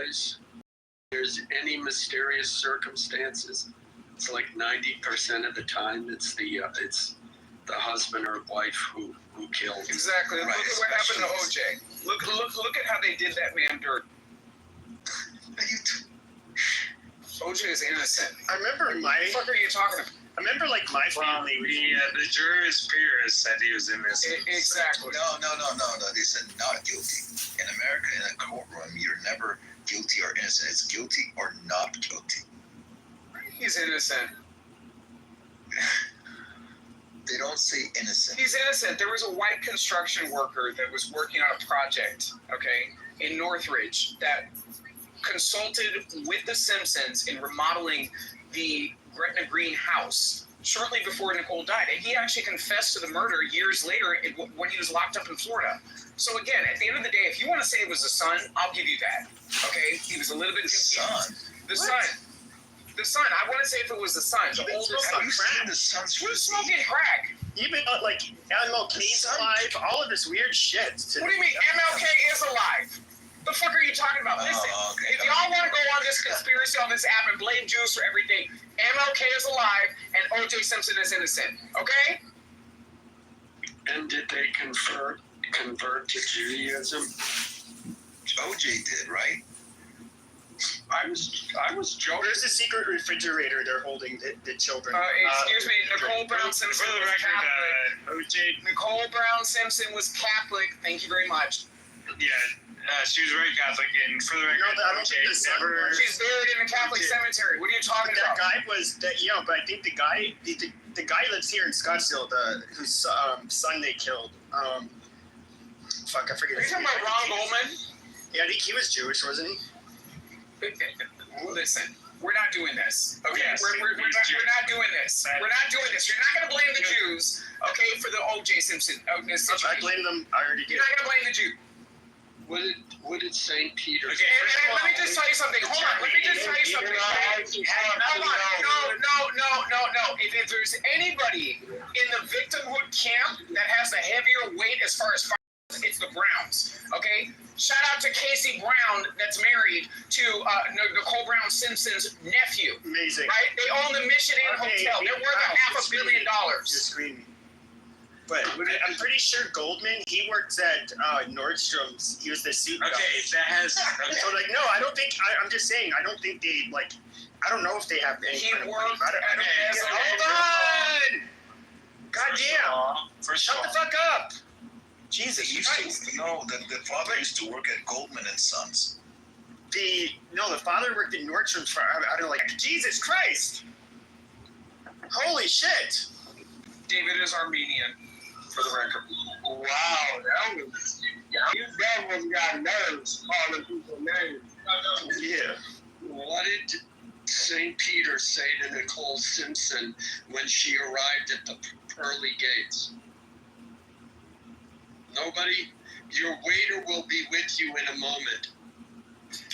guys, there's any mysterious circumstances, it's like 90% of the time it's the husband or wife who killed. Exactly. Right. Look at what happened to OJ. Look at how they did that man dirt. OJ is innocent. I remember what the fuck are you talking about? I remember like my family. The jurors' peers said he was innocent. Exactly. No. They said not guilty. In America, in a courtroom, you're never guilty or innocent. It's guilty or not guilty. He's innocent. They don't say innocent. He's innocent. There was a white construction worker that was working on a project, okay, in Northridge that consulted with the Simpsons in remodeling the Gretna Green house shortly before Nicole died. And he actually confessed to the murder years later when he was locked up in Florida. So again, at the end of the day, if you want to say it was the son, I'll give you that. Okay? He was a little bit confused. The son. The son. I want to say if it was the son. The older son. The son's Who's smoking crack? Even like MLK's alive, all of this weird shit. What do you mean MLK is alive? The fuck are you talking about? Listen, if y'all want to go on this conspiracy on this app and blame Jews for everything, MLK is alive and O.J. Simpson is innocent. Okay? And did they convert to Judaism? OJ did, right? I was joking. There's a secret refrigerator they're holding the children. Excuse me, Nicole Brown Simpson For the was record, Catholic. Nicole Brown Simpson was Catholic. Thank you very much. Yeah, she was very Catholic, and for the record, I don't think the son was. She's buried in a Catholic cemetery. What are you talking about? That guy was that, but I think the guy lives here in Scottsdale, whose son they killed. Fuck, I forget. Are you talking about Ron Goldman? Yeah, I think he was Jewish, wasn't he? Listen, we're not doing this. Okay, Yes, we're not doing this. We're not doing this. You're not going to blame the Jews, okay, for the O.J. Simpson situation. I blame them. I already did. You're not going to blame the Jews. What did St. Peter say? And let me just tell you something. Hold on. Let me just tell you something. No. If there's anybody in the victimhood camp that has a heavier weight as far as it's the Browns. Okay? Shout out to Casey Brown that's married to Nicole Brown Simpson's nephew. Amazing. Right? They own the Mission Inn Hotel. They're worth $500 million. You're screaming. But I'm pretty sure Goldman, he worked at Nordstrom's. He was the suit guy. Okay, that has. Okay. So, no, I don't think, I'm just saying, I don't think they, I don't know if they have any kind of money. Hold on! Goddamn! Shut the fuck up! Jesus, the father used to work at Goldman and Sons. The father worked at Nordstrom's for, I don't know, Jesus Christ! Holy shit! David is Armenian, for the record. Wow, you devils got nerves calling people names. Yeah. What did St. Peter say to Nicole Simpson when she arrived at the pearly gates? Nobody, your waiter will be with you in a moment.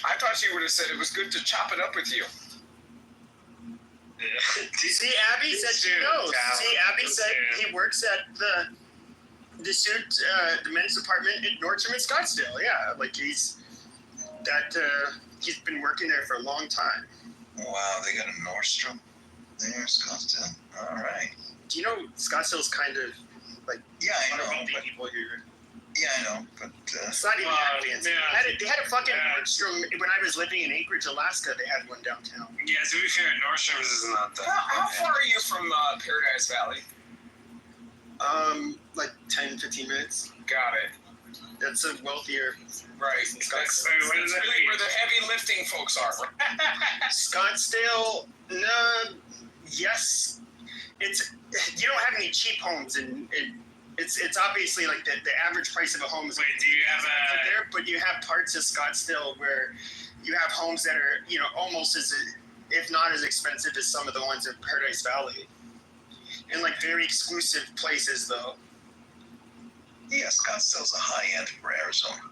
I thought she would have said it was good to chop it up with you. See, Abby said she knows. See, Abby said he works at the suit, the men's department at Nordstrom in Scottsdale. Yeah, he's been working there for a long time. Wow, they got a Nordstrom there, Scottsdale. All right. Do you know Scottsdale's kind of Yeah, I know. People here. Yeah, I know, but it's not even that fancy. They had a fucking Nordstrom when I was living in Anchorage, Alaska. They had one downtown. Yeah, to be fair, Nordstrom's is not that. How far are you from Paradise Valley? 10, 15 minutes. Got it. That's a wealthier. Right. That's really where the heavy lifting folks are. Scottsdale, no, yes. You don't have any cheap homes, and it's obviously the average price of a home is. Wait, do you have there? But you have parts of Scottsdale where you have homes that are almost as, if not as expensive as some of the ones in Paradise Valley, and very exclusive places though. Yeah, Scottsdale's a high end for Arizona.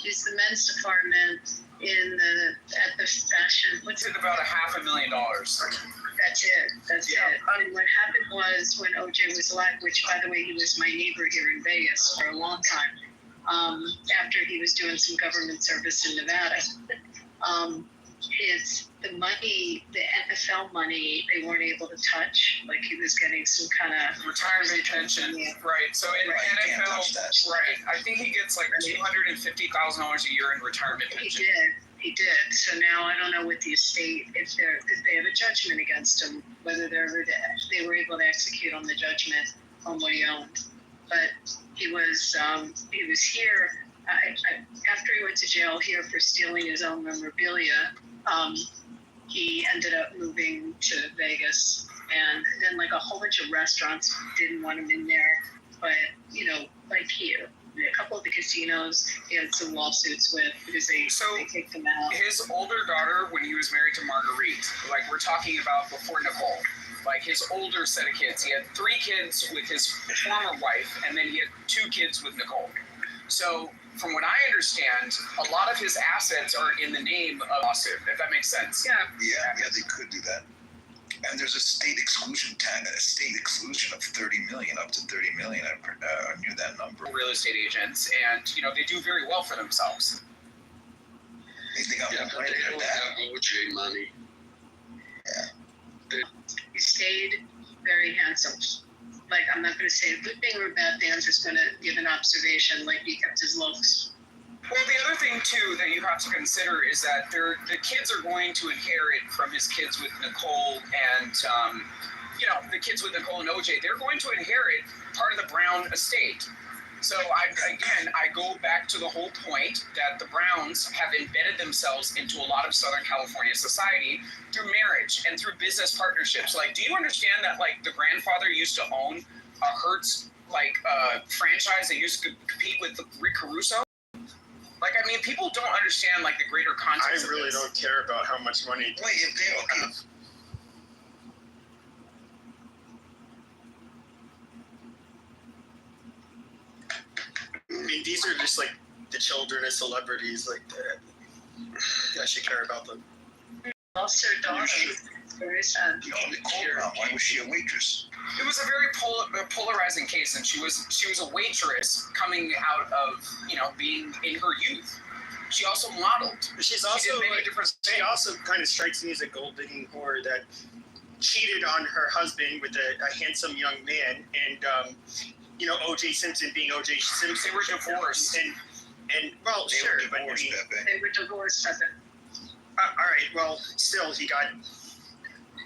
Is the men's department at the fashion? What's it about $500,000? That That's it. That's it. And what happened was when OJ was alive, which by the way, he was my neighbor here in Vegas for a long time, after he was doing some government service in Nevada, the money, the NFL money, they weren't able to touch. Like he was getting some kind of retirement pension, right? So in Right, you can't touch NFL, that. right? I think he gets like $250,000 a year in retirement pension. He did. So now I don't know what the estate, if they have a judgment against him, whether they were able to execute on the judgment on what he owned. But he was here. After he went to jail here for stealing his own memorabilia, he ended up moving to Vegas, and then like a whole bunch of restaurants didn't want him in there. But like here, a couple of the casinos he had some lawsuits with because they kicked him out. His older daughter, when he was married to Marguerite, like we're talking about before Nicole, like his older set of kids, he had 3 kids with his former wife, and then he had 2 kids with Nicole. So from what I understand, a lot of his assets are in the name of lawsuit, if that makes sense. Yeah, they could do that. And there's a state exclusion of 30 million, up to 30 million. I knew that number. Real estate agents, and they do very well for themselves. They think I'm Yeah, but right they at don't that. have OJ money. He stayed very handsome. Like, I'm not going to say a good thing or a bad thing. I'm just going to give an observation. Like, he kept his looks. Well, the other thing, too, that you have to consider is that the kids are going to inherit from his kids with Nicole and, the kids with Nicole and OJ. They're going to inherit part of the Brown estate. So, I go back to the whole point that the Browns have embedded themselves into a lot of Southern California society through marriage and through business partnerships. Like, do you understand that, like, the grandfather used to own a Hertz, franchise that used to compete with Rick Caruso? Like, I mean, people don't understand, like, the greater context I really don't care about how much money. Wait, if they okay. I mean, these are just like the children of celebrities. Like, I should care about them. Lost her daughter. Very sad. Nicole Brown, why was she a waitress? It was a very polarizing case, and she was a waitress coming out of being in her youth. She also modeled. She's also did many different she things. also kind of strikes me as a gold digging whore that cheated on her husband with a handsome young man, and O.J. Simpson being O.J. Simpson. They were divorced. And well, They sure, were but I divorced, mean, Pepe. They were divorced, Pepe. all right, well, still he got.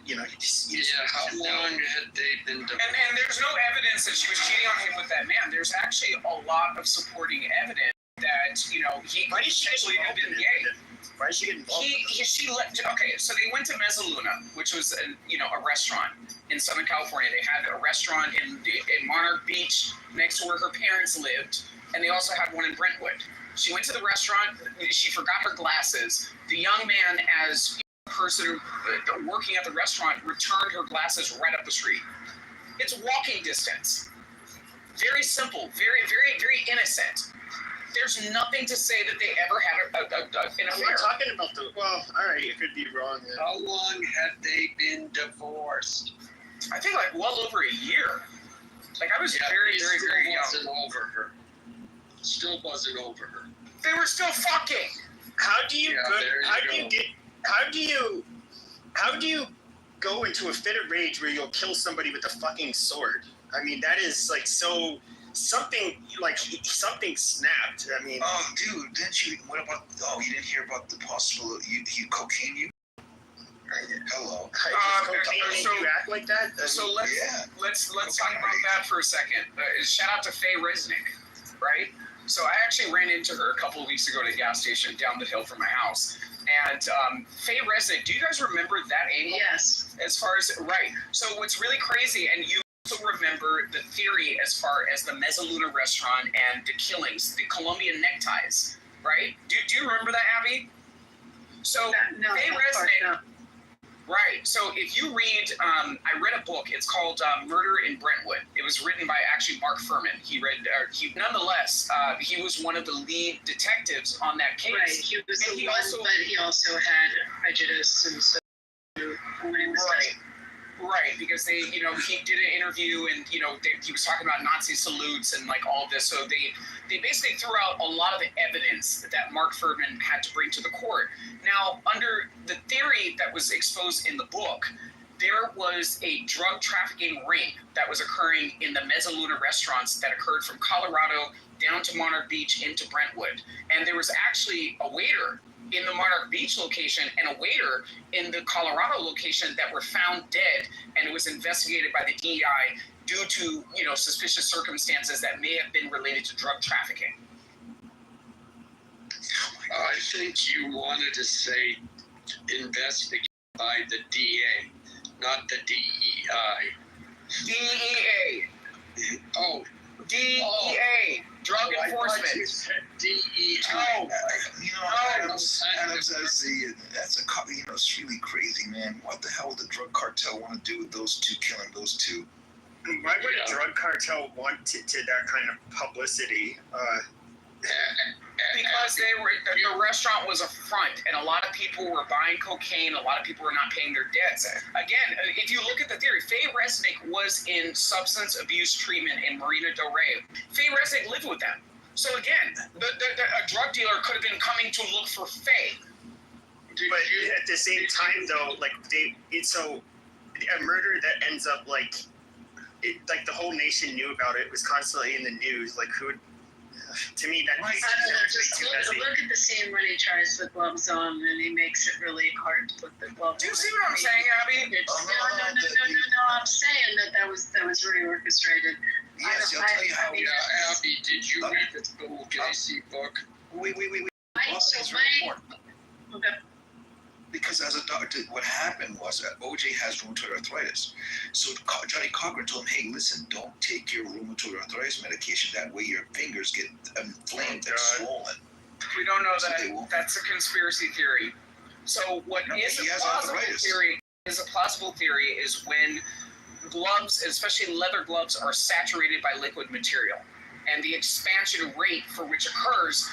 You just How long had they been divorced? And there's no evidence that she was cheating on him with that man. There's actually a lot of supporting evidence that he Why did she get potentially had involved been in gay. it? Why did she get involved? Okay, so they went to Mezzaluna, which was a restaurant in Southern California. They had a restaurant in Monarch Beach next to where her parents lived, and they also had one in Brentwood. She went to the restaurant. She forgot her glasses. The young man, as a person working at the restaurant, returned her glasses right up the street. It's walking distance. Very simple. Very, very, very innocent. There's nothing to say that they ever had an I'm affair. not talking about the. Well, all right, it could be wrong. Yeah. How long had they been divorced? I think well over a year. Like I was very, he very, still very young. wasn't over her. Still wasn't over her. They were still fucking. How do you Yeah, go? there you How do go. you get? How do you go into a fit of rage where you'll kill somebody with a fucking sword? I mean, that is like so. Something snapped. I mean, Oh, dude, didn't you? What about? Oh, you didn't hear about the possible cocaine? You? Hello. cocaine so- made you act like that. I So mean, let's Yeah. talk about that for a second. Shout out to Faye Resnick, right? So I actually ran into her a couple of weeks ago at a gas station down the hill from my house. And Faye Resnick, do you guys remember that angle? Yes. As far as, right. So what's really crazy, and you also remember the theory as far as the Mezzaluna restaurant and the killings, the Colombian neckties, right? Do you remember that, Abby? So No, Faye that part, Resnick, no. right. So if you read, I read a book. It's called Murder in Brentwood. It was written by actually Mark Furman. Nonetheless, he was one of the lead detectives on that case. Right, he was And the he one, also- but he also had prejudice and so when he was Right. right? Because they, he did an interview and, he was talking about Nazi salutes and like all of this. So they basically threw out a lot of the evidence that Mark Furman had to bring to the court. Now, under the theory that was exposed in the book, there was a drug trafficking ring that was occurring in the Mezzaluna restaurants that occurred from Colorado down to Monarch Beach into Brentwood. And there was actually a waiter in the Monarch Beach location and a waiter in the Colorado location that were found dead, and it was investigated by the DEI due to, suspicious circumstances that may have been related to drug trafficking. I think you wanted to say investigated by the DA, not the DEI. DEA. Oh. DEA. Drug enforcement. DEI. Adams that's it's really crazy, man. What the hell would the drug cartel want to do with those two, killing those two? Why would a drug cartel want to that kind of publicity? Because the restaurant was a front, and a lot of people were buying cocaine. A lot of people were not paying their debts. Again, if you look at the theory, Faye Resnick was in substance abuse treatment in Marina Del Rey. Faye Resnick lived with them. So again, a drug dealer could have been coming to look for Faye. But at the same time, though, a murder that ends up like the whole nation knew about it, was constantly in the news. Like, who? To me, that I don't know, just look at the scene when he tries the gloves on and he makes it really hard to put the gloves on. Do you see what I'm saying, Abby? No, I'm saying that was very orchestrated. Yes, I'll tell you how. Abby, did you read the Bill Gacy book? Wait. It's very important. Okay. Because as a doctor, what happened was that OJ has rheumatoid arthritis. So Johnny Cochran told him, hey, listen, don't take your rheumatoid arthritis medication. That way your fingers get inflamed and swollen. We don't know that. That's a conspiracy theory. So what is a plausible theory is when gloves, especially leather gloves, are saturated by liquid material. And the expansion rate for which occurs,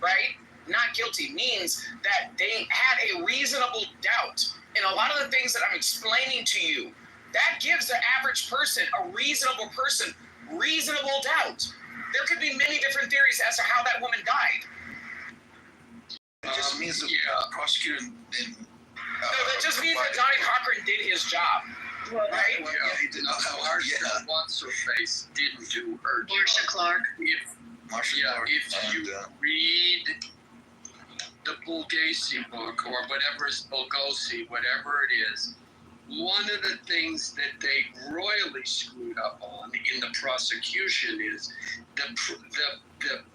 right? Not guilty means that they had a reasonable doubt. And a lot of the things that I'm explaining to you, that gives the average person, a reasonable person, reasonable doubt. There could be many different theories as to how that woman died. It just means the prosecutor didn't. No, that just means that Johnny Cochran did his job. Well, right? He did not. What's her face didn't do her job. Marcia Clark. If you read the Bulgasi book, or whatever is Bulgosi, whatever it is, one of the things that they royally screwed up on in the prosecution is the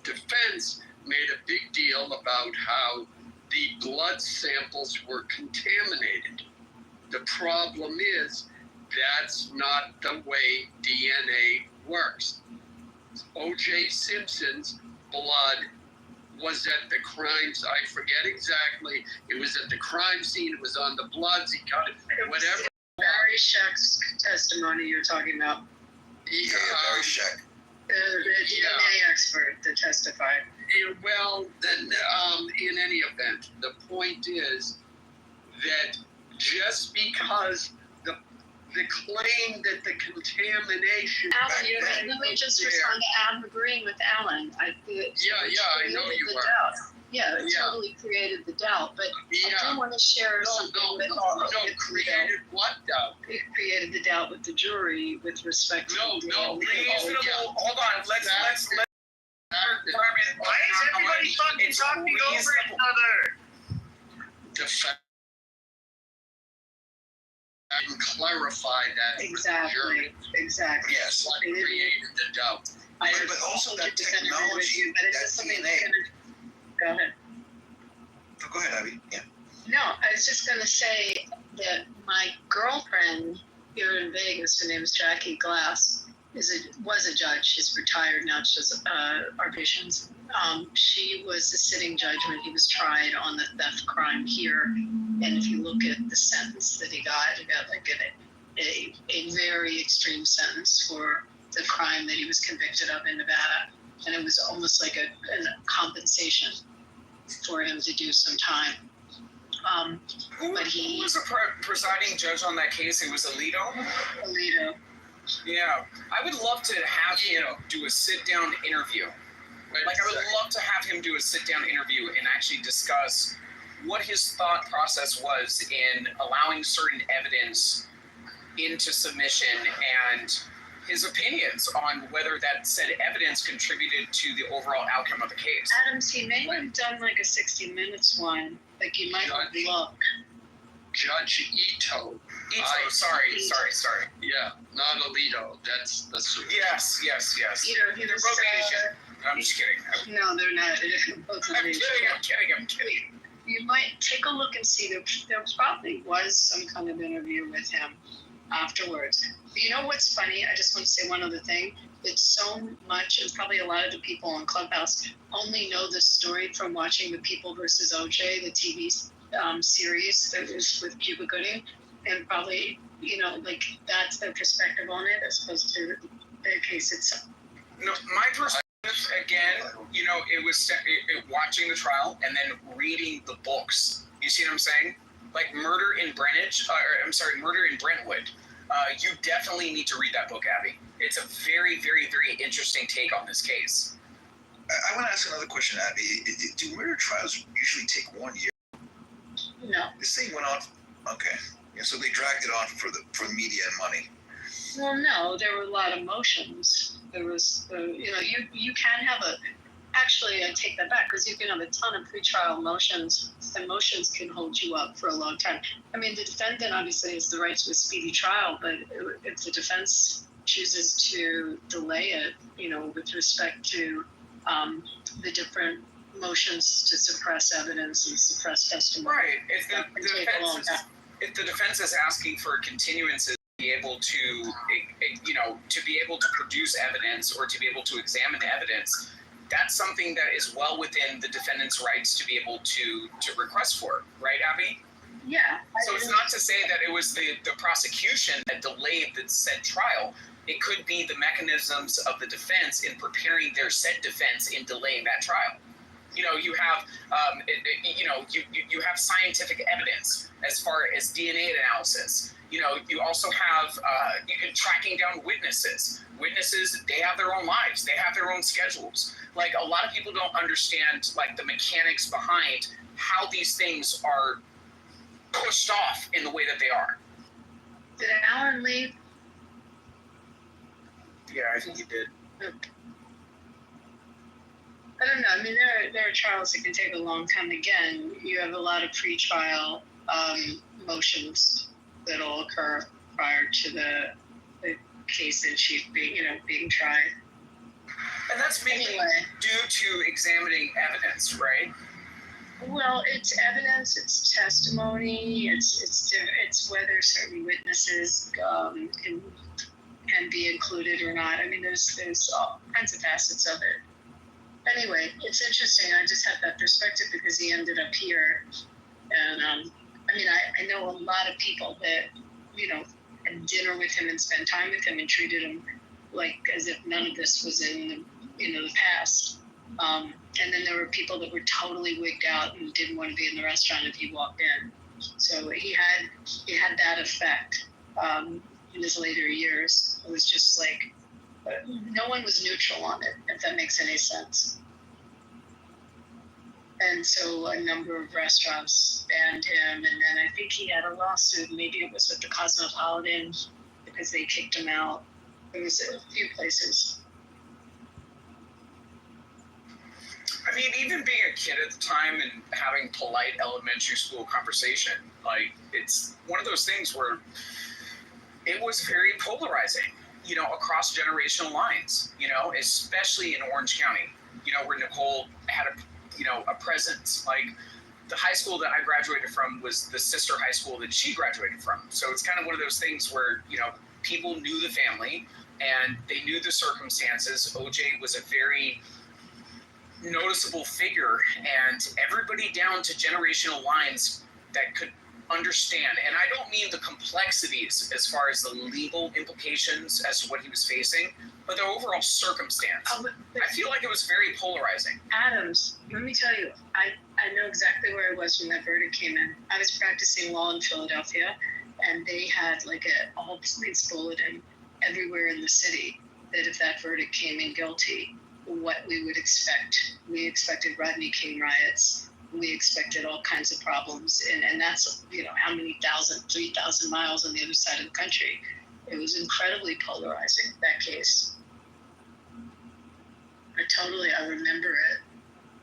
defense made a big deal about how the blood samples were contaminated. The problem is that's not the way DNA works. O.J. Simpson's blood was at the crimes. I forget exactly. It was at the crime scene. It was on the bloods. He cut it. Whatever. Barry Scheck's testimony you're talking about. Yeah, Barry Scheck. The DNA expert that testified. Well, then, in any event, the point is that just because the claim that the contamination. Alan, let me just respond to Adam agreeing with Alan. I know you are. Yeah, it totally created the doubt, but I do want to share something with created what doubt? It created the doubt with the jury with respect to reasonable. Hold on, let's why is everybody fucking talking over each other? The fact I can clarify that exactly. For the jury. Exactly. Yes, what created the doubt. But also that technology, that DNA. Go ahead. Oh, go ahead, Abby. Yeah. No, I was just going to say that my girlfriend here in Vegas, her name is Jackie Glass, was a judge. She's retired now. She does arbitrations. She was a sitting judge when he was tried on the theft crime here. And if you look at the sentence that he got like a very extreme sentence for the crime that he was convicted of in Nevada. And it was almost like a compensation for him to do some time. Who was the presiding judge on that case? It was Alito. Yeah, I would love to have him do a sit-down interview. Like, I would love to have him do a sit-down interview and actually discuss what his thought process was in allowing certain evidence into submission and his opinions on whether that said evidence contributed to the overall outcome of the case. Adams, he may have done like a 60 Minutes one. Like, you might look. Judge Ito. Sorry. Yeah, not Alito. That's the Yes. Ito, he They're was, both Asian. I'm just kidding. no, they're not. Both I'm Asian. kidding. You might take a look and see there probably was some kind of interview with him afterwards. But you know what's funny? I just want to say one other thing. It's so much, and probably a lot of the people on Clubhouse only know the story from watching the People versus OJ, the TV series that was with Cuba Gooding, and probably, like, that's their perspective on it as opposed to the case itself. No, my perspective, again, it was watching the trial and then reading the books. You see what I'm saying? Like Murder in Brentwood. You definitely need to read that book, Abby. It's a very, very, very interesting take on this case. I want to ask another question, Abby. Do murder trials usually take 1 year? No. This thing went on. Okay. Yeah, so they dragged it on for the media and money. Well, no, there were a lot of motions. There was, you can have actually, I take that back, because you can have a ton of pretrial motions, and motions can hold you up for a long time. I mean, the defendant obviously has the right to a speedy trial, but if the defense chooses to delay it, with respect to the different motions to suppress evidence and suppress testimony. Right. If the defense is asking for continuances to be able to, to be able to produce evidence or to be able to examine evidence, that's something that is well within the defendant's rights to be able to request for, right, Abby? Yeah. So it's not to say that it was the prosecution that delayed the said trial. It could be the mechanisms of the defense in preparing their said defense in delaying that trial. You have, you have scientific evidence as far as DNA analysis. You also have tracking down witnesses. Witnesses, they have their own lives. They have their own schedules. Like, a lot of people don't understand, like, the mechanics behind how these things are pushed off in the way that they are. Did Alan leave? Yeah, I think he did. I don't know. I mean, there are trials that can take a long time. Again, you have a lot of pre-trial motions that'll occur prior to the case in chief being tried. And that's mainly due to examining evidence, right? Well, it's evidence, it's testimony, it's whether certain witnesses can be included or not. I mean, there's all kinds of facets of it. Anyway, it's interesting. I just had that perspective because he ended up here, and I know a lot of people that had dinner with him and spent time with him and treated him like as if none of this was in the past. And then there were people that were totally wigged out and didn't want to be in the restaurant if he walked in. So he had that effect in his later years. It was just like no one was neutral on it, if that makes any sense. And so a number of restaurants banned him, and then I think he had a lawsuit. Maybe it was with the Cosmopolitan because they kicked him out. There was a few places. I mean, even being a kid at the time and having polite elementary school conversation, like, it's one of those things where it was very polarizing, across generational lines, especially in Orange County, where Nicole had a presence. Like, the high school that I graduated from was the sister high school that she graduated from. So it's kind of one of those things where, people knew the family and they knew the circumstances. OJ was a very noticeable figure, and everybody down to generational lines that could understand. And I don't mean the complexities as far as the legal implications as to what he was facing, but the overall circumstance. I feel like it was very polarizing. Adams, let me tell you, I know exactly where I was when that verdict came in. I was practicing law in Philadelphia, and they had like a all police bulletin everywhere in the city that if that verdict came in guilty, what we would expect. We expected Rodney King riots. We expected all kinds of problems, and that's, you know, how many 3,000 miles on the other side of the country. It was incredibly polarizing, that case. I remember it.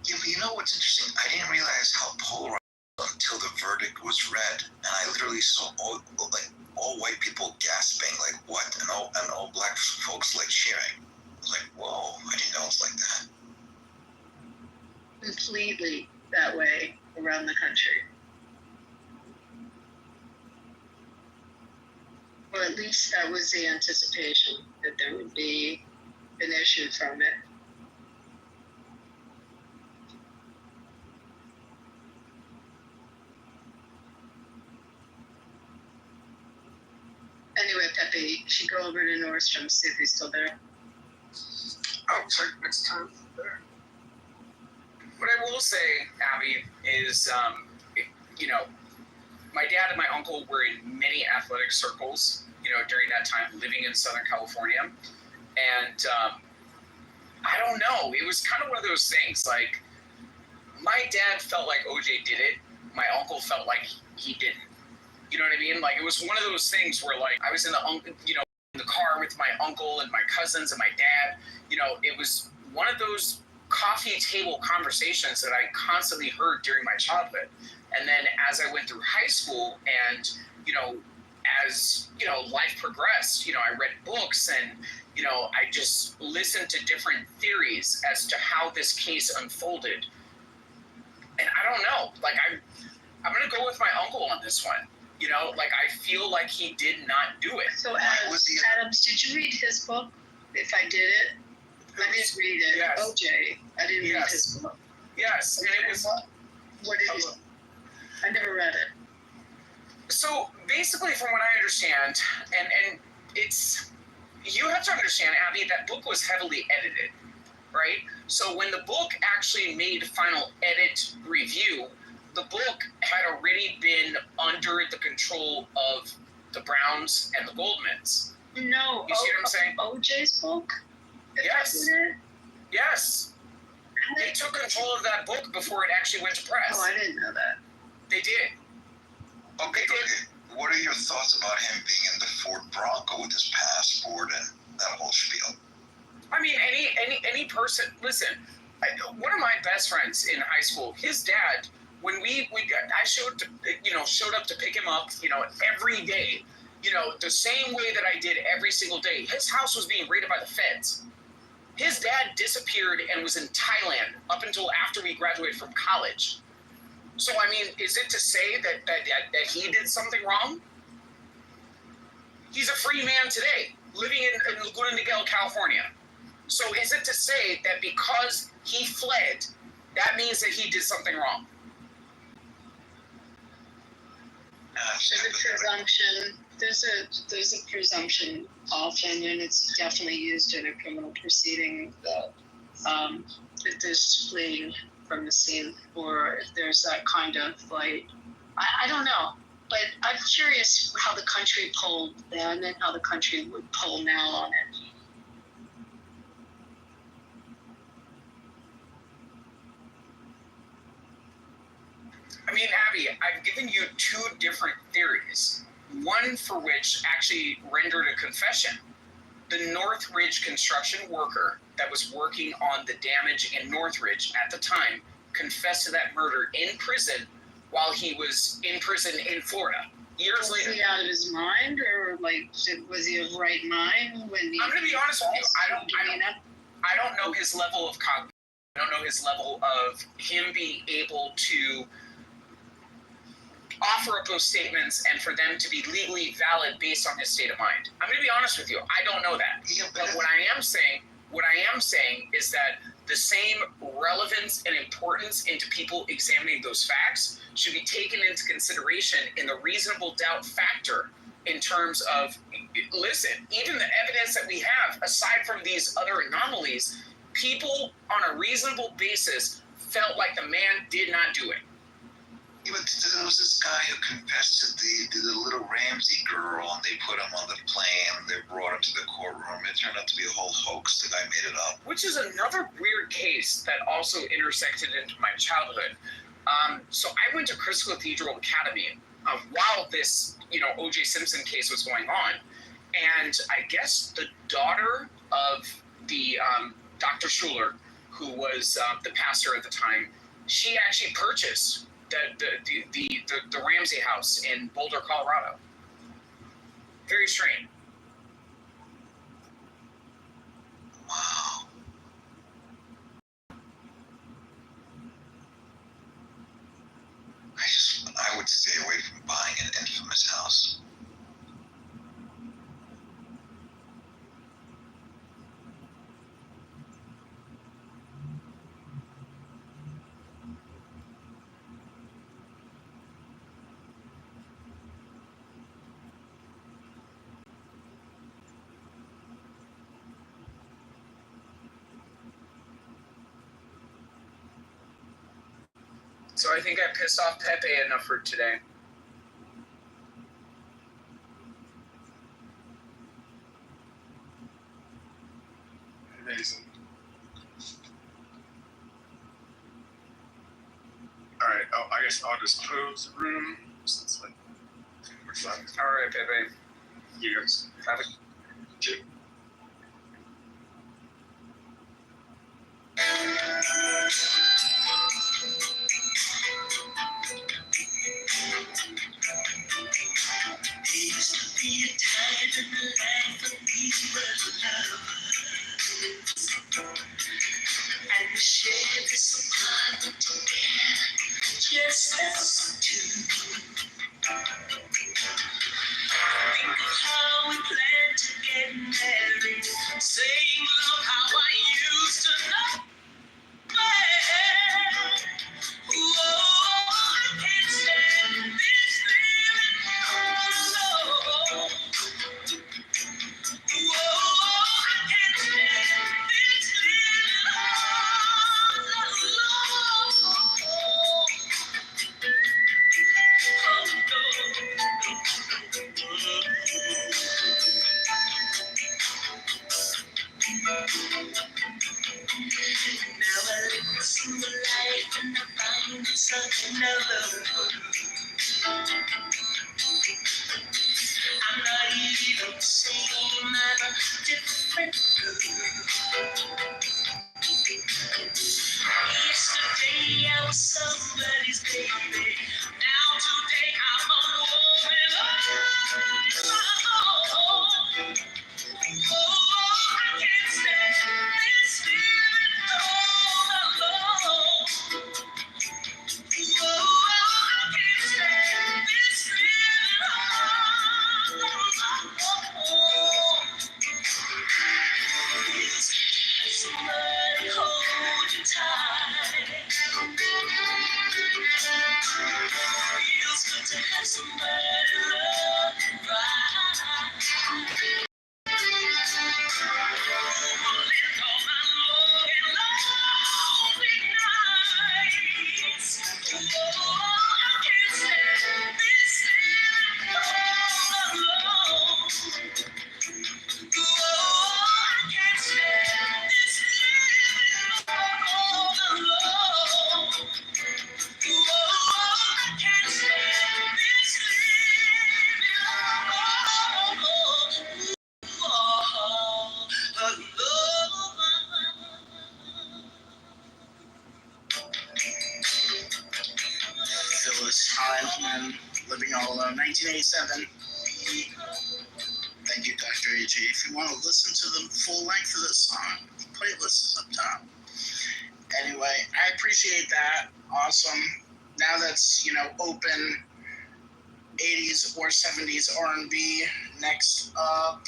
Yeah, but you know what's interesting? I didn't realize how polarized until the verdict was read, and I literally saw all white people gasping, like what, and all black folks like cheering. I was like, whoa! I didn't know it was like that. Completely that way around the country. Or at least that was the anticipation, that there would be an issue from it. Anyway, Pepe, you should go over to Nordstrom, see if he's still there. I'll check next time. There. What I will say, Abby, is, you know, my dad and my uncle were in many athletic circles, you know, during that time, living in Southern California. And I don't know, it was kind of one of those things, like, my dad felt like OJ did it. My uncle felt like he didn't. You know what I mean? Like, it was one of those things where, like, I was in the car with my uncle and my cousins and my dad. You know, it was one of those coffee table conversations that I constantly heard during my childhood. And then as I went through high school and, you know, as, you know, life progressed, you know, I read books and, you know, I just listened to different theories as to how this case unfolded. And I don't know, like, I'm going to go with my uncle on this one. You know, like, I feel like he did not do it. So, Adams, did you read his book, If I Did It? I didn't read it. Yes. OJ. I didn't read his book. Yes, and it was... What did he... I never read it. So, basically, from what I understand, and it's... You have to understand, Abby, that book was heavily edited, right? So, when the book actually made final edit review, the book had already been under the control of the Browns and the Goldmans. No. You see what I'm saying? OJ's book? Yes. If I did it? Yes. They took control of that book before it actually went to press. Oh, I didn't know that. They did. Okay. What are your thoughts about him being in the Ford Bronco with his passport and that whole spiel? I mean, any person. Listen, one of my best friends in high school, his dad, when I showed up to pick him up, you know, every day, you know, the same way that I did every single day. His house was being raided by the feds. His dad disappeared and was in Thailand up until after we graduated from college. So, I mean, is it to say that he did something wrong? He's a free man today, living in Laguna Niguel, California. So is it to say that because he fled, that means that he did something wrong? There's a presumption. There's a presumption often, and it's definitely used in a criminal proceeding that there's fleeing from the scene, or if there's that kind of like, I don't know, but I'm curious how the country polled then and how the country would poll now on it. I mean, Abby, I've given you two different theories. One for which actually rendered a confession. The Northridge construction worker that was working on the damage in Northridge at the time confessed to that murder in prison while he was in prison in Florida. Years later. Was he out of his mind, or like, was he of right mind when he? I'm going to be honest with you. I don't know his level of cognition. I don't know his level of him being able to offer up those statements and for them to be legally valid based on his state of mind. I'm going to be honest with you. I don't know that. But what I am saying is that the same relevance and importance into people examining those facts should be taken into consideration in the reasonable doubt factor in terms of, listen, even the evidence that we have, aside from these other anomalies, people on a reasonable basis felt like the man did not do it. Yeah, but there was this guy who confessed to the little Ramsey girl, and they put him on the plane. They brought him to the courtroom. It turned out to be a whole hoax. The guy made it up. Which is another weird case that also intersected into my childhood. So I went to Crystal Cathedral Academy while this, O.J. Simpson case was going on. And I guess the daughter of the Dr. Schuler, who was the pastor at the time, she actually purchased the Ramsey house in Boulder, Colorado. Very strange. Wow. I would stay away from buying an infamous house. So I think I pissed off Pepe enough for today. Amazing. All right. Oh, I guess I'll just close the room since we're done. All right, Pepe. You guys Have a two. There used to be a time in the life when we were lovers, and we shared this apartment together, just us two. Think of how we planned to get married, saying love how I used to love. I can't stand this feeling alone. I can't stand this feeling Now I live a single life and I find it's another. I'm not even the same, I'm a different girl. Yesterday I was somebody's baby. Now today I'm a woman of my own. I can't stand this feeling all alone. I can't stand this feeling all alone. Somebody hold you tight. Feels good to have somebody love you right. Phyllis Hyman, Living All Alone, 1987. Thank you, Dr. A.G. If you want to listen to the full length of this song, the playlist is up top. Anyway, I appreciate that. Awesome. Now that's, open 80s or 70s R&B. Next up,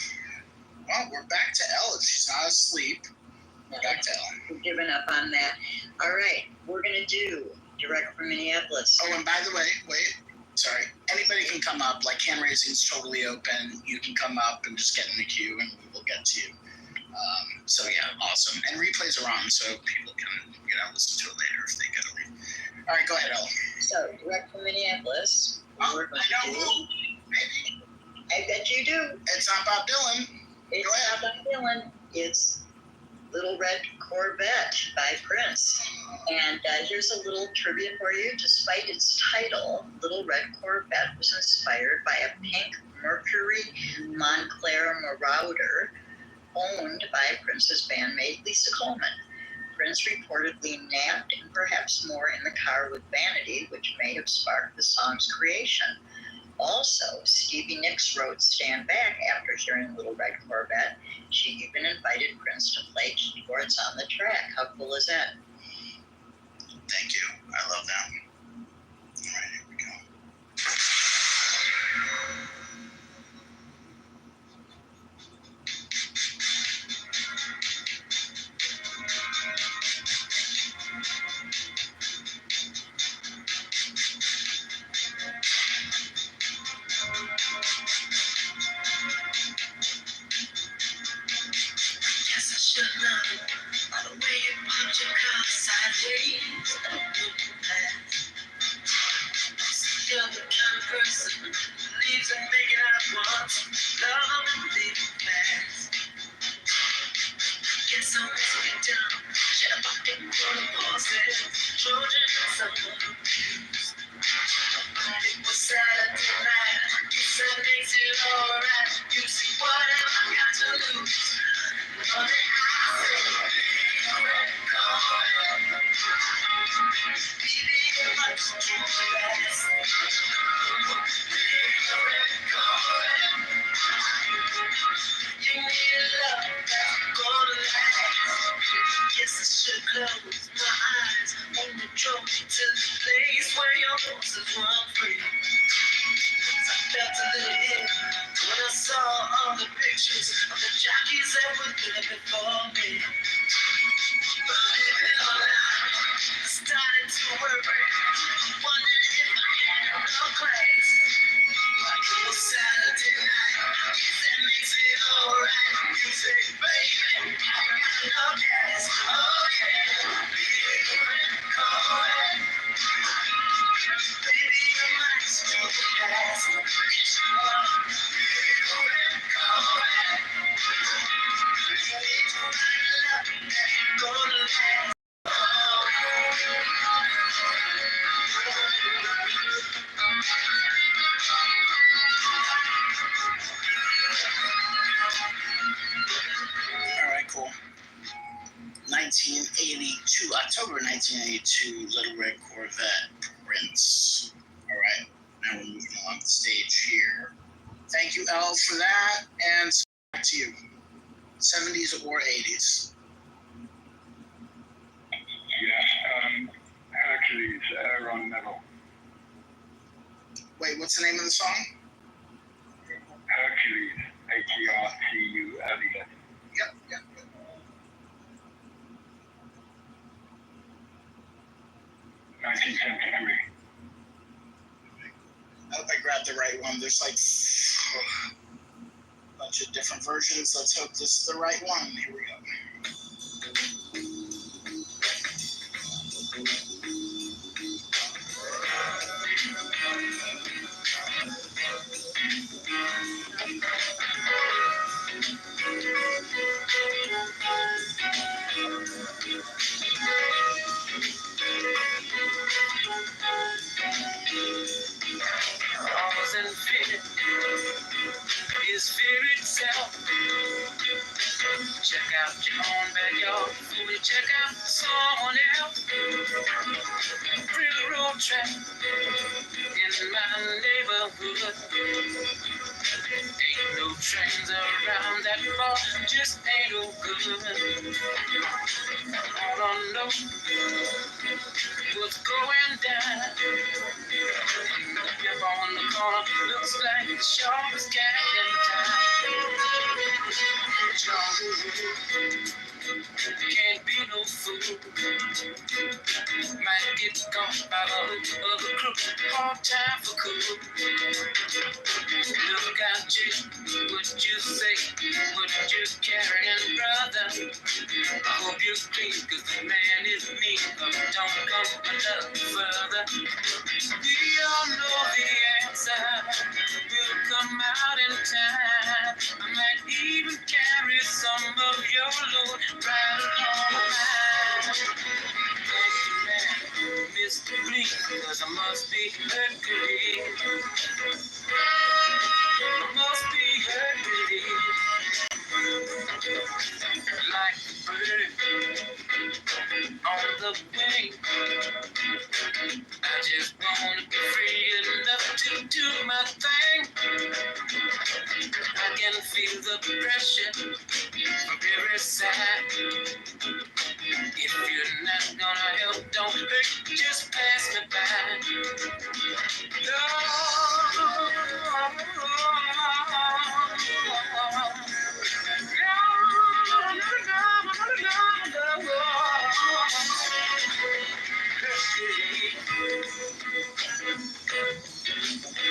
well, we're back to Ellen. She's not asleep. Back to Ellen. We're giving up on that. All right, we're going to do direct from Minneapolis. Oh, and by the way, wait. Sorry. Anybody can come up. Like, hand raising is totally open. You can come up and just get in the queue, and we will get to you. So yeah, awesome. And replays are on, so people can listen to it later if they get it. All right, go ahead, Ellen. So, direct from Minneapolis. Oh, We're going I to know do- who. Maybe. I bet you do. It's not Bob Dylan. It's not by Dylan. It's Little Red Corvette by Prince. And here's a little trivia for you. Despite its title, Little Red Corvette was inspired by a pink Mercury Montclair Marauder owned by Prince's bandmate Lisa Coleman. Prince reportedly napped and perhaps more in the car with Vanity, which may have sparked the song's creation. Also, Stevie Nicks wrote Stand Back after hearing Little Red Corvette. She even invited Prince to play keyboards on the track. How cool is that? Thank you. I love that. All right, here we go. Guess I should know by the way you put your car sideways. You're the kind of person who believes in making out once, love and leave fast. Guess I'm missing it down. Shut up, I'm getting one of horses. Trojan and someone abused. It was Saturday night. You said makes it alright. You see whatever I got to lose. Baby, if I told you last, you need love that's gonna last. Guess I should close my eyes when you drove me to the place where your horses run free. I felt a little hit when I saw all the pictures of the jockeys that were there before me. Believe it or not, I started to worry, wondering if I had enough class. Like it was Saturday night, that makes it alright. You say, baby, I got enough gas. Oh yeah, baby, you might still be fast. All right, cool. 1982, October 1982, Little Red Corvette, Prince. All right, now we're moving along the stage here. Thank you, Elle, for that. And back to you. 70s or 80s? Yes, Hercules, Air on Metal. Wait, what's the name of the song? Hercules, Hercules. Yep. 19th century. I hope I grabbed the right one. There's like a bunch of different versions. Let's hope this is the right one. Here we go. Cause and fear is fear itself. Check out your own backyard before you check out someone else. Railroad track in my neighborhood. Ain't no trains around that far, just ain't no good. All I know what's going down. Up on the corner, looks like the sharpest cat in town. Can't be no fool. My might get caught by other crew. Hard time for cool. Look out, chick, what you say, what you carrying, brother? I hope you're clean, cause the man is mean, but don't go another further. We all know the answer will come out in time. I might even carry some of your load right along the line. Thank you, man, Mr. Bleak, cause I must be Hercules. I must be Hercules. Like a bird on the wing, I just wanna be free enough to do my thing. I can feel the pressure from every side. If you're not gonna help, don't hurt, just pass me by.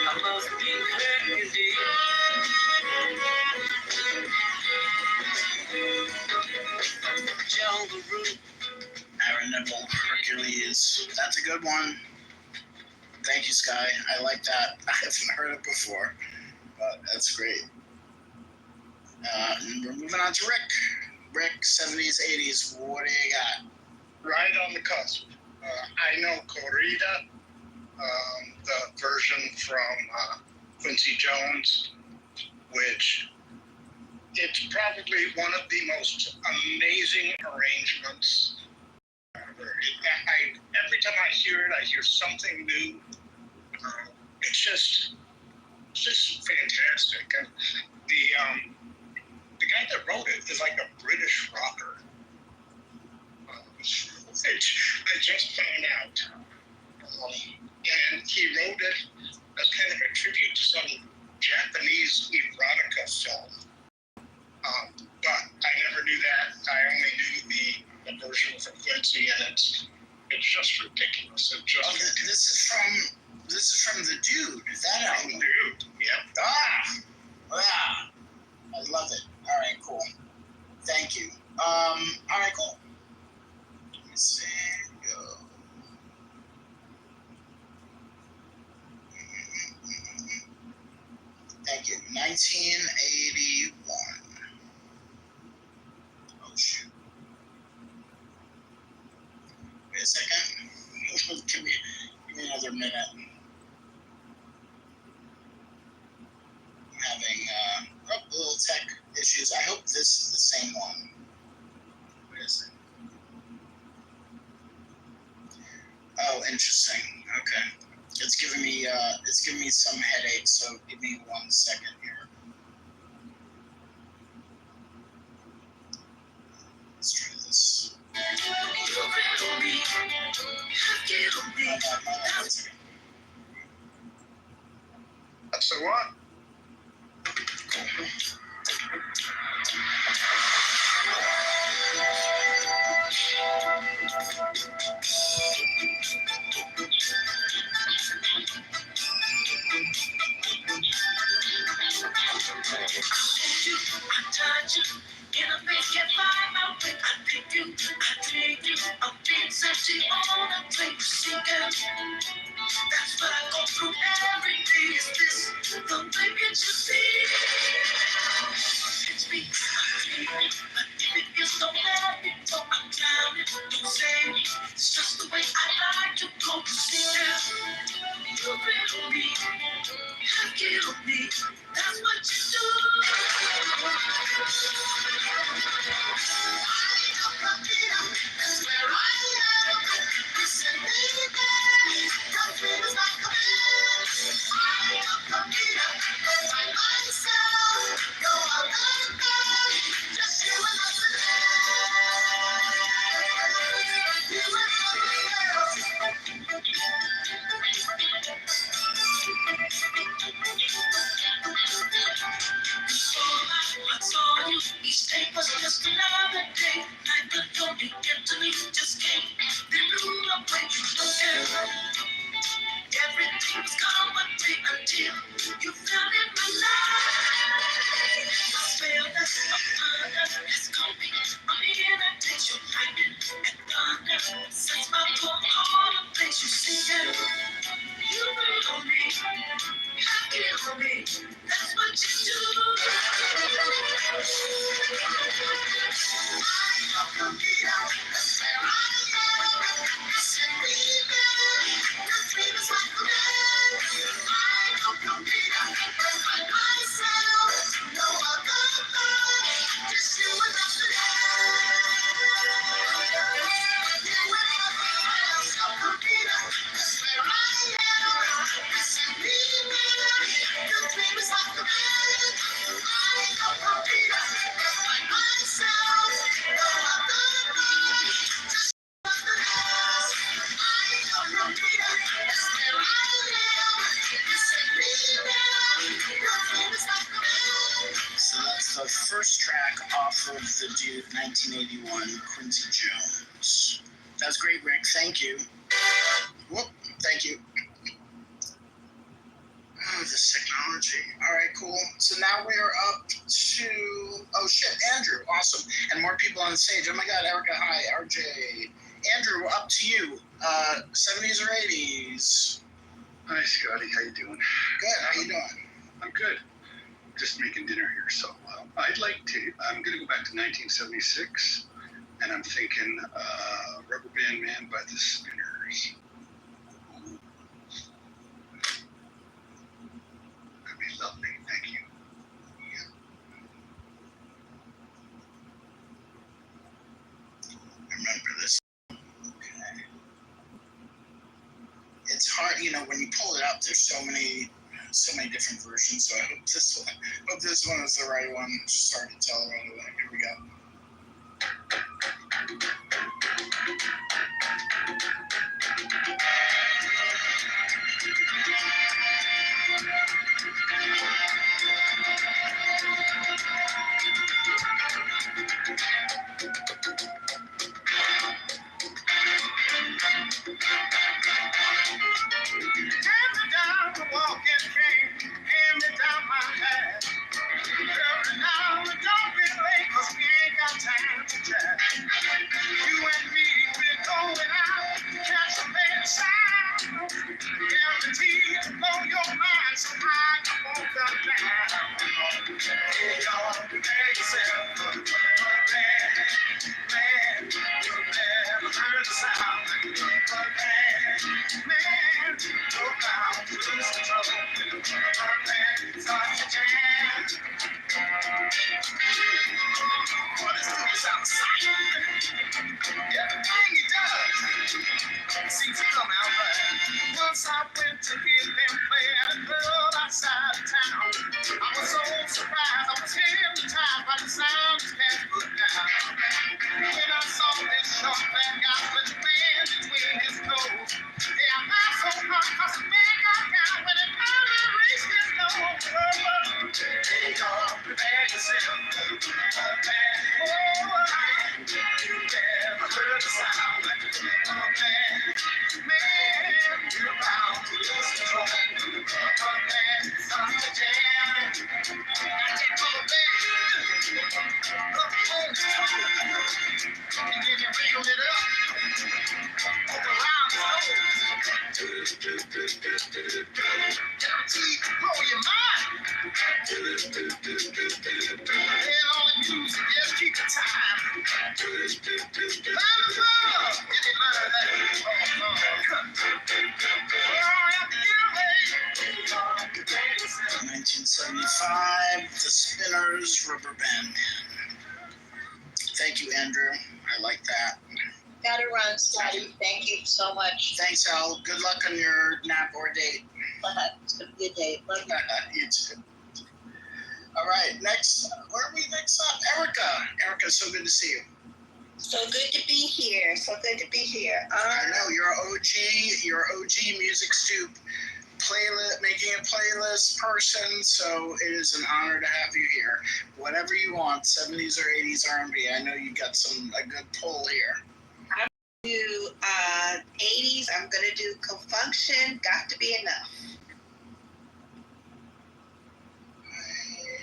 I must be Hercules. Jungle Root. Aaron Neville, Hercules. That's a good one. Thank you, Sky. I like that. I haven't heard it before, but that's great. And we're moving on to Rick. Rick, 70s, 80s. What do you got? Right on the cusp. I know Corrida, the version from Quincy Jones, which it's probably one of the most amazing arrangements ever. Every time I hear it, I hear something new. It's just fantastic. And the guy that wrote it is like a British rocker. Which I just found out. And he wrote it as kind of a tribute to some Japanese erotica film. But I never knew that. I only knew the version from Quincy, and it's just ridiculous. It's just This is from the Dude. Is that from album? Dude. Yep. Ah! I love it. All right, cool. Thank you. All right, cool. Let me see. Go. Thank you. 1981. Oh, shoot. Wait a second. give me another minute. I'm having little tech issues. I hope this is the same one. Wait a second. Oh, interesting. Okay. It's giving me some headache, so give me 1 second here. Let's try this. That's the one. That's what I go through every day. Is this the way it should be? It's me, I'm dreaming, but if it feels so bad, so I'm drowning. Don't say it's just the way I like to go to sleep. You riddle me, you kill me. That's what you do. That's where I am. Listen, baby, come feel like a man. I am Camila, and my myself. Go out and down, just you and nothing else. You and nothing else. Since my poor heart place you see it. You wait on me, happy on me. That's what you do. I don't compete out. That's where I am. Send me there. Your dream is like a man. I don't compete out. But by myself, no other man. Just you and nothing else. You and nothing else. Don't compete out. That's where I am. Send me there. Your dream is like a man. I don't compete out. But by myself, no other man. Just nothing else. I don't compete out. That's where I am. Send me there. Your dream is like a man. So that's the first track off of the Dude 1981, Quincy Jones. That's great, Rick. Thank you. Whoop. Thank you. Oh, this technology. All right, cool. So now we are up to, oh shit, Andrew. Awesome. And more people on the stage. Oh my God, Erica, hi, RJ. Andrew, up to you. 70s or 80s? Hi, Scotty. How you doing? Good. How you doing? I'm good. Just making dinner here. So I'm going to go back to 1976, and I'm thinking Rubber Band Man by the Spinners. That'd be lovely. Thank you. Remember this. Okay. It's hard, when you pull it up, there's so many different versions. So I hope this one is the right one. It's hard to tell right away. Here we go. Hand me down the walking cane, hand me down my hat. Every now and don't be late, 'cause we ain't got time to chat. You and me, we're going out, catch a bad sound. Guaranteed to blow your mind, so I won't come down. Hey, y'all, prepare yourself for a man. You've never heard the sound like a man. Go down, lose control. A man starts to jam. What is this outside? Everything he does seems to come out right. Once I went to hear them play at a club outside of town. I was so surprised, I was hypnotized by the sound he had put down. When I saw this short black guy with the band between his toes, yeah, I laughed so hard 'cause the man got down when it finally reached his nose. Hey, y'all, prepare yourself for a man. You never heard the sound like a man. Man, you're bound to lose control. A man starts to jam. I take my band up on his toe, and then you wiggle it up around his nose. Guaranteed to blow your mind. And all the music, just keep the time. Line of love, did you learn that? Oh, 1975, The Spinners, Rubber Band Man. Thank you, Andrew. I like that. Gotta run, Scotty. Thank you so much. Thanks, Al. Good luck on your nap or date. It's gonna be a day. Love you. You too. All right, next. Where are we next up? Erica. Erica, so good to see you. So good to be here. So good to be here. I know you're an OG. You're an OG Music Stoop playlist, making a playlist person. So it is an honor to have you here. Whatever you want, 70s or 80s R&B. I know you got a good pull here. I'm gonna do 80s. I'm gonna do Confunction. Got to be enough.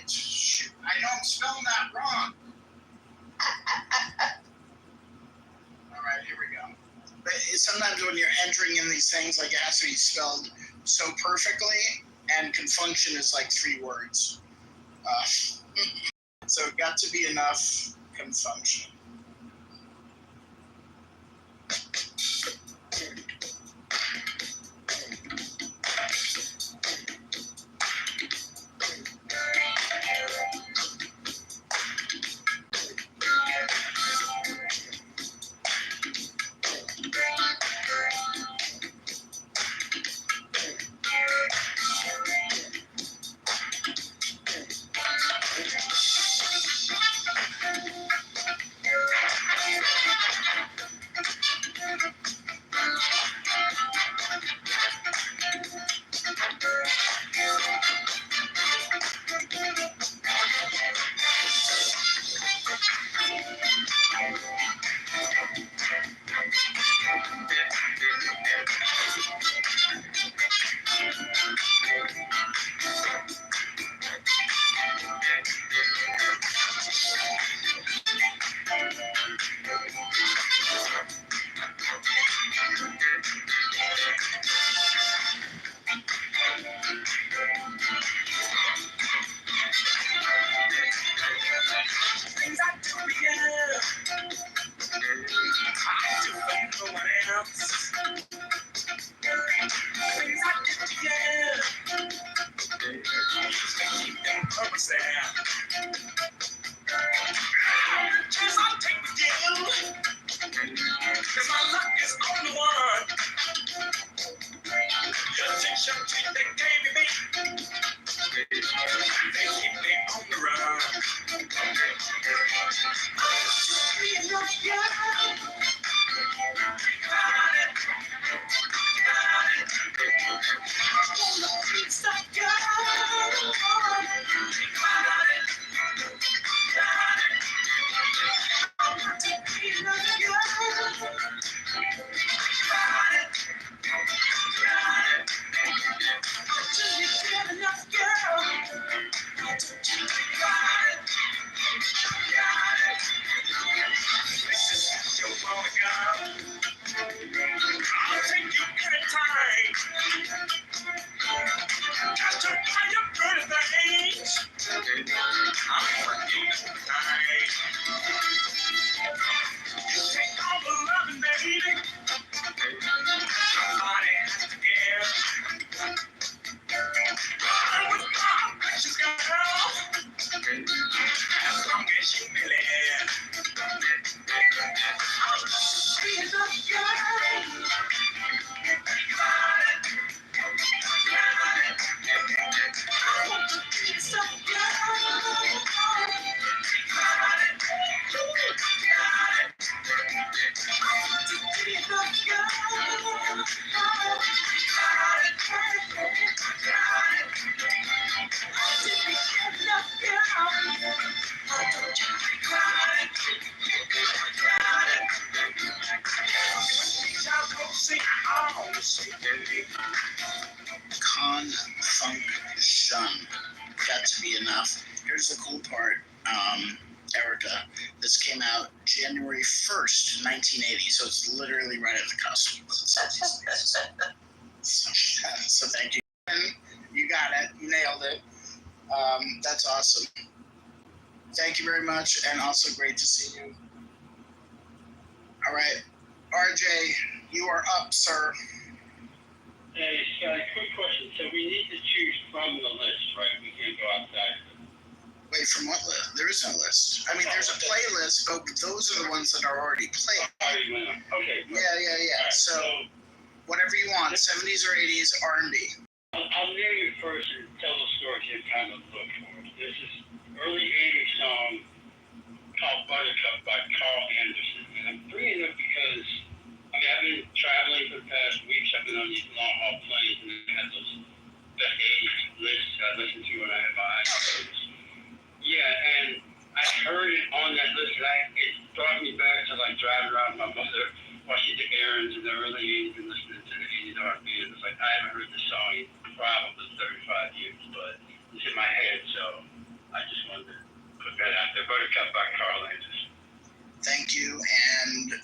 Shoot, I know I'm spelling that wrong. All right, here we go. sometimes when you're entering in these things, like it has to be spelled so perfectly, and confunction is like 3 words. So it got to be enough confunction. Confunction. Got to be enough. Here's the cool part, Erica. This came out January 1st, 1980, so it's literally right at the cusp. So thank you. You got it. You nailed it. That's awesome. Thank you very much, and also great to see you. All right. RJ, you are up, sir. Hey, Scott, quick question. So we need to choose from the list, right? We can't go outside. Wait, from what list? There is no list. I mean, there's a playlist, but those are the ones that are already played. Okay. Yeah. Right, so whatever you want, 70s or 80s, R&B. I'll name it first and tell the story you kind of look for. This is early 80s song called Buttercup by Carl Anderson. And I'm bringing it up because I've been traveling for the past weeks. I've been on these long haul planes, and I had those best 80s lists I listen to when I have my iPhones. Yeah, and I heard it on that list, and it brought me back to like driving around with my mother while she did errands in the early 80s and listening to the 80s R&B. And it's like I haven't heard this song in probably 35 years, but it's in my head, so I just wanted to put that out there. Buttercup by Carl Anderson. Thank you, and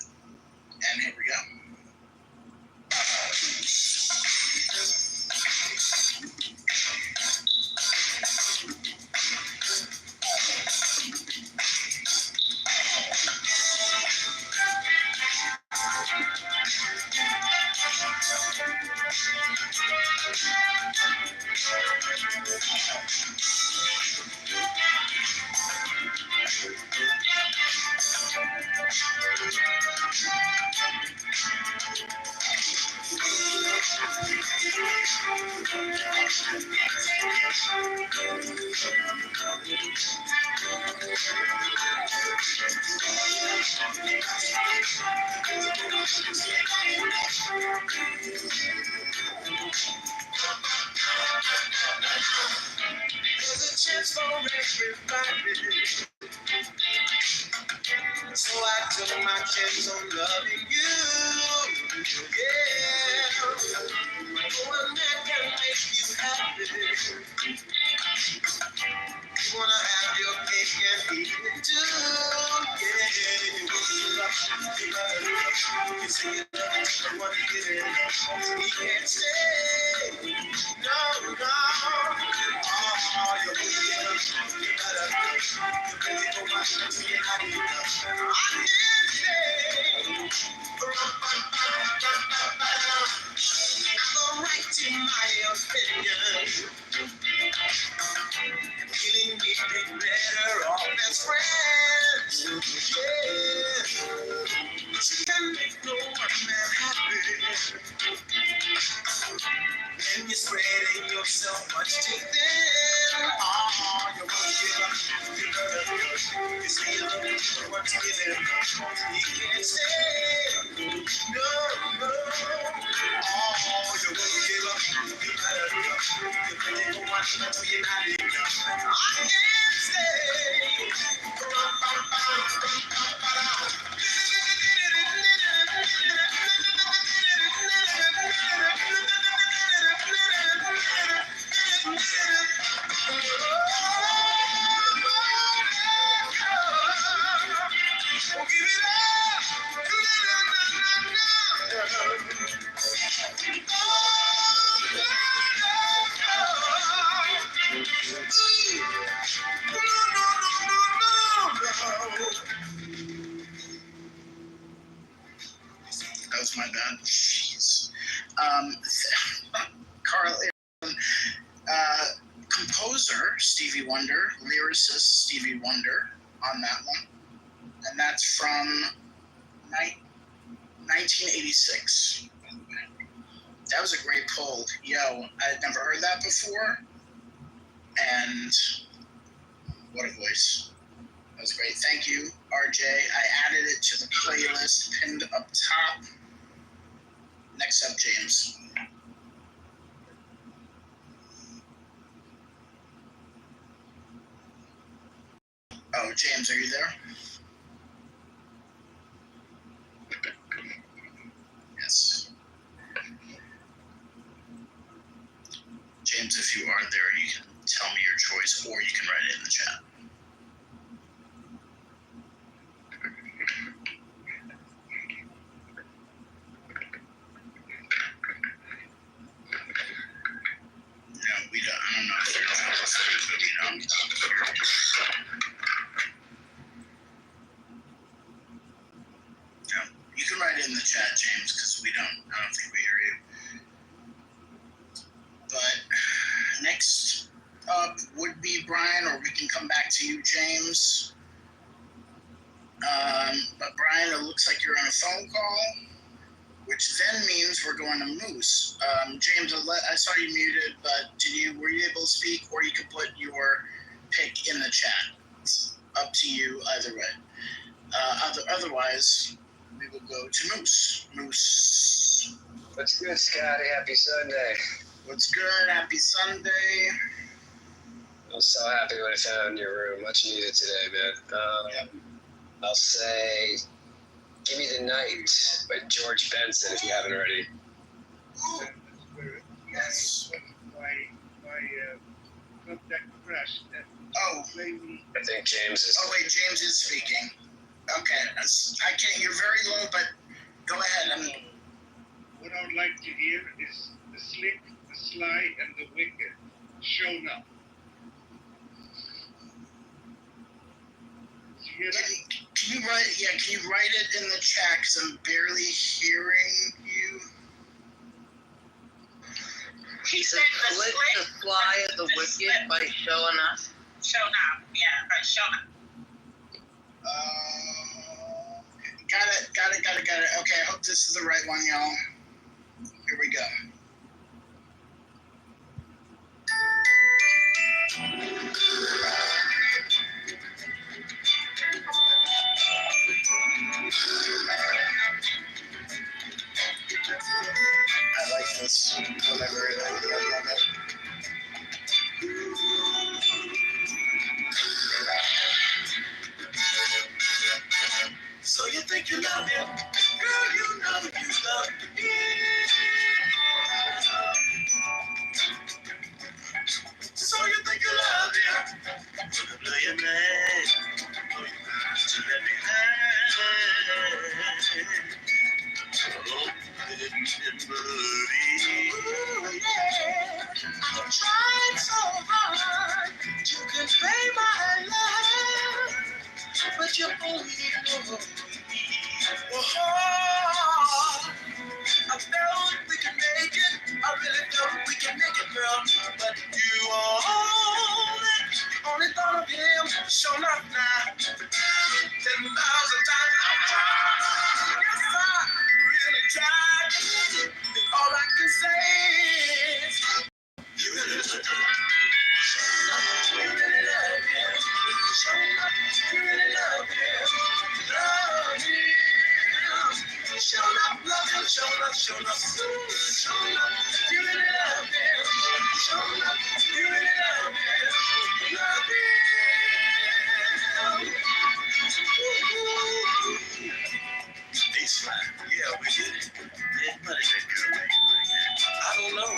There's a chance for everybody. So I took my chance on loving you. Yeah. Oh, a man can make you happy. You wanna have your cake and eat it too. Yeah. You want to love, you say you love it, you want to get it. He can't stay. No, no. Oh, you want to get up. You better. You better go watch it till you're not enough. I can't stay. I'm right to my opinion. Feeling we be better off as friends. Yeah. But you can make no one man happy. When you're spreading yourself much too thin. Oh, you want to give up. You better give up. You say you love it, you want to give it up. You can't stay. No, no. Oh, you want to give up. You better give up. You better go watch it until you're not enough. I can't stay. That was my bad. Jeez. Carl, composer Stevie Wonder, lyricist Stevie Wonder on that one. And that's from 1986. That was a great pull. Yo, I had never heard that before. And what a voice. That was great. Thank you, RJ. I added it to the playlist pinned up top. Next up, James. Oh, James, are you there? Yes. James, if you aren't there, you can tell me your choice, or you can write it in the chat. No, we don't. I don't know if you're trying to say it, but we don't. No, you can write it in the chat, James, because I don't think we hear you. But next up would be Brian, or we can come back to you, James. But Brian, it looks like you're on a phone call, which then means we're going to Moose. James, I saw you muted, but were you able to speak, or you could put your pick in the chat? It's up to you either way. Otherwise, we will go to Moose. Moose. What's good, Scotty? Happy Sunday. What's good? Happy Sunday. I'm so happy when I found your room. Much needed today, man. I'll say, Give Me the Night by George Benson, if you haven't already. Yes. My contact crashed. Oh. I think James is. Oh, wait, James is speaking. Okay. I can't, you're very low, but go ahead. What I would like to hear is the slick, the sly, and the wicked. Show now. Can you write it in the chat, because I'm barely hearing you? Can He said the Slick slick. the fly of the wicked by showing up. Showing up. Yeah, right. Showing up. Got it. Okay, I hope this is the right one, y'all. Here we go. I like this. Whatever it is, I love it. So you think you love him? Girl, you know you love him. So you think you love him? Blow your mind. To let me Ooh, yeah. I've tried so hard to convey my love, but you only ignore me. Oh, I felt we could make it. I really felt we could make it, girl. But you only thought of him. Show enough now. 10,000 times I've tried. Yes, I really tried. And all I can say is, you really love him. You really love him. Show enough. You really love him. Love him. Show enough, love him. Show enough, show enough. Show enough. You really love him. Show enough. You really love him. Love him. Baseline. Yeah, we did it. Made money that girl. I don't know.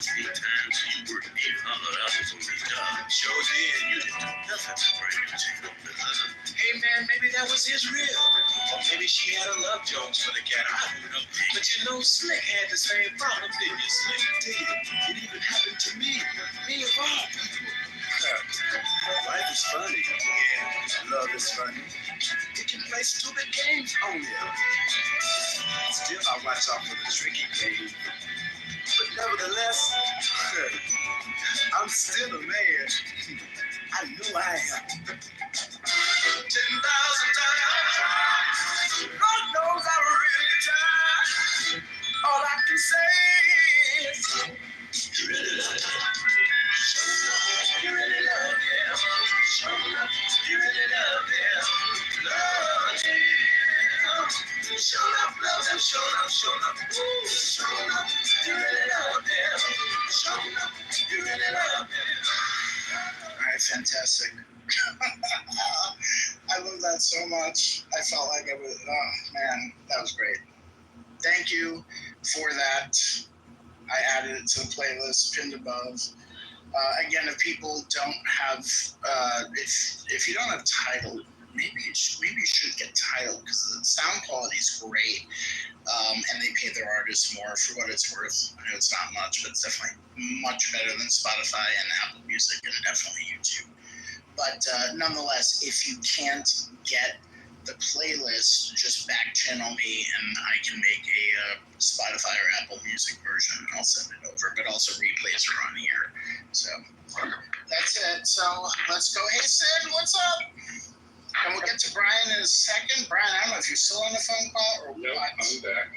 3 times you worked 800 hours on the job. Sure did. You didn't do nothing to bring him to you. Hey man, maybe that was his real. Or maybe she had a love Jones for the cat. I don't know. But you know, Slick had the same problem, didn't you, Slick? Did it? It even happened to me. Me of all people. Life is funny. Yeah, love is funny. It can play stupid games on you. Still, I watch out for the tricky game. But nevertheless, I'm still a man. I know I am. 10,000 times I've tried. Lord knows I really tried. All I can say is, you really love him. You really love him. Show enough. You really love him. Love him. Show enough, love him. Show enough, show enough. Ooh, show enough. You really love him. Show enough. You really love him. All right, fantastic. I love that so much. I felt like I was, oh man, that was great. Thank you for that. I added it to the playlist pinned above. Again, if people don't have, if you don't have Tidal, maybe you should get Tidal because the sound quality is great, and they pay their artists more for what it's worth. I know it's not much, but it's definitely much better than Spotify and Apple Music and definitely YouTube. But nonetheless, if you can't get the playlist, just back channel me and I can make a Spotify or Apple Music version and I'll send it over. But also replays are on here. So that's it. So let's go. Hey Sid, what's up? And we'll get to Brian in a second. Brian, I don't know if you're still on the phone call or no, what. I'm back.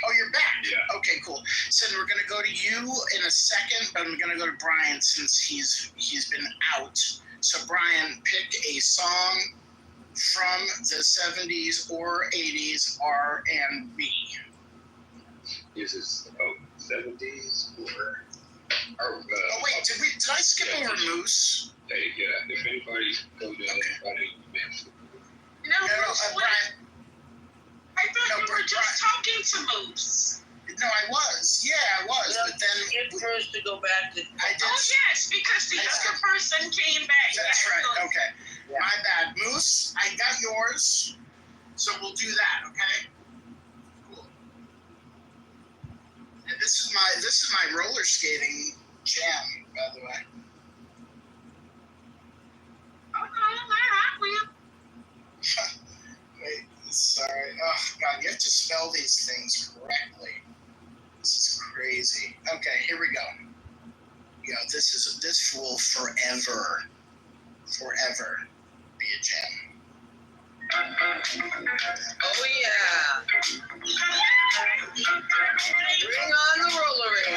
Oh, you're back? Yeah. Okay, cool. Sid, we're going to go to you in a second, but I'm going to go to Brian since he's been out. So Brian, pick a song from the 70s or 80s R&B. This is about 70s or oh wait, did I skip over Moose? Hey, yeah, if anybody goes to anybody, No, Brian. I thought you were just talking to Moose. No, I was. Yeah, I was. No, but then get first to go back to. I did. Oh yes, because the other person came back. That's right. Okay. Yeah. My bad, Moose. I got yours, so we'll do that. Okay. Cool. And this is my roller skating jam, by the way. Wait, sorry. Oh God, you have to spell these things correctly. This is crazy. Okay, here we go. Yo, this will forever be a jam. Oh yeah. Bring on the rollery.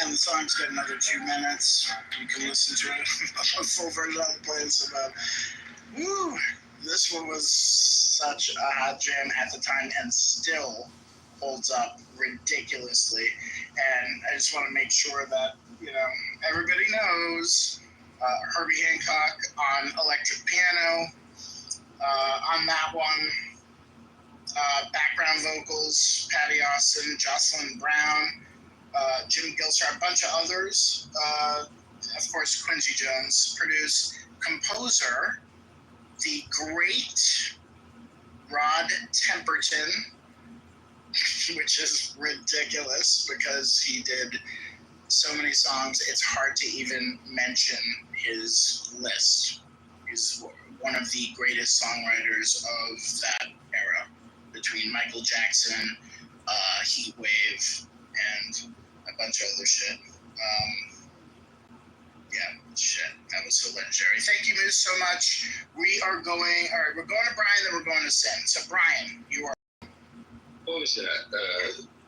And the song's got another 2 minutes. You can listen to it. A full version of the playlist about. Woo! This one was such a hot jam at the time and still holds up ridiculously. And I just want to make sure that, everybody knows Herbie Hancock on electric piano on that one. Background vocals, Patty Austin, Jocelyn Brown, Jim Gilstar, a bunch of others. Of course, Quincy Jones produced. Composer, the great Rod Temperton, which is ridiculous because he did so many songs, it's hard to even mention his list. He's one of the greatest songwriters of that era, between Michael Jackson, Heat Wave, and a bunch of other shit. That was so legendary. Thank you, Moose, so much. We're going to Brian, then we're going to Sin. So, Brian, you are. What was that?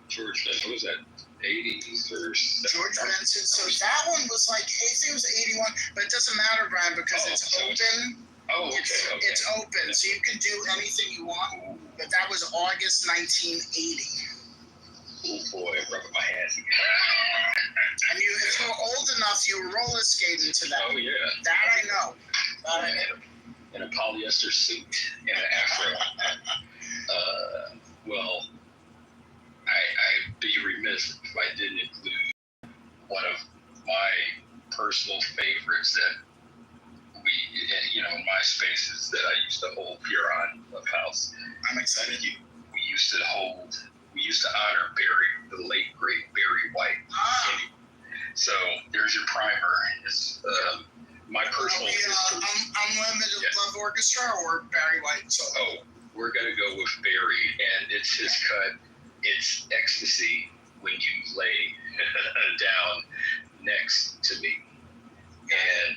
George, what was that? 80s or 70s? George Benson. So that one was like, I think it was 81, but it doesn't matter, Brian, because it's open. Oh, okay. It's open, so you can do anything you want. But that was August 1980. Oh boy, I'm rubbing my hands. And if you were old enough, you were roller skating to that. Oh yeah. That I know. In a polyester suit and an afro. Well, I'd be remiss if I didn't include one of my personal favorites that we, you know, my spaces that I used to hold here on Clubhouse. I'm excited. We used to honor the late great Barry White. So there's your primer. It's my personal. Unlimited Love Orchestra or Barry White solo? Oh, we're gonna go with Barry, and it's his cut. It's Ecstasy when you lay down next to me, and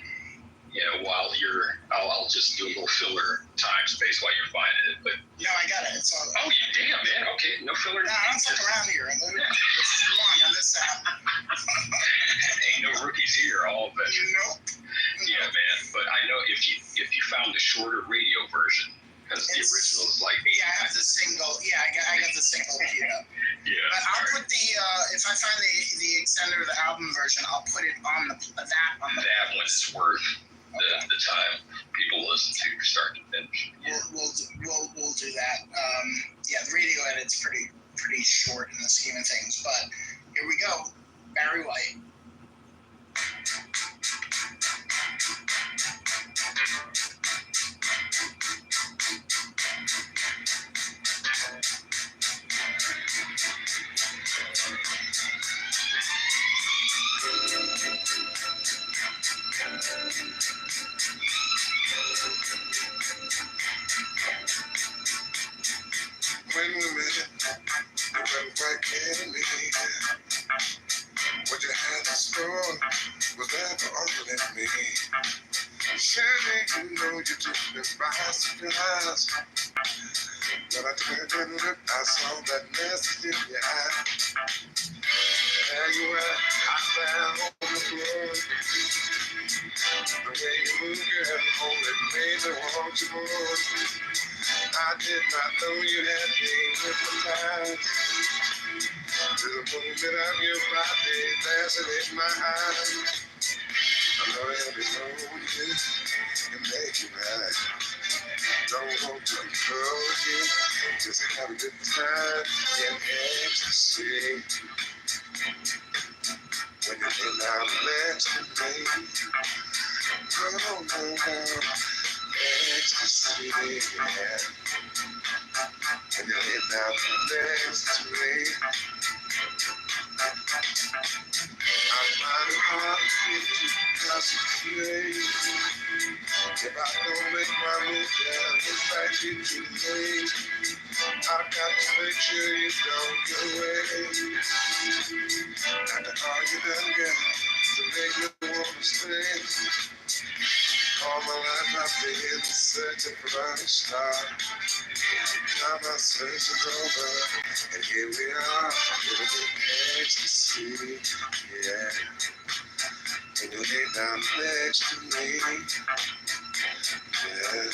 you know, while I'll just do a little filler time space while you're finding it. But no, I got it. It's all. Oh, you damn man. Okay, no filler. No, I don't fuck around here. I'm long on this app. Ain't no rookies here. All veterans. Nope. Yeah, man. But I know if you found the shorter radio version, because the original is like 8 I have the single. Yeah, I got the single queued up. Yeah. But I'll put the if I find the extended or the album version, I'll put it on the that one's worth the time people listen to start to finish. We'll do that. Yeah, the radio edit's pretty short in the scheme of things, but here we go. Barry White. When we met, it went quite clear to me. What you had in store was there for only me. Surely you know you took me by surprise. When I turned and looked, I saw that message in your eye. There you were, I found on the floor. The way you moved, girl, only made me want you more. I did not know you had me hypnotized. To the movement of your body dancing in my eyes. I know every know you can make you right. Don't want to control you, just have a good time in ecstasy. When you're in out next to me, no, ecstasy, yeah. When you're in out next to me, I find it hard to concentrate. If I don't make my move down, it's back into the lane. I've got to make sure you don't get away. After all you done, girl, to make me want to stay. All my life I've been searching for a star. Now my search is over, and here we are, living in ecstasy, yeah. And you lay down next to me, yeah.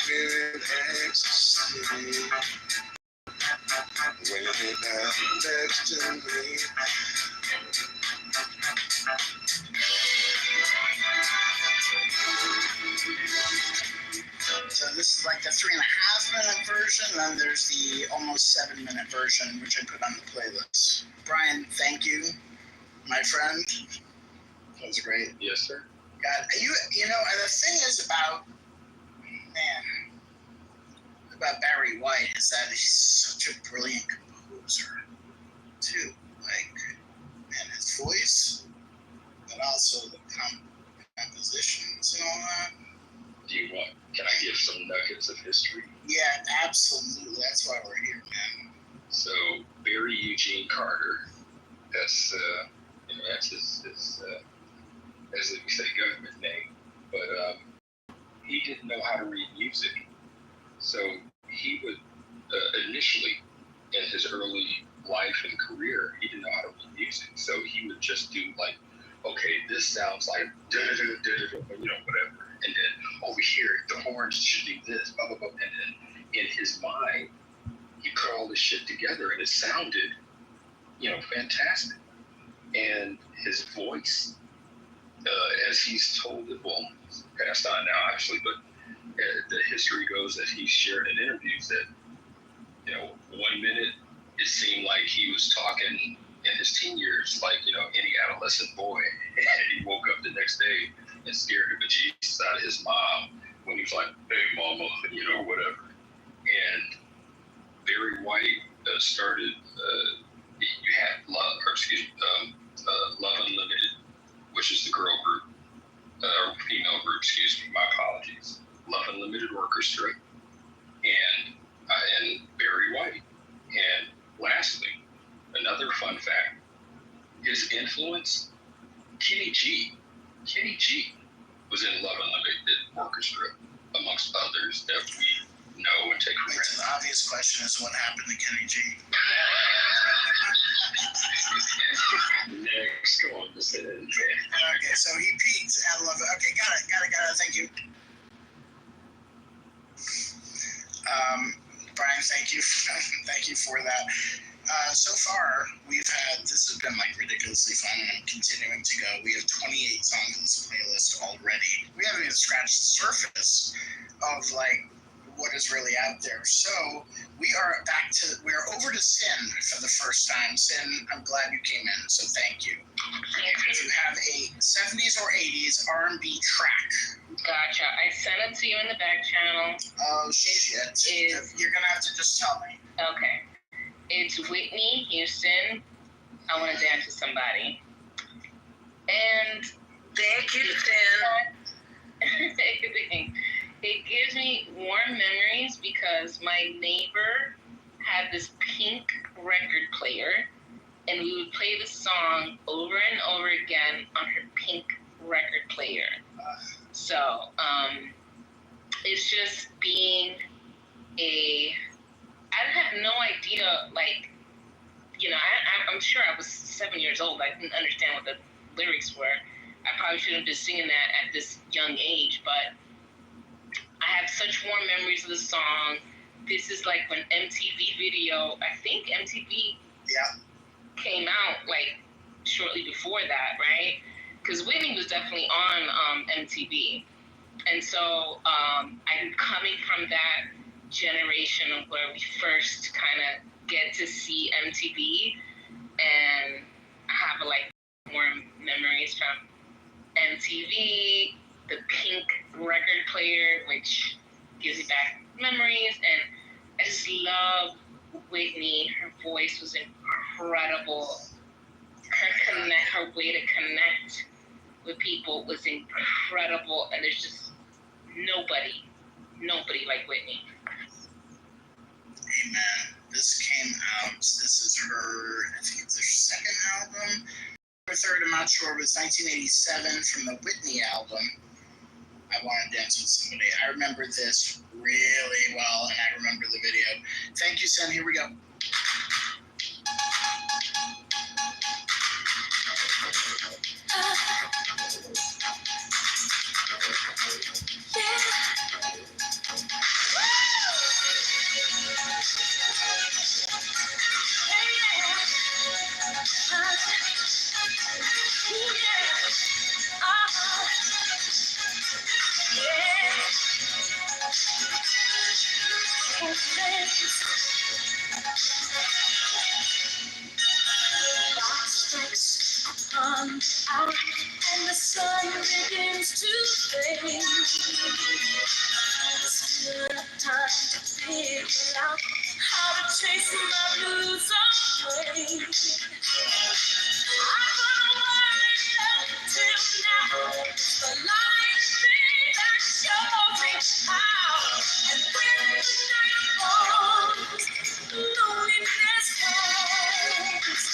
We're in ecstasy. When you lay down next to me. So this is like the 3.5-minute version, then there's the almost 7-minute version, which I put on the playlist. Brian, thank you, my friend. That was great. Yes, sir. God, you know, the thing is about Barry White is that he's such a brilliant composer, too. Like, and his voice, but also the compositions and all that. Do you want? Can I give some nuggets of history? Yeah, absolutely. That's why we're here, man. So Barry Eugene Carter, that's his as we say, government name. But he didn't know how to read music, so he would initially in his early life and career, he didn't know how to read music, so he would just do like, okay, this sounds like da da da da, you know, whatever. And then over here, the horns should do this, blah, blah, blah. And then in his mind, he put all this shit together and it sounded, you know, fantastic. And his voice, as he's told it, well, he's passed on now, actually, but the history goes that he shared in interviews that, you know, 1 minute it seemed like he was talking in his teen years, like, you know, any adolescent boy. And he woke up the next next day and scared the bejesus out of his mom when he was like, "Hey, mama," whatever. And Barry White started. You had Love Unlimited, which is the girl group, or female group. Excuse me, my apologies. Love Unlimited Orchestra, and Barry White. And lastly, another fun fact: his influence, Kenny G. Kenny G was in Love Unlimited Orchestra, amongst others that we know and take for granted. The obvious question is what happened to Kenny G? Next, go on to say that. Okay, so he peaked at Love. Okay, got it. Thank you. Brian, thank you for that. So far, this has been like ridiculously fun, and I'm continuing to go. We have 28 songs in this playlist already. We haven't even scratched the surface of like what is really out there. So we're over to Sin for the first time. Sin, I'm glad you came in, so thank you. If you have a 70s or 80s R&B track. Gotcha. I sent it to you in the back channel. Oh shit. You're gonna have to just tell me. Okay. It's Whitney Houston, I Want to Dance with Somebody. And thank you, Sin. It gives me warm memories because my neighbor had this pink record player, and we would play the song over and over again on her pink record player. So, it's just being I had no idea, like, I'm sure I was 7 years old. I didn't understand what the lyrics were. I probably shouldn't have been singing that at this young age, but I have such warm memories of the song. This is like when MTV Video, I think MTV came out like shortly before that, right? Because Whitney was definitely on MTV. And so I'm coming from that generation of where we first kind of get to see MTV, and I have like warm memories from MTV, the pink record player, which gives me back memories, and I just love Whitney. Her voice was incredible. Her way to connect with people was incredible, and there's just nobody like Whitney. Amen. This came out, this is I think it's her second album, or third, I'm not sure, it was 1987 from the Whitney album, I Want to Dance with Somebody. I remember this really well, and I remember the video. Thank you, Sen. Here we go. Out and the sun begins to fade. Still enough time to figure out how to chase my blues away. I've been waiting until now. The light thing that shows me how. And when the night falls, loneliness comes.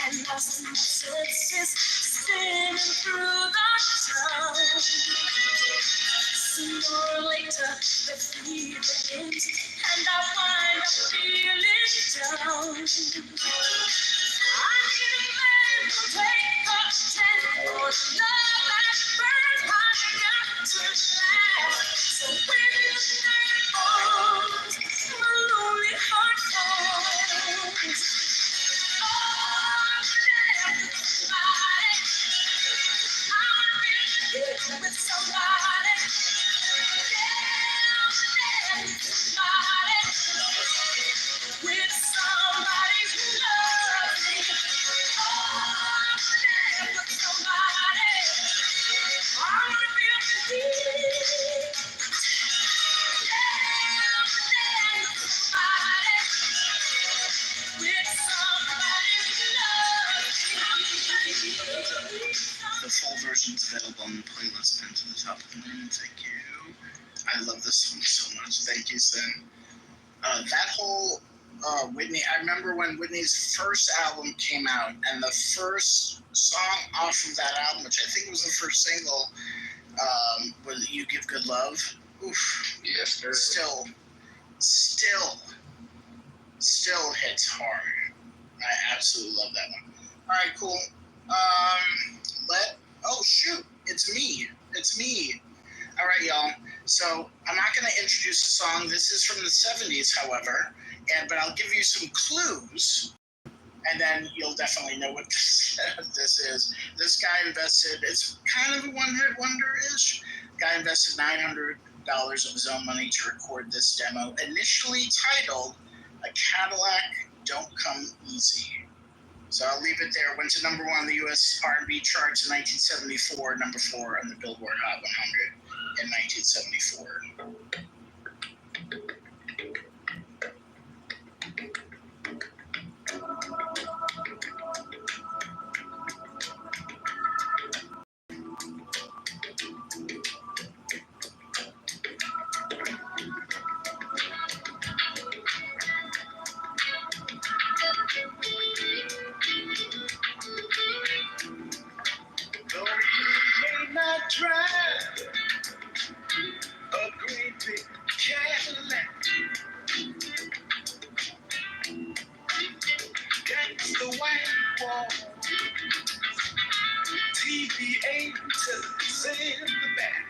And lost my senses, spinning through the town. Sooner or later, the fever ends, and I wind up versions available on the playlist pinned to the top of the room. Thank you. I love this song so much. Thank you, Sin. That whole Whitney, I remember when Whitney's first album came out, and the first song off of that album, which I think was the first single, was You Give Good Love. Oof. Yes, sir. Still hits hard. I absolutely love that one. All right, cool. Oh shoot, it's me. All right, y'all. So I'm not going to introduce the song. This is from the 70s, however, but I'll give you some clues, and then you'll definitely know what this is. This guy invested. It's kind of a one-hit wonder-ish. Guy invested $900 of his own money to record this demo, initially titled "A Cadillac Don't Come Easy." So I'll leave it there. Went to number 1 on the U.S. R&B charts in 1974, number 4 on the Billboard Hot 100 in 1974. Though you may not drive a great big Cadillac, that's the white wall, TV antennas in the back.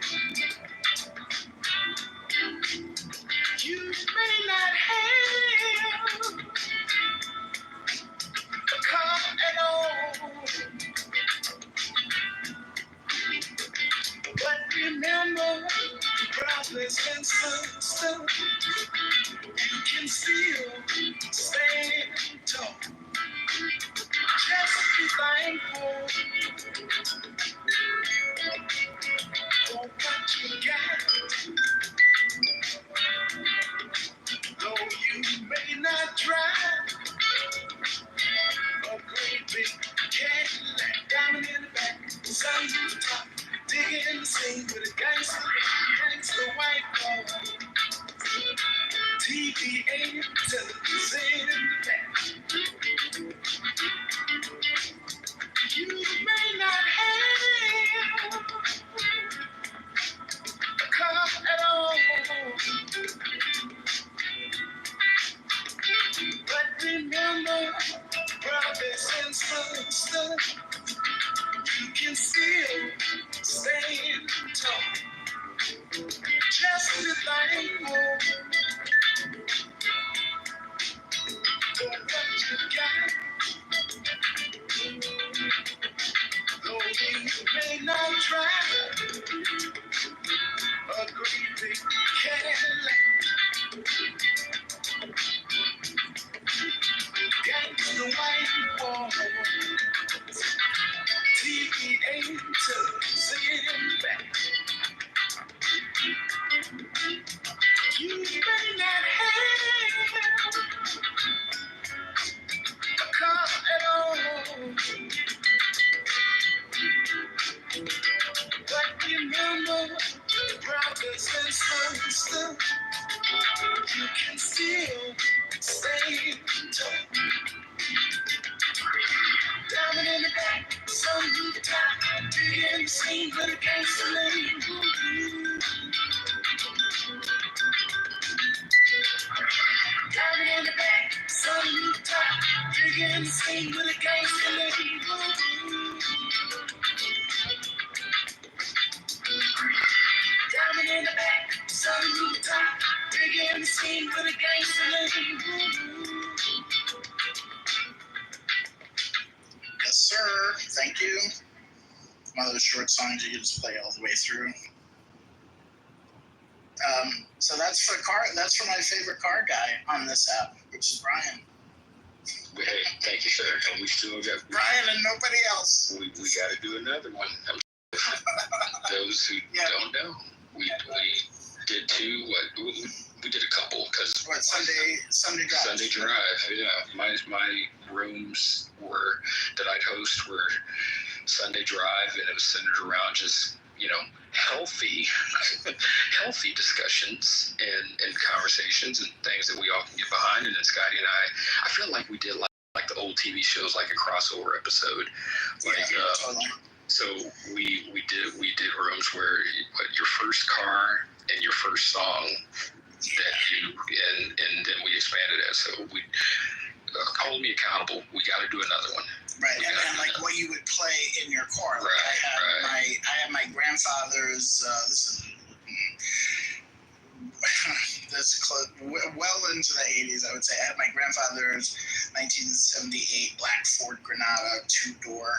You may not have a car at all, but remember, brothers and sisters, you can still stand tall. Just be thankful for what you got. Though you may not drive a great big Cadillac, diamond in the back, sun roof top, digging in the scene with a gangster white wall, TV antennas in the back. You may not have a car at all, but remember, brothers and sisters, you can still stand tall. Just be thankful for what you got. Though you may not drive a great big Cadillac, got the white wall, TV antennas in the back. You may not have a car at all, but remember, brothers and sisters, you can still stand tall. Diamond in the back, sun roof top, big in the scene with a gangster lean. Diamond in the back, sun roof top, big in the scene with a gangster lean. Diamond in the back, sun roof top, big in the scene with a gangster lean. Yes, sir. Thank you. One of those short songs you can just play all the way through. So that's for my favorite car guy on this app, which is Brian. Hey, thank you, sir. And we still got Brian and nobody else. We got to do another one. Those who don't know, we did two. We did a couple because Sunday Drive. Sunday Drive. Yeah, my rooms that I'd host were Sunday drive, and it was centered around just, healthy discussions and conversations and things that we all can get behind. And then Scotty and I feel like we did like the old TV shows, like a crossover episode. So we did rooms where your first car and your first song that and then we expanded it. So we hold me accountable. We got to do another one. Right, and like what you would play in your car. Like I had my grandfather's. Well into the 80s, I would say. I had my grandfather's 1978 black Ford Granada 2-door,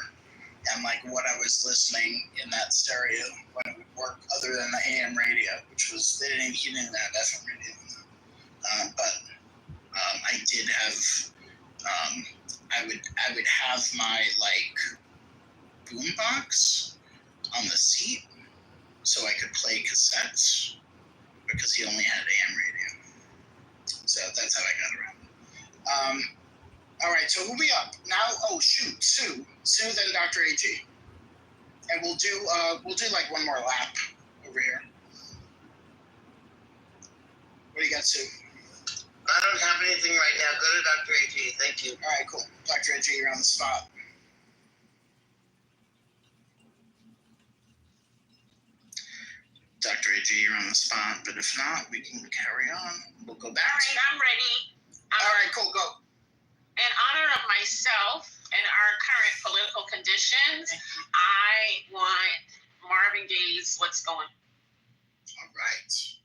and like what I was listening in that stereo when it would work, other than the AM radio, which was he didn't have FM radio. But I did have. I would have my like boombox on the seat so I could play cassettes because he only had AM radio. So that's how I got around. All right, so who we up now? Oh shoot, Sue, then Dr. AG, and we'll do like one more lap over here. What do you got, Sue? I don't have anything right now. Go to Dr. AG. Thank you. All right, cool. Dr. AG, you're on the spot. Dr. AG, you're on the spot, but if not, we can carry on. We'll go back. All right, I'm ready. All right, cool, go. In honor of myself and our current political conditions, I want Marvin Gaye's "What's Going." All right.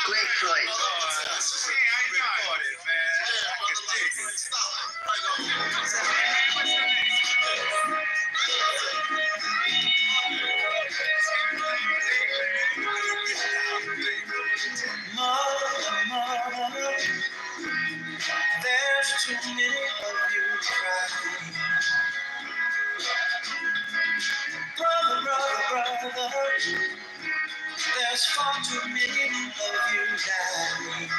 Great choice. Mother, there's too many of you crying. Brother, there's far too many of you dying.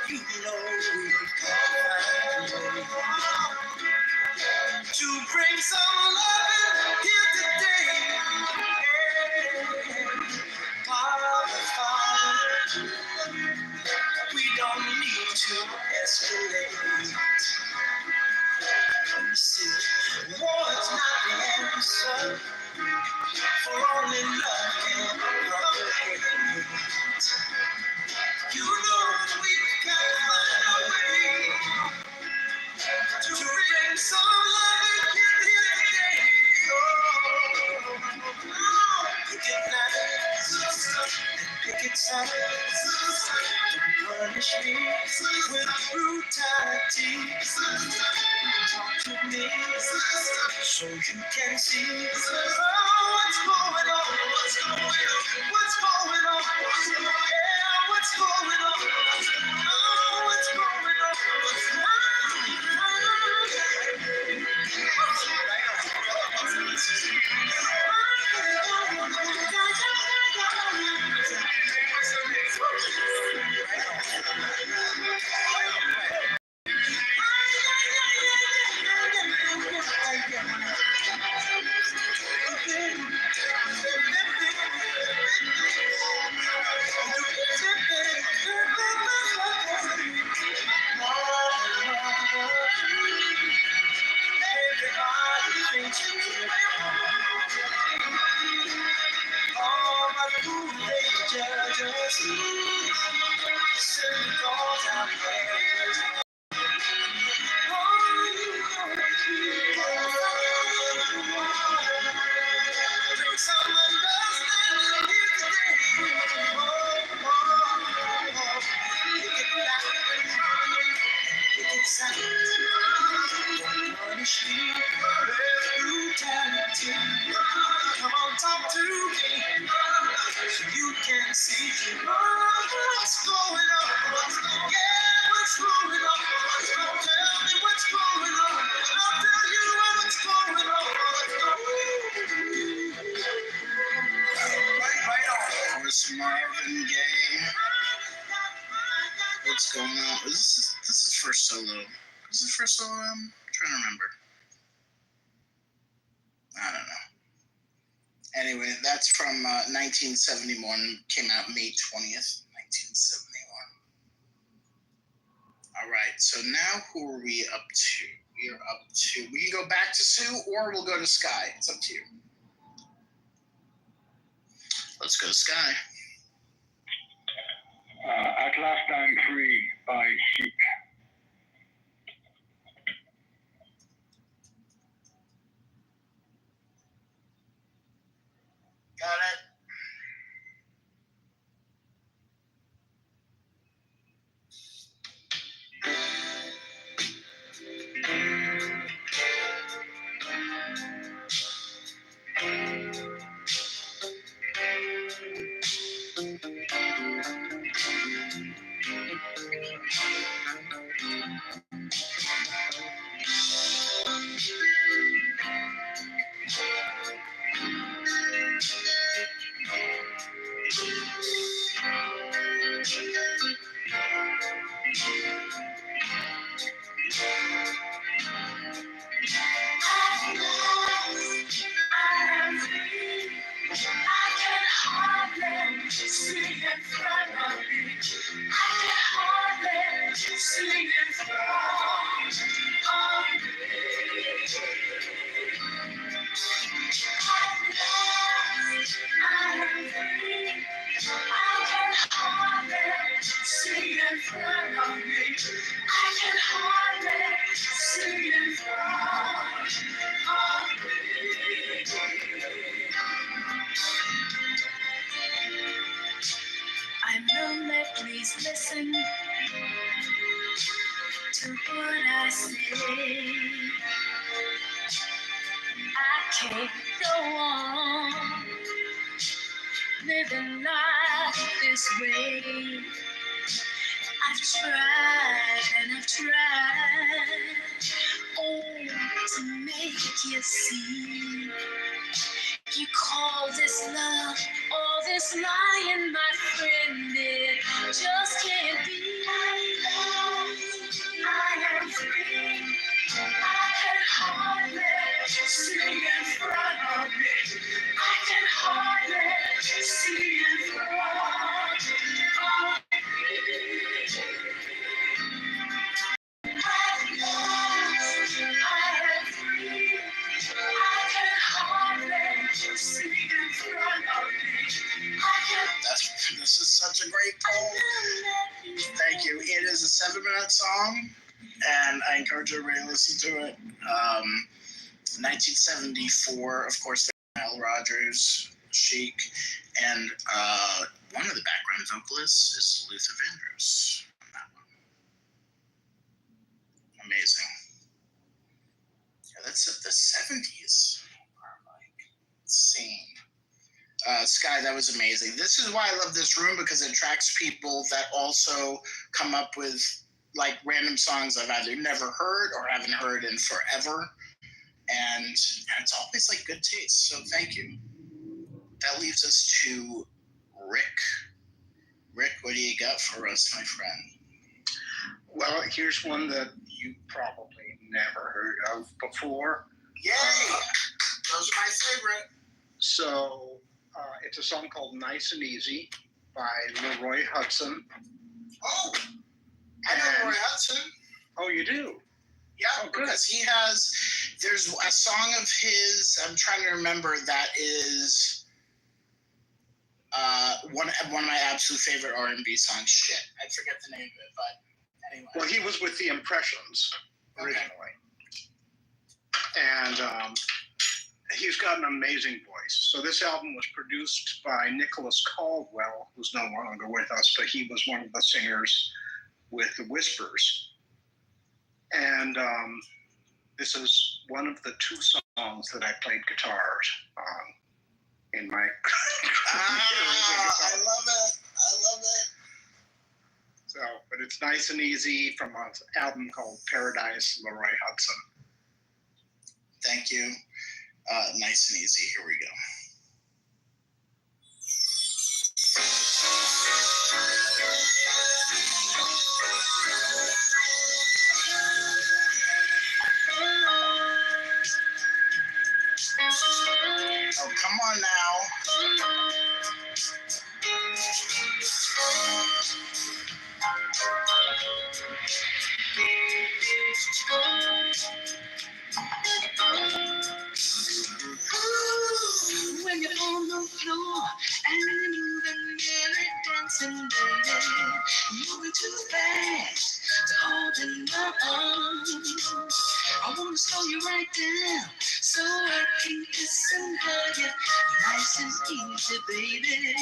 You know we've got to find a way to bring some love here today. Father, we don't need to escalate. See, war is not the answer, for only love can conquer hate. You know we've got to find a way to bring some love here today. Picket lines and picket signs. Don't punish me with brutality. Talk to me so you can see what's going on. What's going on? What's going on? Yeah, what's going on? Oh, what's going on? Come on, talk to me so you can see what's going on. Yeah, what's going on? Tell me what's going on. I'll tell you what's going on. Right on. That was Marvin Gaye. what's going on. This is first solo. Is this first solo? I'm trying to remember. I don't know. Anyway, that's from 1971. Came out May 20th, 1971. All right. So now who are we up to? We are up to. We can go back to Sue, or we'll go to Sky. It's up to you. Let's go to Sky. At Last I'm Free by Chic. Got it. I'm lonely, please listen to what I say. I can't go on living life this way. I've tried and I've tried, oh, to make you see. You call this love, all this lying, my friend, it just can't be. I am free, I can hardly see in front of me. I can hardly see in front of me. This is such a great poem. Thank you. It is a 7-minute song, and I encourage everybody to listen to it. 1974, of course, Nile Rodgers, Chic, and one of the background vocalists is Luther Vandross on that one. Amazing. Yeah, that's the 70s. Are like insane. Sky, that was amazing. This is why I love this room, because it attracts people that also come up with like random songs I've either never heard or haven't heard in forever. And it's always like good taste. So thank you. That leaves us to Rick. Rick, what do you got for us, my friend? Well, here's one that you probably never heard of before. Yay! Those are my favorite. So it's a song called Nice and Easy by Leroy Hudson. Oh, I know Leroy Hudson. Oh, you do? Yeah, because he has, there's a song of his, I'm trying to remember, that is one of my absolute favorite R&B songs. Shit, I forget the name of it, but anyway. Well, he was with the Impressions originally. Okay. And he's got an amazing voice. So this album was produced by Nicholas Caldwell, who's no longer with us, but he was one of the singers with the Whispers. And this is one of the 2 songs that I played guitar on in my I love it. I love it. So, but it's Nice and Easy from an album called Paradise, Leroy Hudson. Thank you. Nice and Easy. Here we go. the floor and really moving, really dancing, baby. Moving too fast to hold in my arms. I wanna slow you right down so I can kiss and hug you, nice and easy, baby.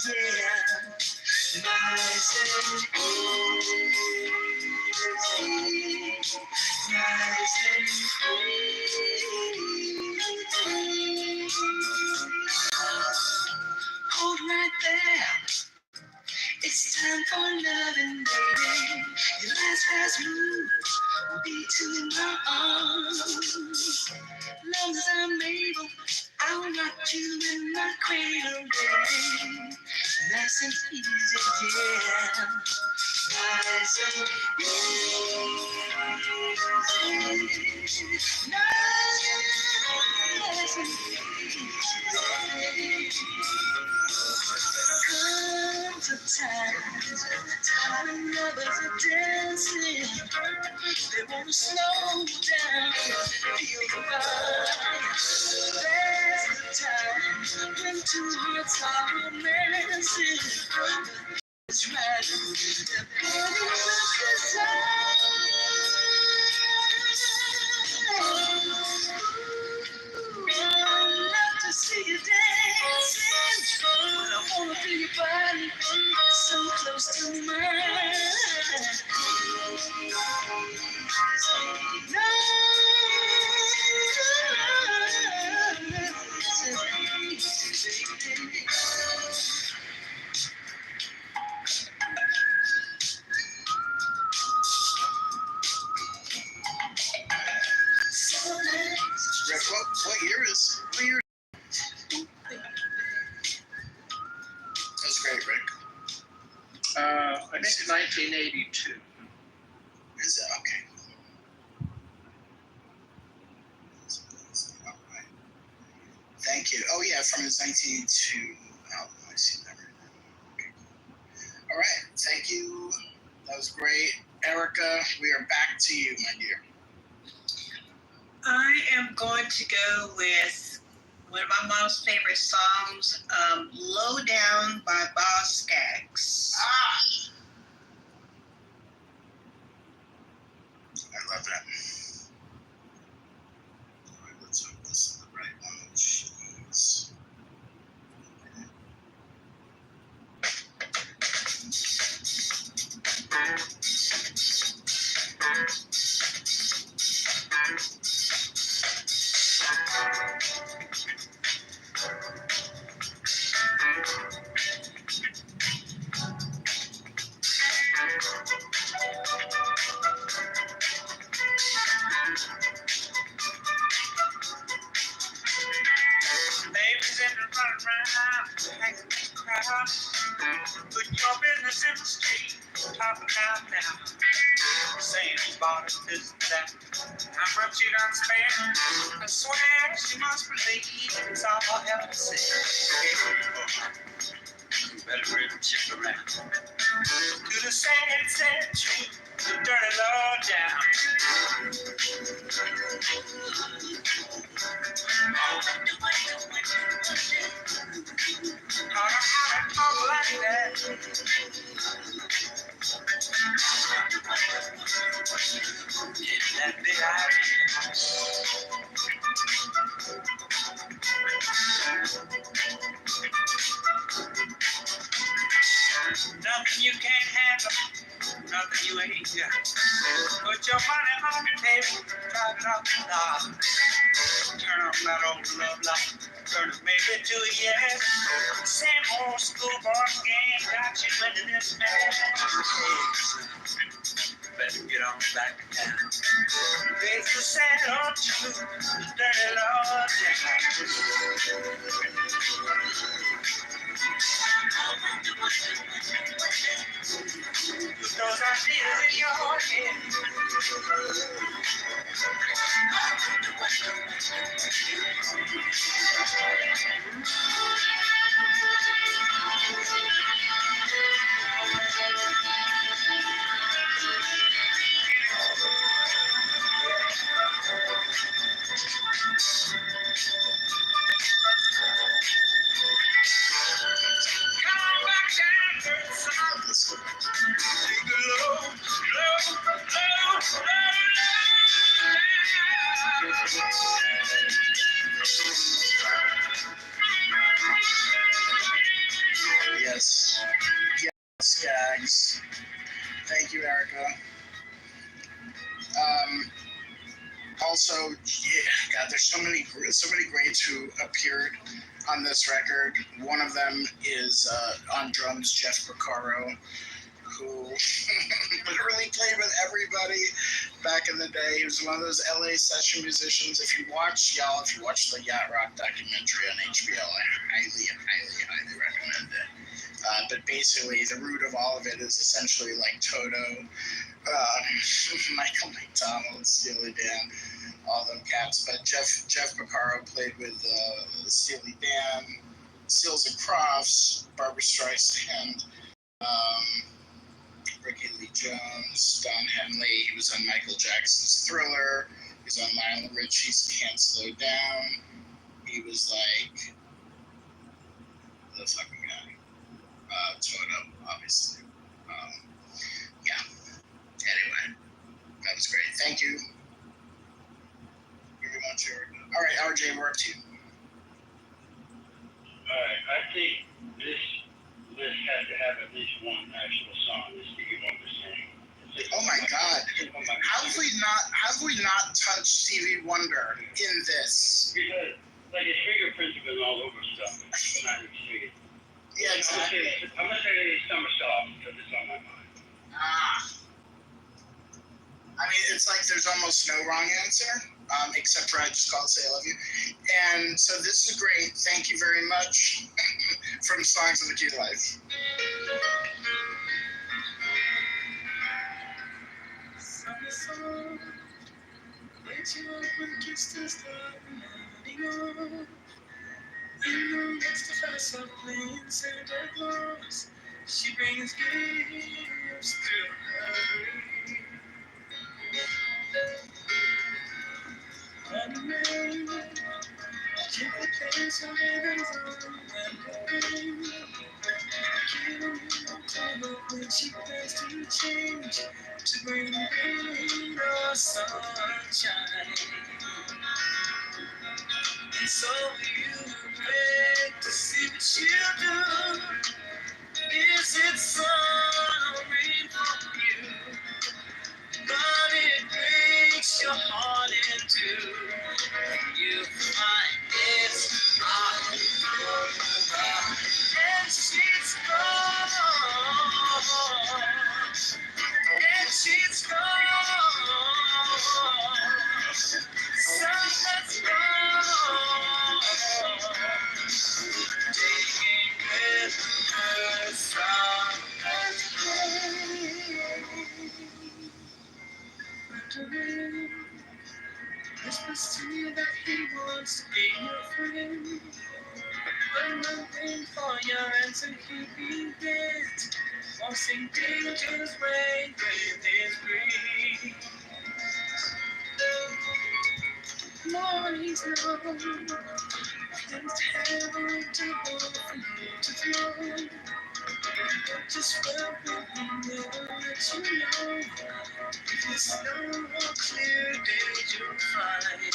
Yeah. Nice and easy, nice and easy. Hold right there. It's time for loving, baby. Your last move will be to my arms. Long as I'm able, I'll rock you in my cradle, baby. Nice and easy, yeah. Nice and easy. Nice and easy. Comes a time when lovers are dancing. They wanna slow down, feel the vibe. There's a time when two hearts are romancing. It's right. They're putting up I love to see you dancing. I wanna feel your body so close to mine. Rick, what year is? What year? That's great, Rick. I think 1982. Is it? Okay. All right. Thank you. Oh, yeah, from his 1982. Oh, I see that right now. Okay, cool. All right. Thank you. That was great. Erica, we are back to you, my dear. I am going to go with one of my mom's favorite songs, Low Down by Boz Scaggs. I love that. All right, let's hope this is the right one. Jeez. Babies in the run around, hanging in the crowd. Put your business in the street, talking out now. Saying you bought it, this and that. How much you done spent? I swear she must believe it's all hell to see. You better really check around. To the sad truth, the dirty low down. How to talk like that? It's that big idea. Nothing you can't handle, nothing you ain't got. Put your money on the table, drive it off the lot. Turn on that old love light, turn it maybe to a yes. Same old schoolboy game got you into this mess. Better get on back to town. Face the sad old truth, the dirty Lord down. Put those ideas in your head. Yes. Yes, Gags. Thank you, Erica. Also, yeah, God, there's so many greats who appeared on this record. One of them is on drums, Jeff Porcaro, who literally played with everybody back in the day. He was one of those LA session musicians. If you watch the Yacht Rock documentary on HBO, I highly recommend it. But basically, the root of all of it is essentially like Toto, Michael McDonald, Steely Dan, all them cats. But Jeff Porcaro played with Steely Dan, Seals and Crofts, Barbra Streisand, Ricky Lee Jones, Don Henley. He was on Michael Jackson's Thriller. He's on Lionel Richie's Can't Slow Down. He was like the fucking guy. Toto, obviously. Yeah. Anyway, that was great. Thank you very much, Jordan. All right, RJ, we're up to you. Alright, I think this list has to have at least one actual song that Stevie Wonder sang. Oh my God! How have we not touched Stevie Wonder in this? Because like his fingerprints have been all over stuff. Not his fingers. Yeah, exactly. I'm gonna say Summer Soft because it's on my mind. I mean, it's like there's almost no wrong answer, except for I just called Say I Love You. And so this is great. Thank you very much from Songs of the Key Life. She brings gifts to her. Honey, keep the place of living's on and when she plans to change to bring rain or sunshine. And so you wait to see what she'll do. Is it sun or rain from you? But it breaks your heart in two when you find it's October and she's gone. And she's gone. Summer's gone. Taking with her summer's rain. Whispers to you that he wants to be your friend. But nothing for your answer he be dead. Forcing danger's way with his breeze. Morning's long, and heaven to go for you to flow. Just well with me, never let you know. If it's no more clear day you'll find.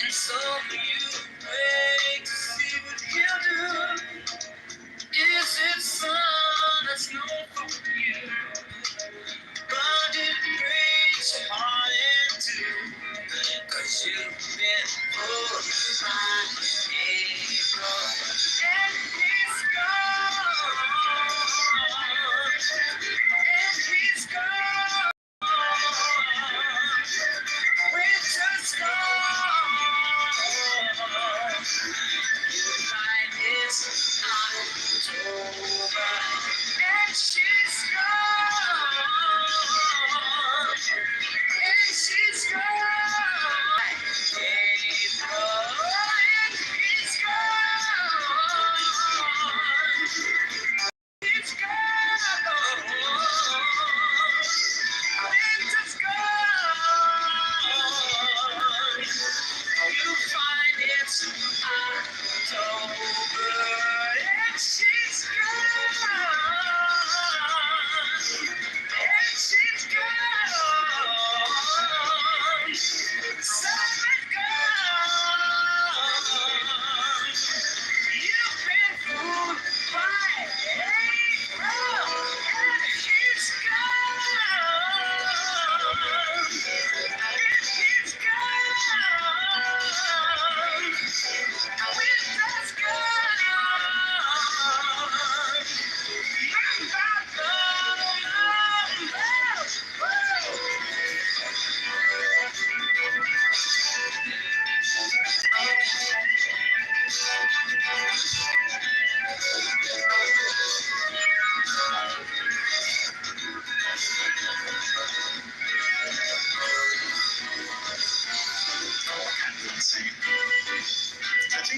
And so you wait to see what he'll do. Is it sun or snow for you? But it breaks your heart in two. 'Cause you've been full by April. And he's gone. And he's gone. Winter's gone. You find it's October. And she's gone. And she's gone. April. And he's gone. It's gone. Winter's gone. You find it's October and she's gone. And she's gone. Summer's gone. You've been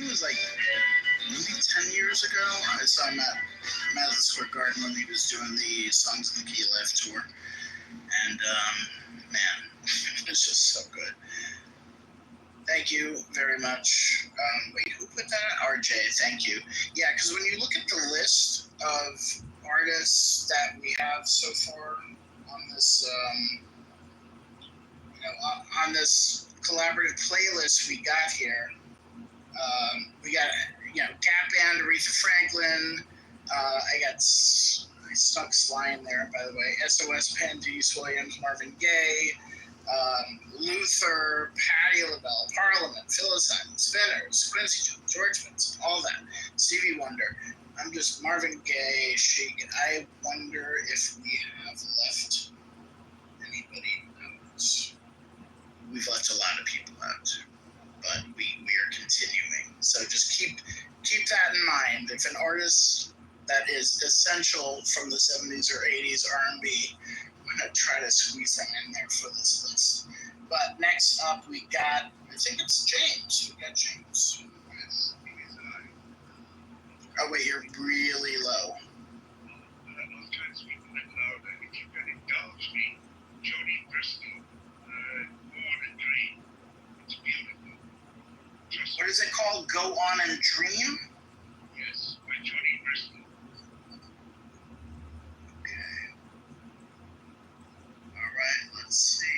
think it was like maybe 10 years ago. I saw him at Madison Square Garden when he was doing the Songs of the Key Live tour. And man, it's just so good. Thank you very much. Wait, who put that? RJ, thank you. Yeah, because when you look at the list of artists that we have so far on this, on this collaborative playlist we got here, we got Gap Band, Aretha Franklin. I stuck Sly in there, by the way. SOS, Penn, Deuce Williams, Marvin Gaye, Luther, Patti LaBelle, Parliament, Phyllis Hyman, Spinners, Quincy Jones, George Benson, all that. Stevie Wonder. I'm just Marvin Gaye, Chic. I wonder if we have left anybody out. We've left a lot of people out, but we are continuing. So just keep that in mind. If an artist that is essential from the 70s or 80s R&B, I'm going to try to squeeze them in there for this list. But next up we got, I think it's James. We got James. Oh wait, you're really low. Jody Bristol, Born and Dream. It's beautiful. What is it called? Go On and Dream? Yes, by Jody Bristol. Okay. All right, let's see.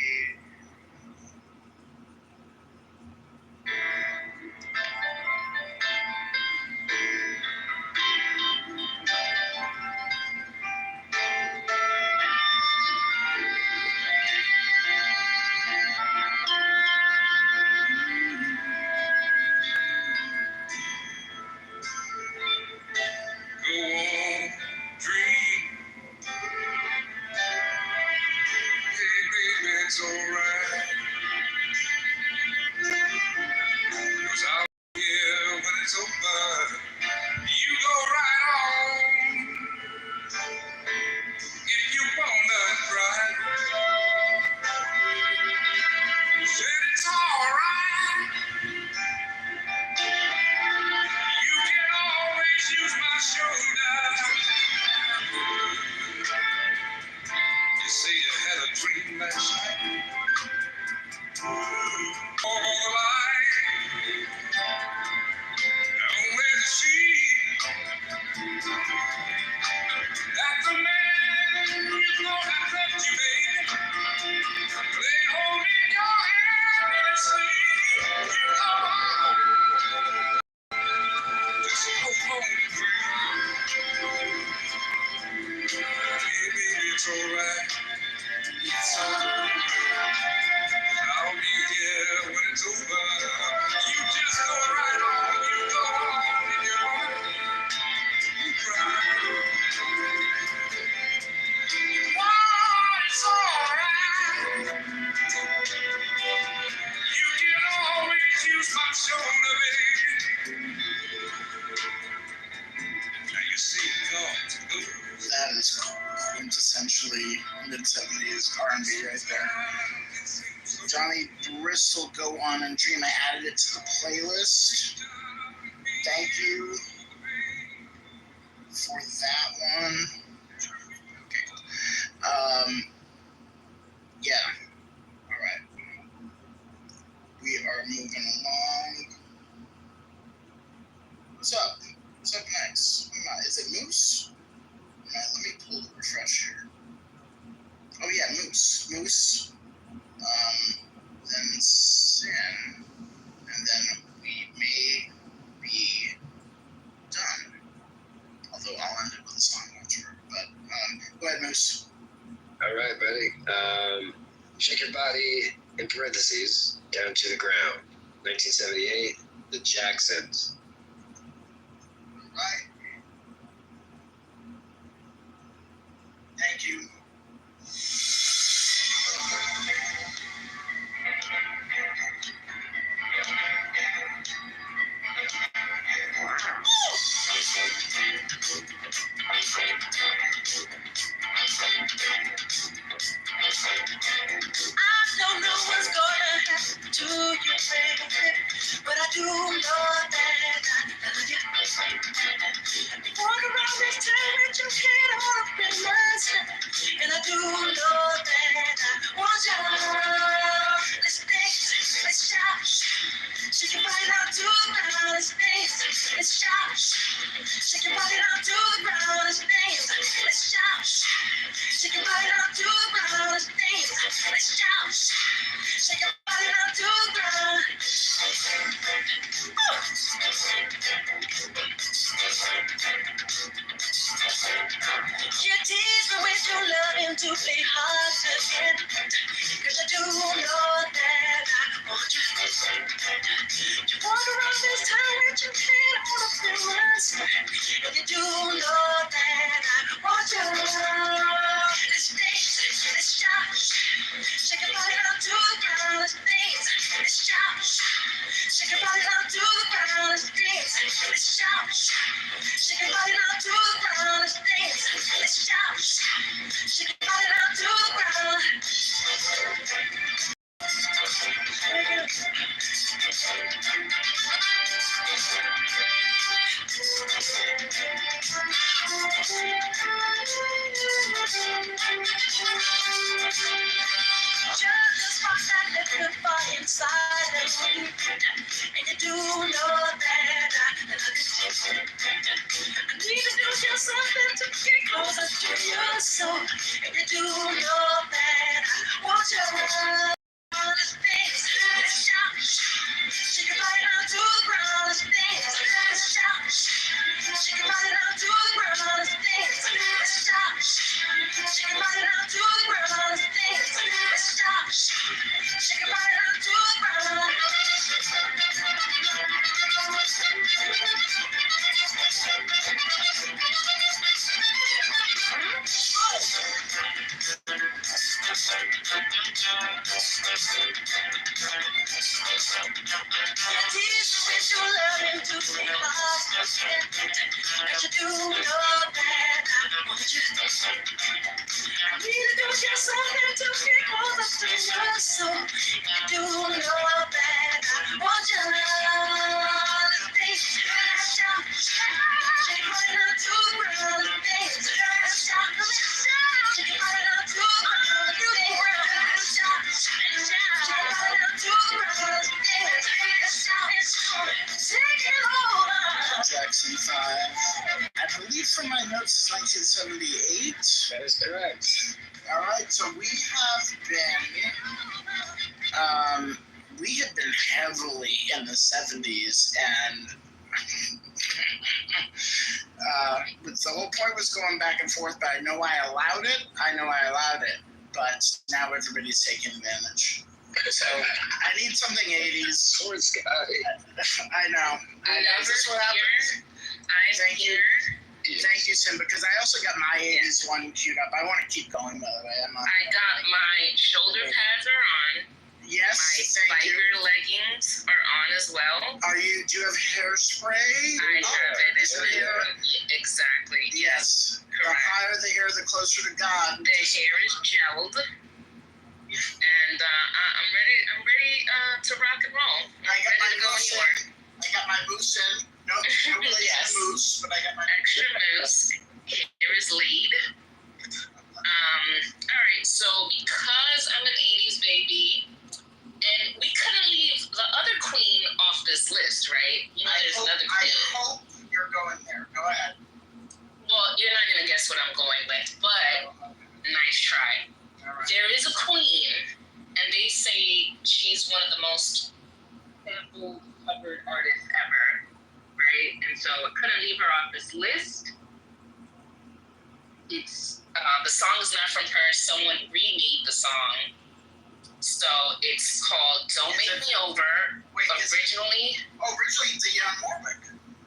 That is quintessentially mid-70s R&B right there. Johnny Bristol, Go On and Dream. I added it to the playlist. Thank you for that one. Okay. Yeah. All right. We are moving along. What's up? What's up next? Is it Moose? Let me pull the refresh here. Oh yeah, Moose. Then Sin. And then we may be done. Although I'll end it with a song, not sure. But go ahead, Moose. All right, buddy. Shake Your Body, in parentheses, Down to the Ground. 1978, The Jacksons. Right. Thank you. I don't know what's gonna happen to you, baby, but I do know that let's shout. Shake your body down to the ground, let's dance. Let's shout. Shake your body down to the ground, let's dance. Let's shout. Shake your body down to the ground. You tease me with your loving to play hard to get. Cause I do know that I want you. You walk around this town with your head on a promise. And you do know that I want you. Let's dance, let's shout. Shake your body down to the ground, let's dance. Let's shout. Shake your body down to the ground, let's dance. Let's shout. Shake your body down to the ground, let's dance. Let's shout. Shake your body down to the ground. Just my that liquor fire inside of me, and you do know that I love you. I need to do just something to get closer to your soul, and you do know that I want you. Let's dance, let's shout. Shake your body down to the ground, let's dance. Let's shout. Shake your body down to the ground, let's dance. Let's shout. Shake your body down to the ground, let's dance. Let's shout. Shake your body down to the ground. With your loving to be lost, but you do know that I want you. I need to do just something to get closer to your soul. You do know that I want you. Let's shout. Shake your body down to the ground, dance. Let's shout. Shake your body down to the ground, dance. Let's shout. Shake your body down to the ground, dance. Let's shout. Take it over. Jackson 5. I believe from my notes it's 1978. That is correct. All right, so we had been heavily in the 70s, and but the whole point was going back and forth, but I know I allowed it, but now everybody's taking advantage. So I need something 80s. Poor Scotty. I know. Is this what happens? Thank you. Thank you, Sim, because I also got my 80s one queued up. I want to keep going, by the way. I got my shoulder pads are on. Yes, my biker leggings are on as well. Do you have hairspray? I have it. It's exactly. Yes. Correct. The higher the hair, the closer to God. The hair is gelled. And I'm ready to rock and roll. I got my moose in. No yes. Moose, but I got my extra moose. Hair is laid. All right. So because I'm an '80s baby, and we couldn't leave the other queen off this list, right? You know, there's another queen. I hope you're going there. Go ahead. Well, you're not gonna guess what I'm going with, but nice try. Right. There is a queen, and they say she's one of the most sample covered artists ever, right? And so I couldn't leave her off this list. It's the song is not from her. Someone remade the song, so it's called "Don't Make Me Over." Originally Dionne Warwick.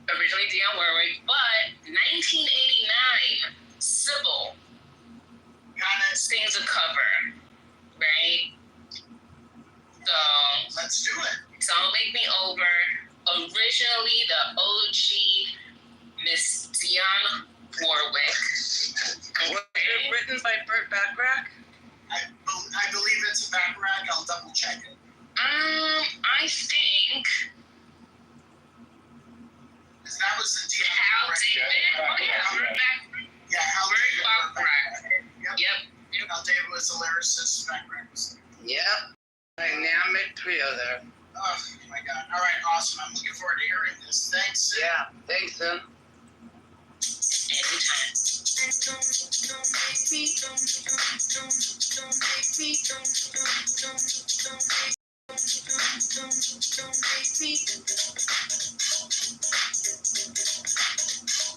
Originally Dionne Warwick, but 1989, Sybil sings a cover, right? So let's do it. Don't Make Me Over. Originally, the OG Miss Dionne Warwick. Was it written by Burt Bacharach? I believe it's a Bacharach. I'll double check it. I think. Because that was the Dionne Hal Warwick. David. Oh yeah, Burt Bacharach. Yeah, Hal David. Yep. Hal David was the lyricist. Bacharach was. Yep. Dynamic trio there. Oh my God! All right, awesome. I'm looking forward to hearing this. Thanks, Yeah, thanks, son. Anytime.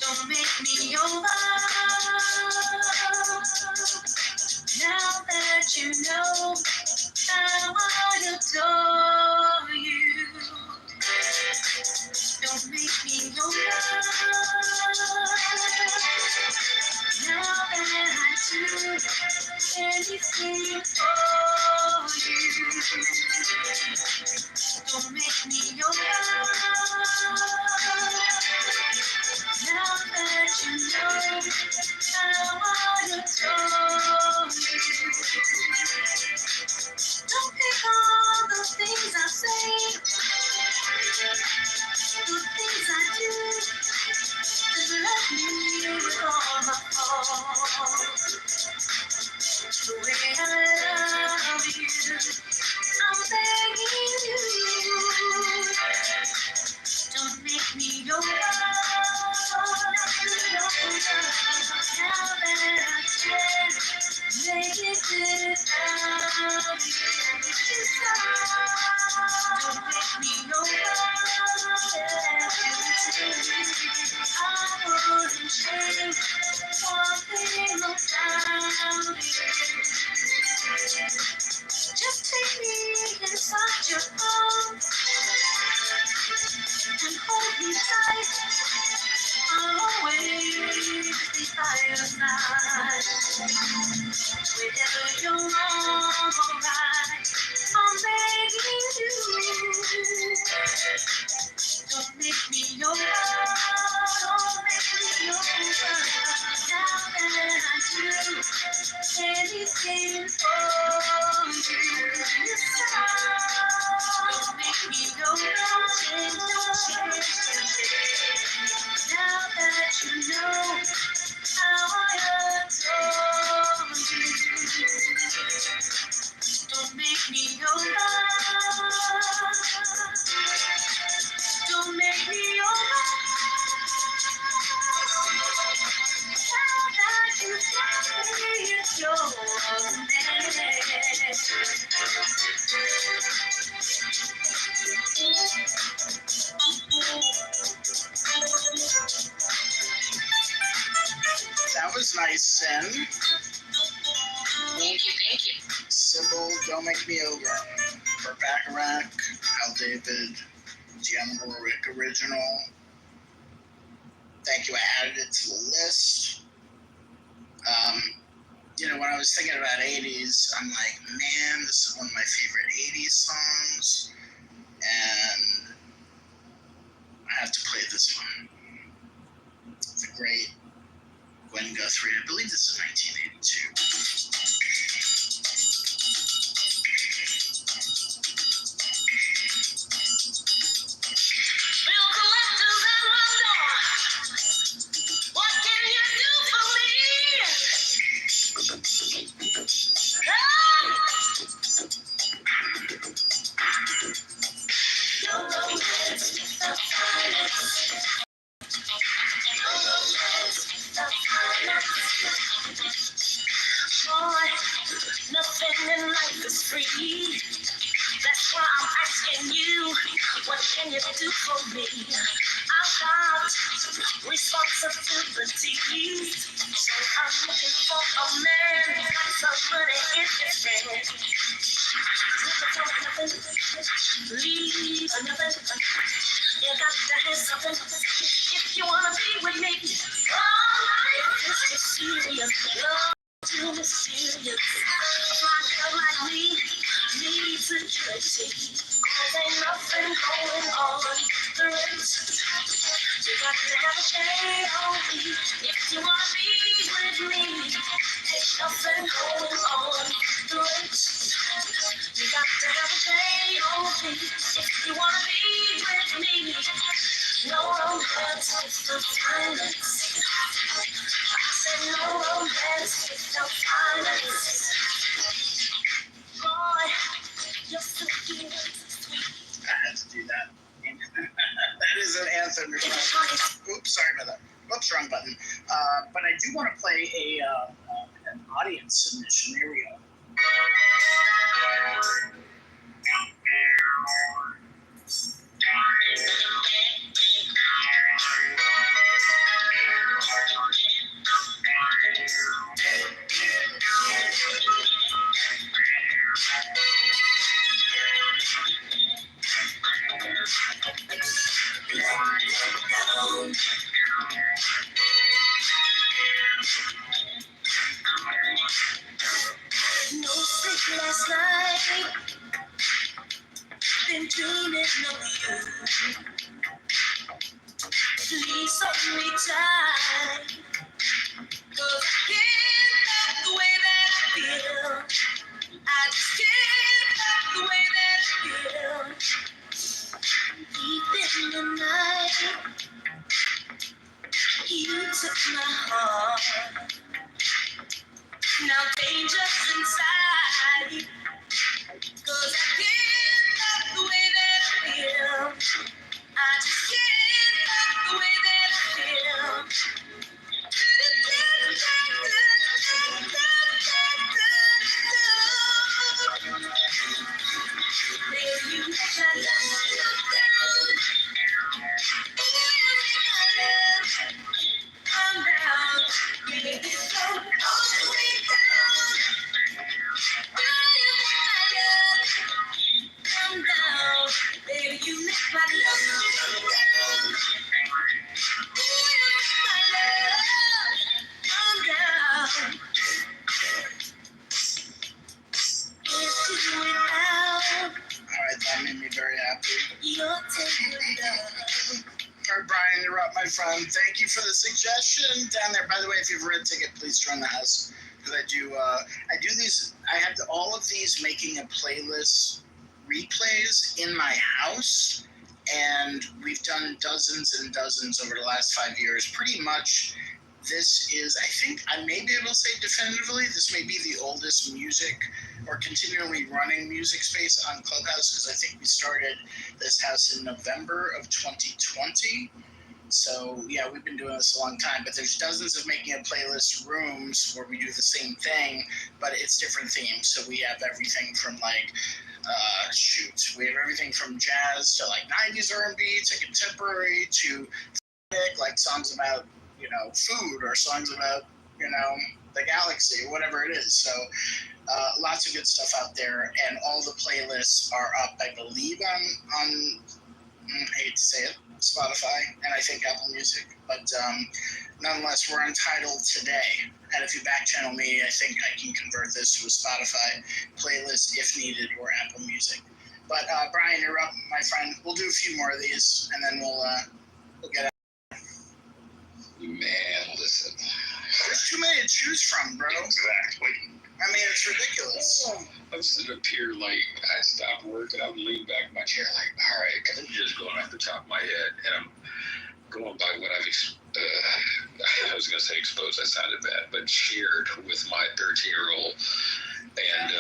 Don't make me over. Now that you know how I adore you. Don't make me over. Now that I do anything for you. Don't make me over. Now that you know how I adore you. Don't pick all the things I say, the things I do. Just let me with all my heart. The way I love you, I'm begging you. Don't make me over. Now that I can make it without you. Don't make me over. I wouldn't change one thing about you. Just take me inside your arms and hold me tight. I'll always be by your side. Whenever you're wrong or right, I'm begging you. Don't make me your love. Don't make me your love. Now that I do anything for you. Don't make me your love. Now that you know how I adore you. Don't make me your love. Don't make me your love. Now that you got me, it's your That was nice, Sin. Thank you, thank you. Sybil, Don't Make Me Over. For Bacharach, Al David, Dionne Warwick original. Thank you, I added it to the list. When I was thinking about 80s, I'm like, man, this is one of my favorite 80s songs. And I have to play this one. The great Gwen Guthrie. I believe this is 1982. Bill collectors at my door. What can you do for me? Boy, nothing in life is free. That's why I'm asking you, what can you do for me? I've got responsibilities, so I'm looking for a man who's got some money in his hand. Leave nothing. You got to have something if you wanna be with me. Oh, life is serious. Love too mysterious. A fly girl like me needs security. 'Cause ain't nothing going on the race. You got to have a shade on me if you wanna be with me. Ain't nothing going on the race. You got to have a shade on me if you wanna be with me. No romance without violence. I said no romance without violence. Boy, you're so cute. I had to do that. That is a an anthem. Oops, sorry about that. Oops, wrong button. But I do want to play an audience submission. Here we go. No sleep last night, been dreaming of you. Please hold me tight, 'cause I can't love the way that I feel. I just can't love the way that I feel. Deep in the night, you took my heart. Now danger's inside, 'cause I can't love the way that I feel. I just can't love the way that I feel. Baby, you make my love down. Calm down, baby, don't hold me down. Calm down, baby, you make my love down. Calm down. If you went out, All right, that made me very happy. you're taking love. All right, Brian, you're up, my friend. Thank you for the suggestion down there. By the way, if you have a red ticket, please join the house, because I do these. I have all of these making a playlist replays in my house, and we've done dozens and dozens over the last 5 years. Pretty much, this is, I think, I may be able to say definitively, this may be the oldest music or continually running music space on Clubhouse, because I think we started this house in November of 2020. So yeah, we've been doing this a long time, but there's dozens of making a playlist rooms where we do the same thing, but it's different themes. So we have everything from like, we have everything from jazz to like 90s R&B to contemporary to like songs about, food, or songs about, the galaxy, whatever it is. So lots of good stuff out there, and all the playlists are up, I believe, on I hate to say it, Spotify, and I think Apple Music. But nonetheless, we're entitled today. And if you back channel me, I think I can convert this to a Spotify playlist if needed, or Apple Music. But Brian, you're up, my friend. We'll do a few more of these, and then we'll get out. Man, listen. There's too many to choose from, bro. Exactly. I mean, it's ridiculous. I'm sitting up here like I stopped work and I'm leaning back in my chair like, all right, because I'm just going off the top of my head, and I'm going by what I've I was gonna say exposed, that sounded bad, but shared with my 13-year-old, and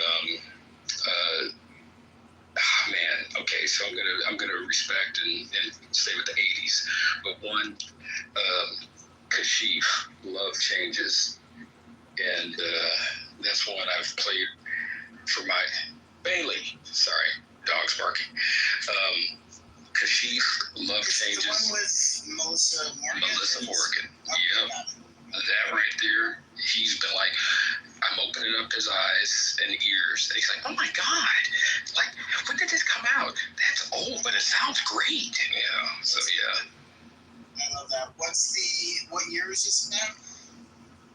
man, okay, so I'm gonna respect and stay with the 80s, but one, Kashif, Love Changes, and that's one I've played for my Bailey. Sorry, dog's barking. Kashif, Love Changes. The one with Melissa Morgan? Melissa Morgan, yep. That right there, he's been like, I'm opening up his eyes and ears, and he's like, oh my God, like, when did this come out? That's old, but it sounds great, so yeah. I love that. What year is this now?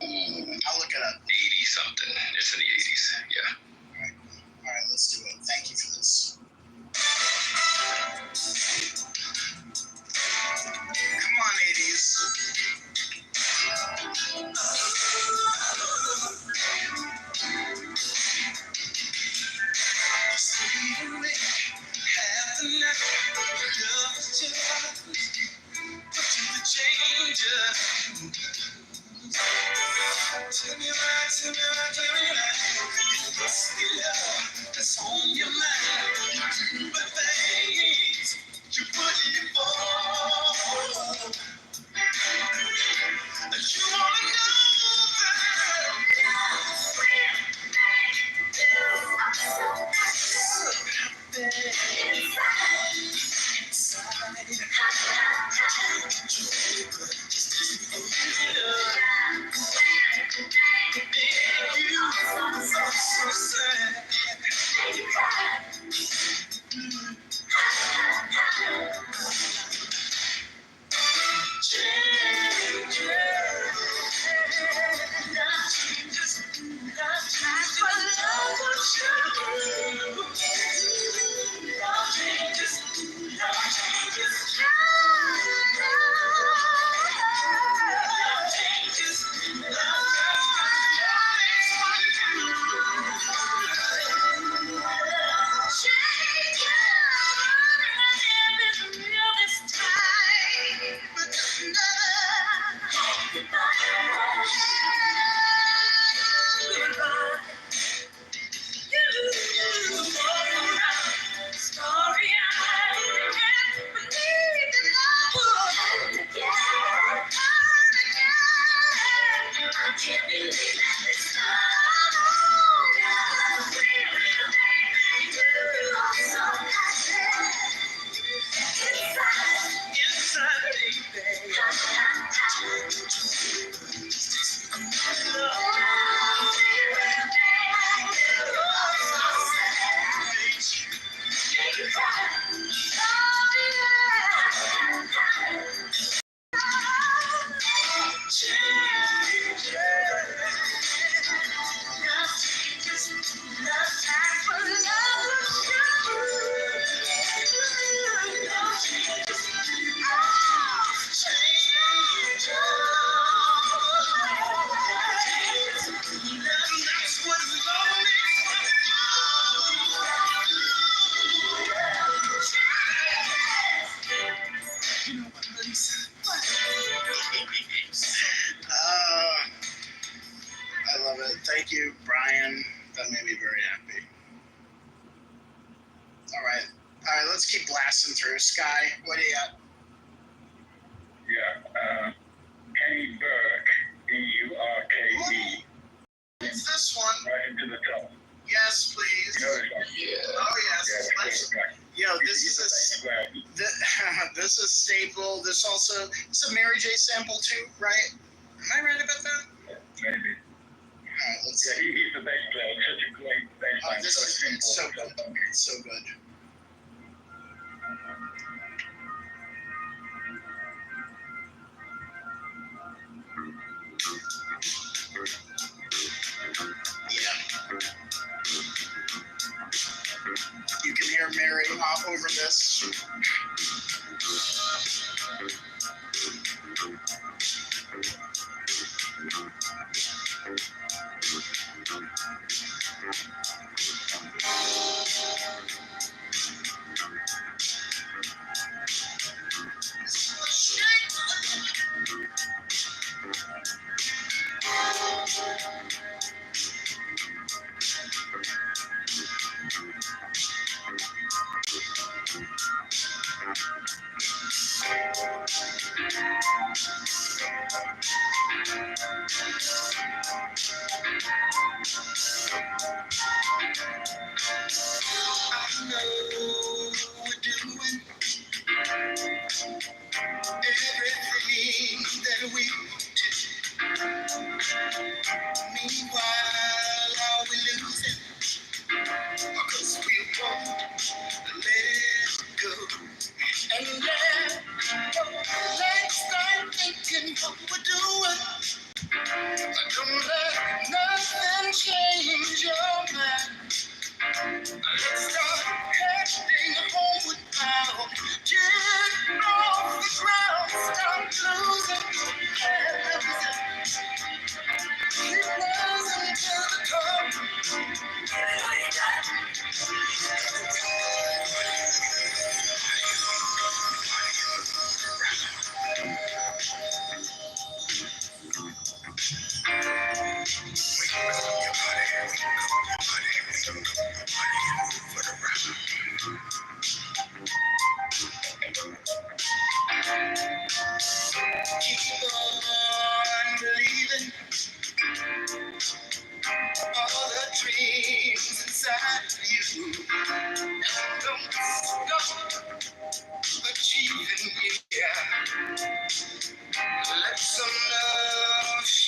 I'll look it up. 80-something. It's in the 80s, yeah. All right, let's do it. Thank you for this. Come on, 80s. Tell me what's the love that's on your mind? But things you put it for. I love it. Thank you, Brian. That made me very happy. All right, let's keep blasting through. Sky, what do you got? Yeah, Kenny Burke, B-U-R-K-E. It's this one. Right into the top. Yes, please. You know this one? Yeah. Oh, yes. Yeah, This is a staple. This also, it's a Mary J sample too, right? Am I right about that? Maybe. All right, let's Yeah, see. he's the bass player. Such a great bass line. This is so good. So good. Yeah. You can hear Mary hop over this.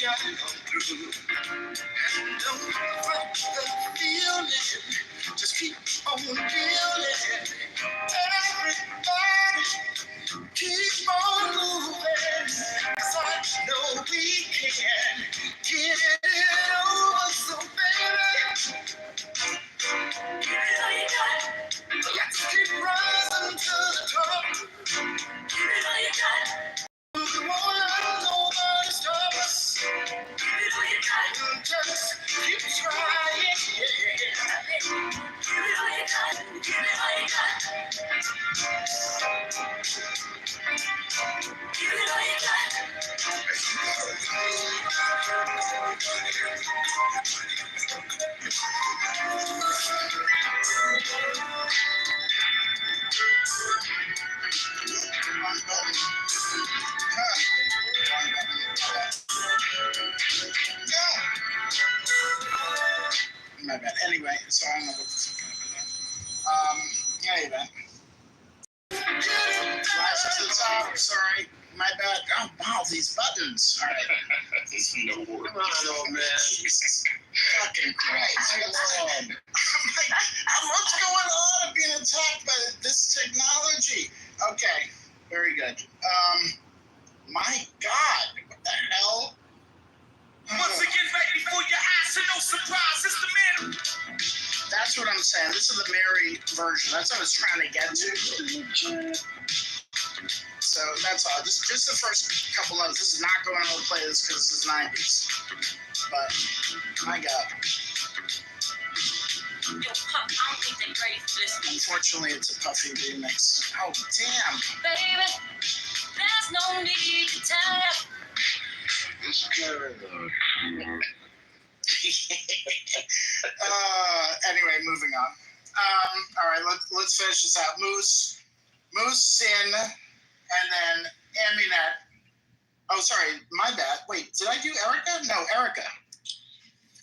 shine on through. And don't fight the feeling, just keep on feeling. Everybody, keep on moving, 'cause I know we can get it over, so baby, give it all you got. Let's keep rising to the top. Give it all you got. We won't let nobody stop us. Give it all you got. Just keep trying. Yeah. Give it all you got. Give it all you got. Give it all you got. My bad. Anyway, so I don't know what this is going to be. Anyway. Rise to the top. Sorry. My bad. Oh, wow, these buttons. All right. It's no worries. Come on, old man. Jesus fucking Christ. I'm like, what's going on? I'm being attacked by this technology. Okay. Very good. My God. What the hell? Once again, right before your eyes, so no surprise, it's the man. That's what I'm saying. This is the Mary version. That's what I was trying to get to. So that's all. Just the first couple notes. This is not going on the playlist because this is 90s. But my God. Yo, Puff, I don't think they're ready for this. Unfortunately, it's a Puffy remix. Oh, damn. Baby, there's no need to tell. It's good. Anyway, moving on. All right, let's finish this out. Moose, Sin, and then Aminet. Oh, sorry, my bad. Wait, did I do Erica? No, Erica.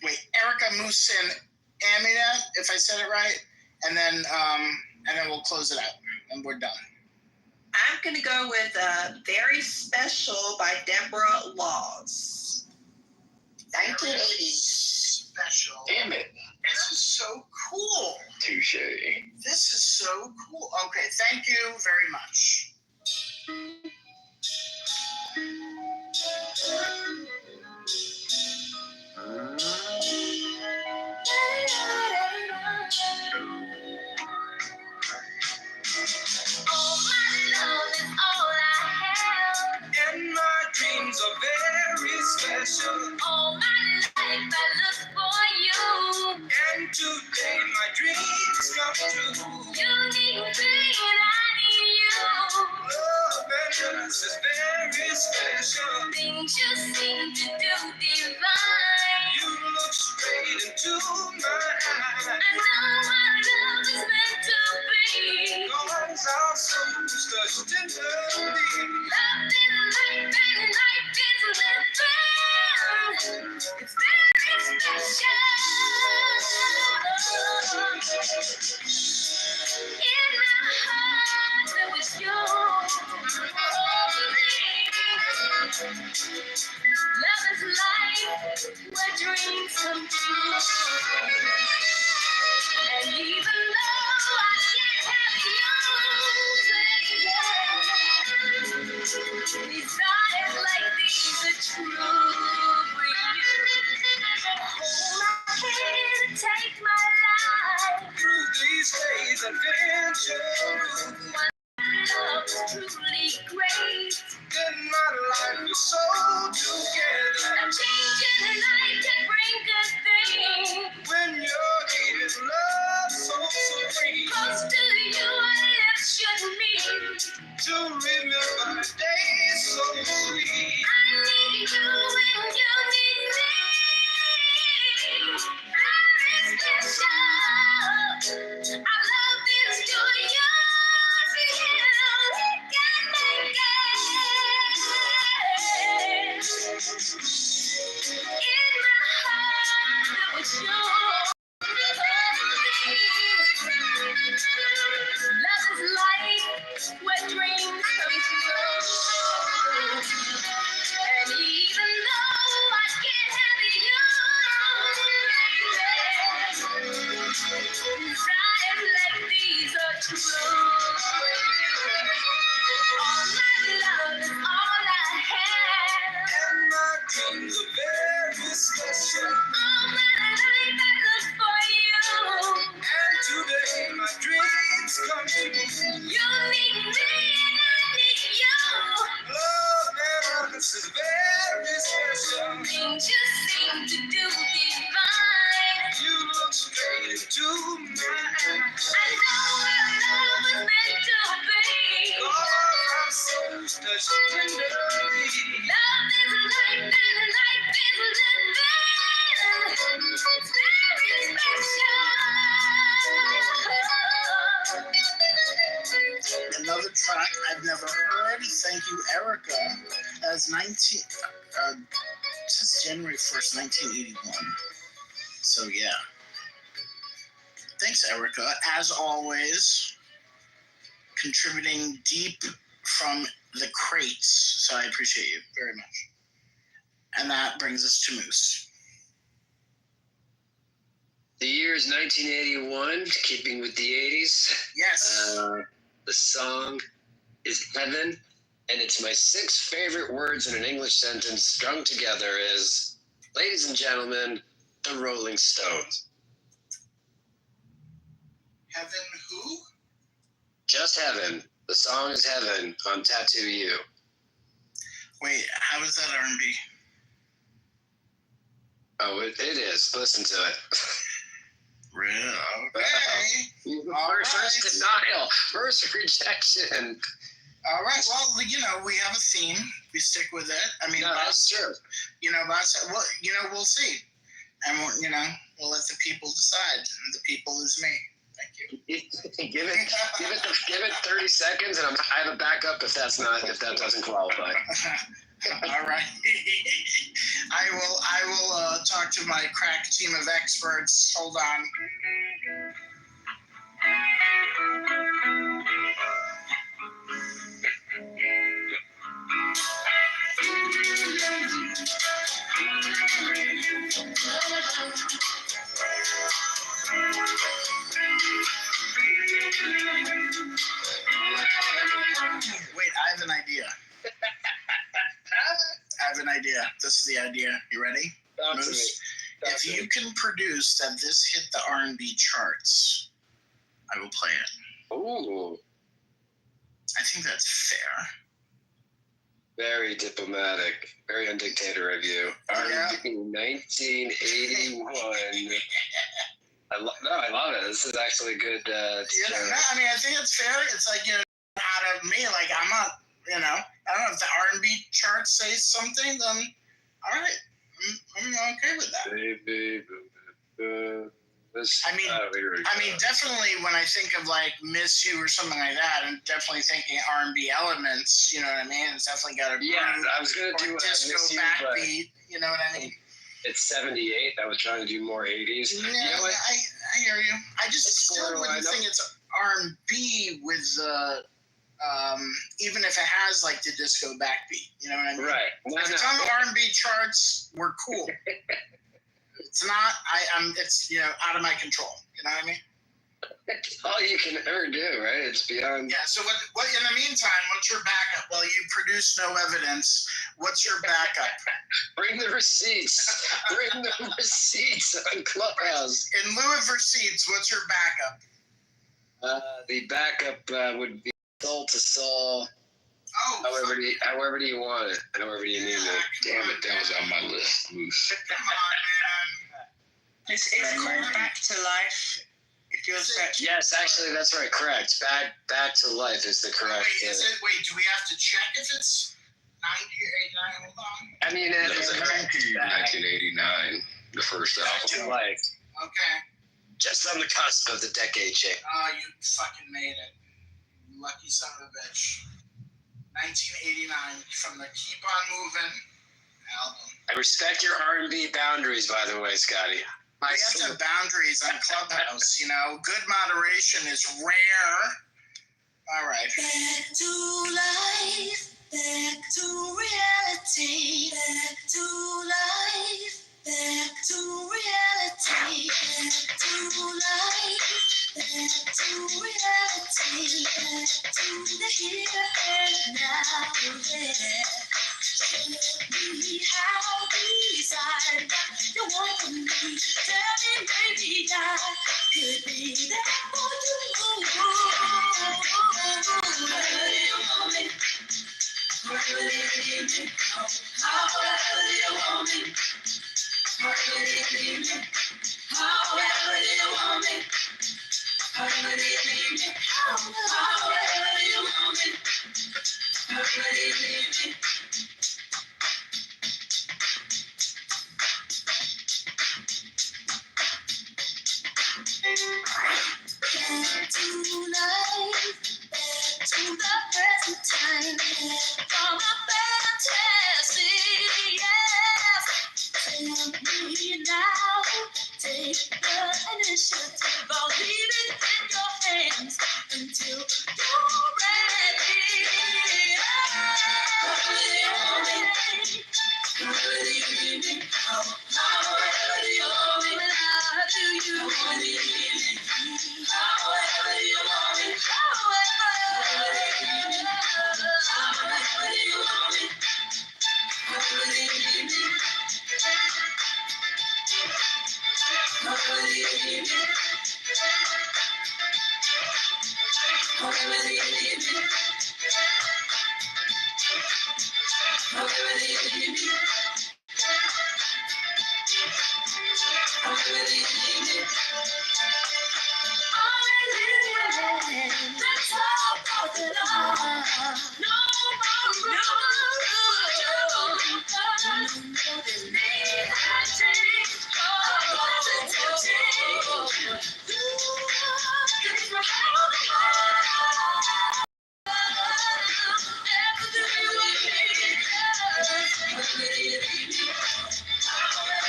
Wait, Erica, Moose, Sin, Aminet, if I said it right, and then we'll close it out, and we're done. I'm going to go with Very Special by Deborah Laws. 1980s special. Damn it. This is so cool. Touche. This is so cool. Okay, thank you very much. All my love is all I have. And my dreams are very special. All my life I look for you. And today my dreams come true. You need me and I need you. Love and us is very special. Things you seem to do divine. You look straight into my eyes. I know our love is meant to be. Cause our souls touch tenderly. Love is life and life is living. It's very special. In my heart there was you. Love is life where dreams come true. And even though I can't have you, baby, desires like these are true for you. Hold my hand and take my life Through these days adventure. One love is truly great. Then my life is so together. A change in the night can bring good things. When you're in love so sweet. Close to you, our lips should meet. To remember days so sweet. is very special. Things you seem to do divine. You look straight into my eyes. I know what love was meant to be. Oh, I'm so touched tenderly. Love is life and life is living. It's very special. Another track I've never heard. Thank you, Erica. As since January 1st, 1981. So yeah. Thanks, Erica. As always, contributing deep from the crates. So I appreciate you very much. And that brings us to Moose. The year is 1981, keeping with the 80s. Yes. The song is Heaven, and it's my 6 favorite words in an English sentence strung together is, ladies and gentlemen, the Rolling Stones. Heaven who? Just Heaven. The song is Heaven on Tattoo You. Wait, how is that R&B? Oh, it is. Listen to it. Really? Okay. First denial. First rejection. All right. Well, we have a theme. We stick with it. I mean, no, that's true. Well, we'll see. And, we'll let the people decide. And the people is me. Thank you. give it 30 seconds, and I have a backup if that doesn't qualify. All right. I will talk to my crack team of experts. Hold on. Wait, I have an idea. This is the idea. You ready? Moose? If you can produce that this hit the R&B charts, I will play it. Ooh. I think that's fair. Very diplomatic. Very undictator of you. Yeah. R&B 1981. I love it. This is actually good. I think it's fair. It's like, out of me, like I'm not, I don't know if the R&B chart says something, then all right, I'm okay with that. Definitely when I think of like Miss You or something like that, I'm definitely thinking R&B elements. You know what I mean? It's definitely got a groove. Yeah, I was gonna do disco backbeat. You know what I mean? It's 78. I was trying to do more 80s. Yeah, I hear you. I just still wouldn't think it's R&B with even if it has like the disco backbeat. You know what I mean? Right. If it's on the R&B charts, we're cool. It's not. It's out of my control. You know what I mean? It's all you can ever do, right? It's beyond. Yeah. So what? In the meantime, what's your backup? Well, you produce no evidence. What's your backup? Bring the receipts. Bring the receipts on Clubhouse. In lieu of receipts, what's your backup? The backup would be soul to soul. Oh. However do you want it? However do you need it? Damn it, that was on my list. Moose. Come on, man. Is it called Back to Life? If you're searching. Yes, actually, that's right. Correct. Back to Life is the correct. Wait, do we have to check if it's 90 or 89? Hold on. I mean, it was 1989, the first album. Back to Life. Okay. Just on the cusp of the decade change. Oh, you fucking made it. Lucky son of a bitch. 1989 from the Keep On Moving album. I respect your R&B boundaries, by the way, Scotty. We have to have boundaries on Clubhouse, Good moderation is rare. All right. Back to life, back to reality, back to life, back to reality, back to life, back to reality, back to the here and now. Show me how desire you want from me. Tell me, baby, I could be there for you. What do you want me?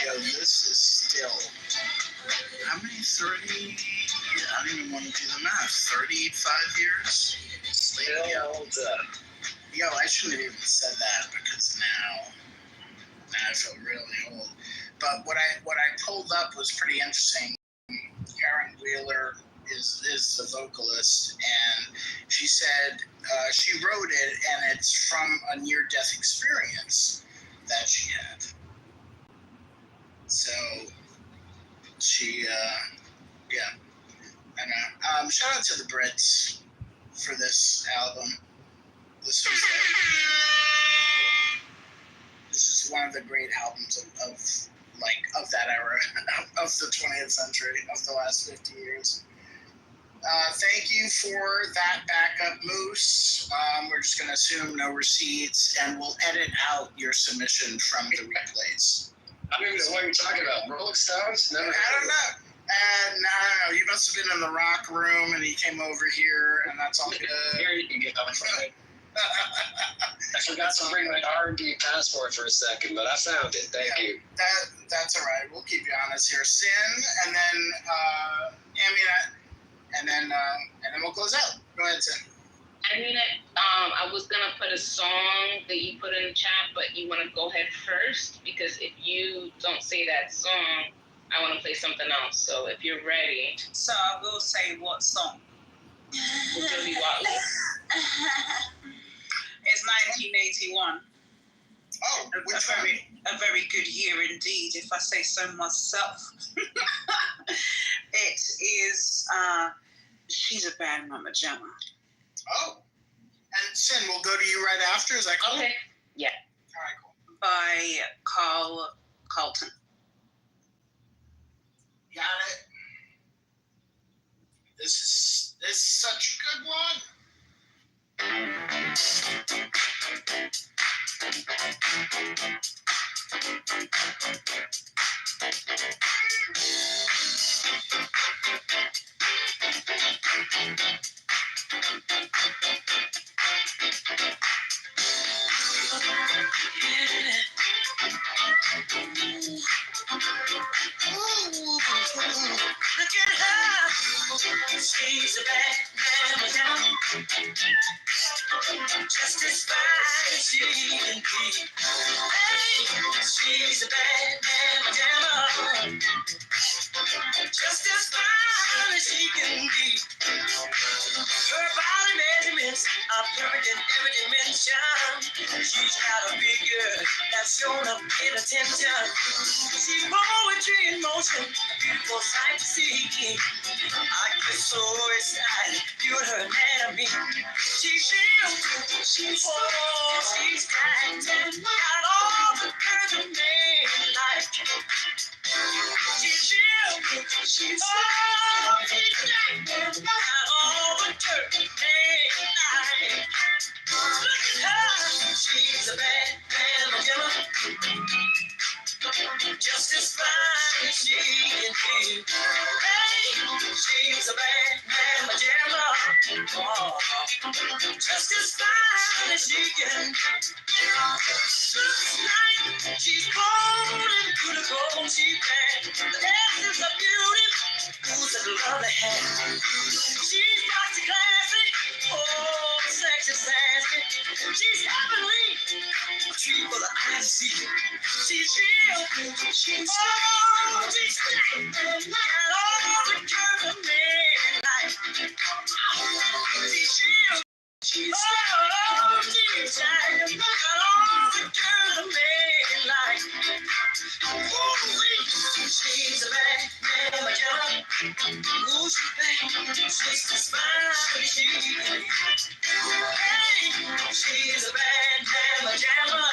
Yo, this is still, how many, 30, I don't even want to do the math, 35 years? Still Yo, I shouldn't have even said that because now I feel really old. But what I pulled up was pretty interesting. Karen Wheeler is the vocalist, and she said she wrote it, and it's from a near-death experience that she had. So she, yeah, I know. Shout out to the Brits for this album. This is one of the great albums of that era of the 20th century, of the last 50 years. Thank you for that backup, Moose. We're just going to assume no receipts, and we'll edit out your submission from the replays. I don't even know what you're talking about. Rolling Stones? Never I don't know. No, you must have been in the rock room, and he came over here, and that's all good. Here you can get on it. I forgot to bring my R&B passport for a second, but I found it. Thank you. That's all right. We'll keep you honest here. Sin, and then Amina, and then we'll close out. Go ahead, Sin. I mean, I was gonna put a song that you put in the chat, but you want to go ahead first, because if you don't say that song, I want to play something else. So if you're ready. So I will say what song. Jody Watley. It's 1981. Oh, which one? A very good year indeed, if I say so myself. It is She's a Bad Mama Jamma. Oh. And Sin, we'll go to you right after. Is that cool? Okay. Yeah. All right, cool. By Carl Carlton. Got it. This is such a good one. Look at her. She's a bad mama jamma. Just as fine as she can be. Hey, she's a bad mama jamma. Just as fine as she can be. Her body measurements perfect in every dimension. She's got a figure that's shown up in attention. She's poetry in motion, a beautiful sight to see. I get so excited, viewing her anatomy. She's she's stacked and got all the curves of man like. She's she's stacked and got all the curves of man like. Look at her, she's a bad man, just as fine as she can be. Hey, she's a bad man, pajama. Oh, just as fine as she can be. Looks like she's cold and beautiful. She's bad. The essence of beauty. Who's that lovely hand? She's got the classy. Oh, sexy, sassy. She's heavenly. A treat for the eye to see. She's real. She's got all the curves of midnight. She's real. She's she's got all the curves of midnight. She's a bad man, pajama. Ooh, she's bad. She's as fine as she can be. Hey, she's a bad man, pajama.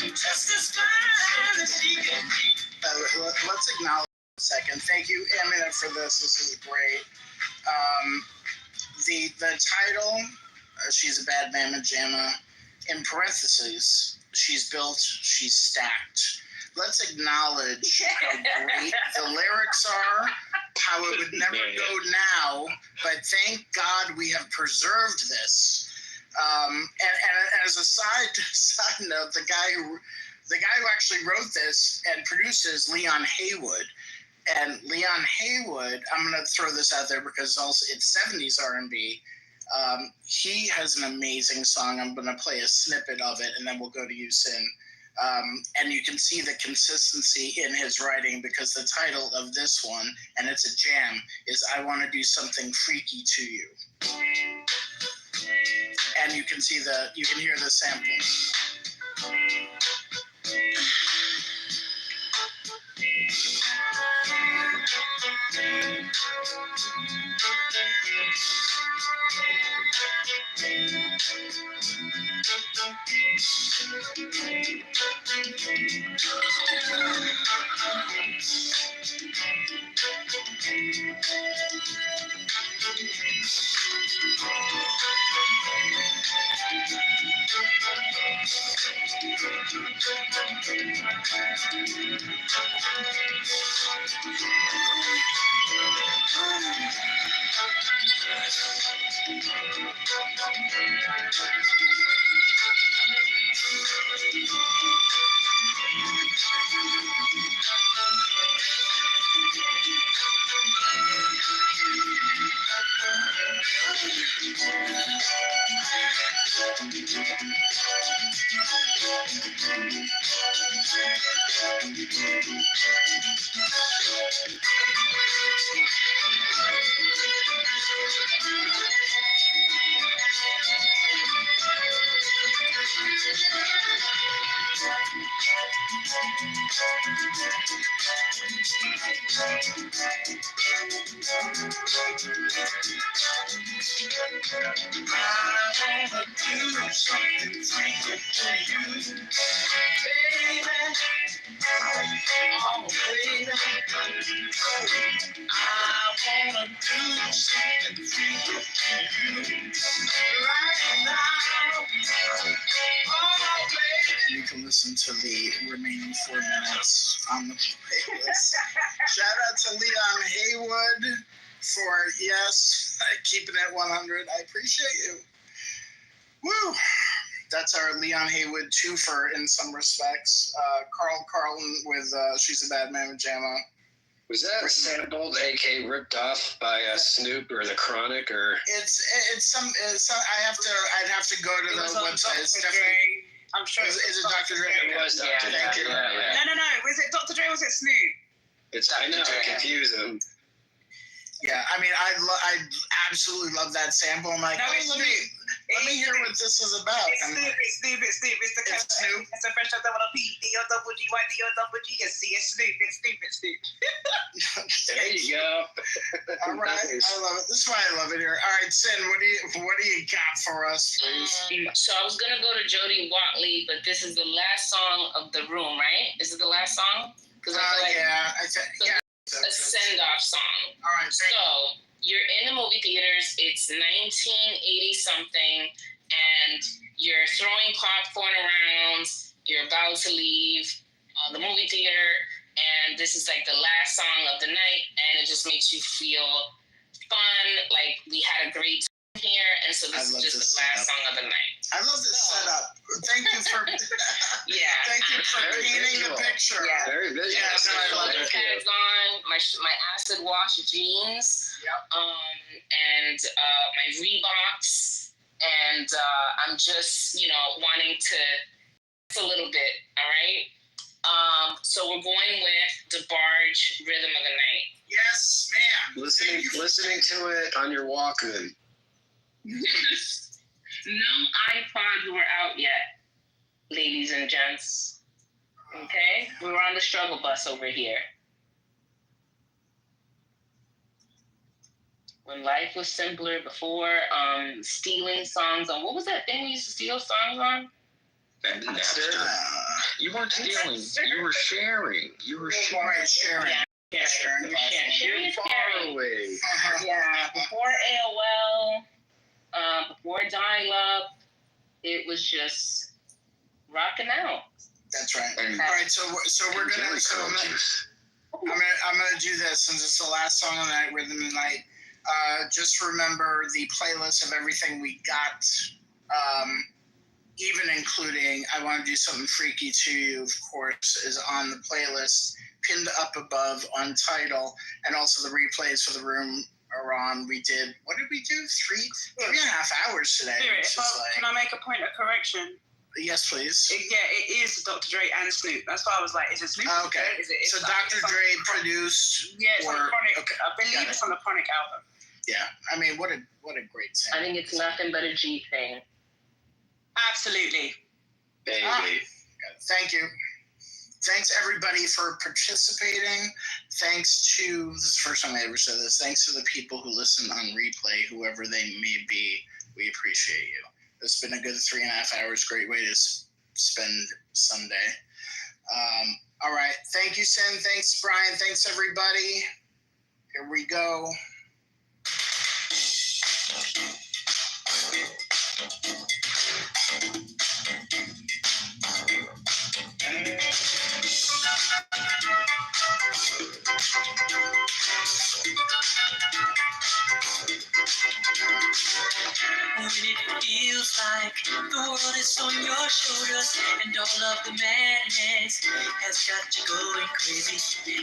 Just as fine as she can be. Let's acknowledge a second. Thank you, Amina, for this. This is great. The title, She's a Bad Mamma Jamma, in parentheses, she's built, she's stacked. Let's acknowledge how great the lyrics are, how it would never go now, but thank God we have preserved this. And as a side note, the guy who actually wrote this and produces Leon Haywood. And Leon Haywood, I'm going to throw this out there because it's 70s R&B. He has an amazing song. I'm going to play a snippet of it, and then we'll go to you, Sin. And you can see the consistency in his writing because the title of this one, and it's a jam, is I Want to Do Something Freaky to You. And you can hear the sample. You can listen to the remaining 4 minutes on the playlist. Shout out to Leon Haywood for, keeping it 100. I appreciate you. Woo! That's our Leon Haywood twofer in some respects. Carl Carlton with She's a Bad Mamma Jamma. Was that sampled, aka ripped off by Snoop or The Chronic, or? It's some. I'd have to go to the website. It's definitely. I'm sure. Is it Dr. Dre? It was Dr. Dre. Thank you. No. Was it Dr. Dre? Was it Snoop? I know. I confuse them. Yeah, I mean, I absolutely love that sample. I'm like, No, oh, it's let me hear what this is about. It's Snoop. It's the It's Snoop. It's the fresh out of P D-O-double-G, Y-D-O-double-G. It's Snoop. It's Snoop. There you go. All right, Nice. I love it. This is why I love it here. All right, Sin, what do you got for us, please? So I was gonna go to Jody Watley, but this is the last song of the room, right? Is it the last song? Because I feel like yeah, a send-off song. All right, so you're in the movie theaters. It's 1980 something, and you're throwing popcorn around. You're about to leave the movie theater, and this is like the last song of the night, and it just makes you feel fun. Like we had a great time here, and so this is just the last song of the night. I love this setup. Thank you for thank you for painting the picture. Yeah. Very visual. Yes, I love it. Pads on, my acid wash jeans, and my Reeboks, and I'm just wanting to dance a little bit. All right. So we're going with DeBarge, Rhythm of the Night. Yes, ma'am. Listening to it on your Walkman. No iPods were out yet, ladies and gents. Okay? We were on the struggle bus over here. When life was simpler, before stealing songs on, what was that thing we used to steal songs on? Napster. You weren't stealing. You were sharing. You were sharing. Yeah, sharing is Far caring. away. Yeah, before AOL, before dial-up, it was just rocking out. That's right. All right, so we're gonna. I'm gonna do this since it's the last song of the night, Rhythm of the Night. Just remember the playlist of everything we got, even including I Want to Do Something Freaky to You, of course, is on the playlist, pinned up above on Tidal, and also the replays for the room are on. What did we do? Three and a half hours today. Can I make a point of correction? Yes, please. It is Dr. Dre and Snoop. That's why I was like, is it Snoop? Okay. So Dr. Dre produced. Yeah, it's on the Chronic. Okay. I believe it's on the Chronic album. Yeah, I mean, what a great sound. I think it's nothing but a G thing. Absolutely. Baby. Thank you. Thanks everybody for participating. Thanks to, this is the first time I ever said this, thanks to the people who listen on replay, whoever they may be. We appreciate you. It's been a good 3.5 hours. Great way to spend Sunday. All right. Thank you, Sin. Thanks, Brian. Thanks, everybody. Here we go. When it feels like the world is on your shoulders and all of the madness has got you going crazy,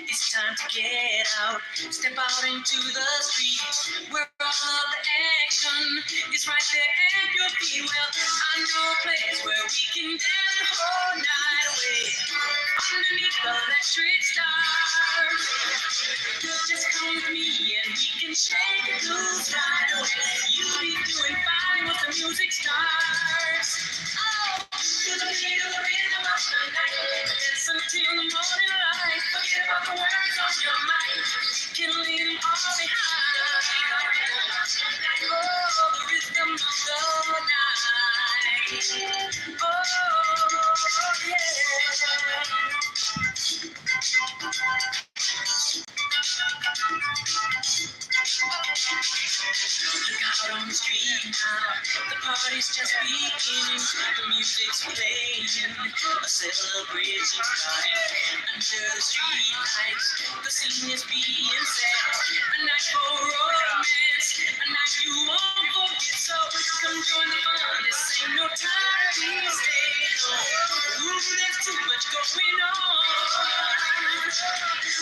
it's time to get out, step out into the street where all of the action is right there at your feet. Well, I know a place where we can dance the whole night away underneath the electric stars. Just come with me and we can shake it loose right away. You'll be doing fine once the music starts. Oh, to the beat of the rhythm of the night. Dance until the morning light. Forget about the words on your mind. Can leave them all behind. Oh, the rhythm of the night. Oh, yeah. Look out on the street now, the party's just beginning, the music's playing, a celebration starting. Under the street lights, the scene is being set, a night for romance, a night you won't forget. So come join the fun, this ain't no time to be staying home. Ooh, there's too much going on.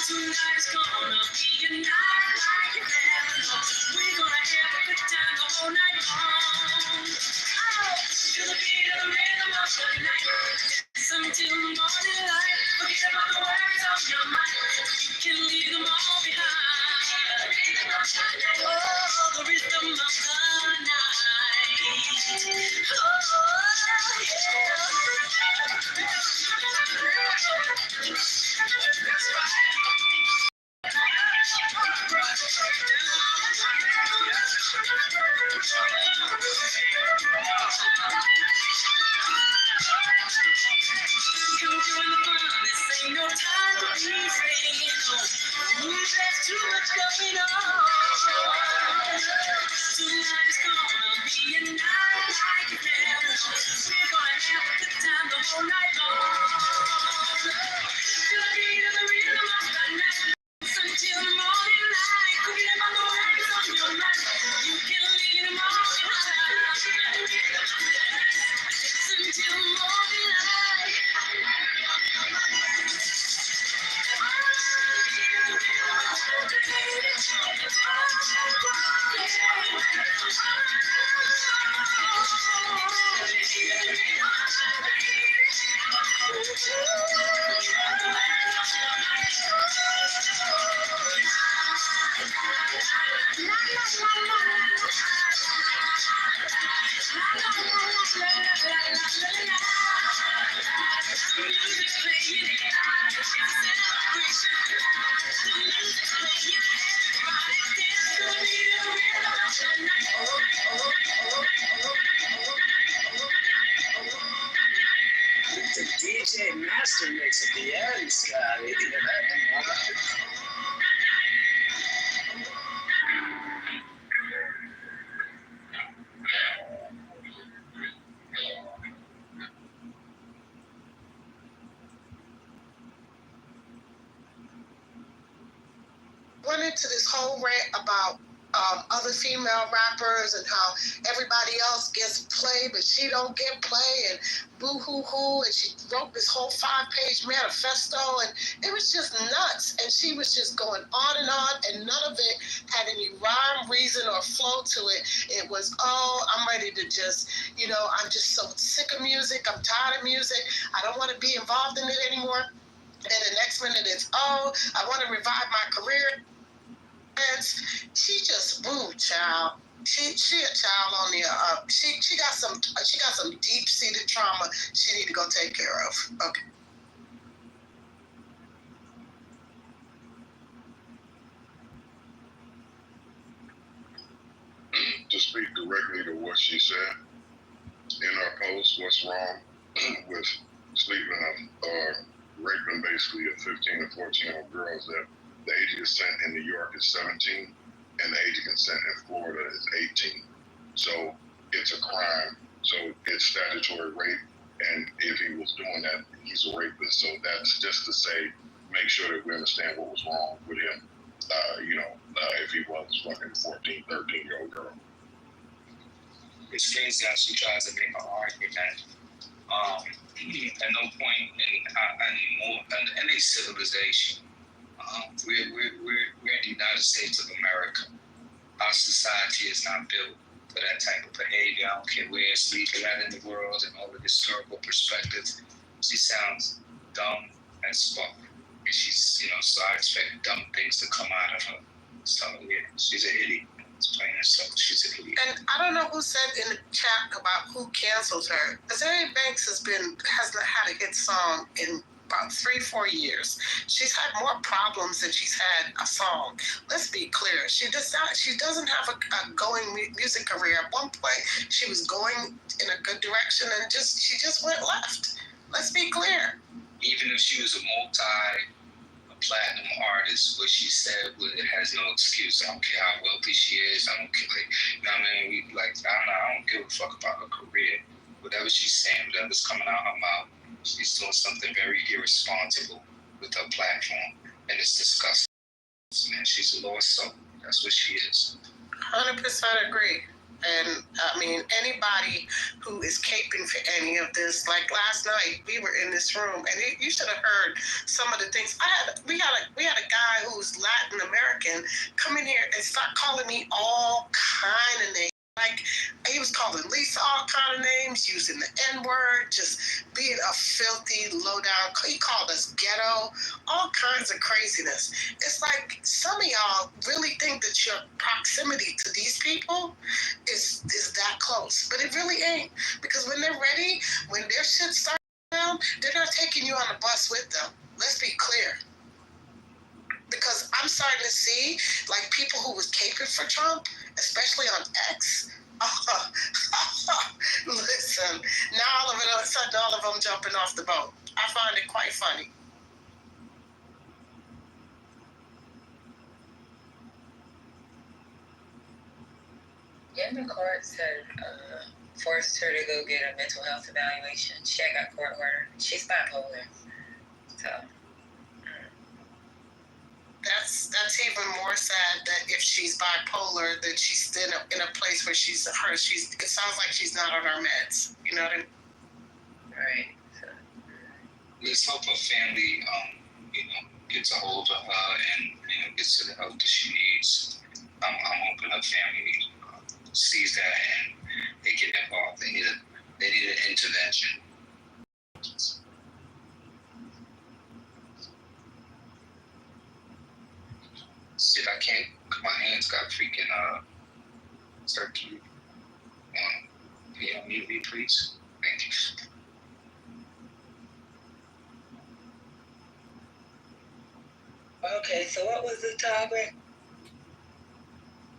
Tonight's gonna be a night like you never know. We're gonna have a good time the whole night long. Oh, to the beat of the rhythm of the night. Dance until the morning light. Forget about the words on your mind. You can leave them all behind. join the fun. This ain't no time to be staying home. There's too much going on. Tonight's gonna be a night like never. We're gonna have a good time the whole night long. To the beat of the rhythm of the night. Until the morning light. Forget about the worries on your mind. You can leave in the morning light. Until the morning light. The DJ Master Mix at the end, Scotty. You hear that? Went into this whole rant about other female rappers and how everybody else gets play, but she don't get play, and boo hoo hoo, and she wrote this whole 5-page manifesto, and it was just nuts, and she was just going on, and none of it had any rhyme, reason, or flow to it. It was, oh, I'm ready to just, I'm just so sick of music, I'm tired of music, I don't want to be involved in it anymore. And the next minute it's, oh, I want to revive my career. She just, child. She a child on the she got some deep seated trauma she need to go take care of. Okay. To speak directly to what she said in our post, what's wrong with sleeping raping basically a 15 or 14-year-old girls, that the age of consent in New York is 17 and the age of consent in Florida is 18. So it's a crime. So it's statutory rape, and if he was doing that, he's a rapist. So that's just to say, make sure that we understand what was wrong with him, if he was fucking 14, 13-year-old girl. It's crazy how she tries to make an argument. At no point in any civilization, we're in the United States of America. Our society is not built for that type of behavior. I don't care where it's legal at in the world and all the historical perspectives. She sounds dumb as fuck. And she's, so I expect dumb things to come out of her. So yeah, she's an idiot. It's plain and simple. She's an idiot. And I don't know who said in the chat about who cancels her. Azaria Banks has had a hit song in about 3-4 years. She's had more problems than she's had a song. Let's be clear. She doesn't have a going music career. At one point, she was going in a good direction, and she just went left. Let's be clear. Even if she was a multi-platinum artist, what she said, it has no excuse. I don't care how wealthy she is. I don't care, I don't give a fuck about her career. Whatever she's saying, whatever's coming out her mouth, she's doing something very irresponsible with her platform, and it's disgusting. Man, she's a lost soul. That's what she is. 100% agree. And I mean, anybody who is caping for any of this, like last night, we were in this room, and you should have heard some of the things. We had a guy who's Latin American come in here and start calling me all kind of names. Like, he was calling Lisa all kind of names, using the N-word, just being a filthy, low-down. He called us ghetto, all kinds of craziness. It's like some of y'all really think that your proximity to these people is that close, but it really ain't. Because when they're ready, when their shit starts down, they're not taking you on the bus with them. Let's be clear. Because I'm starting to see, like, people who was caping for Trump, especially on X. Listen, now all of a sudden, all of them jumping off the boat. I find it quite funny. Didn't the courts had forced her to go get a mental health evaluation? She had got court order. She's bipolar, so. That's even more sad that if she's bipolar, that she's still in a place where she's. It sounds like she's not on her meds. You know what I mean? Right. Let's hope her family, gets a hold of her and gets to the help that she needs. I'm hoping her family sees that and they get involved. They need an intervention. If I can't, my hands got freaking start to. Can you mute me, please? Thank you. Okay, so what was the topic?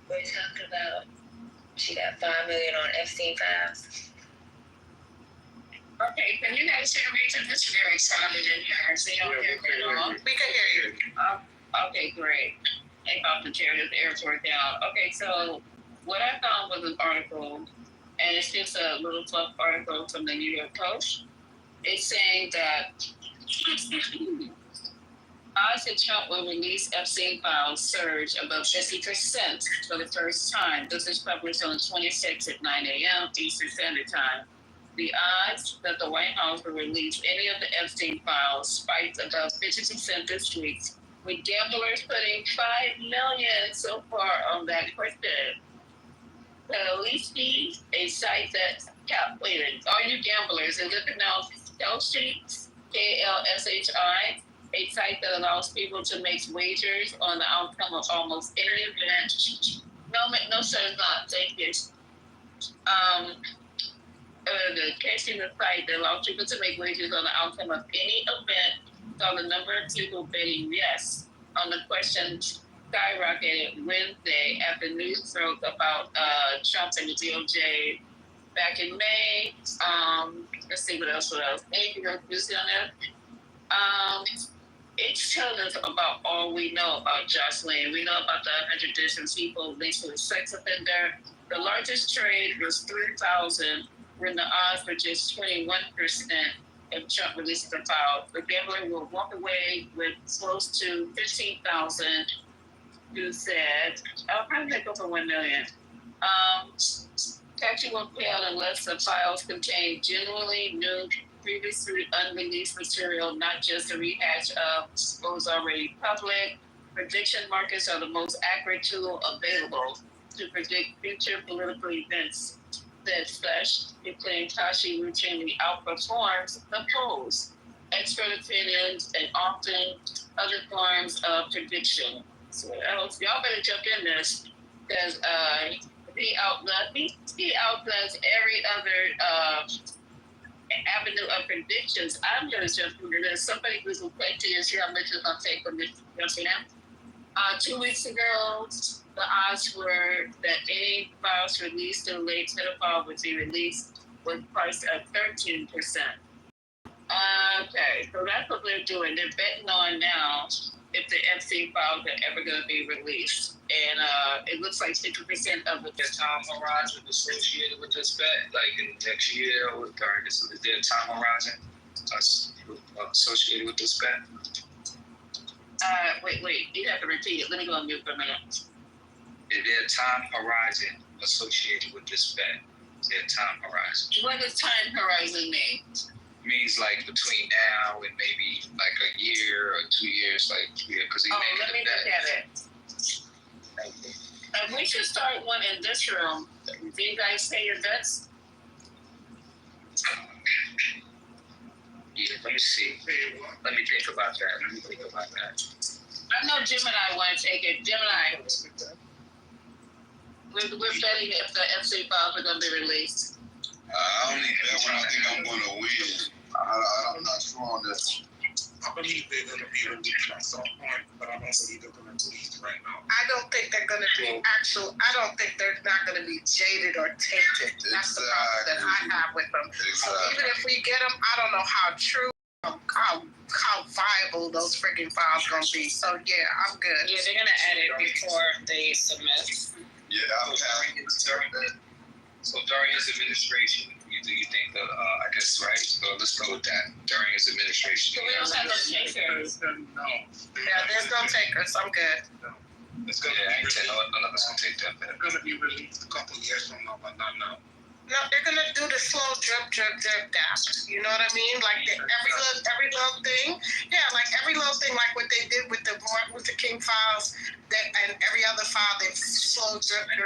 What are you talking about? She got $5 million on Epstein files. Okay, can you guys hear me? It's very sounded in here. So y'all hear me at all? We can hear you. Okay, great. I thought the chair the airport down. Okay, so what I found was an article, and it's just a little fluff article from the New York Post. It's saying that odds that Trump will release Epstein files surge above 50% for the first time. This is published on the 26th at 9 a.m. Eastern Standard Time. The odds that the White House will release any of the Epstein files spiked above 50% this week, with gamblers putting $5 million so far on that question. The Leafy, a site that all you gamblers, is it pronounced Kelshi, KLSHI, a site that allows people to make wagers on the outcome of almost any event. No, sir, it's not. Thank you. The casing the site that allows people to make wagers on the outcome of any event saw the number of people betting yes on the question skyrocketed Wednesday after news broke about Trump and the DOJ back in May. Let's see what else. Anything else you see on there? It's telling us about all we know about Jocelyn. We know about the 100 different people linked to a sex offender. The largest trade was 3,000, when the odds were just 21% if Trump releases the file. The gambler will walk away with close to 15,000, who said, how did that go for 1 million? Taxi won't pay out unless the files contain genuinely new, previously unreleased material, not just a rehash of what was already public. Prediction markets are the most accurate tool available to predict future political events, said Flesh. He claimed Tashi routinely outperforms the polls, expert opinions, and often other forms of prediction. So y'all better jump in this, because he outdoes every other avenue of predictions. I'm going to jump into this. Somebody was requesting to see how much it's going to take from this. You know? 2 weeks ago, the odds were that any files released to the late pedophile would be released was priced at 13%. Okay, so that's what they're doing. They're betting on now if the Epstein files are ever going to be released. And it looks like 50% of the time horizon associated with this bet, like in the next year or during this, is there a time horizon associated with this bet? Wait, you have to repeat it. Let me go on mute for a minute. Is there a time horizon associated with this bet? Is there a time horizon? What does time horizon mean? Means like between now and maybe like a year or 2 years, like because let me look at it. We should start one in this room. Do you guys say your bets? Yeah, let me see. Let me think about that. I know Jim and I want to take it. Jim and I, we're betting if the FC files are going to be released. I only bet when I think I'm going to win. I'm not sure on this. I believe they're going to be released at some point, but I don't believe they're going to release right now. I don't think they're going to be I don't think they're not going to be jaded or tainted. That's the problem that I have with them. So even if we get them, I don't know how true how viable those freaking files gonna be. So yeah, I'm good. Yeah, they're gonna edit before they submit. Yeah, so during his administration, you think that, I guess, right? So let's go with that. During his administration. So we don't have no takers. No. Yeah, there's no takers. I'm good. Let's go. Yeah, I ain't saying none of us can take that. It's gonna be released a couple of years from now, but not now. No, they're gonna do the slow drip down. You know what I mean? Like every little thing. Yeah, like every little thing, like what they did with the Martin Luther King files, and every other file, they slow drip. And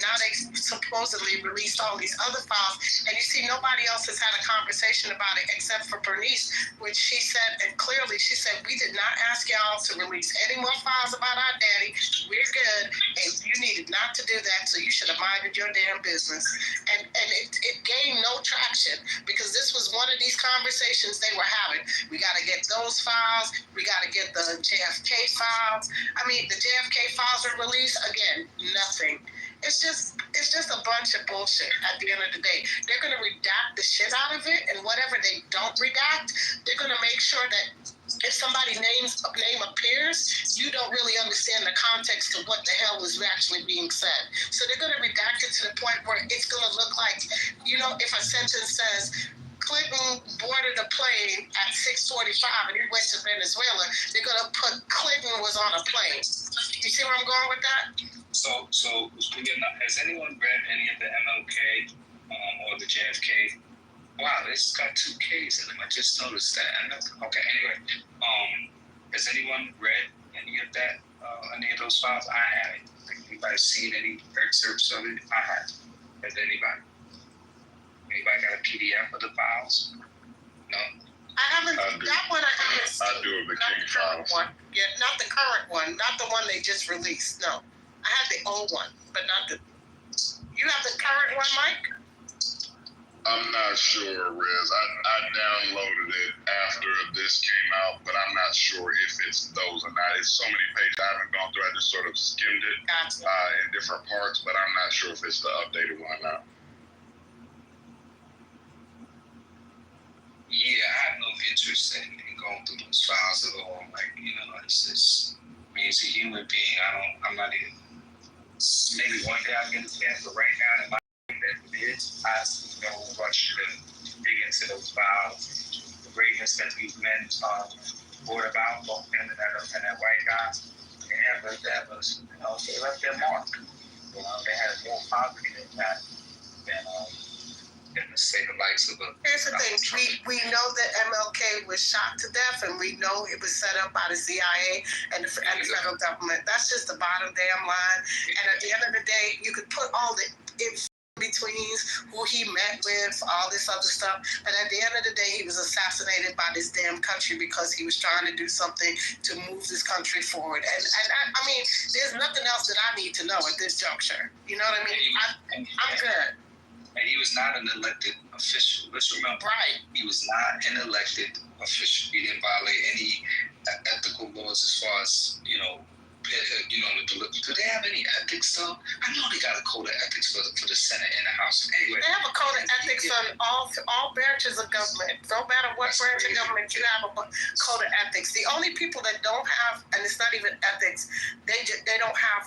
now they supposedly released all these other files, and you see nobody else has had a conversation about it except for Bernice, which she said, and clearly she said, we did not ask y'all to release any more files about our daddy. We're good, and you needed not to do that, so you should have minded your damn business. And it gained no traction because this was one of these conversations they were having. We got to get those files. We got to get the JFK files. I mean, the JFK files are released. Again, nothing. It's just a bunch of bullshit at the end of the day. They're going to redact the shit out of it, and whatever they don't redact, they're going to make sure that if somebody's name appears, you don't really understand the context of what the hell is actually being said. So they're going to redact it to the point where it's going to look like, if a sentence says, Clinton boarded a plane at 6:45 and he went to Venezuela, they're going to put Clinton was on a plane. You see where I'm going with that? So has anyone read any of the MLK or the JFK? Wow, it's got 2 Ks in them. I just noticed that. Okay, anyway, has anyone read any of that? Any of those files? I haven't. Anybody seen any excerpts of it? I haven't. Has anybody? Anybody got a PDF of the files? No. I haven't. That one I haven't seen. I do the King files. Yeah, not the current one, not the one they just released. No, I had the old one, but not the. You have the current one, Mike? I'm not sure, Rez. I downloaded it after this came out, but I'm not sure if it's those or not. It's so many pages I haven't gone through. I just sort of skimmed it in different parts, but I'm not sure if it's the updated one or not. Yeah, I have no interest in going through those files at all. Like, it's a human being. I'm not even. Maybe one day I'll get a chance, but right now, it might be that it is. I see no rush to dig into those files. The greatness that these men brought about, both him and that white guy, they left their mark. They had a more positive impact than the state of likes of a. Here's the thing: we know that MLK was shot to death, and we know it was set up by the CIA and the federal government. That's just the bottom damn line. And at the end of the day, you could put all the in-betweens, who he met with, all this other stuff. But at the end of the day, he was assassinated by this damn country because he was trying to do something to move this country forward. And I mean, there's nothing else that I need to know at this juncture. You know what I mean? I'm good. And he was not an elected official. Let's remember, he was not an elected official. He didn't violate any ethical laws as far as, do they have any ethics though? I know they got a code of ethics for the Senate and the House. Anyway, they have a code of ethics on all branches of government. No matter what branch of government, you have a code of ethics. The only people that don't have, and it's not even ethics, they don't have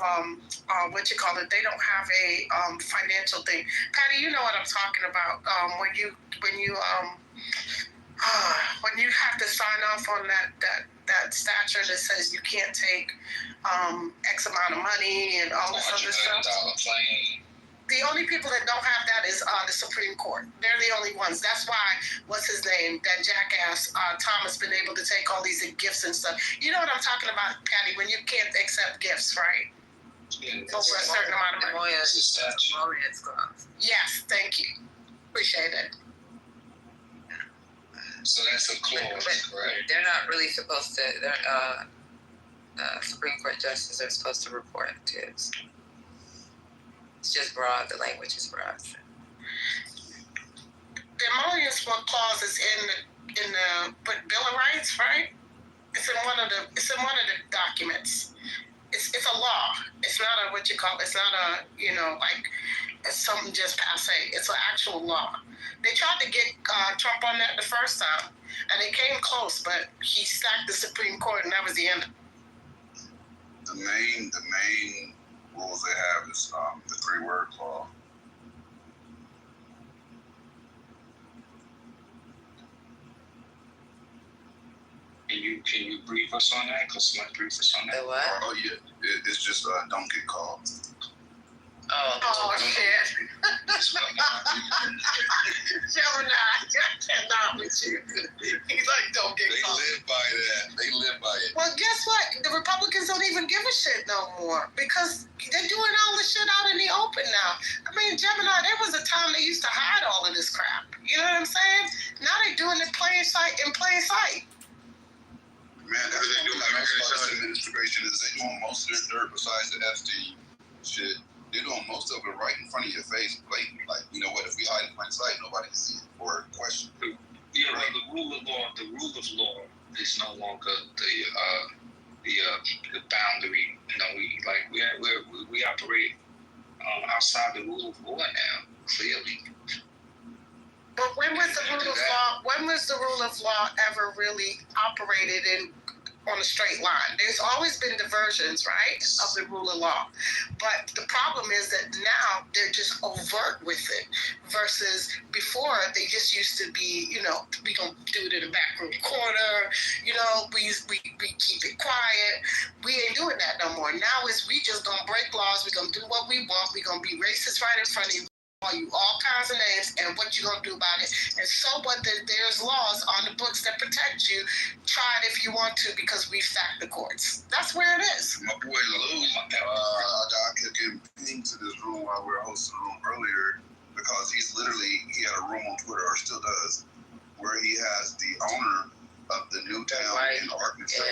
they don't have a financial thing. Patty, you know what I'm talking about. When you have to sign off on that stature that says you can't take X amount of money and all this other stuff. The only people that don't have that is the Supreme Court. They're the only ones. That's why, what's his name, that jackass Thomas been able to take all these gifts and stuff. You know what I'm talking about, Patty, when you can't accept gifts, right? Yeah, over a certain amount of money. Yes, thank you. Appreciate it. So that's a clause, right? They're not really supposed to. Supreme Court justices are supposed to report to it. It's just broad. The language is broad. The emoluments clause is in the Bill of Rights, right? It's in one of the documents. It's a law. It's not a it's not a it's something just passe. It's an actual law. They tried to get Trump on that the first time, and it came close, but he stacked the Supreme Court, and that was the end. The main rules they have is the 3-word clause. Can you brief us on that? Cause somebody brief us on that. The what? Oh yeah, it's just don't get caught. Oh shit. Gemini, I cannot with you. He's like, don't get caught. They live by that. They live by it. Well, guess what? The Republicans don't even give a shit no more because they're doing all the shit out in the open now. I mean, Gemini, there was a time they used to hide all of this crap. You know what I'm saying? Now they're doing it in plain sight. Man, that's what they do. This administration is they doing most of their dirt besides the Epstein shit. They're doing most of it right in front of your face, blatant. Like, you know what? If we hide in plain sight, nobody can see it or question. Yeah, well, the rule of law is no longer the boundary. You know, we operate outside the rule of law now. Clearly. But when was the rule of law? When was the rule of law ever really operated on a straight line? There's always been diversions, right, of the rule of law. But the problem is that now they're just overt with it versus before they just used to be, you know, we gonna do it in the back room corner, you know, we keep it quiet. We ain't doing that no more. Now is we just gonna break laws, we gonna do what we want, we gonna be racist right in front of you. Call you all kinds of names, and what you gonna do about it? And so what? There's laws on the books that protect you. Try it if you want to, because we stack the courts. That's where it is. My boy Lou, I kept getting pinged to this room while we were hosting the room earlier because he had a room on Twitter, or still does, where he has the owner of the new town in Arkansas.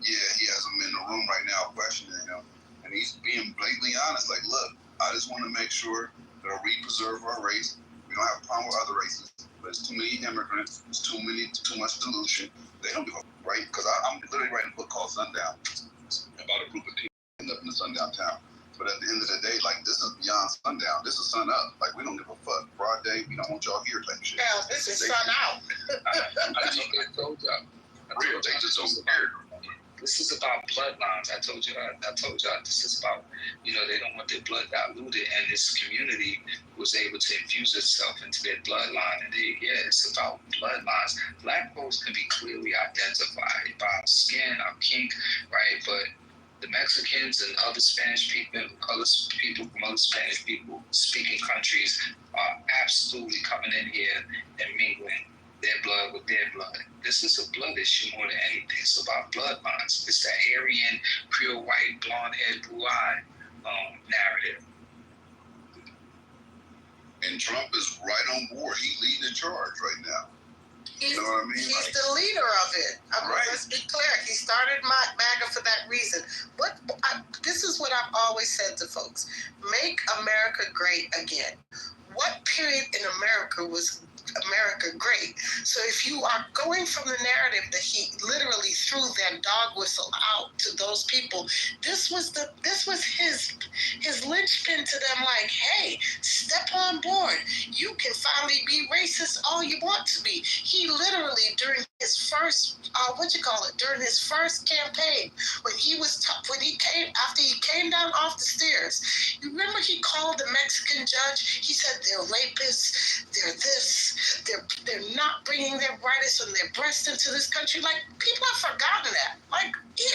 Yeah, he has him in the room right now questioning him, and he's being blatantly honest. Like, look, I just want to make sure that we preserve our race. We don't have a problem with other races, but it's too many immigrants. It's too much dilution. They don't give a right, because I'm literally writing a book called Sundown about a group of people end up in the sundown town. But at the end of the day, like, this is beyond sundown. This is sun up. Like, we don't give a fuck. Broad day, we don't want y'all here type shit. Yeah, this is sun out. I told y'all. Real, they just don't care. This is about bloodlines. I told y'all this is about, you know, they don't want their blood diluted, and this community was able to infuse itself into their bloodline. And it's about bloodlines. Black folks can be clearly identified by our skin, our kink, right? But the Mexicans and other Spanish people, other people from other Spanish people speaking countries are absolutely coming in here and mingling their blood with their blood. This is a blood issue more than anything. It's about bloodlines. It's that Aryan, pure white, blonde head, blue eye narrative. And Trump is right on board. He's leading the charge right now. You know what I mean? He's the leader of it. Let's be clear. He started MAGA for that reason. This is what I've always said to folks. Make America great again. What period in America was America great? So if you are going from the narrative that he literally threw that dog whistle out to those people, this was his linchpin to them, like, hey, step on board. You can finally be racist all you want to be. He literally, during his first during his first campaign, after he came down off the stairs, you remember he called the Mexican judge? He said they're rapists, they're this, they're not bringing their rights and their breasts into this country. Like, people have forgotten that. Like, he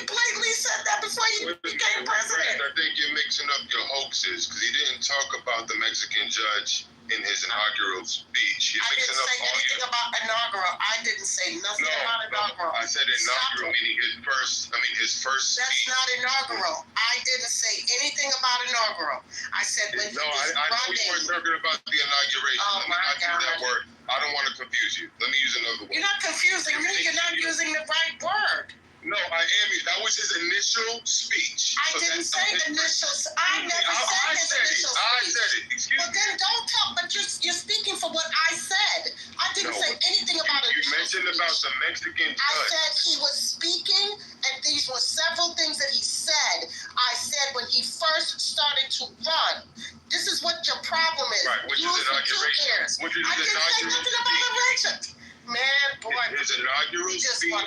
blatantly said that before he became president. I think you're mixing up your hoaxes, because he didn't talk about the Mexican judge in his inaugural speech. I didn't say anything about inaugural. I didn't say nothing about inaugural. I said inaugural, meaning his first speech. That's not inaugural. I didn't say anything about inaugural. I said when he was running. I know you weren't talking about the inauguration. Oh, my God. That word. I don't want to confuse you. Let me use another word. You're not confusing me. You're not using the right word. No, I am. That was his initial speech. I didn't say initial. I never said his initial speech. I said it. Excuse me. But then don't talk. But you're speaking for what I said. I didn't say anything about it. You mentioned about the Mexican judge. I said he was speaking, and these were several things that he said. I said when he first started to run. This is what your problem is. Right, which is inauguration. I didn't say nothing about election. Man, boy. His inaugural speech as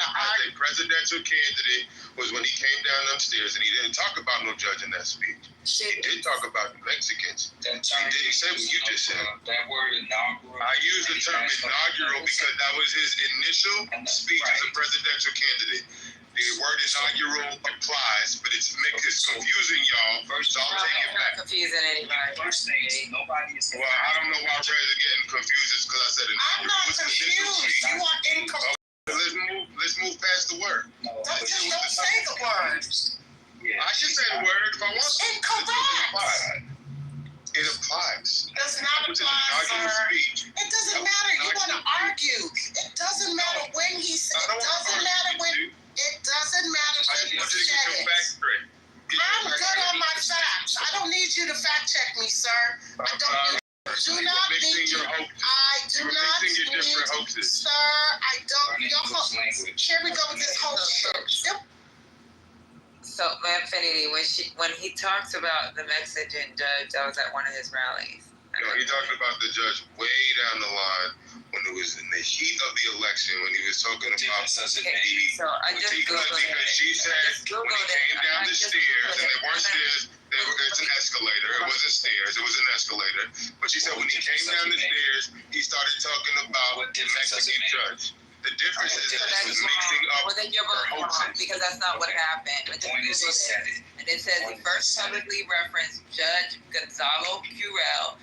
a presidential candidate was when he came down upstairs, and he didn't talk about no judge in that speech. He did talk about the Mexicans. He didn't say what you just said. That word inaugural. I use the term inaugural because that was his initial speech as a presidential candidate. The word inaugural applies, but it's confusing y'all. So I'll take it back. Confusing anybody. First thing is nobody is. Well, I don't know why Reds are getting confused just because I said inaugural. I'm not confused. You are incorrect. Let's move past the word. Don't say the word. I can say the word if I want to. Incorrect. It applies. Does not apply, sir. It doesn't matter. You want to argue. It doesn't matter when he said it. Doesn't matter when. It doesn't matter when he said it. I'm good on my facts. I don't need you to fact check me, sir. I don't. Do not need you. I do not need. Sir, I don't. Here we go with this whole shit. So, Infinity, when he talks about the Mexican judge, that was at one of his rallies. No, he talked about the judge way down the line when it was in the heat of the election, when he was talking about because she said when he came down the stairs, and they weren't stairs, it's an escalator. It wasn't stairs, it was an escalator. But she said when he came down the stairs, he started talking about the Mexican judge. The difference is that he was mixing up her hoaxes. Because that's not what happened. And it says he first publicly referenced Judge Gonzalo Curel,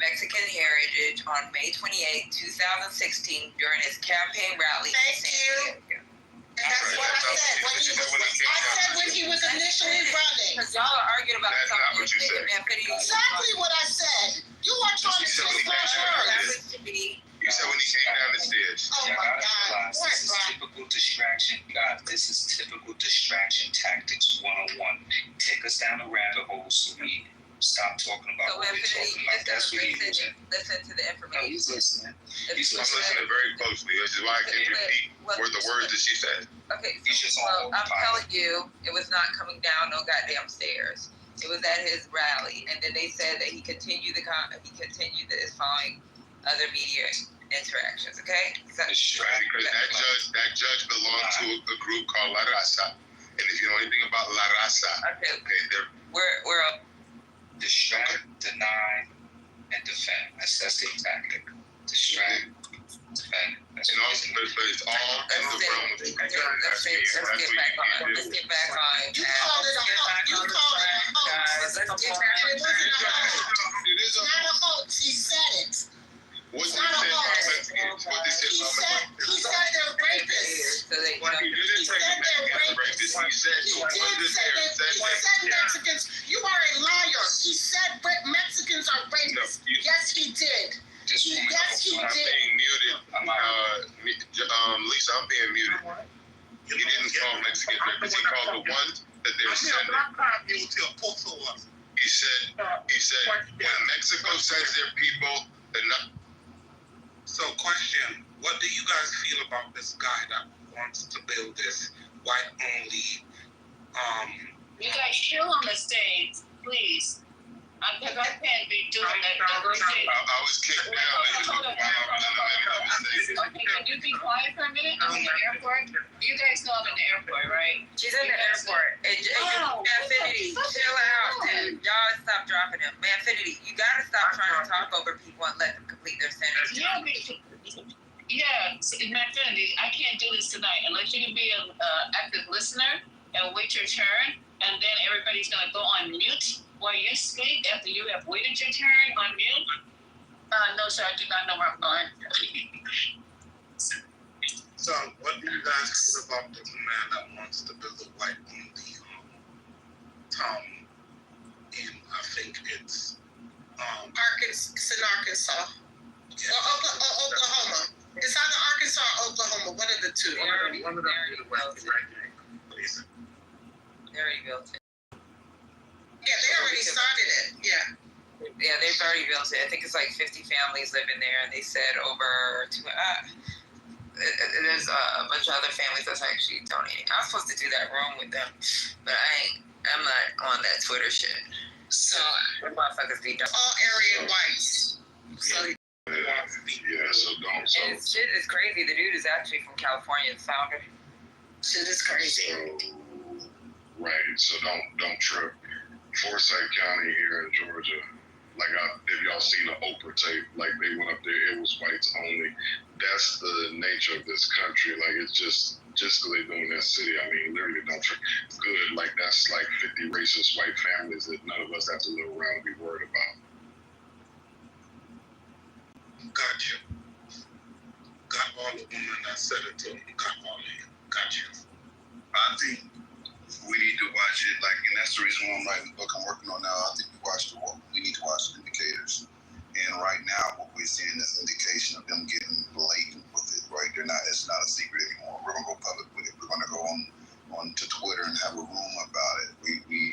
Mexican heritage, on May 28, 2016, during his campaign rally. Thank you. And that's what I said. When he was initially running. Because y'all are arguing about something. Exactly what I said. You are trying to twist my words. You said when he came down the stairs. Oh my God. This is typical distraction. God, this is typical distraction tactics 101. Take us down the rabbit hole so we stop talking about what we're talking about. That's what he was in. Listen to the information. No, he's listening. I'm listening very closely. This is why I can't repeat the words that she said. Okay, so I'm telling you, it was not coming down no goddamn stairs. It was at his rally, and then they said that he continued this following other media interactions. Okay, because that judge belonged to a group called La Raza, and if you know anything about La Raza, we're up. Distract, deny, and defend. That's the tactic. Distract, defend. But it's all in the realm of Let's get back on. You called it a hoax. It wasn't a hoax. It's not a hoax. He said it. It's not a hoax. He said they're rapists. He said Mexicans. You are a liar. He said Mexicans are rapists. Yes, he did. Yes, he did. I'm being muted. Lisa, I'm being muted. He didn't call Mexicans rapists. He called the ones that they're sending. He said when Mexico sends their people, they're not. So, question: what do you guys feel about this guy that wants to build this white-only? You guys chill on the stage, please. Because I can't be doing that. I was kicked down. Okay, can you be quiet for a minute? I'm in the airport. You guys know I'm in the airport, right? She's in the airport. And Infinity, chill out. And y'all stop dropping him. Man, Infinity, you gotta stop trying to talk over people and let them complete their sentence. Yeah, Infinity, I can't do this tonight unless you can be an active listener and wait your turn, and then everybody's gonna go on mute while you speak after you have waited your turn on mute. No, sir, I do not know where I'm going. So, what do you guys feel about the man that wants to build a white-only town in, I think it's Arkansas. Oklahoma. It's either Arkansas or Oklahoma, one of the two. One of them is the There you go. Yeah, they already started it. Yeah. Yeah, they've already built it. I think it's like 50 families living there, and they said over there's a bunch of other families that's actually donating. I was supposed to do that room with them, but I'm not on that Twitter shit. So, motherfuckers be done. All area whites. So Yeah, so don't. So, And shit is crazy. The dude is actually from California, the founder. Shit is crazy. So, right. So don't trip. Forsyth County here in Georgia. Like if y'all seen the Oprah tape, like they went up there, it was whites only. That's the nature of this country. Like it's just because they do in that city. I mean, literally don't trip. Good. Like that's like 50 racist white families that none of us have to live around and be worried about. Gotcha. Got all the women that said it to them. Got all of you. Gotcha. I think we need to watch it, like, and that's the reason why I'm writing the book I'm working on now. I think we need to watch the indicators. And right now, what we're seeing is indication of them getting blatant with it, right? It's not a secret anymore. We're going to go public with it. We're going to go on to Twitter and have a room about it.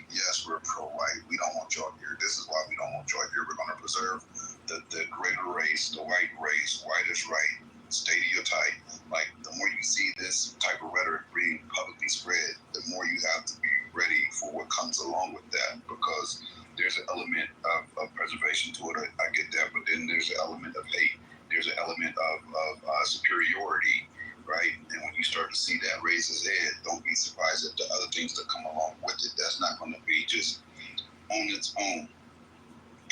Yes, we're pro-white. We don't want y'all here. This is why we don't want y'all here. We're going to preserve the greater race, the white race. White is right. Stereotype. Like, the more you see this type of rhetoric being publicly spread, the more you have to be ready for what comes along with that, because there's an element of preservation to it. I get that, but then there's an element of hate. There's an element of superiority, right? And when you start to see that raise its head, don't be surprised at the other things that come along with it. That's not going to be just on its own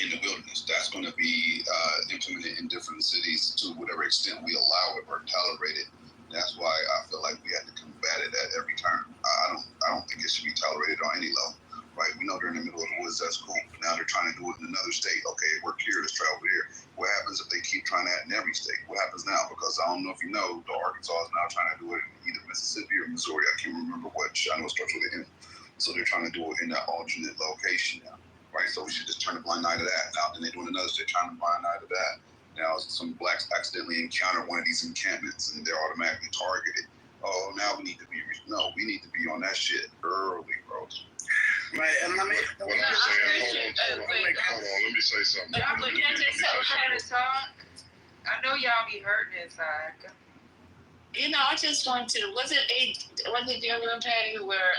in the wilderness. That's going to be implemented in different cities to whatever extent we allow it or tolerate it. That's why I feel like we have to combat it at every turn. I don't think it should be tolerated on any level, right? We know they're in the middle of the woods. That's cool. Now they're trying to do it in another state. Okay, it worked here. Let's try over here. What happens if they keep trying that in every state? What happens now? Because I don't know if you know, the Arkansas is now trying to do it in either Mississippi or Missouri. I can't remember which. I know it starts with an M. So they're trying to do it in that alternate location now. Right, so we should just turn a blind eye to that. Now, then they're doing another state, turning a blind eye to that. Now, some blacks accidentally encounter one of these encampments, and they're automatically targeted. Oh, now we need to be on that shit early, bro. Right, and let me Hold on, let me say something. Y'all but can't just tell her to talk. I know y'all be hurting inside. You know, I just want to. Was it the other one, Patty, where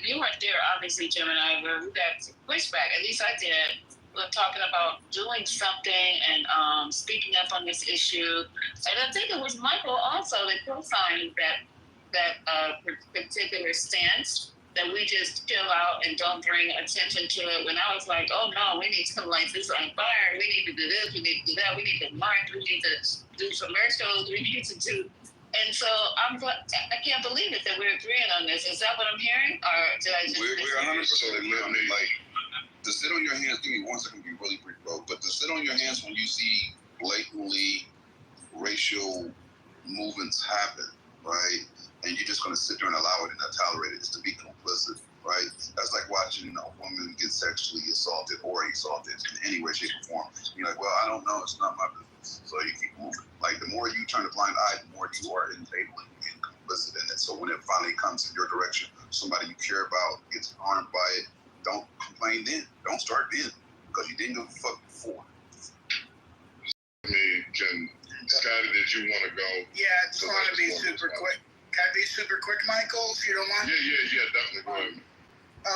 you weren't there, obviously, Jim and I, where we got pushback. At least I did. We're talking about doing something and speaking up on this issue. And I think it was Michael also that co-signed that particular stance, that we just chill out and don't bring attention to it. When I was like, oh no, we need to light this on fire. We need to do this. We need to do that. We need to march. We need to do commercials. We need to do. And so I can't believe it that we're agreeing on this. Is that what I'm hearing, or did I just? We're 100% agreeing. Like, to sit on your hands. Give me 1 second. Be really brief, bro. But to sit on your hands when you see blatantly racial movements happen, right? And you're just going to sit there and allow it and not tolerate it. It's to be complicit, right? That's like watching a woman get sexually assaulted or assaulted in any way, shape, or form. You're like, well, I don't know. It's not my business. So you keep moving. Like, the more you turn a blind eye, the more you are enabling and complicit in it. So when it finally comes in your direction, somebody you care about gets harmed by it, don't complain then. Don't start then, because you didn't give a fuck before. I mean, Scotty, did you want to go? Yeah, I just want to be super quick. Can I be super quick, Michael, if you don't mind? Yeah, definitely. Go ahead.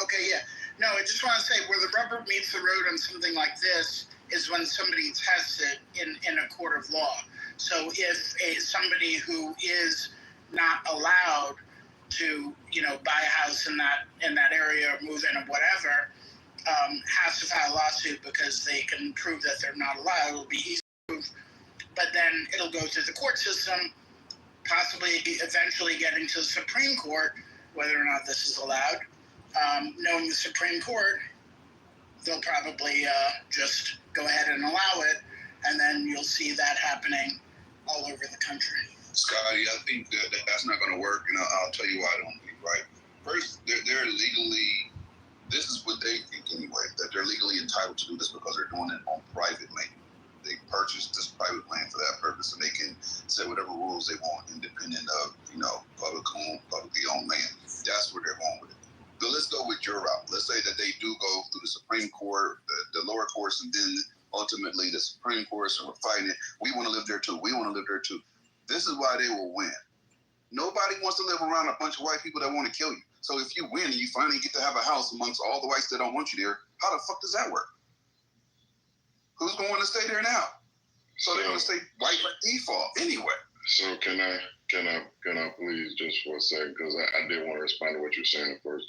Okay, yeah. No, I just want to say where the rubber meets the road on something like this is when somebody tests it in a court of law. So if somebody who is not allowed to, buy a house in that area or move in or whatever, has to file a lawsuit because they can prove that they're not allowed, it'll be easy to prove. But then it'll go through the court system, possibly eventually getting to the Supreme Court, whether or not this is allowed. Knowing the Supreme Court, they'll probably just go ahead and allow it, and then you'll see that happening all over the country. Scotty, I think that's not going to work, and I'll tell you why I don't think, right? First, they're legally, this is what they think anyway, that they're legally entitled to do this because they're doing it on private land. They purchased this private land for that purpose, and they can set whatever rules they want, independent of, publicly owned land. That's where they're going with it. But let's go with your route. Let's say that they do go through the Supreme Court, the lower courts, and then ultimately the Supreme Court, and we're fighting it. We want to live there too. We want to live there too. This is why they will win. Nobody wants to live around a bunch of white people that want to kill you. So if you win and you finally get to have a house amongst all the whites that don't want you there, how the fuck does that work? Who's going to stay there now? So they're gonna stay white by default anyway. So can I please just for a second, because I did want to respond to what you're saying at first.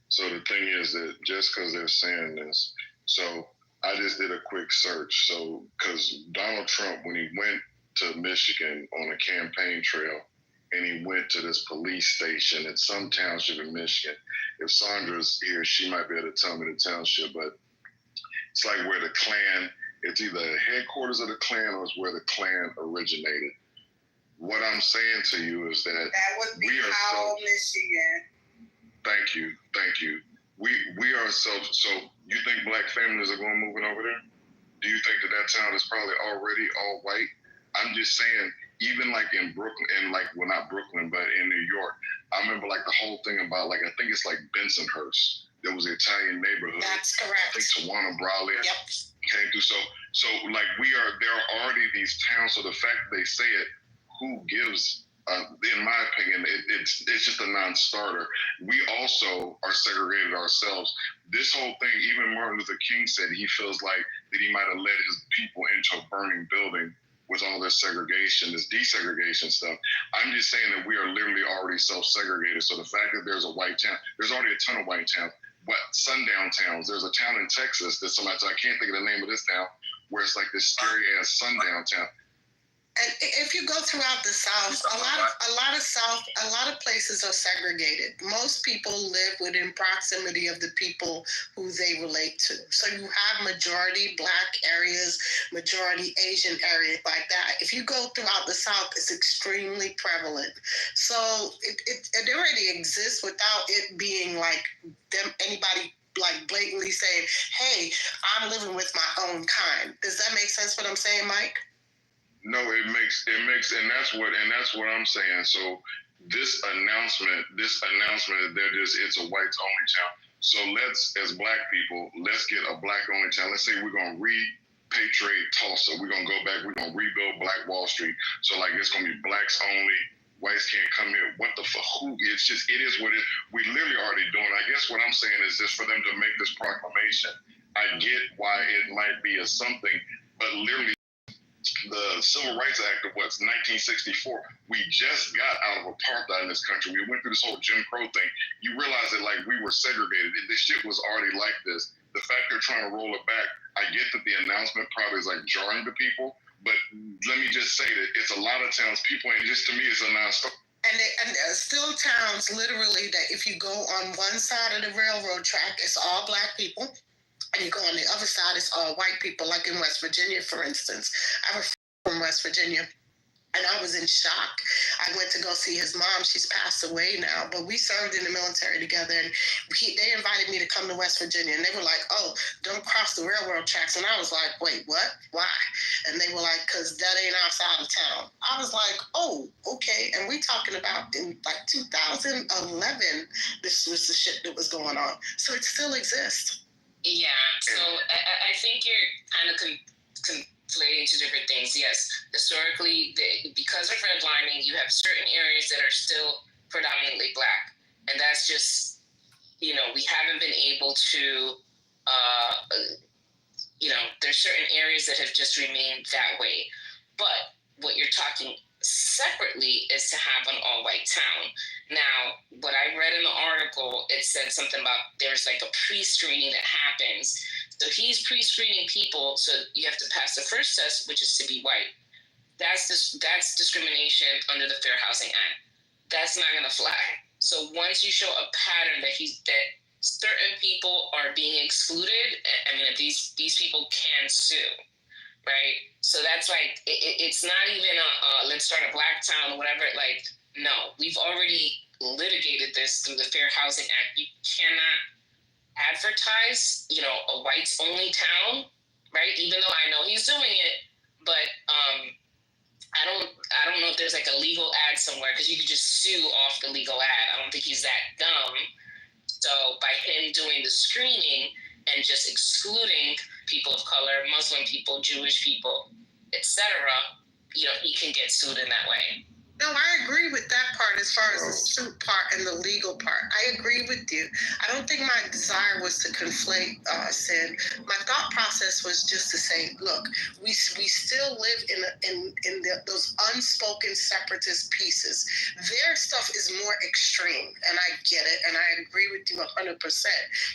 So the thing is that just because they're saying this, so I just did a quick search. So because Donald Trump, when he went to Michigan on a campaign trail, and he went to this police station in some township in Michigan. If Sandra's here, she might be able to tell me the township, but it's like where the Klan, it's either the headquarters of the Klan or it's where the Klan originated. What I'm saying to you is that would be Howell, Michigan. Thank you. We are so you think black families are going moving over there? Do you think that town is probably already all white? I'm just saying, even like in Brooklyn, and like, well, not Brooklyn, but in New York, I remember like the whole thing about like, I think it's like Bensonhurst. There was an Italian neighborhood. That's correct. I think Tawana Brawley came through. So like there are already these towns. So the fact that they say it, who gives? In my opinion, it's just a non-starter. We also are segregated ourselves. This whole thing, even Martin Luther King said he feels like that he might have led his people into a burning building with all this segregation, this desegregation stuff. I'm just saying that we are literally already self-segregated. So the fact that there's a white town, there's already a ton of white towns. But sundown towns, there's a town in Texas that somebody, I can't think of the name of this town, where it's like this scary ass sundown town. And if you go throughout the South, a lot of places are segregated. Most people live within proximity of the people who they relate to. So you have majority Black areas, majority Asian areas like that. If you go throughout the South, it's extremely prevalent. So it already exists without it being like anybody like blatantly saying, "Hey, I'm living with my own kind." Does that make sense? What I'm saying, Mike? No, it makes, and that's what I'm saying. So this announcement that it's a whites only town. So let's, as Black people, let's get a Black only town. Let's say we're gonna repatriate Tulsa. We're gonna go back. We're gonna rebuild Black Wall Street. So like it's gonna be Blacks only. Whites can't come here. What the fuck? It's just, it is what it is. We literally already doing. I guess what I'm saying is just for them to make this proclamation. I get why it might be a something, but literally. The Civil Rights Act of 1964, we just got out of apartheid in this country. We went through this whole Jim Crow thing. You realize that like we were segregated. This shit was already like this. The fact they're trying to roll it back, I get that the announcement probably is like jarring to people, but let me just say that it's a lot of towns, people ain't, just to me, it's a non-stop. And there's still towns literally that if you go on one side of the railroad track, it's all Black people. And you go on the other side, it's all white people, like in West Virginia, for instance. I'm from West Virginia, and I was in shock. I went to go see his mom. She's passed away now, but we served in the military together, and they invited me to come to West Virginia, and they were like, "Oh, don't cross the railroad tracks." And I was like, "Wait, what? Why?" And they were like, "Because that ain't outside of town." I was like, "Oh, okay." And we talking about in like 2011, this was the shit that was going on. So it still exists. Yeah, so I think you're kind of conflating two different things. Yes, historically, because of redlining, you have certain areas that are still predominantly Black. And that's just, we haven't been able to, there's certain areas that have just remained that way. But what you're talking separately is to have an all-white town. Now, what I read in the article, it said something about there's like a pre-screening that happens. So he's pre-screening people, so you have to pass the first test, which is to be white. That's discrimination under the Fair Housing Act. That's not going to fly. So once you show a pattern that certain people are being excluded, I mean, these people can sue. Right? So that's like, it's not even let's start a Black town or whatever. Like, no, we've already litigated this through the Fair Housing Act. You cannot advertise, a whites only town, right? Even though I know he's doing it, but I don't know if there's like a legal ad somewhere, because you could just sue off the legal ad. I don't think he's that dumb. So by him doing the screening and just excluding people of color, Muslim people, Jewish people, etc., he can get sued in that way. No, I agree with that part as far as the suit part and the legal part, I agree with you. I don't think my desire was to conflate sin. My thought process was just to say, look, we still live in those unspoken separatist pieces. Their stuff is more extreme, and I get it, and I agree with you 100%,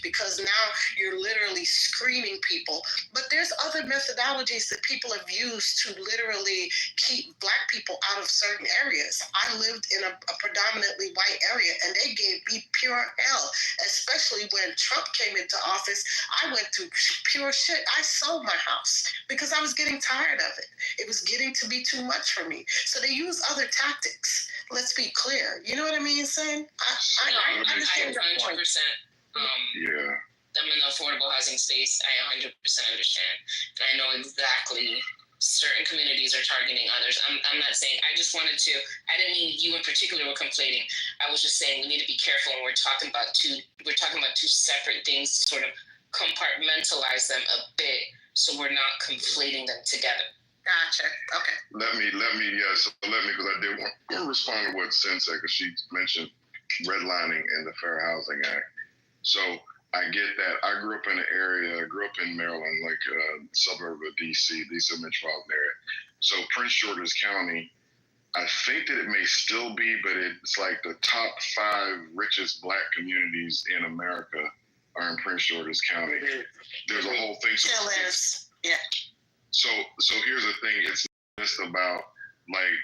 because now you're literally screening people. But there's other methodologies that people have used to literally keep Black people out of certain areas. I lived in a predominantly white area, and they gave me pure hell, especially when Trump came into office. I went through pure shit. I sold my house because I was getting tired of it. It was getting to be too much for me. So they use other tactics. Let's be clear. You know what I mean, Sin? I understand your point. 100%. Yeah. I'm in the affordable housing space. I 100% understand. And I know exactly certain communities are targeting others. I'm not saying, I just wanted to, I didn't mean you in particular were complaining. I was just saying we need to be careful when we're talking about two separate things, to sort of compartmentalize them a bit so we're not conflating them together. Gotcha. Okay. Let me, because I did want to respond to what Sin said, because she mentioned redlining in the Fair Housing Act. So I get that. I grew up in Maryland, like a suburb of DC metropolitan area. So Prince George's County, I think that it may still be, but it's like the top 5 richest Black communities in America are in Prince George's County. There's a whole thing. Still is. Yeah. So here's the thing. It's not just about like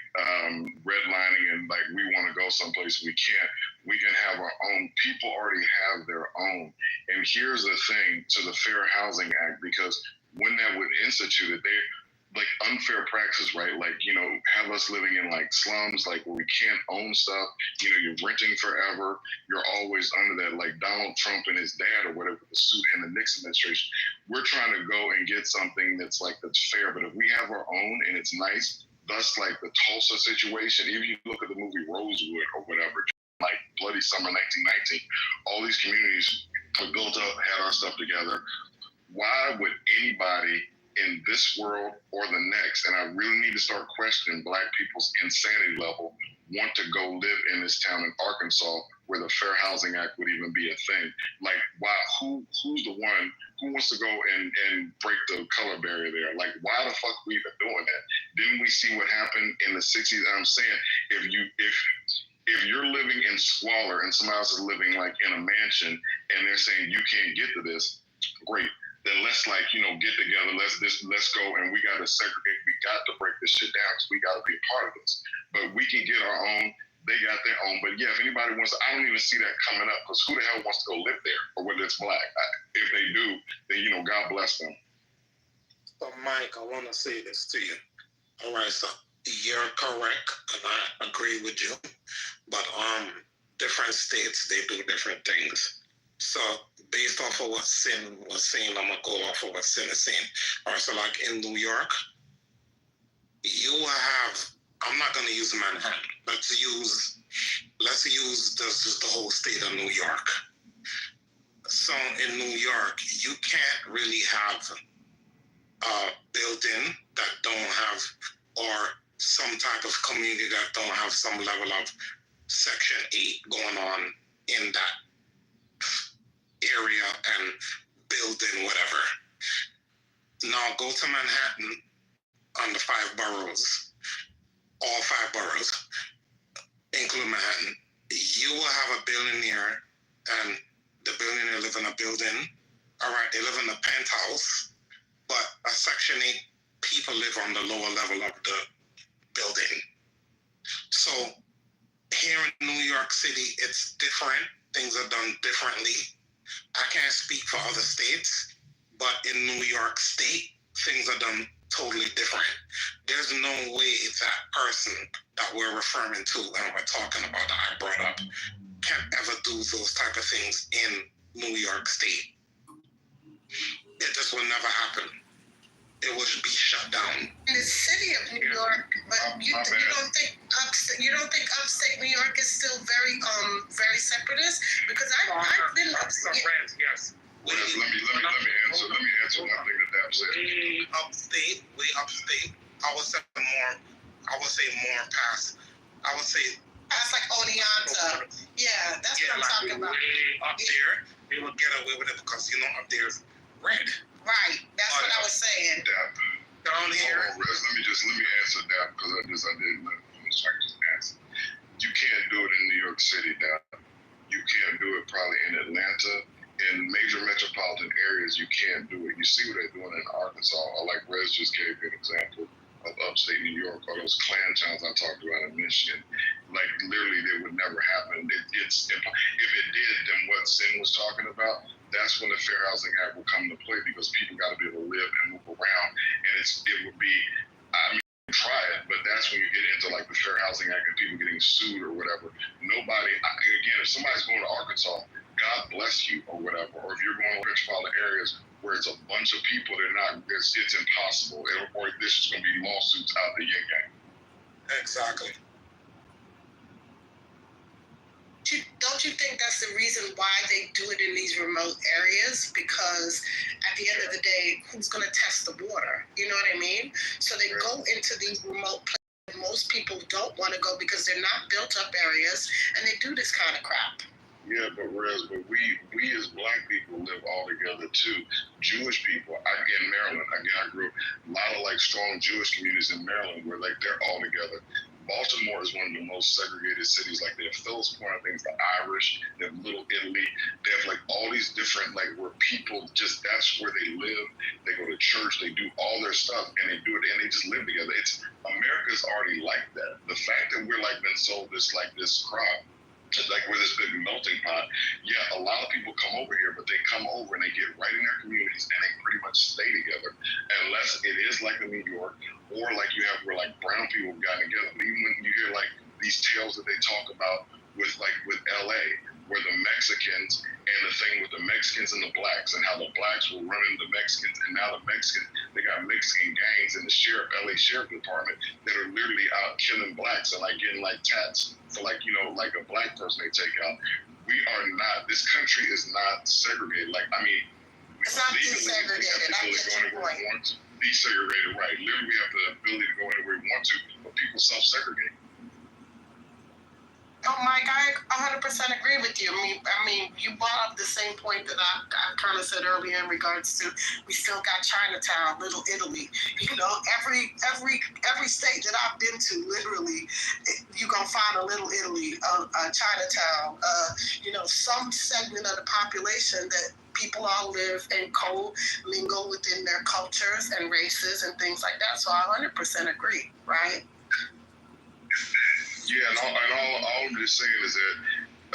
redlining and like we want to go someplace we can't. We can have our own. People already have their own. And here's the thing to the Fair Housing Act, because when that was instituted, they like unfair practice, right? Like, you know, have us living in like slums, like where we can't own stuff. You know, you're renting forever. You're always under that, like Donald Trump and his dad or whatever, the suit in the Nixon administration. We're trying to go and get something that's fair. But if we have our own and it's nice, thus like the Tulsa situation, even if you look at the movie Rosewood or whatever, like Bloody Summer 1919, all these communities were built up, had our stuff together. Why would anybody in this world or the next, and I really need to start questioning Black people's insanity level, want to go live in this town in Arkansas where the Fair Housing Act would even be a thing? Like, why? Who's the one who wants to go and break the color barrier there? Like, why the fuck we even doing that? Didn't we see what happened in the 60s? I'm saying, if you're living in squalor and somebody else is living like in a mansion and they're saying you can't get to this, great. Then let's get together. Let's go, and we got to segregate. We got to break this shit down because we got to be a part of this. But we can get our own. They got their own. But yeah, if anybody wants to, I don't even see that coming up, because who the hell wants to go live there, or whether it's Black? If they do, then God bless them. So Mike, I want to say this to you. All right, so you're correct, and I agree with you. But different states, they do different things. So based off of what Sin was saying, I'm gonna go off of what Sin is saying. All right, so like in New York, you will have, I'm not gonna use Manhattan. Let's use the whole state of New York. So in New York, you can't really have a building that don't have, or some type of community that don't have some level of Section 8 going on in that area and building whatever. Now go to Manhattan on the 5 boroughs, all 5 boroughs, including Manhattan. You will have a billionaire, and the billionaire live in a building. All right, they live in a penthouse, but a Section 8 people live on the lower level of the building. So here in New York City, it's different. Things are done differently. I can't speak for other states, but in New York State, things are done totally different. There's no way that person that we're referring to and we're talking about that I brought up can ever do those type of things in New York State. It just will never happen. It will be shut down. In the city of New York, but you don't think upstate New York is still very separatist? Because I've been upstate. Yes. Let me answer one thing that Dab said. Way upstate. I would say more past. I would say past like Oneonta talking about. Up there, they will get away with it because, up there's red. Right, that's what I was saying. Down here. Hold on, Rez. Let me answer that because I didn't let just answer. You can't do it in New York City, Dad. You can't do it probably in Atlanta. In major metropolitan areas, you can't do it. You see what they're doing in Arkansas, or like Rez just gave you an example of upstate New York, or those Klan towns I talked about in Michigan. Like literally, they would never happen. If it did, then what Sin was talking about, that's when the Fair Housing Act will come into play because people got to be able to live and move around, and it would be. Try it, but that's when you get into like the Fair Housing Act and people getting sued or whatever. Nobody, again, if somebody's going to Arkansas, God bless you or whatever, or if you're going to metropolitan areas where it's a bunch of people, it's impossible, or this is going to be lawsuits out the yin yang. Exactly. Don't you think that's the reason why they do it in these remote areas? Because at the end of the day, who's going to test the water? You know what I mean? So they go into these remote places. Most people don't want to go because they're not built up areas, and they do this kind of crap. Yeah, but we as Black people live all together too. Jewish people, in Maryland, again, I grew up a lot of like strong Jewish communities in Maryland where like they're all together. Baltimore is one of the most segregated cities. Like they have Phillips Point, I think it's the Irish, they have Little Italy, they have like all these different like where people just that's where they live. They go to church, they do all their stuff, and they do it and they just live together. It's America's already like that. The fact that we're like been sold this crop. Like we're this big melting pot. Yeah, a lot of people come over here, but they come over and they get right in their communities and they pretty much stay together. Unless it is like in New York, or like you have where like brown people have gotten together. Even when you hear like these tales that they talk about with LA, where the Mexicans and the thing with the Mexicans and the blacks and how the blacks were running the Mexicans, and now the Mexicans, they got Mexican gangs in the LA Sheriff Department that are literally out killing blacks and like getting like tats for like a black person they take out. We are not. This country is not segregated. Like it's not desegregated. I get your point. Desegregated, right? Literally, we have the ability to go anywhere we want to, but people self-segregate. Oh, Mike, I 100% agree with you. I mean, you brought up the same point that I kind of said earlier in regards to we still got Chinatown, Little Italy. Every state that I've been to, literally, you're gonna find a Little Italy, a Chinatown. Some segment of the population that people all live and co-mingle within their cultures and races and things like that. So I 100% agree, right? Yeah, and all I'm just saying is that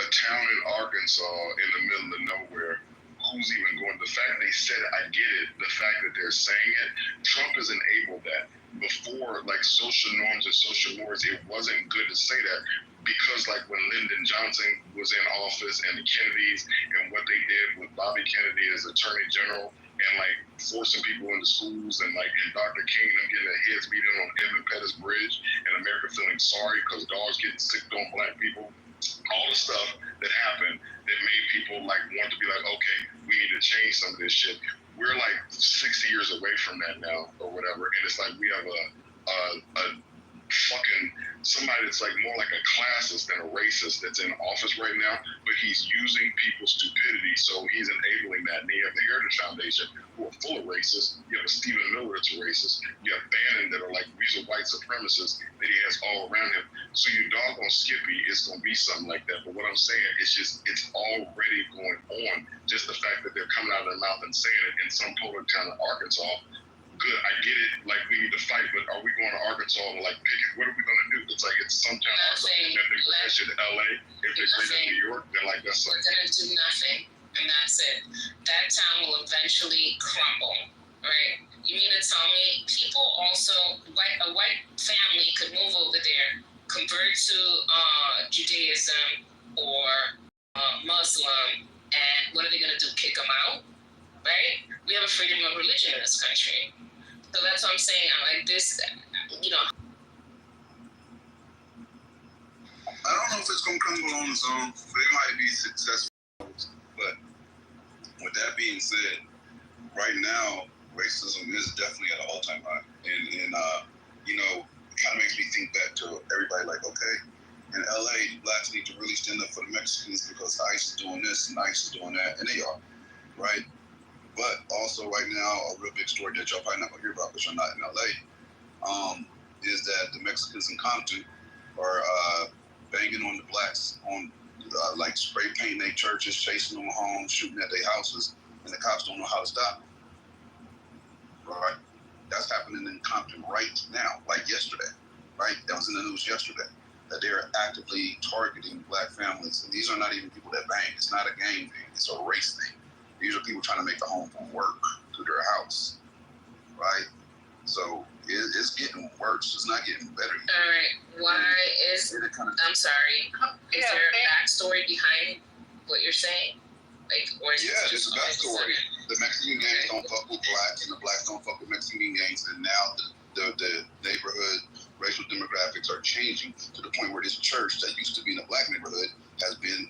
a town in Arkansas in the middle of nowhere, who's even going? The fact they said it, I get it. The fact that they're saying it, Trump has enabled that. Before, like social norms and social mores, it wasn't good to say that because, like when Lyndon Johnson was in office and the Kennedys and what they did with Bobby Kennedy as Attorney General. And like forcing people into schools and Dr. King and them getting their heads beat in on Edmund Pettus Bridge and America feeling sorry because dogs getting sick on black people. All the stuff that happened that made people like want to be like, okay, we need to change some of this shit. We're like 60 years away from that now or whatever. And it's like we have a fucking somebody that's like more like a classist than a racist that's in office right now, but he's using people's stupidity, so he's enabling that. And you have the Heritage Foundation, who are full of racists. You have Stephen Miller that's a racist. You have Bannon that are like, these are white supremacists that he has all around him. So you doggone Skippy, it's going to be something like that. But what I'm saying, it's already going on. Just the fact that they're coming out of their mouth and saying it in some public town in Arkansas. Good, I get it. Like we need to fight, but are we going to Arkansas to like pick it? What are we going to do? It's like it's some town Arkansas. If they bring that shit to LA, if they bring it to New York, then like that's we're going to do nothing, and that's it. That town will eventually crumble, right? You mean to tell me people also a white family could move over there, convert to Judaism or Muslim, and what are they going to do? Kick them out, right? We have a freedom of religion in this country. So that's what I'm saying. I'm like this, I don't know if it's going to crumble on its own. They might be successful. But with that being said, right now, racism is definitely at an all-time high. And it kind of makes me think back to everybody like, okay, In LA, blacks need to really stand up for the Mexicans because ICE is doing this and ICE is doing that, and they are, right? But also right now, a real big story that y'all probably not gonna hear about because you're not in LA, is that the Mexicans in Compton are banging on the blacks, on like spray painting their churches, chasing them home, shooting at their houses, and the cops don't know how to stop them. Right? That's happening in Compton right now, like yesterday, right? That was in the news yesterday, that they're actively targeting black families. And these are not even people that bang. It's not a gang thing. It's a race thing. These are people trying to make a home from work to their house, right? So it's getting worse. It's not getting better. All right. Why is, I'm sorry, is there a backstory behind what you're saying? Like, or is yeah, it's a backstory. The Mexican gangs don't fuck with blacks, and the blacks don't fuck with Mexican gangs. And now the neighborhood racial demographics are changing to the point where this church that used to be in a black neighborhood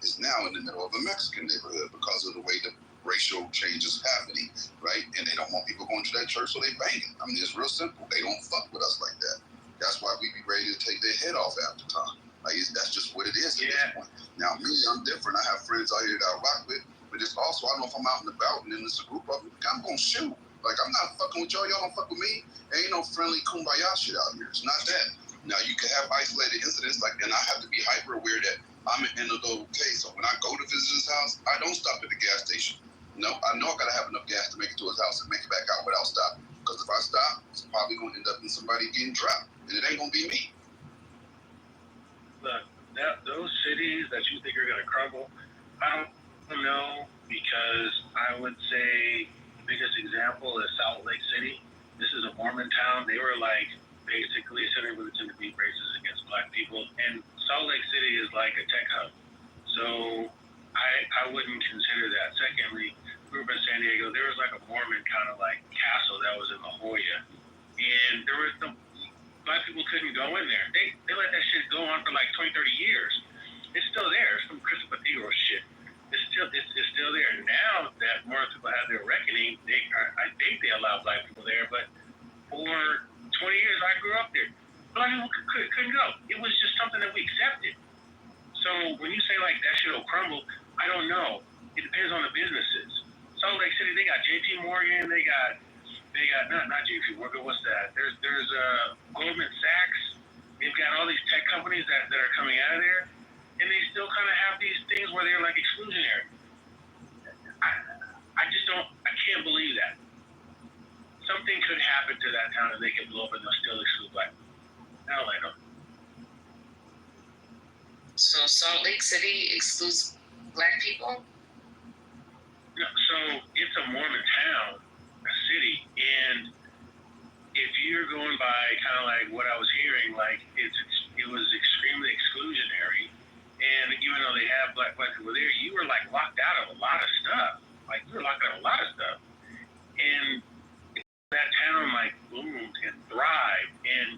is now in the middle of a Mexican neighborhood because of the way the racial change is happening, right? And they don't want people going to that church, so they bang it. I mean, it's real simple. They don't fuck with us like that. That's why we be ready to take their head off after time. Like, that's just what it is at this point. Now, me, I'm different. I have friends out here that I rock with, but it's also, I know if I'm out and about and then there's a group of them, I'm going to shoot. Like, I'm not fucking with y'all. Y'all don't fuck with me. There ain't no friendly kumbaya shit out here. It's not that. Now, you can have isolated incidents, like, and I have to be hyper aware that I'm in the little case. So when I go to visit his house, I don't stop at the gas station. No, I know I gotta have enough gas to make it to his house and make it back out without stopping. Because if I stop, it's probably gonna end up in somebody getting dropped, and it ain't gonna be me. Look, those cities that you think are gonna crumble, I don't know, because I would say the biggest example is Salt Lake City. This is a Mormon town. They were like basically sending religion to be racist against black people, and Salt Lake City is like a tech hub. So I wouldn't consider that. Secondly, we were in San Diego. There was like a Mormon kind of like castle that was in La Jolla, and there was black people couldn't go in there. They let that shit go on for like 20, 30 years. It's still there. It's some Christopher Cathedral shit. It's still there. Now that more people have their reckoning, I think they allow black people there. But for 20 years, I grew up there. Black people couldn't go. It was just something that we accepted. So when you say like that shit will crumble, I don't know. It depends on the businesses. Salt Lake City, they got JP Morgan, they got not JP Morgan, what's that? There's Goldman Sachs. They've got all these tech companies that are coming out of there, and they still kind of have these things where they're like exclusionary. I can't believe that. Something could happen to that town and they can blow up and they'll still exclude black people. I don't know. So Salt Lake City excludes black people? No, so it's a Mormon town, a city, and if you're going by kind of like what I was hearing, like it was extremely exclusionary, and even though they have black people there, you were like locked out of a lot of stuff. Like you were locked out of a lot of stuff, and that town like bloomed and thrived, and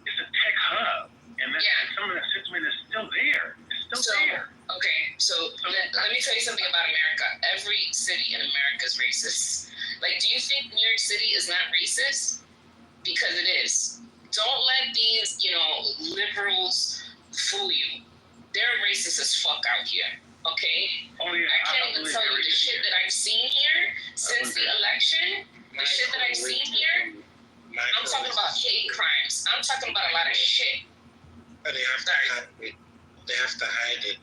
it's a tech hub, and some of that sentiment is still there. It's still there. Okay, so let me tell you something about America. Every city in America is racist. Like, do you think New York City is not racist? Because it is. Don't let these, liberals fool you. They're racist as fuck out here. Okay? Oh, yeah, I can't even tell you the shit that I've seen here since the election. The shit that I've seen here. I'm talking about hate crimes. I'm talking about a lot of shit. But they have to hide it.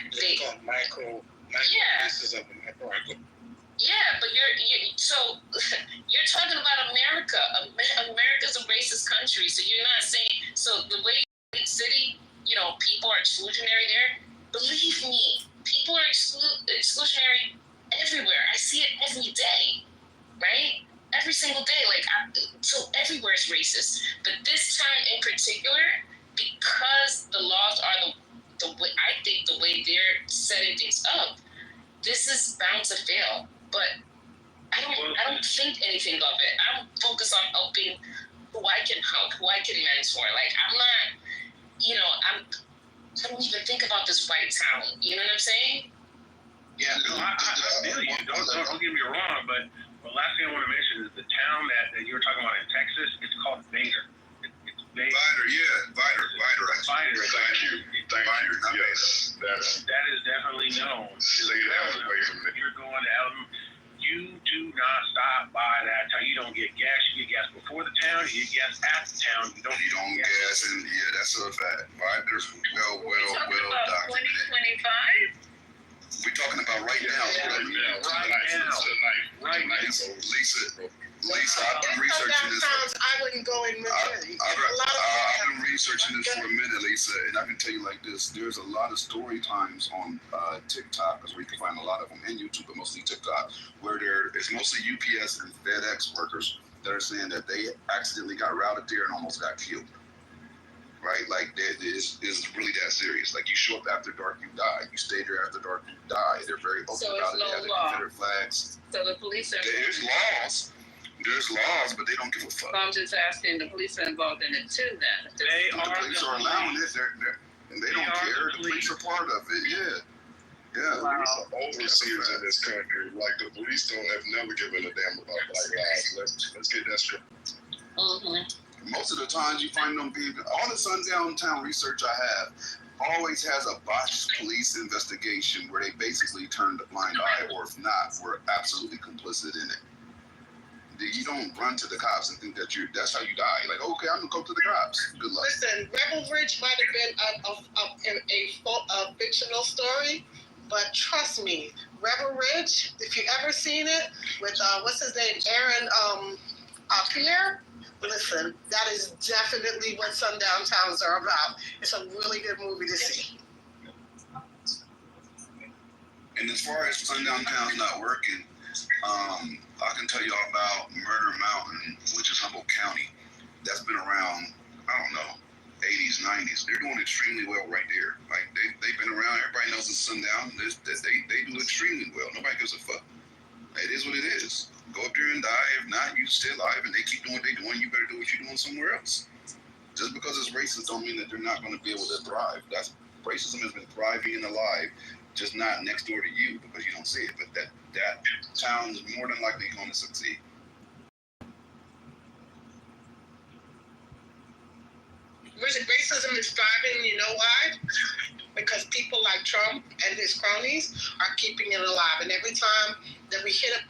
It's called micro racism. Yeah, but you're talking about America. America's a racist country, so you're not saying. So the way city, people are exclusionary there. Believe me, people are exclusionary everywhere. I see it every day, right? Every single day, so everywhere is racist. But this time in particular, because the laws are the way, I think the way they're setting things up, this is bound to fail. But I don't think anything of it. I'm focused on helping who I can help, who I can mentor. Like, I'm not, I don't even think about this white town. You know what I'm saying? Yeah, no, I feel you. Don't get me wrong, but the last thing I want to mention is the town that you were talking about in Texas. It's called Baker. It's Thank you. Yes, that is definitely known. stay the away from it. You're going to Alabama. You do not stop by that town. You don't get gas. You get gas before the town. You get gas after town. You don't gas, and that's a fact. Riders well about documented. 2025? We're talking about right now. Right now. Lisa, I've been researching this. I wouldn't go in Missouri. I've been researching this for a minute, Lisa, and I can tell you like this: there's a lot of story times on TikTok, because we can find a lot of them, and YouTube, but mostly TikTok, where it's mostly UPS and FedEx workers that are saying that they accidentally got routed there and almost got killed. Right? Like, it's really that serious. Like, you show up after dark, you die. You stay there after dark, you die. They're very open So about it's it. They have no the law. Confederate flags. So the police are. There's laws, but they don't give a fuck. I'm just asking, the police are involved in it too then? The police are allowing it, and they don't care. The police are part of it, yeah. Wow. Overseers in this country, like the police have never given a damn about black lives. Let's get that straight. Mm-hmm. Most of the times you find them people, all the sundown town research I have always has a botched police investigation where they basically turn the blind eye, or if not, we're absolutely complicit in it. You don't run to the cops and think that's how you die. Like, okay, I'm gonna go to the cops. Good luck. Listen, Rebel Ridge might have been a fictional story, but trust me, Rebel Ridge, if you ever seen it with what's his name, Aaron Pierre. Listen, that is definitely what sundown towns are about. It's a really good movie to see. And as far as sundown towns not working, I can tell you all about Murder Mountain, which is Humboldt County. That's been around, I don't know, 80s, 90s. They're doing extremely well right there. Like, they've been around. Everybody knows it's sundown. They do extremely well. Nobody gives a fuck. It is what it is. Go up there and die. If not, you stay alive, and they keep doing what they're doing. You better do what you're doing somewhere else. Just because it's racist don't mean that they're not going to be able to thrive. Racism has been thriving and alive, just not next door to you because you don't see it. But that town is more than likely going to succeed. Racism is thriving, you know why? Because people like Trump and his cronies are keeping it alive. And every time that we hit a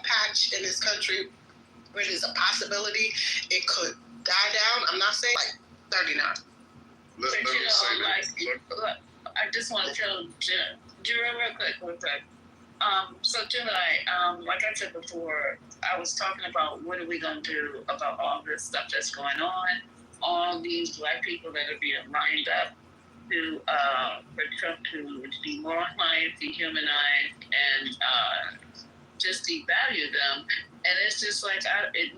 patch in this country where there's a possibility it could die down, I'm not saying like 39. Let me say look, I just want to tell Jim real quick. So Jim and I, like I said before, I was talking about what are we going to do about all this stuff that's going on, all these black people that are being lined up for Trump to demoralize, dehumanize, and just devalue them. And it's just like,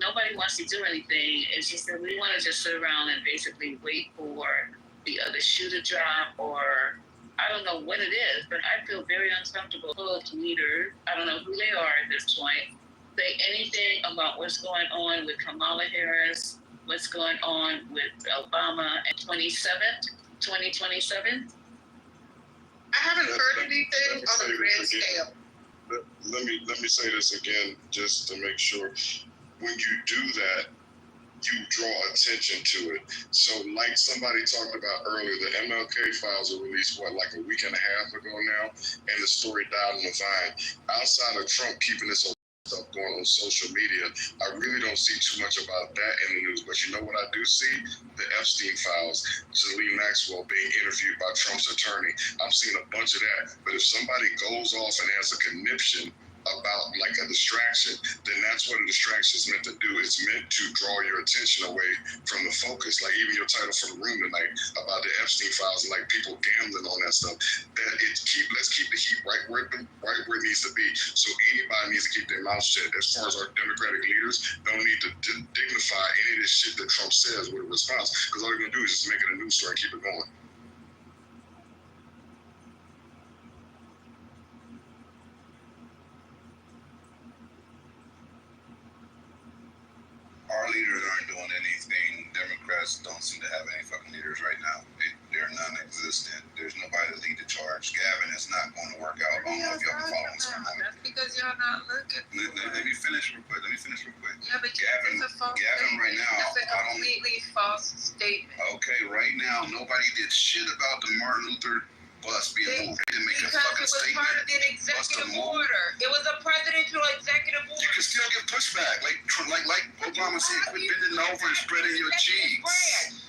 nobody wants to do anything. It's just that we want to just sit around and basically wait for the other shoe to drop, or I don't know what it is, but I feel very uncomfortable with leaders. I don't know who they are at this point. Say anything about what's going on with Kamala Harris, what's going on with Obama in 2027? I haven't heard anything on a grand scale. Let me say this again, just to make sure. When you do that, you draw attention to it. So, like somebody talked about earlier, the MLK files were released, like a week and a half ago now, and the story died on the vine. Outside of Trump keeping this stuff going on social media, I really don't see too much about that in the news. But you know what I do see? The Epstein files, Ghislaine Maxwell being interviewed by Trump's attorney. I'm seeing a bunch of that. But if somebody goes off and has a conniption about like a distraction, then that's what a distraction is meant to do. It's meant to draw your attention away from the focus. Like even your title for the room tonight about the Epstein files and like people gambling on that stuff. Let's keep the heat right where it needs to be. So anybody needs to keep their mouth shut. As far as our Democratic leaders, don't need to dignify any of this shit that Trump says with a response, because all they're gonna do is just make it a news story and keep it going. Our leaders aren't doing anything. Democrats don't seem to have any fucking leaders right now. They're non-existent. There's nobody to lead the charge. Gavin is not going to work out. I don't know if y'all can follow what's going on. That's because y'all not looking? Let me finish real quick. Yeah, but Gavin, it's a false Gavin, right now, It's a completely false statement. Okay, right now, nobody did shit about the Martin Luther bus being moved. They didn't make a Because fucking it was statement. part of an executive order. It was a presidential executive order. You can still get pushback, like Obama said, quit bending over and spreading your cheeks.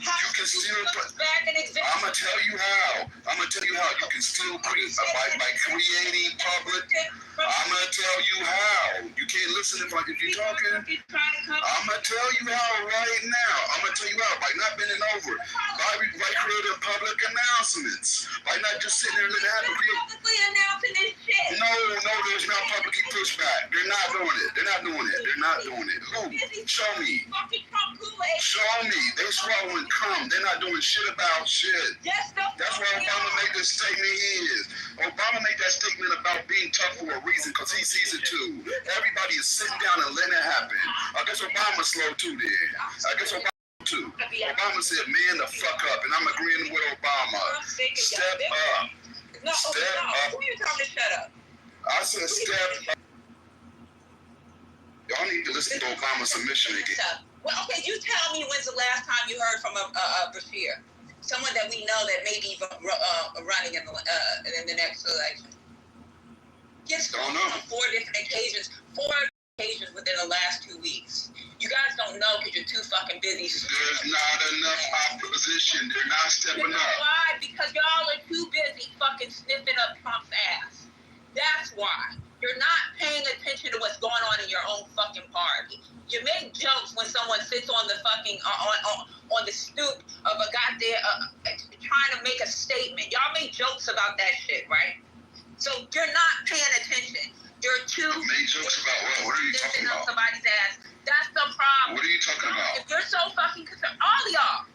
You can still I'm gonna tell you how. You can still create by creating public. I'm gonna tell you how. You can't listen if you're talking. I'm gonna tell you how right now. By not bending over, by creating public announcements, by not just sitting there and letting it happen. Publicly announcing this shit. No, there's not publicly pushback. They're not doing it. Who? Show me. Show me. They swallowing cum. They're not doing shit about shit. Yes, that's why Obama made the statement he is. Obama made that statement about being tough for a reason, because he sees it too. Everybody is sitting down and letting it happen. I guess Obama's slow too then. Obama said, man, the fuck up, and I'm agreeing with Obama. Step up. Step up. Who you telling to shut up? I said step up. Y'all need to listen to Obama's submission again. Well, okay, you tell me when's the last time you heard from a Bashir, someone that we know that may be running in the next election. Yes, don't know. On four occasions within the last 2 weeks. You guys don't know because you're too fucking busy. There's not enough opposition. They're not stepping up. Why? Because y'all are too busy fucking sniffing up Trump's ass. That's why. You're not paying attention to what's going on in your own fucking party. You make jokes when someone sits on the fucking on the stoop of a goddamn trying to make a statement. Y'all make jokes about that shit, right? So you're not paying attention. You're too. Make jokes about what? What are you talking about? Somebody's ass. That's the problem. What are you talking about? If you're so fucking concerned, all of y'all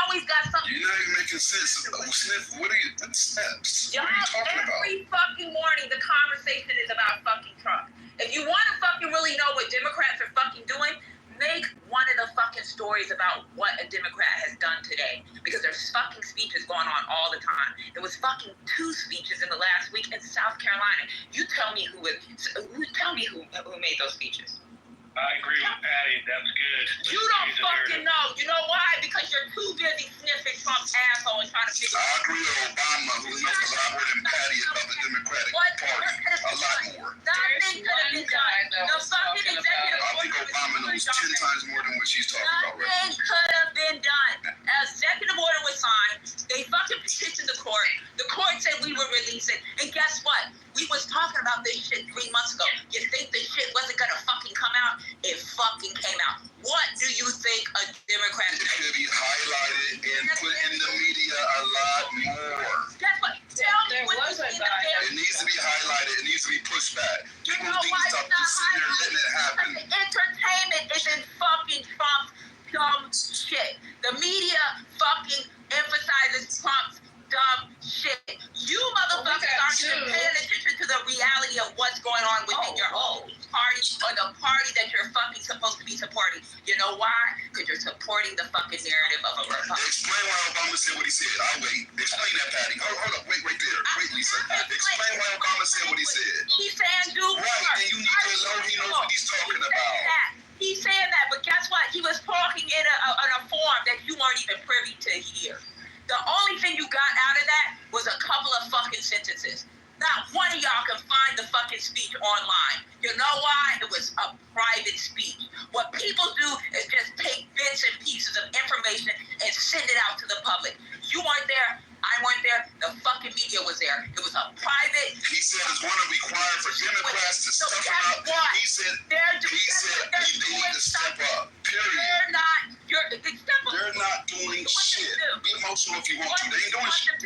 always got something. You're not even making sense. What are you? Steps. What are you talking about? Every fucking morning, the conversation is about fucking Trump. If you want to fucking really know what Democrats are fucking doing, make one of the fucking stories about what a Democrat has done today. Because there's fucking speeches going on all the time. There was fucking 2 speeches in the last week in South Carolina. You tell me who made those speeches. I agree with Patty. That's good. You don't fucking know. You know why? Because you're too busy sniffing Trump's asshole and trying to figure out. I agree with Obama, who knows a lot more than Patty about the Democratic Party. A lot more. Nothing could have been done. The fucking executive I think Obama knows 10 times more than what she's talking about right now. Nothing could have been done. An executive order was signed. They fucking petitioned the court. The court said we would release it. And guess what? We was talking about this shit 3 months ago. You think the shit wasn't gonna fucking come out? It fucking came out. What do you think a Democrat It should be highlighted and put in the media a lot more. Guess what? Tell me what you see in the film. It needs to be highlighted. It needs to be pushed back. You People know need why to stop it's not just sitting there letting it happen. Because the entertainment is in fucking Trump's dumb shit. The media fucking emphasizes Trump's dumb shit. You motherfuckers aren't even paying attention to the reality of what's going on within your own party or the party that you're fucking supposed to be supporting. You know why? Because you're supporting the fucking narrative of a Republican. Explain why Obama said what he said. I'll wait. Explain that, Patty. Hold up. Wait right there. Wait, Lisa. Explain why Obama said what he said. He's saying do more. Right, and you need to know he knows what he's talking about. He's saying that, but guess what? He was talking in a form that you weren't even privy to hear. The only thing you got out of that was a couple of fucking sentences. Not one of y'all can find the fucking speech online. You know why? It was a private speech. What people do is just take bits and pieces of information and send it out to the public. You weren't there. I weren't there. The fucking media was there. It was a private. He said it's going to require for Democrats to step up. He said they need to step up. Period. They're not doing shit. Be emotional if you want to. They ain't doing shit.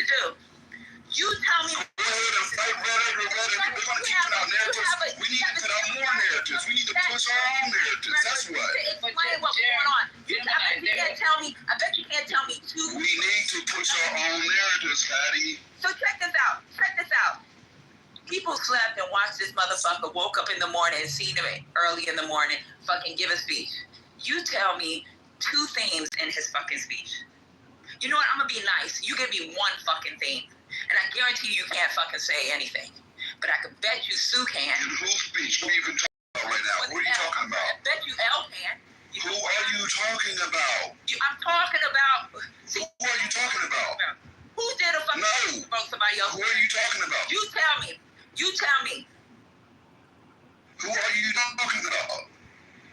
You tell me. Go ahead and fight rhetoric. They're going to keep putting out narratives. We need to put out more narratives. We need to push our own narratives. That's what. Explain what's going on. I bet you can't tell me two. We need to push our own narratives, Patty. So check this out. People slept and watched this motherfucker, woke up in the morning and seen him early in the morning fucking give a speech. You tell me 2 themes in his fucking speech. You know what? I'm gonna be nice. You give me 1 fucking theme. And I guarantee you can't fucking say anything. but I can bet you Sue can. In whose speech? What are you even talking about right now? What are you talking about? I bet you Elle can. Who are you talking about? I'm talking about. Who are you talking about? Who did a fucking vote somebody else? Who are you talking about? You tell me. You tell me. Who are you talking about?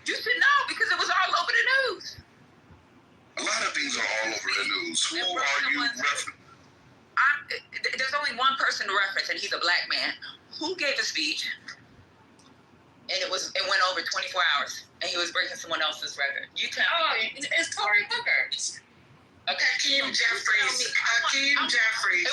You should know because it was all over the news. A lot of things are all over the news. Who are you referencing? There's only one person to reference, and he's a black man who gave a speech, and it went over 24 hours, and he was breaking someone else's record. You tell me. It's Cory Booker. Okay. Hakeem Jeffries. It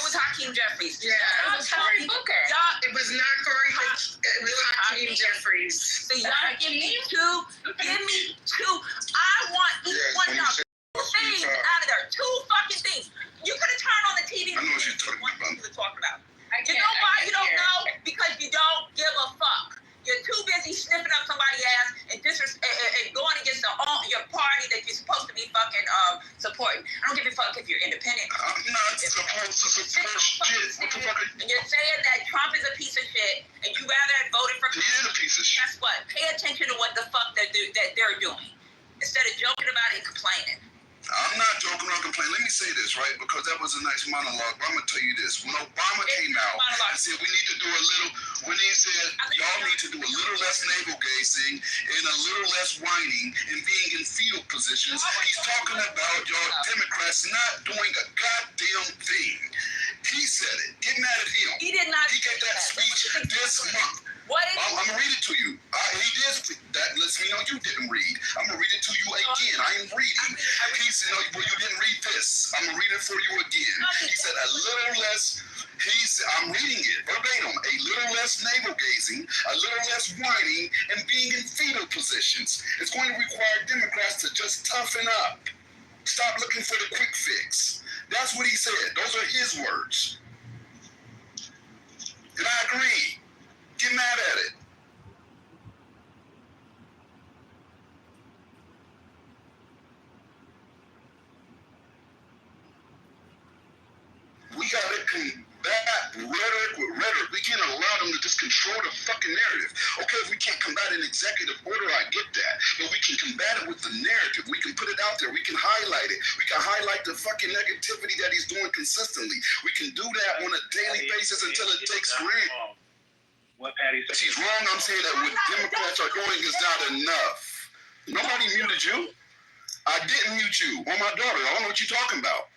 was Hakeem Jeffries. Yeah, it was Cory Booker. It was not Cory. It was Hakeem Jeffries. So y'all give me two. Give me two. I want each one of y'all. Two things out of there. Two fucking things. You could have turned on the TV. I know what you're talking about. You know why you don't know? Because you don't give a fuck. You're too busy sniffing up somebody's ass and going against your party that you're supposed to be fucking supporting. I don't give a fuck if you're independent. I'm not supposed to support shit. What the fuck? And you're saying that Trump is a piece of shit and you rather have voted for. He is a piece of shit. Guess what? Pay attention to what the fuck that they're doing instead of joking about it and complaining. I'm not joking or complaining. Let me say this, right? Because that was a nice monologue. But I'm going to tell you this. When Obama came out and said we need to do a little, when he said y'all need to do a little less navel gazing and a little less whining and being in fetal positions, he's talking about y'all Democrats not doing a goddamn thing. He said it. Get mad at him. He did not. He gave that speech this month. I'm going to read it to you. He did. That lets me know you didn't read. I'm going to read it to you again. I am reading. He said, no, well, you didn't read this. I'm going to read it for you again. He said a little less, I'm reading it verbatim, a little less navel gazing, a little less whining, and being in fetal positions. It's going to require Democrats to just toughen up. Stop looking for the quick fix. That's what he said. Those are his words. And I agree. Get mad at it. We gotta combat rhetoric with rhetoric. We can't allow them to just control the fucking narrative. Okay, if we can't combat an executive order, I get that. But we can combat it with the narrative. We can put it out there. We can highlight it. We can highlight the fucking negativity that he's doing consistently. We can do that on a daily basis until it takes grant. What Patty said. She's wrong. I'm saying that what Democrats are doing is not enough. Nobody muted you. I didn't mute you. On my daughter. I don't know what you're talking about.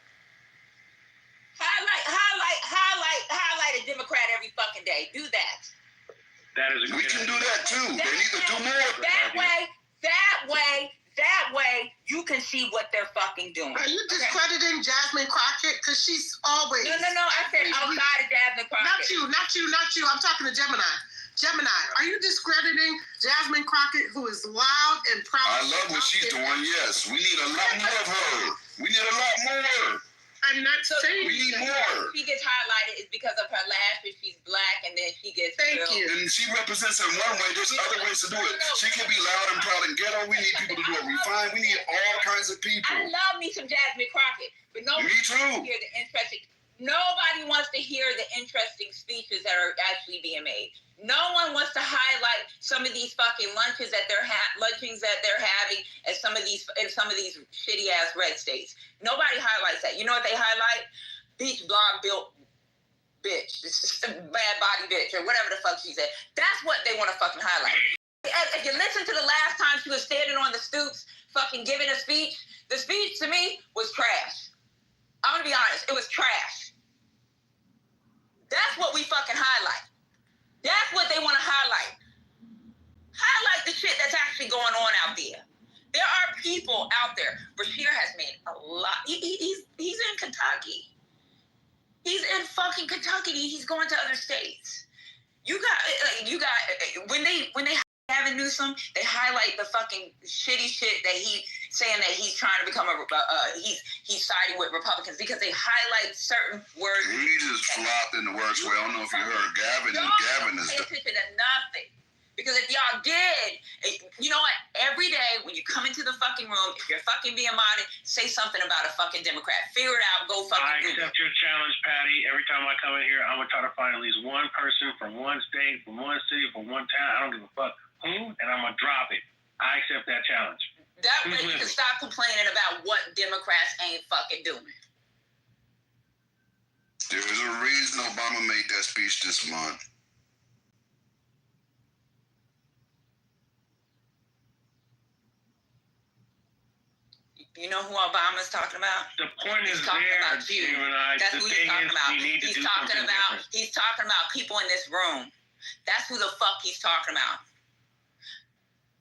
Highlight a Democrat every fucking day. Do that. That is a we can do that too. They need to do more. That way, you can see what they're fucking doing. Are you discrediting Jasmine Crockett? Because she's always... No. I said outside of Jasmine Crockett. Not you. I'm talking to Gemini. Gemini, are you discrediting Jasmine Crockett, who is loud and proud? I love what she's doing, yes. We need a lot more of her. We need a lot more. I'm not saying we need more. She gets highlighted is because of her lashes. She's black, and then she gets. Thank you. And she represents in one way. There's other ways to do it. She can be loud and proud and ghetto. We need people to do it refined. We need all kinds of people. I love me some Jasmine Crockett, but nobody me too. Wants to hear the interesting. Nobody wants to hear the interesting speeches that are actually being made. No one wants to highlight some of these fucking lunchings that they're having at some of these shitty ass red states. Nobody highlights that. You know what they highlight? Beach blonde built bitch, bad body bitch, or whatever the fuck she said. That's what they want to fucking highlight. If you listen to the last time she was standing on the stoops, fucking giving a speech, the speech to me was trash. I'm gonna be honest, it was trash. That's what we fucking highlight. That's what they want to highlight. Highlight the shit that's actually going on out there. There are people out there. Bashir has made a lot. He's in Kentucky. He's in fucking Kentucky. He's going to other states. You got when they Gavin Newsom, they highlight the fucking shitty shit that he saying that he's trying to become he's siding with Republicans because they highlight certain words. He just flopped in the worst way. I don't know if you heard Gavin. And Gavin is pay attention to nothing Because if y'all did, you know what? Every day when you come into the fucking room, if you're fucking being modded, say something about a fucking Democrat. Figure it out. Go fucking I do it. accept your challenge, Patty. Every time I come in here, I'm going to try to find at least one person from one state, from one city, from one town. I don't give a fuck who, and I'm going to drop it. I accept that challenge. That way you can stop complaining about what Democrats ain't fucking doing. There was a reason Obama made that speech this month. You know who Obama's talking about? The point he's is talking there, about you. That's who he's talking about. He's talking about people in this room. That's who the fuck he's talking about.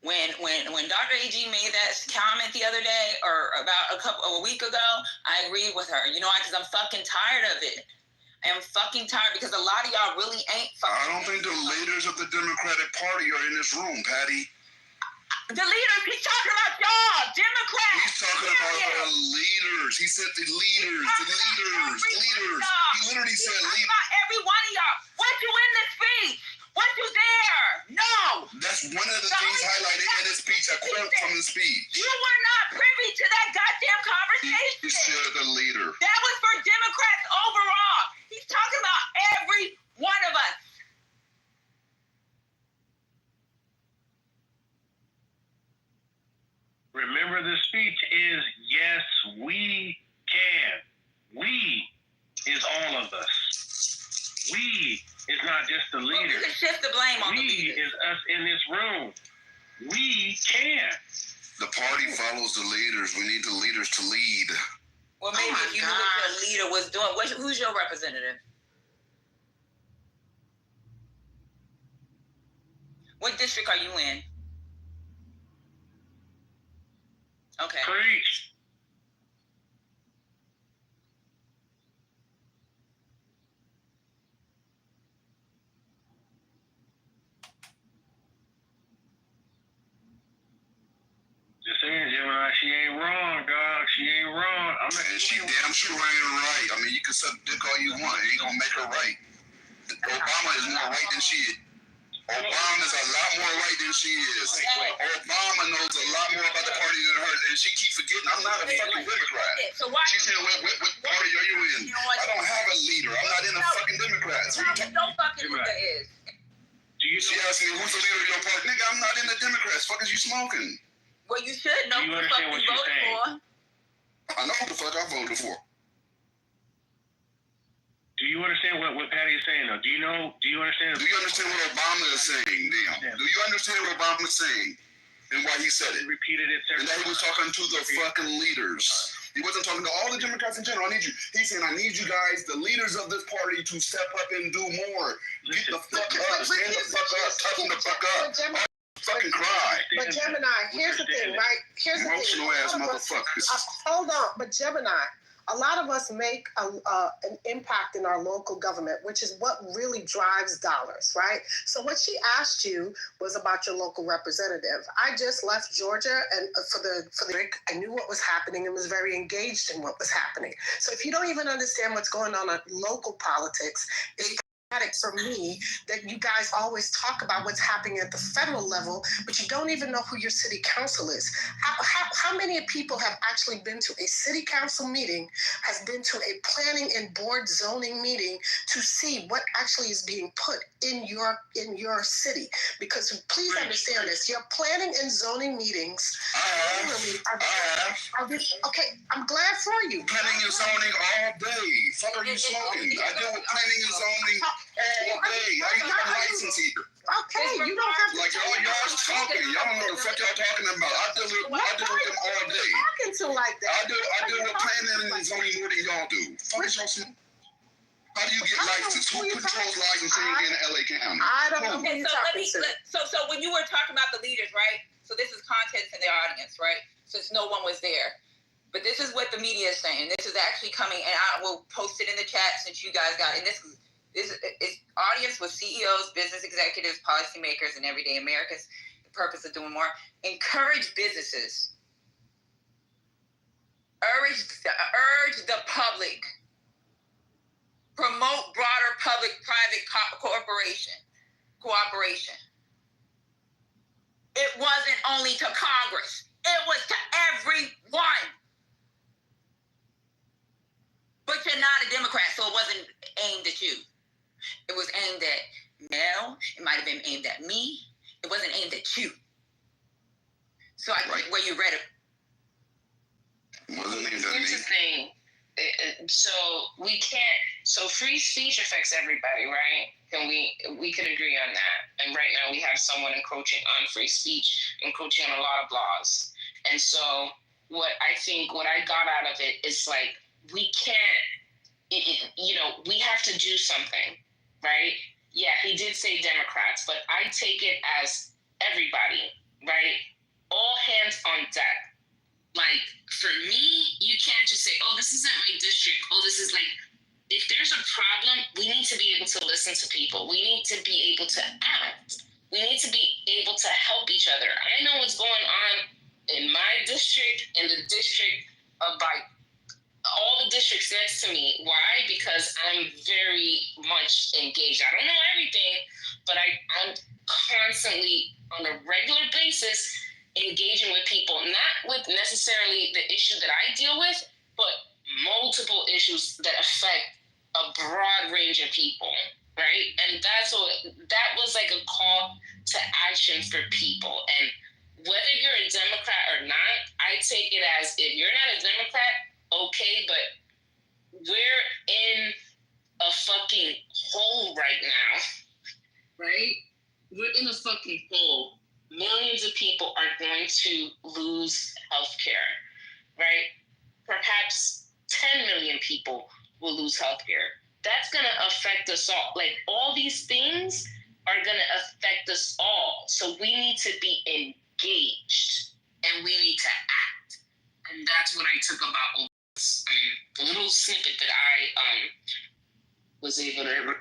When Dr. AG made that comment the other day, or about a week ago, I agreed with her. You know why? Because I'm fucking tired of it. I am fucking tired because a lot of y'all really ain't fucking. I don't think the leaders of the Democratic Party are in this room, Patty. The leaders, he's talking about y'all, Democrats. He's talking about the leaders. He said the leaders, the leaders. He literally said leaders. About every one of y'all. Weren't you in this speech? Weren't you there? No. That's one of the things highlighted in his speech, a quote from his speech. You were not privy to that goddamn conversation. He said the leader. That was for Democrats overall. He's talking about every one of us. Remember, the speech is, yes, we can. We is all of us. We is not just the leaders. You can shift the blame on the leaders. We is us in this room. We can. The party follows the leaders. We need the leaders to lead. Well, maybe if you knew what your leader was doing. Who's your representative? What district are you in? Okay. Preach. Just saying, Gemini, she ain't wrong, dog. She ain't wrong. And she damn sure ain't right. I mean, you can suck dick all you want. It ain't gonna make her right. Obama is more right than she is. Obama's a lot more right than she is. Obama knows a lot more about the party than her, and she keeps forgetting. I'm not a fucking Democrat. She said, what party are you in? I don't have a leader. I'm not in the fucking Democrats. No fucking leader is. She asked me, who's the leader of your party? Nigga, I'm not in the Democrats. Fuck is you smoking? Well, you should know who the fuck you voted for. I know who the fuck I voted for. Do you understand what Patty is saying, though? Do you understand? Do you understand what Obama is saying, damn? Do you understand what Obama is saying and why he said it? He repeated it several times. And that he was talking to the fucking leaders. He wasn't talking to all the Democrats in general. He's saying, I need you guys, the leaders of this party, to step up and do more. Get the fuck up. Stand the fuck up. Toughen the fuck up. Fucking cry. But Gemini, here's the thing, right? Here's the thing. Emotional ass motherfuckers. Hold on, but Gemini, a lot of us make an impact in our local government, which is what really drives dollars, right? So what she asked you was about your local representative. I just left Georgia, and for the I knew what was happening and was very engaged in what was happening. So if you don't even understand what's going on in local politics, it's for me that you guys always talk about what's happening at the federal level, but you don't even know who your city council is. How many people have actually been to a city council meeting, has been to a planning and board zoning meeting to see what actually is being put in your city? Because please understand this, your planning and zoning meetings are okay, I'm glad for you. Planning and zoning all day. Fuck are you smoking? I deal with planning and zoning all day. How you get a license either? Okay, you don't have to. Like y'all talking. Y'all don't know the fuck y'all talking about. I deal with them all day. Talking to like that. I deal with planning and zoning more than y'all do. Fuck is y'all smoking? How do you get licensed? Who controls licensing in LA County? I don't know. Okay, so when you were talking about the leaders, right? So this is content to the audience, right? Since no one was there. But this is what the media is saying. This is actually coming, and I will post it in the chat since you guys got it. And this is audience with CEOs, business executives, policymakers, and everyday Americans. The purpose of doing more. Encourage businesses. Urge the public. Promote broader public-private cooperation. It was aimed at Mel. It might have been aimed at me. It wasn't aimed at you. So I get where you read it. Here's the thing. So we can't. So free speech affects everybody, right? And we could agree on that. And right now we have someone encroaching on free speech, encroaching on a lot of laws. And so what I got out of it is like, we can't, we have to do something, right? Yeah, he did say Democrats, but I take it as everybody, right? All hands on deck. Like, for me, you can't just say, oh, this isn't my district. Oh, this is like, if there's a problem, we need to be able to listen to people. We need to be able to act. We need to be able to help each other. I know what's going on in my district, in the district of like all the districts next to me. Why? Because I'm very much engaged. I don't know everything, but I'm constantly on a regular basis engaging with people, not with necessarily the issue that I deal with, but multiple issues that affect a broad range of people, right? And that was like a call to action for people. And whether you're a Democrat or not, I take it as, if you're not a Democrat, okay, but we're in a fucking hole right now, right? We're in a fucking hole. Millions of people are going to lose healthcare, right? Perhaps 10 million people will lose healthcare. That's going to affect us all. Like, all these things are going to affect us all. So we need to be engaged and we need to act. And that's what I took about the little snippet that I was able to.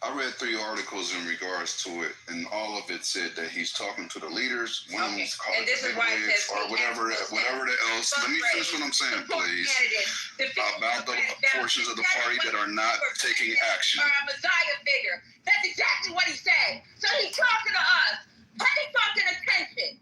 I read 3 articles in regards to it, and all of it said that he's talking to the leaders. One of them is called bigwigs or whatever else. Let me finish what I'm saying, please. About the portions of the party that are not taking action. Or a Messiah figure. That's exactly what he said. So he's talking to us. Pay fucking attention.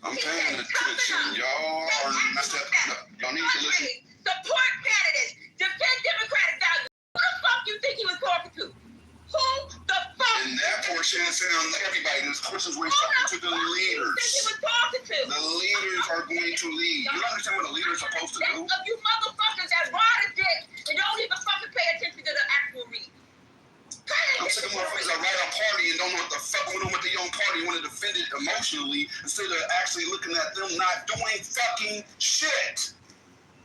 I'm paying attention. Y'all are not stepping up. Y'all need to listen. Support candidates. Defend democratic values. Who the fuck you think he was talking to? Who the fuck? In that portion, it sounds like everybody. This person's where he's talking to the leaders. Who he was talking to? The leaders are going to lead. You understand what the leaders are supposed to do? Of you motherfuckers that ride a dick and don't even fucking pay attention to the actual read. I'm sick of motherfuckers that ride a party and don't know what the fuck went on with their own party, want to defend it emotionally instead of actually looking at them not doing fucking shit.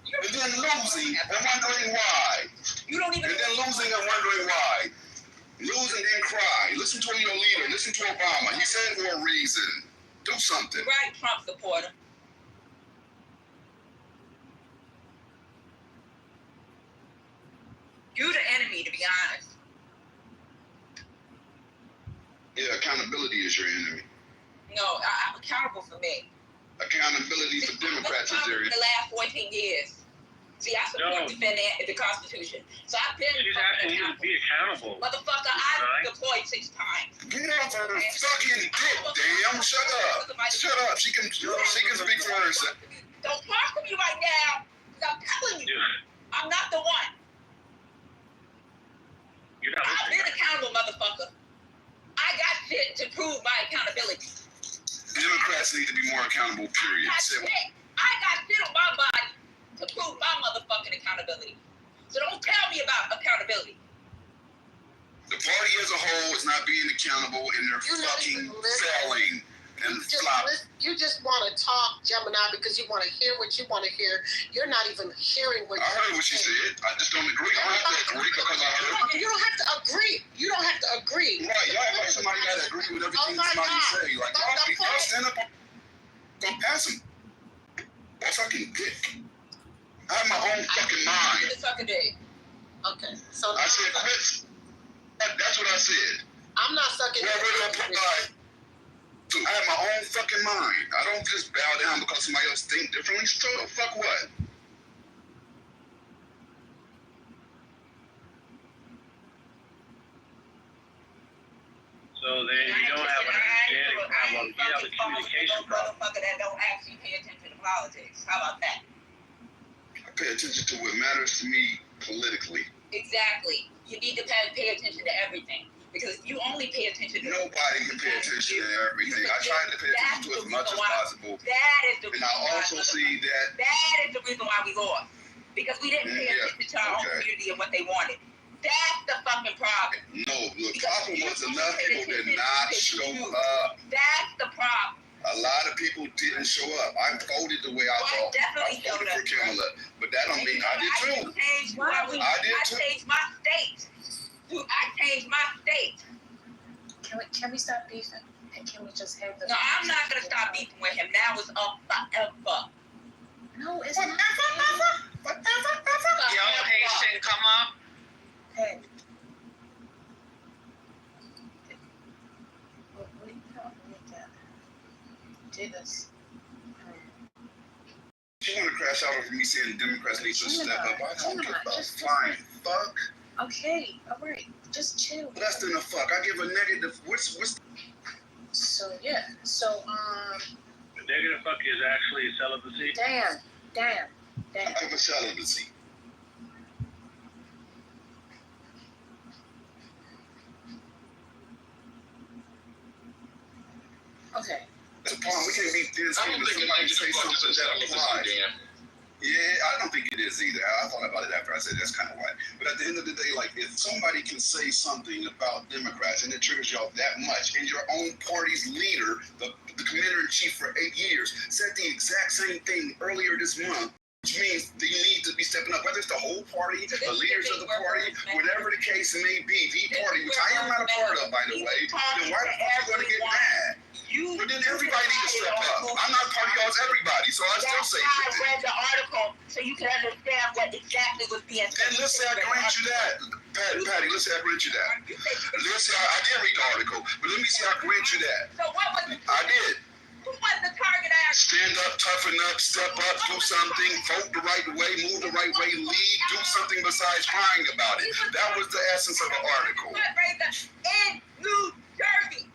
And then losing and wondering why. You don't even. And then losing and wondering why. Lose and then cry. Listen to your leader. Listen to Obama. He said for a reason. Do something. Right, Trump supporter. You're the enemy, to be honest. Yeah, accountability is your enemy. No, I'm accountable for me. Accountability for Democrats is their enemy. The last 14 years. See, I support defending the Constitution. So I've been. She's asking you to be accountable. Motherfucker, I deployed 6 times. Get off her fucking dick, damn. Shut up. Shut up. She can speak for herself. Don't talk to me right now. I'm telling you. I'm not the one. You're not I've been accountable, motherfucker. I got shit to prove my accountability. Democrats need to be more accountable, period. I got shit on my body to prove my motherfucking accountability. So don't tell me about accountability. The party as a whole is not being accountable, and they're fucking failing and flopping. You just want to talk, Gemini, because you want to hear what you want to hear. You're not even hearing what I heard what she said. I just don't agree. I don't have to agree because I heard. You don't have to agree. You don't have to agree. Right. Y'all act like somebody got to agree with everything somebody say. Like, y'all stand up and pass them. That fucking dick. I have my own fucking mind. Okay. So I said quit. That's what I said. I'm not sucking. I have my own fucking mind. I don't just bow down because somebody else think differently. So fuck what? So then you don't have an understanding. You have a communication problem. Motherfucker that don't actually pay attention to politics. How about that? I pay attention to what matters to me politically. Exactly. You need to pay attention to everything. Because if you only pay attention to nobody can pay attention to everything. I try to pay attention to as much as possible. That is the And reason I also see that is the reason why we lost. Because we didn't pay attention to our own community and what they wanted. That's the fucking problem. No, the problem was enough people did not show up. That's the problem. A lot of people didn't show up. I voted the way I thought. I voted for Kamala, but that don't mean I did too. I did too. I changed my state. Dude, I changed my state. Can we stop beefing? And can we just have the... No, I'm not going to stop beefing with him. Now it's up forever. No, it's Forever. Young Haitian, come up. Hey. What are you talking about? Did this. You want to crash out over me saying the Democrats need to step up? I don't give a flying fuck. Okay, all right, just chill. Less than a fuck. I give a negative. What's? So yeah, so The negative fuck is actually celibacy. Damn. I give a celibacy. Okay. That's the problem. We can't be this. I don't think somebody say something that applies. Dan. Yeah, I don't think it is either. I thought about it after I said that's kind of why. But at the end of the day, like, if somebody can say something about Democrats and it triggers y'all that much, and your own party's leader, the commander-in-chief for 8 years, said the exact same thing earlier this month, which means that you need to be stepping up, whether it's the whole party, the leaders of the party, whatever the case may be, the party, which I am not a part of, by the way, then why the fuck are you going to get mad? But then everybody needs to step up. I'm not part of y'all's everybody, so I still say I read the article so you can understand what exactly was being said. And let's say I grant you that. Patty, let's say I grant you that. Let's say I did read the article, but let me see I grant you that. So what was the I did. Who was the target action? Stand up, toughen up, step up, do something, vote the right way, move the right way, lead, do something besides crying about it. That was the essence of the article. In New Jersey.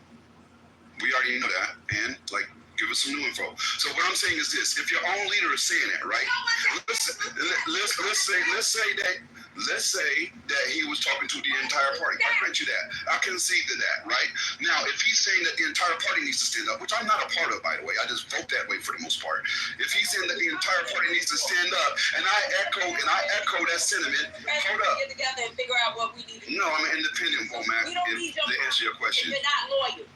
We already know that, and like, give us some new info. So what I'm saying is this: if your own leader is saying that, right? Let's say that he was talking to the entire party. I grant you that. I concede to that, right? Now, if he's saying that the entire party needs to stand up, which I'm not a part of, by the way, I just vote that way for the most part. If he's saying that the entire party needs to stand up, and I echo that sentiment, hold up. Get together and figure out what we need to do. No, I'm an independent vote, man. To answer your question. You're not loyal.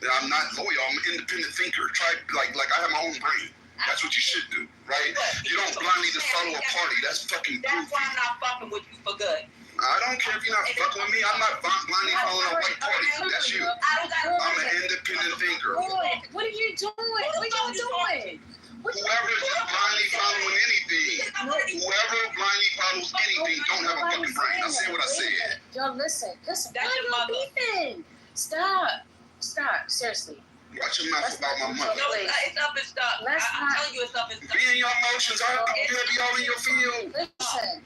I'm not loyal. I'm an independent thinker. Like I have my own brain. That's what you should do, right? You don't blindly just follow a party. That's fucking goofy. That's why I'm not fucking with you for good. I don't care if you're not fucking with me. I'm not blindly following a white party. That's you. I'm an independent thinker. What are you doing? What are you doing? Whoever is just blindly following anything, whoever blindly follows anything don't have a fucking brain. I said what I said. Yo, listen. That's why your you mother. beefing? Stop, seriously. Watch your mouth about my mother. No, it's up and stuck. I'm telling you it's up and stuck. Be in your emotions. I'm gonna be all in your field. Listen.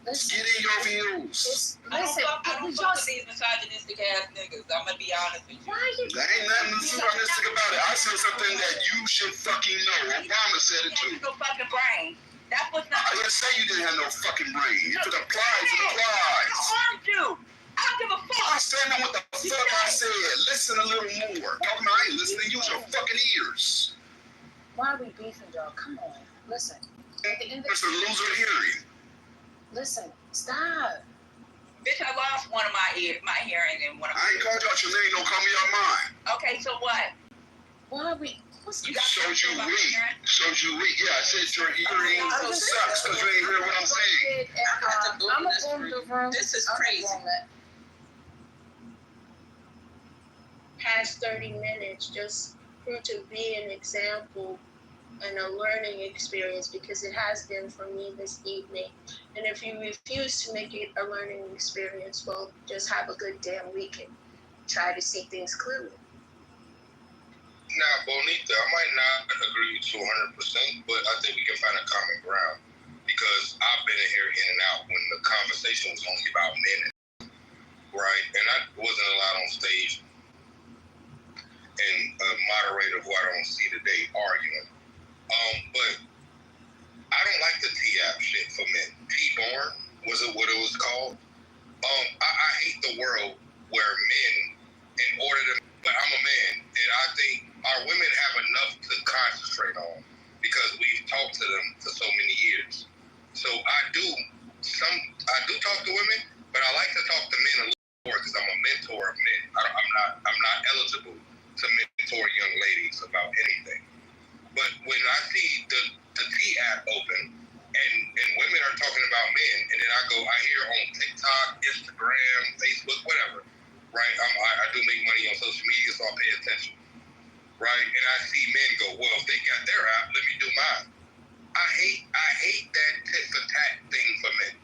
Get in your views. I don't fuck with these misogynistic ass niggas. I'm gonna be honest with you. There ain't nothing misogynistic about it. I said something that you should fucking know. Obama said it too. No fucking brain. That's what's not. I didn't say you didn't have no fucking brain. If it applies, it applies. I harmed you. I don't give a fuck. I'm standing with the fuck I said. Listen a little more. Talking about I ain't listening. Use your fucking ears. Why are we beefing, dog? Come on. Listen. It's a loser hearing. Listen. Stop. Bitch, I lost one of my hearing and one of my. I ain't called you out your name. Don't call me out mine. Okay, so what? Why are we? Shows you weak. Shows you weak. Yeah, I said your hearing sucks because you ain't hear what I'm saying. I'm gonna go to the room. This is crazy. Past 30 minutes just proved to be an example and a learning experience, because it has been for me this evening. And if you refuse to make it a learning experience, well, just have a good damn week and try to see things clearly. Now, Bonita, I might not agree with you 100%, but I think we can find a common ground, because I've been in here in and out when the conversation was only about minutes, right? And I wasn't allowed on stage, and a moderator who I don't see today arguing. But I don't like the T-app shit for men. T-born, was it what it was called? I hate the world where men, in order to, but I'm a man, and I think our women have enough to concentrate on because we've talked to them for so many years. So I do talk to women, but I like to talk to men a little more because I'm a mentor of men. I'm not eligible to mentor young ladies about anything. But when I see the T app open and women are talking about men, and then I hear on TikTok, Instagram, Facebook, whatever, right? I do make money on social media, so I pay attention, right? And I see men go, well, if they got their app, let me do mine. I hate that tit for tat thing for men,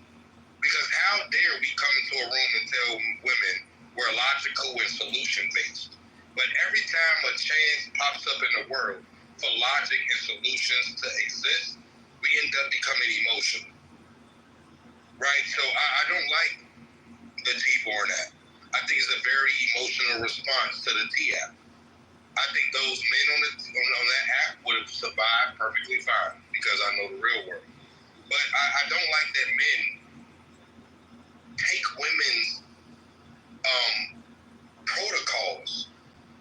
because how dare we come into a room and tell women we're logical and solution based, but every time a chance pops up in the world for logic and solutions to exist, we end up becoming emotional, right? So I don't like the T-born app. I think it's a very emotional response to the T app. I think those men on that app would have survived perfectly fine because I know the real world. But I don't like that men take women's protocols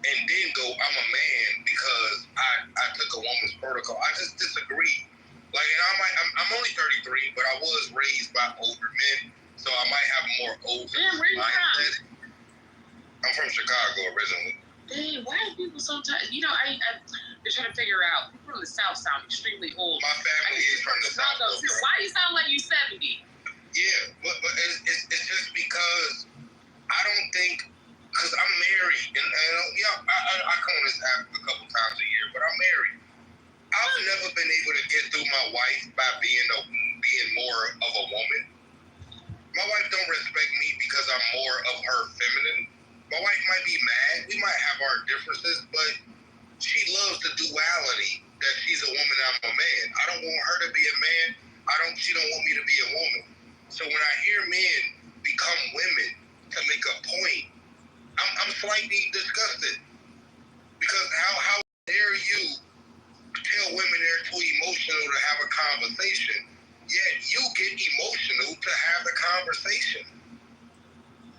and then go, I'm a man because I took a woman's protocol. I just disagree. Like, and I'm only 33, but I was raised by older men, so I might have more older mindset. I'm from Chicago originally. Dang, why are people so tired? You know, I'm trying to figure out. People from the South sound extremely old. My family is from the South. Why do you sound like you're 70? Yeah, but it's just because I don't think, because I'm married, and I come on this app a couple times a year, but I'm married. I've never been able to get through my wife by being more of a woman. My wife don't respect me because I'm more of her feminine. My wife might be mad. We might have our differences, but she loves the duality that she's a woman, I'm a man. I don't want her to be a man. She don't want me to be a woman. So when I hear men become women to make a point, I'm slightly disgusted. Because how dare you tell women they're too emotional to have a conversation, yet you get emotional to have the conversation.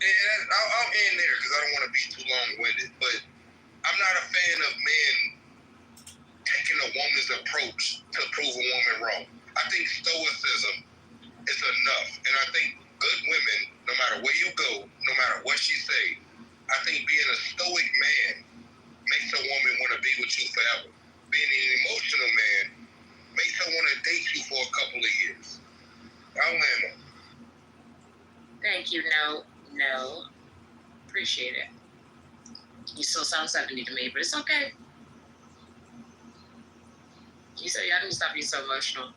And I'll end there because I don't want to be too long-winded, but I'm not a fan of men taking a woman's approach to prove a woman wrong. I think stoicism is enough, and I think good women, no matter where you go, no matter what she say, I think being a stoic man makes a woman want to be with you forever. Being an emotional man makes her want to date you for a couple of years. I'll land on. Thank you. No. Appreciate it. You still sound 70 to me, but it's okay. You said y'all didn't stop being so emotional.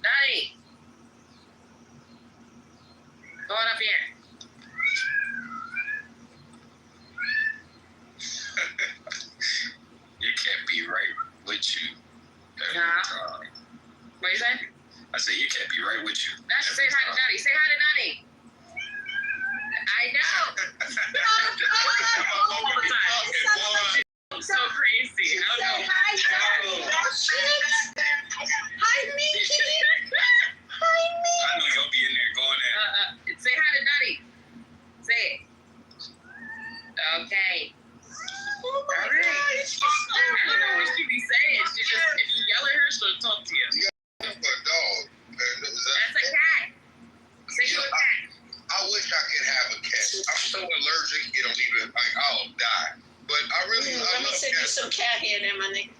Donnie! Go on up here. You can't be right with you every time. What you say? I said you can't be right with you. That's say hi to Donnie. Say hi to Donnie. I know. All the time. I'm so crazy. I don't know. Hi, Donnie. Hi, Mickey. Hi, Mickey. I know you'll be in there going in. Say hi to Donnie. Say it. Okay. Oh my All right. gosh. I don't know what she be saying. She just, if you yell at her, she'll talk to you. A dog. That's a cat. Say you a cat. I wish I could have a cat. I'm so allergic, it don't even, I'll die. But I really Let me send you some cat hair there, my nigga.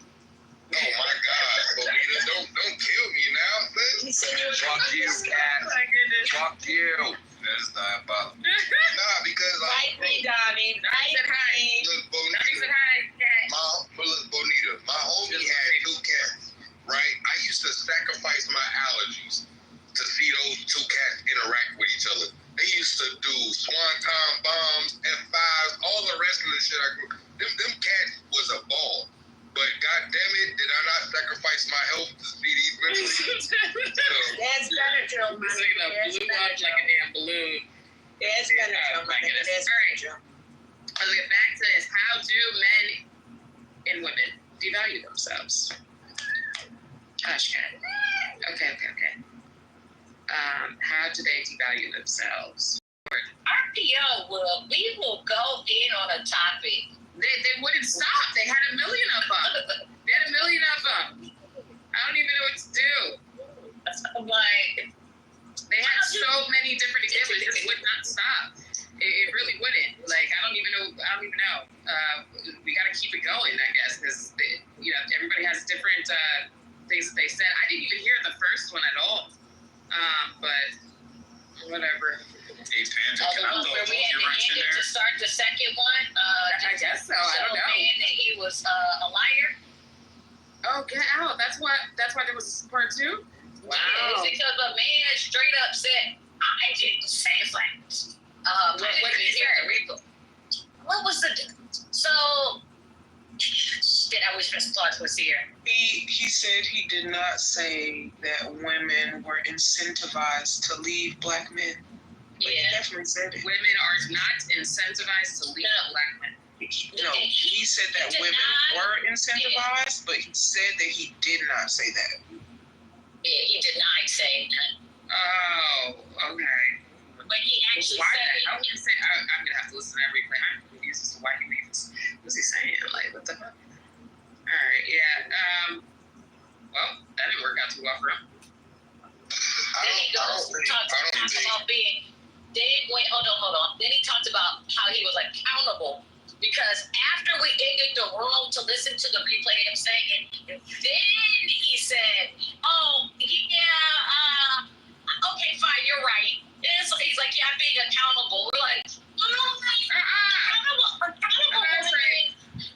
Oh my God, Bonita, don't kill me now, sis. Fuck you, cat. Oh my goodness. Fuck you. That's diabolical. Nah, because Bite me, Donnie. Donnie said hi. Look, Donnie said hi, cat. Bonita, my homie had 2 cats, right? I used to sacrifice my allergies to see those 2 cats interact with each other. They used to do swanton bombs, F5s, all the rest of the shit I grew. Them cats was a ball. But God damn it, did I not sacrifice my health to see these memories? That's Benadryl, This nigga blew up like a damn balloon. That's Benadryl, my nigga. That's Benadryl. Let's get back to this. How do men and women devalue themselves? Gosh, cat. Okay. How do they devalue themselves? RPO we will go in on a topic. They wouldn't stop. They had 1 million of them. They had 1 million of them. I don't even know what to do. Like, they had so many different examples. It just would not stop. It really wouldn't. Like, I don't even know. We got to keep it going, I guess, because everybody has different things that they said. I didn't even hear the first one at all. But whatever. Hey, Panda, can I throw a we had to start the second one. I guess so. I don't know. Saying that he was a liar. Oh, get out! That's why there was part 2. Wow. Yeah, it's because a man straight up said, "I didn't say that." What did he say? What was the so? Shit, I wish Mr. Clark was here. He said he did not say that women were incentivized to leave black men. Yeah, he definitely said it. Women are not incentivized to leave black men. No, he said that women were incentivized, but he said that he did not say that. Yeah, he denied saying that. Oh, okay. But he actually why said the hell did he say? I'm gonna have to listen to that replay. I'm confused as to why he was. What's he saying? Like, what the fuck? All right, yeah. Well, that didn't work out too well for him. Then he goes talked about being. Hold on. Then he talked about how he was accountable. Because after we ended the room to listen to the replay of him saying it, then he said, "Oh, yeah, okay, fine, you're right." He's like, "Yeah, I'm being accountable." We're like, accountable.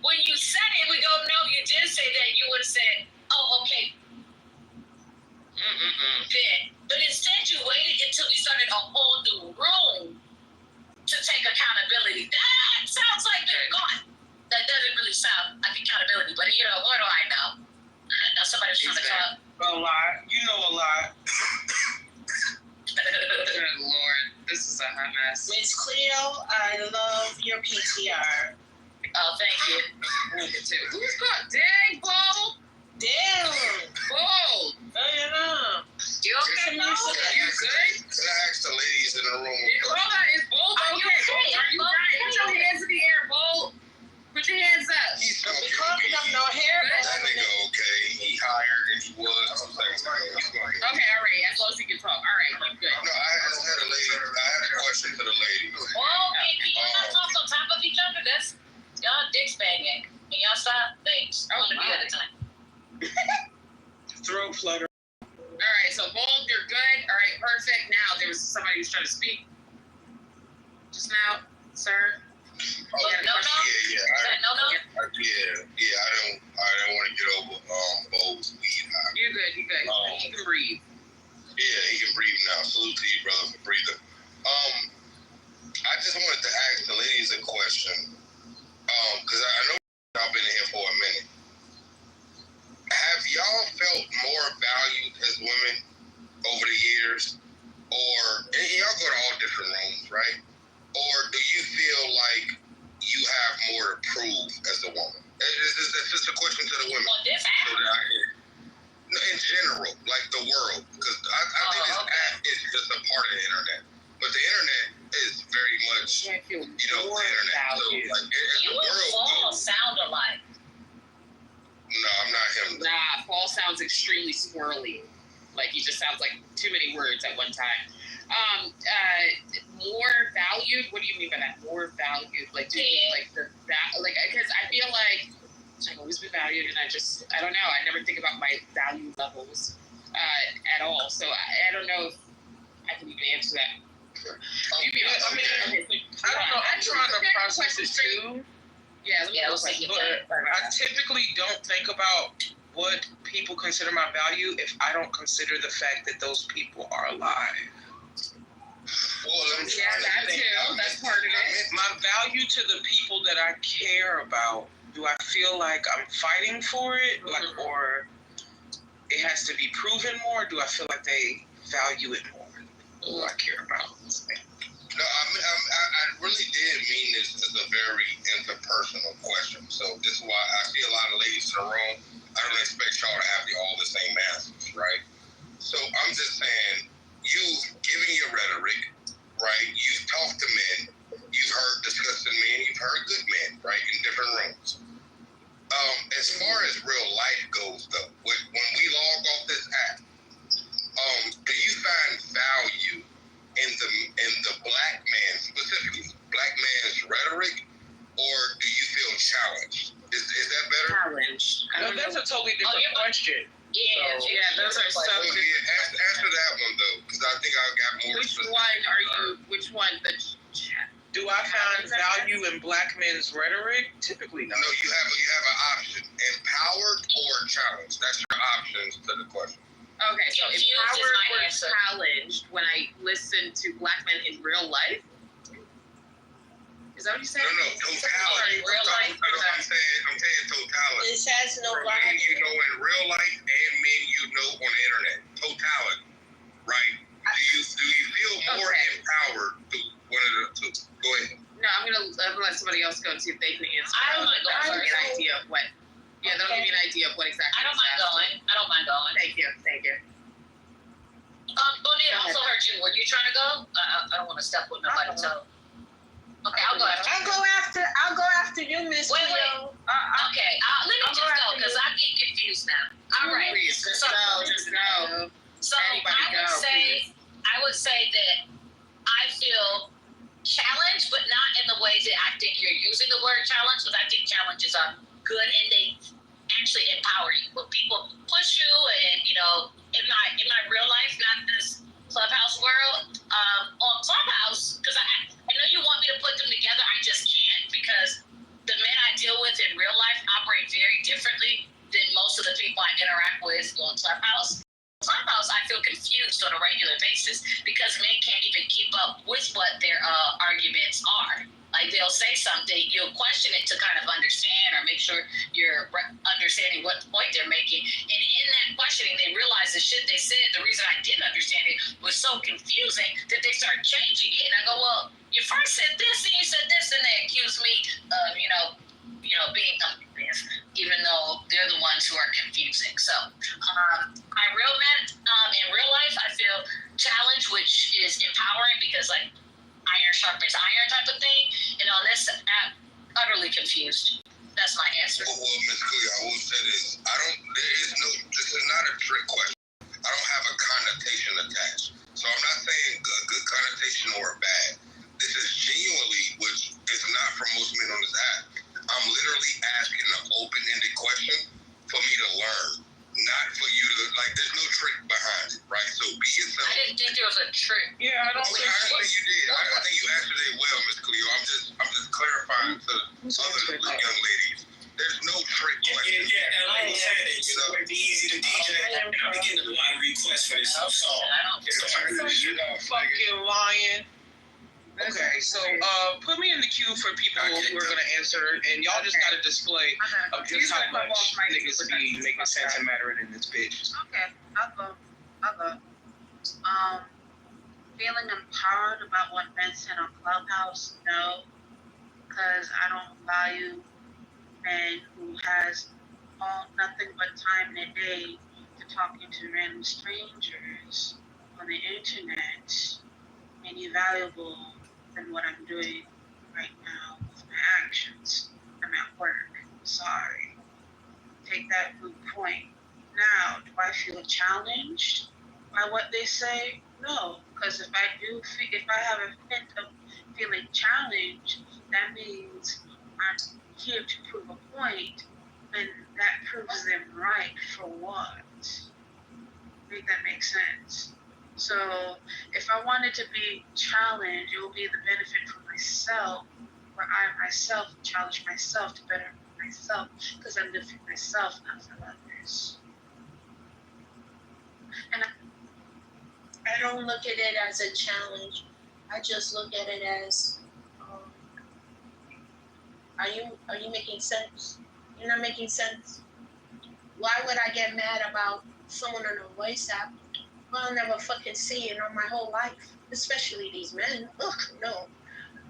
When you said it, we go, "No, you did say that." You would have said, "Oh, okay." Then, but instead, you waited until we started a whole new room to take accountability. That sounds like they're gone. That doesn't really sound like accountability, but what do I know? Now somebody's trying to talk. A lot. You know a lot. Good Lord, this is a hot mess. Miss Cleo, I love your PTR. Oh, thank you. Who's got? Dang, Bo! Damn! Bo! You okay, Bo? You good? Can I ask the ladies in the room? Hold on, is Bo okay? Are you right? Put your hands in the air, Bo. Put your hands up. He's Because of no hair. That nigga okay. He higher than he was. Okay, all right. As long as he can talk. All right, I'm good. No, I had a question to the ladies. Whoa, can y'all not talk on top of each other? That's y'all dicks banging. Can y'all stop? Thanks. I want to be at a time. Throat flutter. All right, so Bold, you're good. All right, perfect. Now there was somebody who's trying to speak. Just now, sir. No. Yeah. I don't want to get over Bo's weed high. You're good. He can breathe. Yeah, he can breathe now. Salute to you, brother, for breathing. I just wanted to ask the ladies a question. Because I know y'all been in here for a minute. Have y'all felt more valued as women over the years? And y'all go to all different rooms, right? Or do you feel like you have more to prove as a woman? It's just a question to the women. On this app? In general, like the world. Because I think this app is just a part of the internet. But the internet is very much, the internet. So, you and Paul sound alike. No, I'm not him. Nah, Paul sounds extremely squirrely. Like he just sounds like too many words at one time. More valued? What do you mean by that? More valued? Because I feel like I've always been valued, and I don't know. I never think about my value levels at all. So I don't know if I can even answer that. I don't know. I'm trying to process it too. Yeah, I typically don't think about what people consider my value if I don't consider the fact that those people are alive. That too. That's part of it. My value to the people that I care about, do I feel like I'm fighting for it? Or it has to be proven more? Do I feel like they value it more than who I care about? No, I really did mean this as a very interpersonal question. So this is why I see a lot of ladies in the room. I don't expect y'all to have all the same answers, right? So I'm just saying, you Which one? Do I find value in black men's rhetoric? Typically not. No, you have an option: empowered or challenged. That's your options to the question. Okay, so empowered or challenged when I listen to black men in real life? Is that what you said? No, totality. Real life. I'm saying totality. This has no For men you know in real life and men you know on the internet. Totality, right? Do you feel more empowered to one of the two? Go ahead. No, I'm gonna let somebody else go and see if they can answer. I don't mind going. Give me an idea of what. Yeah, they'll give me an idea of what exactly. I don't mind going. Thank you. Bonnie, I also heard you. Were you trying to go? I don't want to step with nobody. So. Okay, I'll go after. I'll go after you, Miss. Wait. Okay, let me just go because I'm getting confused now. All right. Just go. So I would say that I feel challenged, but not in the way that I think you're using the word challenge, because I think challenges are good and they actually empower you. But people push you, and in my real life, not this Clubhouse world, on Clubhouse, because I know you want me to put them together, I just can't, because the men I deal with in real life operate very differently than most of the people I interact with on Clubhouse. I feel confused on a regular basis because men can't even keep up with what their arguments are. Like, they'll say something, you'll question it to kind of understand or make sure you're understanding what point they're making. And in that questioning, they realize the shit they said, the reason I didn't understand it was so confusing that they start changing it. And I go, well, you first said this and you said this, and they accuse me of, being even though they're the ones who are confusing. So, I real men, in real life, I feel challenged, which is empowering because, like, iron sharpens iron type of thing. And on this app, utterly confused. That's my answer. Well, Ms. Cleo, I will say this. This is not a trick question. I don't have a connotation attached. So I'm not saying a good connotation or a bad. This is genuinely, which is not for most men on this app. I'm literally asking an open-ended question for me to learn. Not for you to, there's no trick behind it, right? So be yourself. I didn't think there was a trick. Yeah, I don't think I think you did. I think you answered it well, Ms. Cleo. I'm just clarifying to other young ladies. There's no trick question. Yeah, and like you said, it's be easy to DJ. And I'm getting a lot of requests for this song. You fucking lying. Okay, so put me in the queue for people who are gonna answer, and y'all just got a display of just how much niggas be making sense and mattering in this bitch. Okay, I'll go. Feeling empowered about what Ben said on Clubhouse? No, because I don't value men who has nothing but time in a day to talking to random strangers on the internet any valuable than what I'm doing right now with my actions. I'm at work. Sorry. Take that good point. Now, do I feel challenged by what they say? No, because if I have a hint of feeling challenged, that means I'm here to prove a point, and that proves them right for what? Make that make sense? So if I wanted to be challenged, it will be the benefit for myself, where I myself challenge myself to better myself, because I'm living for myself, not for others. And I don't look at it as a challenge. I just look at it as, are you making sense? You're not making sense. Why would I get mad about someone on a voice app? Well, I'll never fucking see it in my whole life, especially these men. Ugh, no.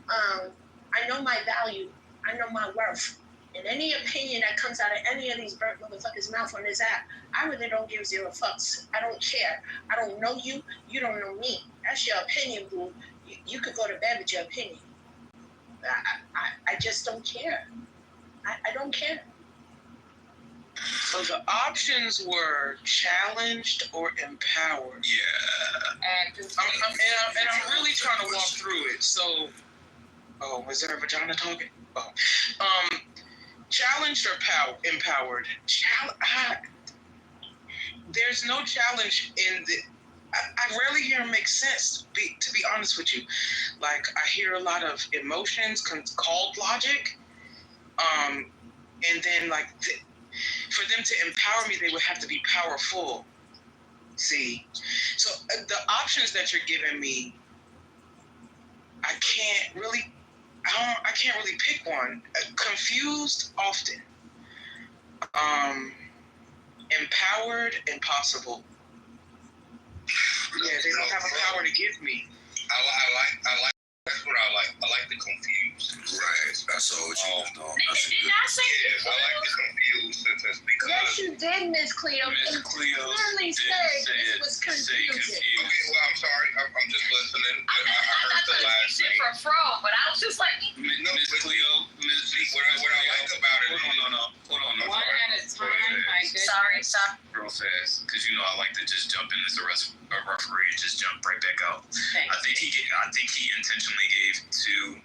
I know my value. I know my worth. And any opinion that comes out of any of these burnt motherfuckers' mouth on this app, I really don't give zero fucks. I don't care. I don't know you. You don't know me. That's your opinion, boo. You could go to bed with your opinion. I just don't care. I don't care. So the options were challenged or empowered. Yeah. And I'm really trying to walk through it. So, was there a vagina talking? Challenged or empowered? There's no challenge in I rarely hear him make sense, to be honest with you. Like, I hear a lot of emotions called logic. And then, like, for them to empower me, they would have to be powerful. See? So the options that you're giving me, I can't really pick one. Confused, often. Empowered, impossible. Yeah, they don't have a power to give me. I like. That's what I like. I like the confused. Right. That's all what you was doing. That's Did I say yes, I like the confused sentence because. Yes, you did, Miss Cleo. Miss Cleo clearly said this was confusing. Okay, well, I'm sorry. I'm just listening. I heard the last thing. for Fro, but I was just like, Miss Cleo, what I like about it. Hold on. One at a time, my goodness. sorry. Real fast, because you know I like to just jump in as a referee and just jump right back out. I think he intentionally gave two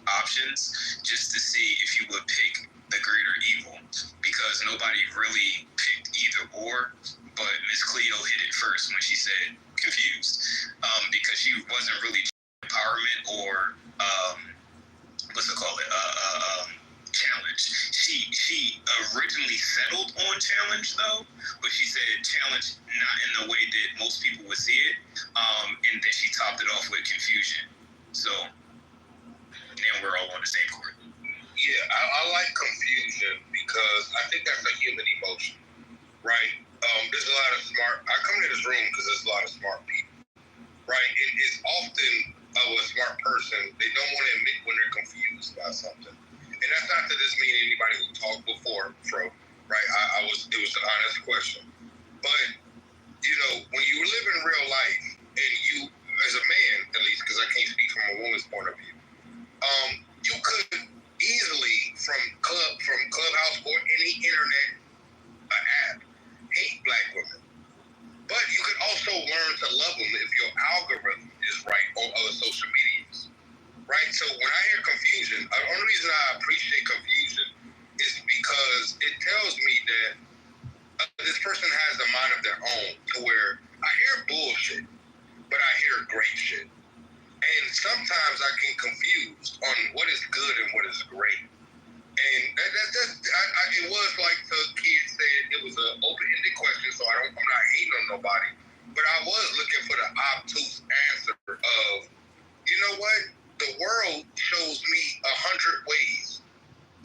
options just to see if you would pick the greater evil, because nobody really picked either or, but Miss Cleo hit it first when she said confused, because she wasn't really empowerment or challenge. She originally settled on challenge though, but she said challenge not in the way that most people would see it, and then she topped it off with confusion. So now we're all on the same court. Yeah, I like confusion because I think that's a human emotion, right? There's a lot of I come to this room because there's a lot of smart people, right? It is often of a smart person, they don't want to admit when they're confused by something. And that's not to dismean anybody who talked before, right? It was an honest question. But, you know, when you live in real life, and you, as a man, at least, because I can't speak from a woman's point of view, you could easily, from Clubhouse or any internet app, hate black women. But you could also learn to love them if your algorithm is right on other social medias, right? So when I hear confusion, the only reason I appreciate confusion is because it tells me that this person has a mind of their own, to where I hear bullshit, but I hear great shit. And sometimes I get confused on what is good and what is great. And it was like the kid said, it was an open-ended question, so I'm not hating on nobody. But I was looking for the obtuse answer of, you know what? The world shows me 100 ways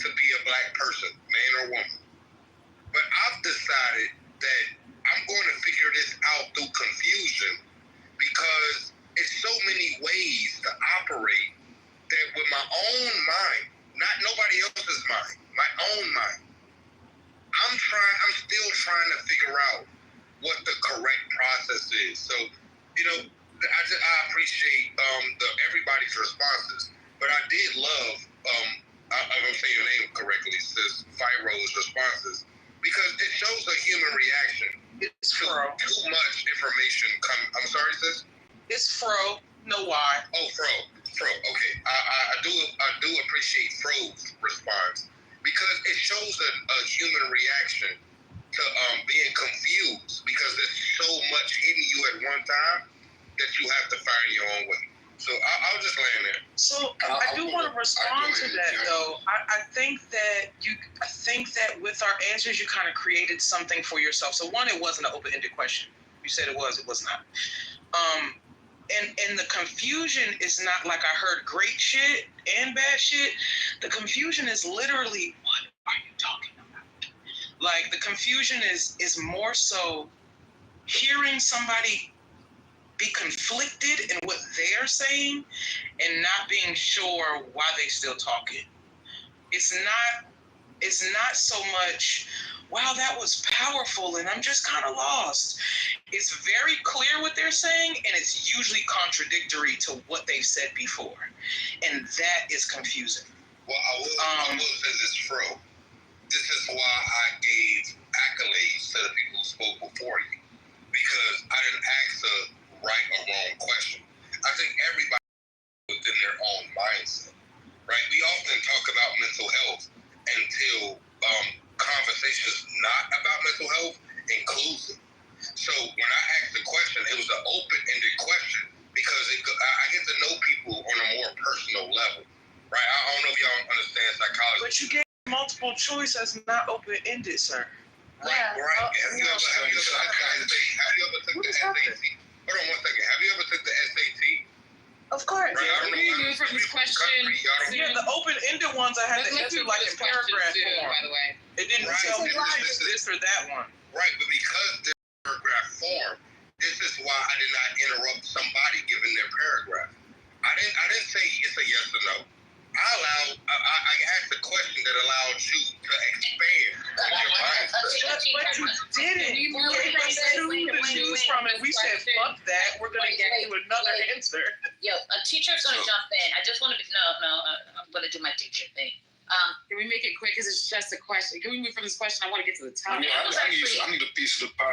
to be a black person, man or woman. But I've decided that I'm going to figure this out through confusion, because it's so many ways to operate that with my own mind, not nobody else's mind, my own mind, I'm still trying to figure out what the correct process is. So, you know, I appreciate everybody's responses, but I did love, I'm going to say your name correctly, sis, Firo's responses, because it shows a human reaction to too much information coming. I'm sorry, sis? It's Fro, no why. Oh, Fro, okay. I do appreciate Fro's response, because it shows a human reaction to being confused, because there's so much hitting you at one time that you have to find your own way. So I'll just land there. So I do want to respond to that, though. I think that with our answers, you kind of created something for yourself. So one, it wasn't an open-ended question. You said it was not. And the confusion is not like I heard great shit and bad shit. The confusion is literally, what are you talking about? Like, the confusion is more so hearing somebody be conflicted in what they're saying and not being sure why they still talking. It's not so much, wow, that was powerful and I'm just kind of lost. It's very clear what they're saying, and it's usually contradictory to what they've said before. And that is confusing. Well, I will say this, Fro. This is why I gave accolades to the people who spoke before you, because I didn't ask a right or wrong question. I think everybody within their own mindset, right? We often talk about mental health until conversations not about mental health includes it. So when I asked the question, it was an open-ended question because I get to know people on a more personal level, right? I don't know if y'all understand psychology. But you gave multiple choice as not open-ended, sir. Right. Have you ever took the SAT? Hold on one second. Have you ever took the SAT? Of course. Right, can we move from this question? Yeah, the open-ended ones I had to answer like in paragraph form. By the way, it didn't tell me this or that one. Right, but because they're paragraph form, this is why I did not interrupt somebody giving their paragraph. I didn't say it's a yes or no. I asked a question that allowed you to expand on your mindset. But you didn't. You gave us two to choose from, and we said, fuck that. We're going to give you another answer. Yo, a teacher's going to jump in. I just want to be, I'm going to do my teacher thing. Can we make it quick? Because it's just a question. Can we move from this question? I want to get to the topic. I need a piece of the pie.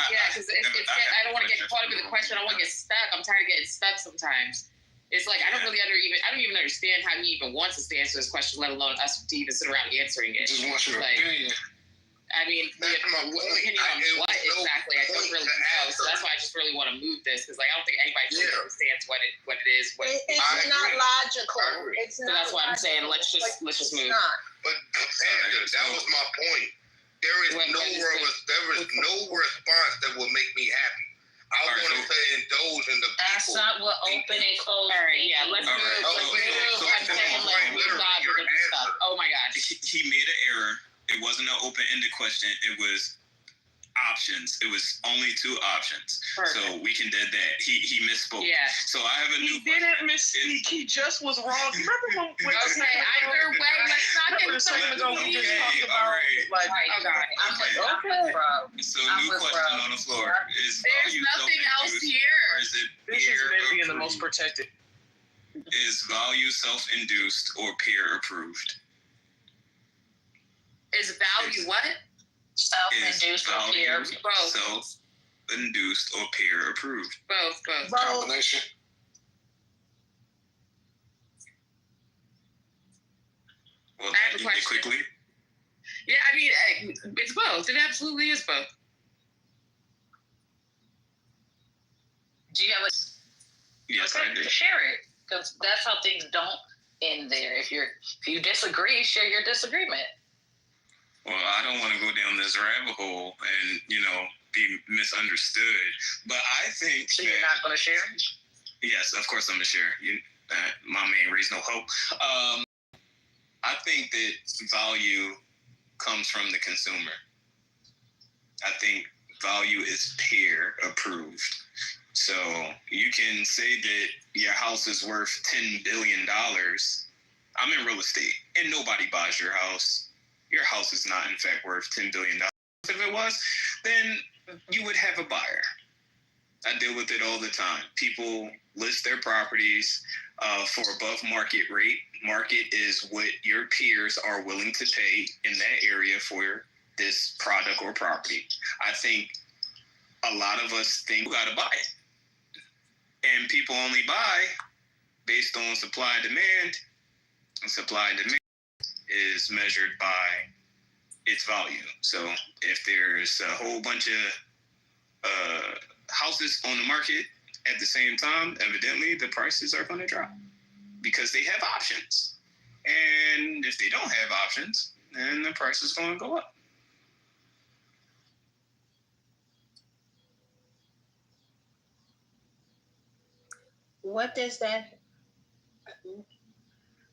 Yeah, because I don't want to get caught up in the question. I don't want to get stuck. I'm tired of getting stuck sometimes. It's like I don't even understand how he even wants us to answer this question, let alone us to even sit around answering it. Just want your like, opinion. I mean, opinion on what exactly? I don't really know. So that's why I just really want to move this because, like, I don't think anybody really understands what it is. It's not logical. So that's why I'm saying let's just move. But that was my point. There is no response that will make me happy. I want to say indulge in the people. That's not what open and close. All right, yeah, let's move. I'm saying let's move logic and stuff. Oh my gosh. He made an error. It wasn't an open-ended question. It was options. It was only two options. Perfect. So we can dead that. He misspoke. Yeah. So I have a new question. He didn't misspeak. He just was wrong. Remember when either way, let's not get second ago we just talked about like oh god. I'm with bro. So new question on the floor. There's nothing else here. Or is it this is men being the most protected. Is value self-induced or peer approved? Is value what? Self-induced or peer? Both. Self-induced or peer approved? Both. Combination. Well, I have a question. Quickly. Yeah, I mean, it's both. It absolutely is both. Do you have a? Yes, I do. Share it, because that's how things don't end there. If you disagree, share your disagreement. Well, I don't want to go down this rabbit hole and, be misunderstood. But I think so. You're not going to share? Yes, of course I'm going to share. My man raised no hope. I think that value comes from the consumer. I think value is peer approved. So you can say that your house is worth $10 billion. I'm in real estate and nobody buys your house. Your house is not, in fact, worth $10 billion. If it was, then you would have a buyer. I deal with it all the time. People list their properties for above market rate. Market is what your peers are willing to pay in that area for this product or property. I think a lot of us think we got to buy it. And people only buy based on supply and demand. And supply and demand is measured by its value. So if there's a whole bunch of houses on the market at the same time, evidently the prices are going to drop because they have options. And if they don't have options, then the price is going to go up. What does that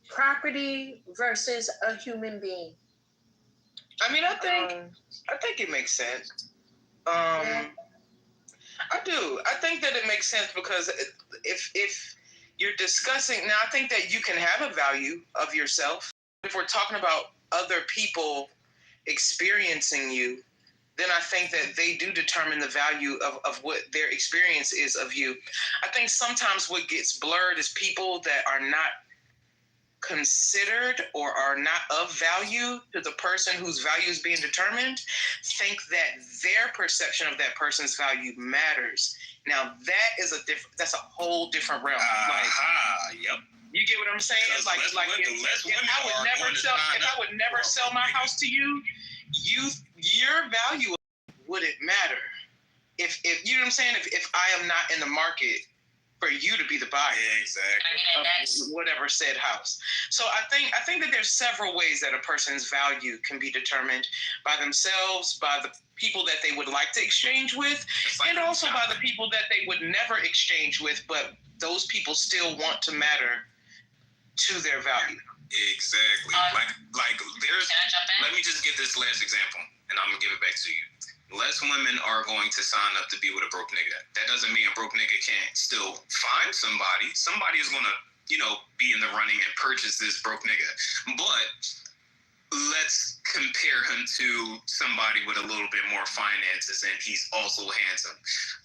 property versus a human being? I mean, I think it makes sense. I do. I think that it makes sense because if you're discussing now, I think that you can have a value of yourself. If we're talking about other people experiencing you, then I think that they do determine the value of what their experience is of you. I think sometimes what gets blurred is people that are not considered or are not of value to the person whose value is being determined think that their perception of that person's value matters. Now that's a whole different realm. Yep. You get what I'm saying? It's like if I would never sell my house to you, your value wouldn't matter. if you know what I'm saying, if I am not in the market for you to be the buyer, exactly, of whatever said house. So I think that there's several ways that a person's value can be determined by themselves, by the people that they would like to exchange with, and also by the people that they would never exchange with, but those people still want to matter to their value. Exactly. Like there's. Let me just give this last example, and I'm gonna give it back to you. Less women are going to sign up to be with a broke nigga. That doesn't mean a broke nigga can't still find somebody. Somebody is gonna, be in the running and purchase this broke nigga. But let's compare him to somebody with a little bit more finances and he's also handsome.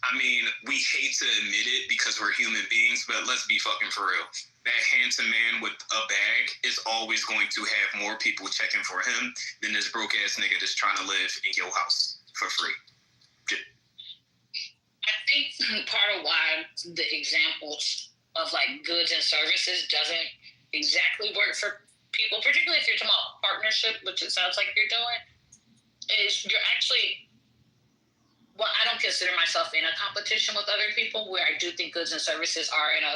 I mean, we hate to admit it because we're human beings, but let's be fucking for real. That handsome man with a bag is always going to have more people checking for him than this broke ass nigga that's trying to live in your house for free. I think part of why the examples of like goods and services doesn't exactly work for people, particularly if you're talking about partnership, which it sounds like you're doing, is you're actually, well, I don't consider myself in a competition with other people where I do think goods and services are in a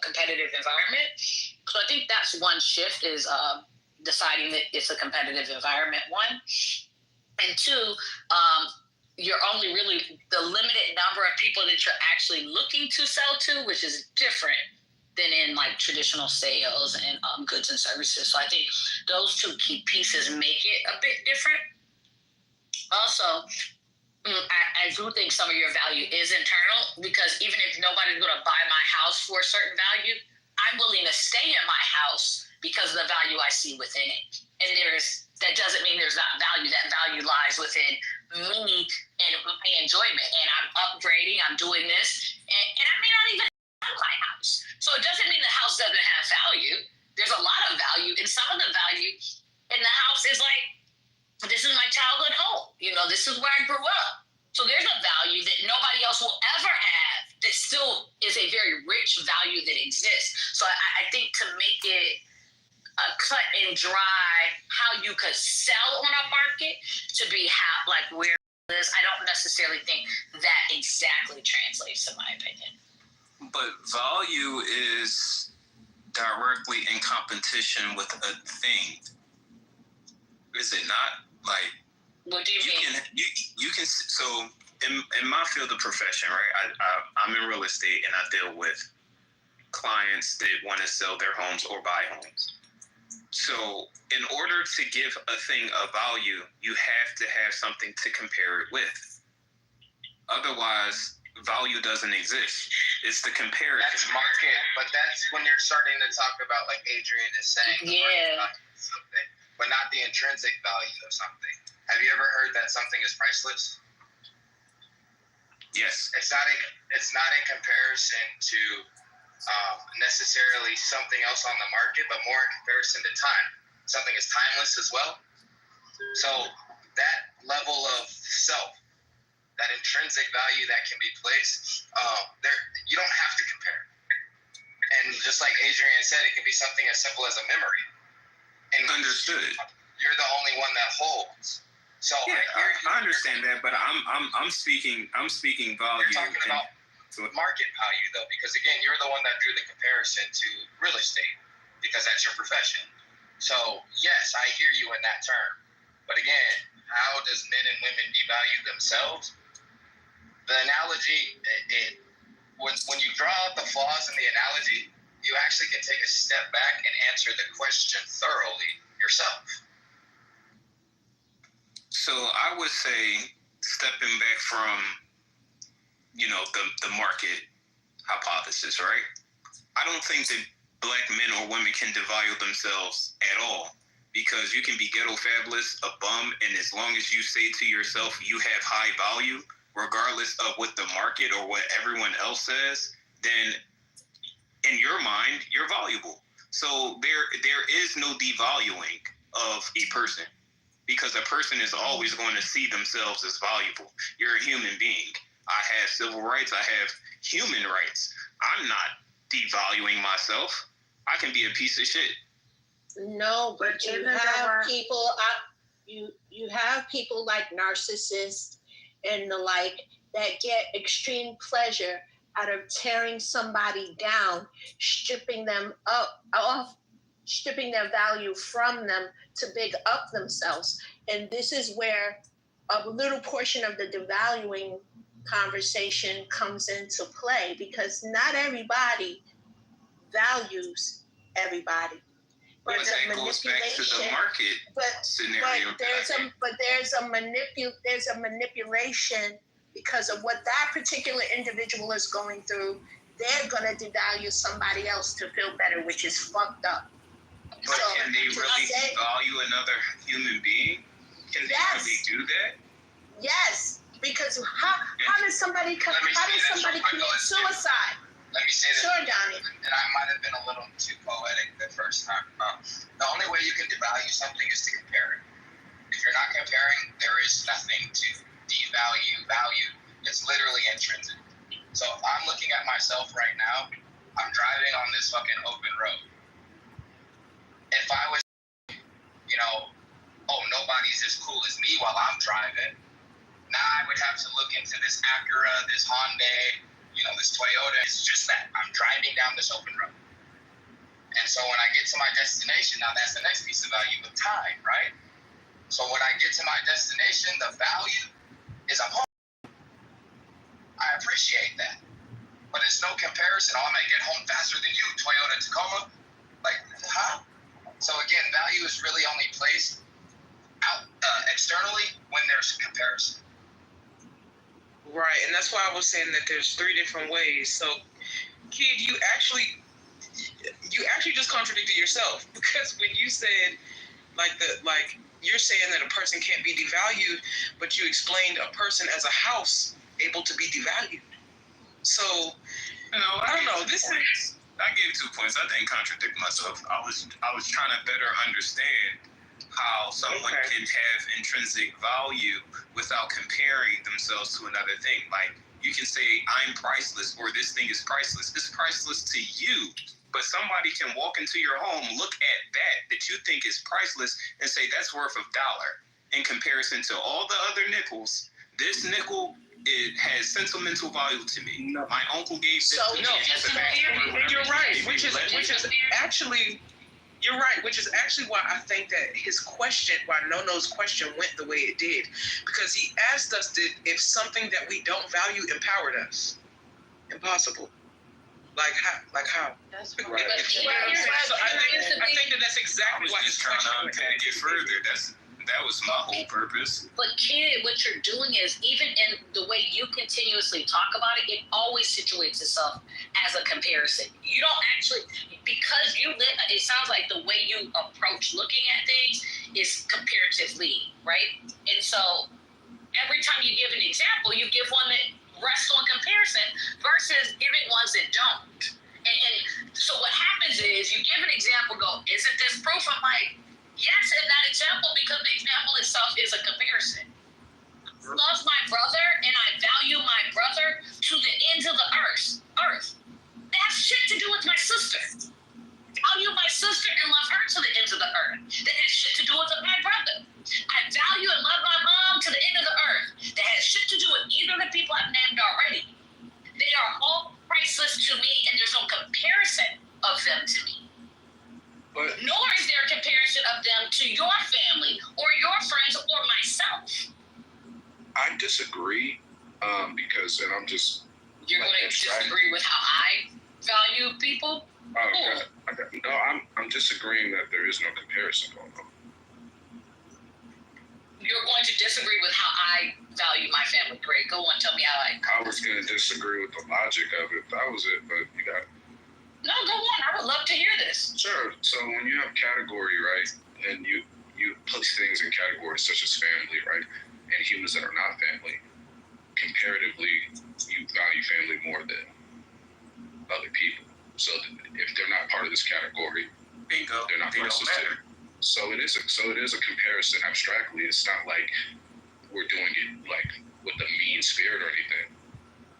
competitive environment. So I think that's one shift is deciding that it's a competitive environment, one. And two, you're only really the limited number of people that you're actually looking to sell to, which is different than in like traditional sales and goods and services. So I think those two key pieces make it a bit different. Also, I do think some of your value is internal because even if nobody's going to buy my house for a certain value, I'm willing to stay in my house because of the value I see within it. And that doesn't mean there's not value. That value lies within me and my enjoyment. And I'm upgrading, I'm doing this. And I may not even have my house. So it doesn't mean the house doesn't have value. There's a lot of value. And some of the value in the house is like, this is my childhood home. This is where I grew up. So there's a value that nobody else will ever have that still is a very rich value that exists. So I think to make it a cut and dry how you could sell on a market to be where it is, I don't necessarily think that exactly translates to my opinion. But value is directly in competition with a thing. Is it not? Like, what do you mean? You can. So in my field of profession, right? I'm in real estate and I deal with clients that want to sell their homes or buy homes. So in order to give a thing a value, you have to have something to compare it with. Otherwise, value doesn't exist. It's the comparison. That's market, but that's when you're starting to talk about, like Adrian is saying, something, but not the intrinsic value of something. Have you ever heard that something is priceless? Yes. It's not in comparison to necessarily something else on the market, but more in comparison to time. Something is timeless as well. So that level of self, that intrinsic value that can be placed, you don't have to compare. And just like Adrian said, it can be something as simple as a memory. And understood. You're the only one that holds. So yeah, I understand that, but I'm speaking value. You're talking about market value though, because again, you're the one that drew the comparison to real estate because that's your profession. So yes, I hear you in that term. But again, how does men and women devalue themselves? The analogy, when you draw out the flaws in the analogy, you actually can take a step back and answer the question thoroughly yourself. So I would say, stepping back from, the market hypothesis, right? I don't think that black men or women can devalue themselves at all, because you can be ghetto fabulous, a bum, and as long as you say to yourself you have high value, regardless of what the market or what everyone else says, then in your mind, you're valuable. So there is no devaluing of a person, because a person is always going to see themselves as valuable. You're a human being. I have civil rights. I have human rights. I'm not devaluing myself. I can be a piece of shit. No, but you have people. You have people like narcissists and the like, that get extreme pleasure out of tearing somebody down, stripping them off, stripping their value from them to big up themselves. And this is where a little portion of the devaluing conversation comes into play, because not everybody values everybody. But that goes back to the market scenario. But there's a manipulation because of what that particular individual is going through. They're gonna devalue somebody else to feel better, which is fucked up. But can they really value another human being? Can they really do that? Yes, because how does somebody commit suicide? Let me say this. Sure, Donnie. And I might have been a little too poetic the first time. The only way you can devalue something is to compare it. If you're not comparing, there is nothing to devalue, value. It's literally intrinsic. So if I'm looking at myself right now, I'm driving on this fucking open road. If I was, nobody's as cool as me while I'm driving, now I would have to look into this Acura, this Hyundai, this Toyota. It's just that I'm driving down this open road. And so when I get to my destination, now that's the next piece of value with time, right? So when I get to my destination, the value is I'm home. I appreciate that. But it's no comparison. Oh, I'm going to get home faster than you, Toyota Tacoma. Like, huh? So again, value is really only placed out externally when there's a comparison. Right, and that's why I was saying that there's 3 different ways. So, Kid, you actually just contradicted yourself, because when you said you're saying that a person can't be devalued, but you explained a person as a house able to be devalued. So, I don't know. I gave 2 points. I didn't contradict myself. I was trying to better understand how someone can have intrinsic value without comparing themselves to another thing. Like, you can say, I'm priceless, or this thing is priceless. It's priceless to you, but somebody can walk into your home, look at that you think is priceless, and say that's worth $1 in comparison to all the other nickels. This nickel, it has sentimental value to me. My uncle gave this to me. You're right, which is actually... You're right, which is actually why I think that why No-No's question went the way it did. Because he asked us if something that we don't value empowered us. Impossible. Like how? That's right. So I think that's exactly why his question went. I was just trying to unpack it further. That was my whole purpose. But Kid, what you're doing is, even in the way you continuously talk about it, it always situates itself as a comparison. You don't actually, because it sounds like the way you approach looking at things is comparatively, right? And so every time you give an example, you give one that rests on comparison versus giving ones that don't. And so what happens is you give an example, go, isn't this proof? I'm like, yes, in that example, because the example itself is a comparison. I love my brother, and I value my brother to the ends of the earth. That has shit to do with my sister. Value my sister and love her to the ends of the earth. That has shit to do with my brother. I value and love my mom to the end of the earth. That has shit to do with either of the people I've named already. They are all priceless to me, and there's no comparison of them to me. But, nor is there a comparison of them to your family or your friends or myself. I disagree because, and I'm just... You're going to disagree with how I value people? No, I'm disagreeing that there is no comparison going on. You're going to disagree with how I value my family. Great, go on, tell me how I was going to disagree with the logic of it. That was it, but you got... No, go on. I would love to hear this. Sure. So when you have category, right, and you place things in categories such as family, right, and humans that are not family, comparatively, you value family more than other people. So if they're not part of this category, bingo, they're not priceless to you. So it is a comparison abstractly. It's not like we're doing it like with a mean spirit or anything.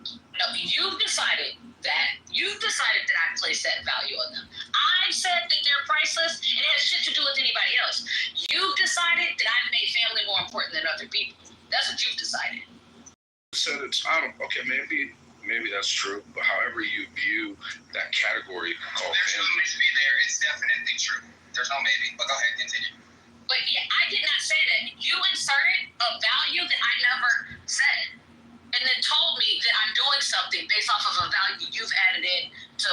No, you've decided that I place that value on them. I've said that they're priceless, and it has shit to do with anybody else. You've decided that I've made family more important than other people. That's what you've decided. So I don't Yeah, maybe that's true. But however you view that category called there's no family, maybe there. It's definitely true. There's no maybe. But go ahead, continue. But yeah, I did not say that. You inserted a value that I never said, and then told me that I'm doing something based off of a value you've added in to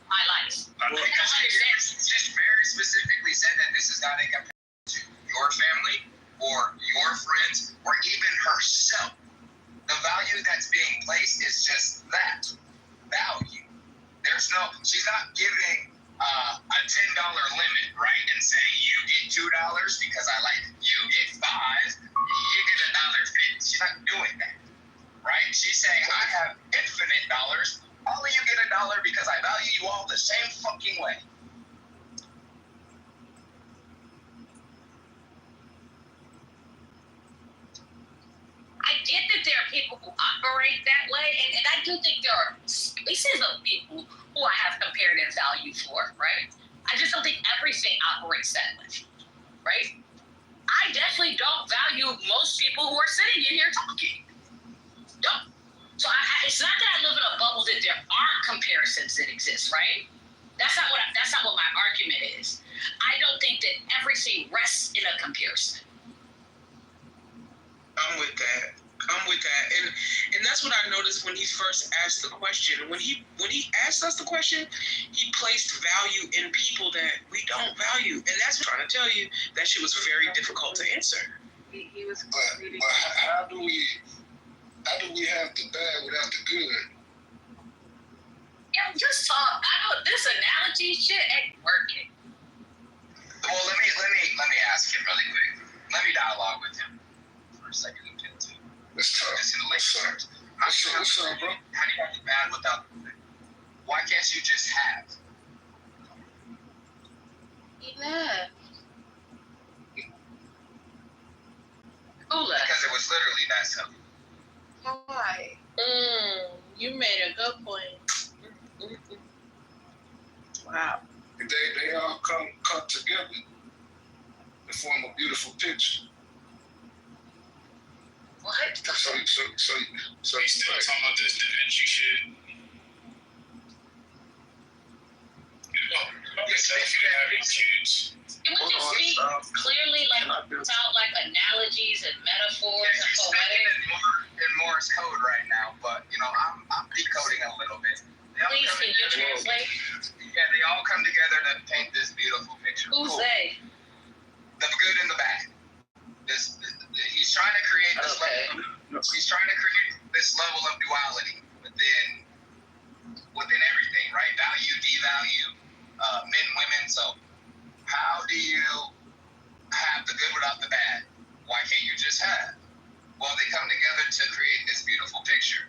my life. Because you just very specifically said that this is not a comparison to your family or your friends or even herself. The value that's being placed is just that value. She's not giving a $10 limit, right? And saying you get $2 because I like it. You get $5, you get $1.50. She's not doing that, right? She's saying I have infinite dollars. All of you get $1 because I value you all the same fucking way. I get that there are people who operate that way, and I do think there are spaces of people who I have comparative value for, right? I just don't think everything operates that way, right? I definitely don't value most people who are sitting in here talking. Don't. So it's not that I live in a bubble that there aren't comparisons that exist, right? That's not what my argument is. I don't think that everything rests in a comparison. I'm with that. And that's what I noticed when he first asked the question. When he asked us the question, he placed value in people that we don't value. And that's what I'm trying to tell you. That shit was very difficult to answer. He was but how do we have the bad without the good? Yeah, just talk. I know this analogy shit ain't working. Well, let me ask him really quick. Let me dialogue with him for a second. Let's talk. What's up, bro? How do you have the bad without the good? Why can't you just have? He left. Who left? Because it was literally that simple. Why? You made a good point. Wow. They all come together to form a beautiful picture. What? So we still talking about this Da Vinci shit. Especially having kids. Can we just speak clearly, like, without like analogies and metaphors and poetic? In Morse code right now, but I'm decoding a little bit. Please, can you translate? Yeah, they all come together to paint this beautiful picture. Who's they? The good and the bad. He's trying to create this level. He's trying to create this level of duality within everything, right? Value, devalue, men, women. So, how do you have the good without the bad? Why can't you just have? Well, they come together to create this beautiful picture.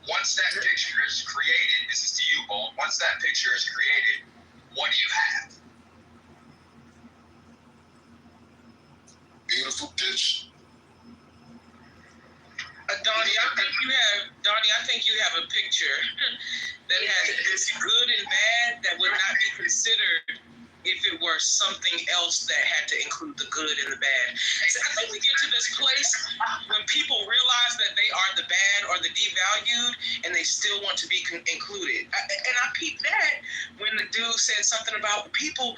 Once that picture is created, this is to you, Bolt. Once that picture is created, what do you have? Beautiful picture. Donnie, I think you have a picture that has this good and bad that would not be considered if it were something else that had to include the good and the bad. So I think we get to this place when people realize that they are the bad or the devalued and they still want to be included. And I peeped that when the dude said something about people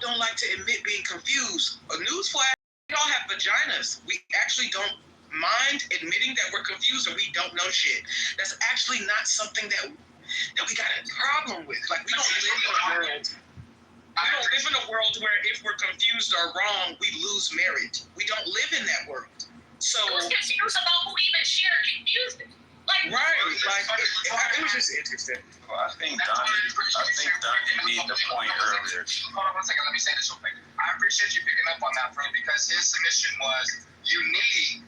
don't like to admit being confused. A newsflash, we all have vaginas. We actually don't mind admitting that we're confused or we don't know shit. That's actually not something that we got a problem with. Like, we don't live in a world. We don't live in a world where if we're confused or wrong, we lose marriage. We don't live in that world. So who's confused about who even shared confusion? Like, right, like it was just interesting. Well, I think Donnie made the point earlier. Hold on one second. Let me say this real quick. I appreciate you picking up on that, bro, because his submission was you need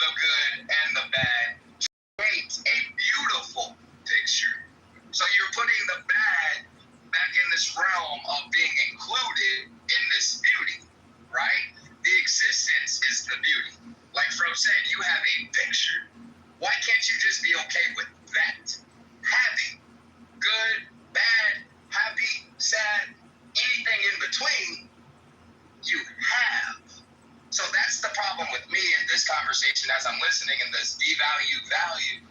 the good and the bad to create a beautiful picture. So you're putting the bad back in this realm of being included in this beauty, right? The existence is the beauty. Like Fro said, you have a picture. Why can't you just be okay with that? Having good, bad, happy, sad, anything in between, you have. So that's the problem with me in this conversation as I'm listening in this devalue value.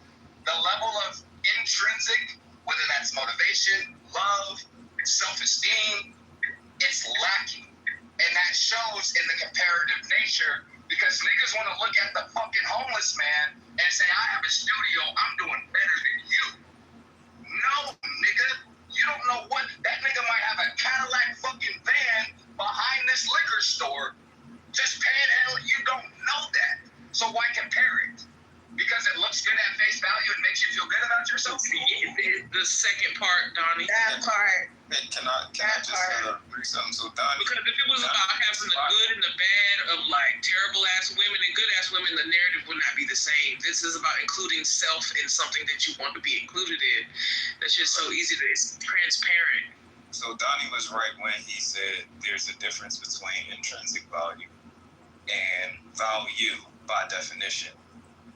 the level of intrinsic, whether that's motivation, love, self-esteem, it's lacking. And that shows in the comparative nature, because niggas want to look at the fucking homeless man and say, I have a studio, I'm doing better than you. No, nigga, you don't know what, that nigga might have a Cadillac fucking van behind this liquor store, just panhandling, you don't know that. So why compare it? Because it looks good at face value and makes you feel good about yourself? The second part, Donnie. That part. Can I just bring something? So Donnie, because if it was about having the good and the bad of like terrible ass women and good ass women, the narrative would not be the same. This is about including self in something that you want to be included in. That's just so easy to, it's transparent. So Donnie was right when he said there's a difference between intrinsic value and value by definition.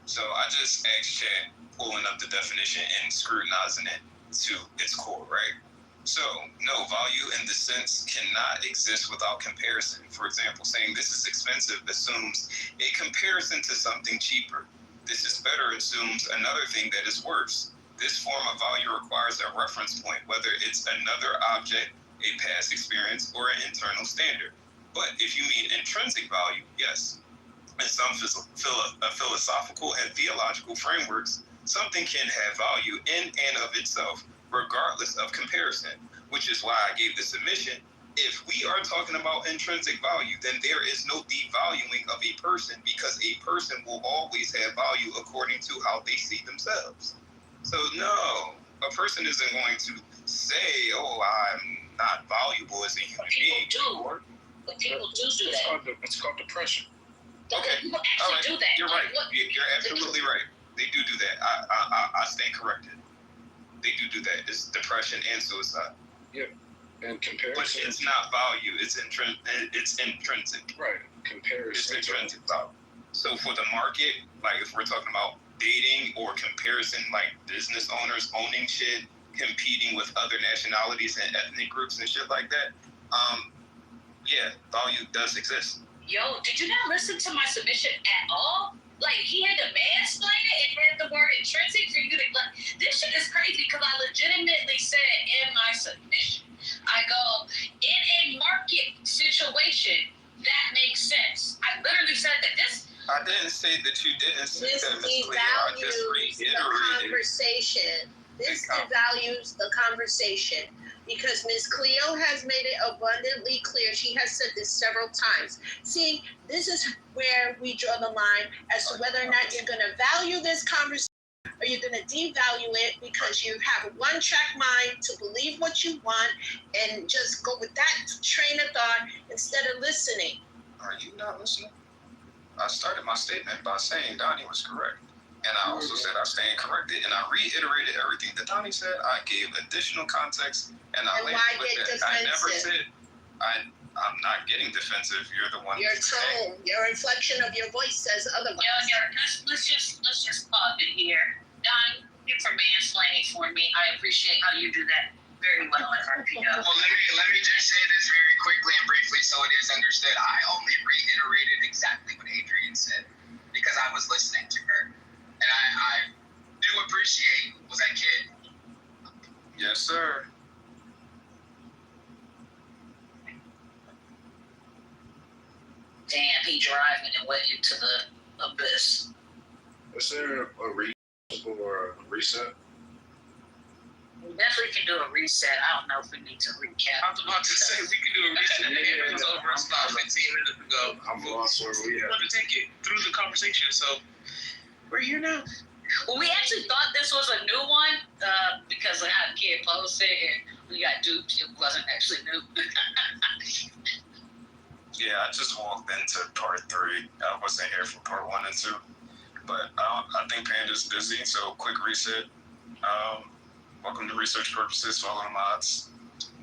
So I just asked Chad, pulling up the definition and scrutinizing it to its core, right? So, no, value in the sense cannot exist without comparison. For example, saying this is expensive assumes a comparison to something cheaper. This is better assumes another thing that is worse. This form of value requires a reference point, whether it's another object, a past experience, or an internal standard. But if you mean intrinsic value, yes. In some philosophical and theological frameworks, something can have value in and of itself, regardless of comparison, which is why I gave the submission. If we are talking about intrinsic value, then there is no devaluing of a person, because a person will always have value according to how they see themselves. So no, a person isn't going to say, oh, I'm not valuable as a human being. But people do that. It's called depression. Okay, people all right, do that. You're right. You're absolutely right. They do that. I stand corrected. They do that. It's depression and suicide. Yeah, and comparison. But it's not value. It's intrinsic. Right. Comparison. It's intrinsic value. So for the market, like if we're talking about dating or comparison, like business owners owning shit, competing with other nationalities and ethnic groups and shit like that, yeah, value does exist. Yo, did you not listen to my submission at all? Like, he had to mansplain it and had the word intrinsic for you to... This shit is crazy, because I legitimately said in my submission, I go, in a market situation, that makes sense. I literally said that this... I didn't say that you didn't say This that, Ms. Cleo. I just devalues the reiterated. conversation. This devalues the conversation. Because Ms. Cleo has made it abundantly clear. She has said this several times. See, this is where we draw the line as to whether or not you're going to value this conversation or you're going to devalue it because you have a one-track mind to believe what you want and just go with that train of thought instead of listening. Are you not listening? I started my statement by saying Donnie was correct. And I also said I stand corrected, and I reiterated everything that Donnie said. I gave additional context, and I landed with that. I never said I'm not getting defensive. You're the one. Your tone, your inflection of your voice says otherwise. Let's just pause it here. Don, you're for mansplaining for me. I appreciate how you do that very well in RPO. Well, let me just say this very quickly and briefly so it is understood. I only reiterated exactly what Adrienne said because I was listening to her. And I do appreciate, was that Kid? Yes, sir. Damn, he driving and went into the abyss. Is there a reason or a reset? We definitely can do a reset. I don't know if we need to recap. I was about to say we can do a reset. It was over about 15 minutes ago. I'm lost where we at. I want to take it through the conversation, so we're here now. Well, we actually thought this was a new one because of how Kid posted and we got duped. It wasn't actually new. Yeah, I just walked into part 3. I wasn't here for part 1 and 2. But I think Panda's busy, so quick reset. Welcome to Research Purposes, follow the mods.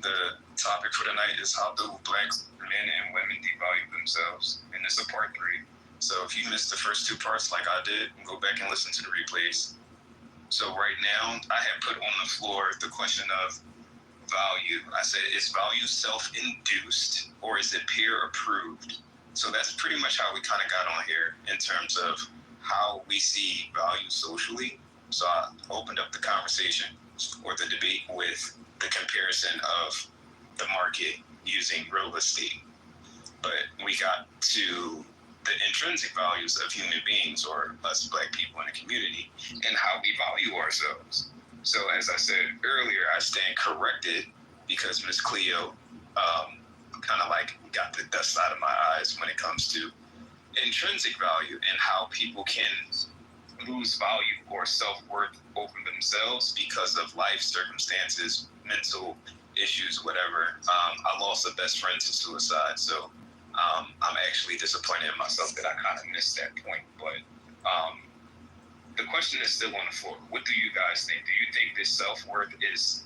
The topic for tonight is how do Black men and women devalue themselves, and it's a part 3. So if you missed the first 2 parts like I did, go back and listen to the replays. So right now, I have put on the floor the question of value. I said, is value self-induced or is it peer-approved? So that's pretty much how we kind of got on here in terms of how we see value socially So I opened up the conversation or the debate with the comparison of the market using real estate. But we got to the intrinsic values of human beings, or us Black people in the community, and how we value ourselves. So as I said earlier, I stand corrected because Miss Cleo kind of like got the dust out of my eyes when it comes to intrinsic value and how people can lose value or self-worth over themselves because of life circumstances, mental issues, whatever. I lost a best friend to suicide, so I'm actually disappointed in myself that I kind of missed that point. But the question is still on the floor. What do you guys think? Do you think this self-worth is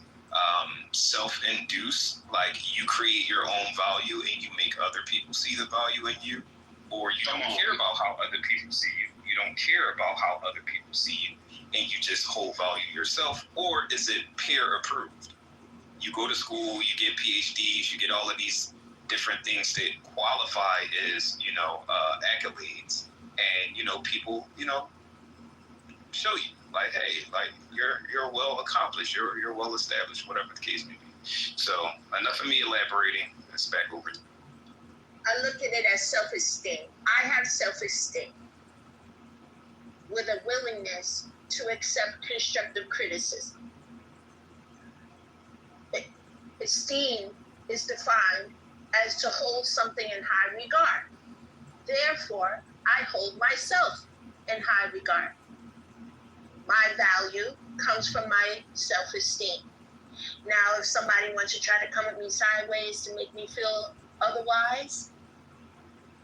self-induced, like you create your own value and you make other people see the value in you, or you don't care about how other people see you? You don't care about how other people see you, and you just hold value yourself? Or is it peer approved? You go to school, you get PhDs, you get all of these different things that qualify as, accolades, and people, show you like, hey, like you're well accomplished, you're well established, whatever the case may be. So enough of me elaborating. It's back over to you. I look at it as self-esteem. I have self-esteem with a willingness to accept constructive criticism. Esteem is defined as to hold something in high regard. Therefore, I hold myself in high regard. My value comes from my self-esteem. Now, if somebody wants to try to come at me sideways to make me feel otherwise,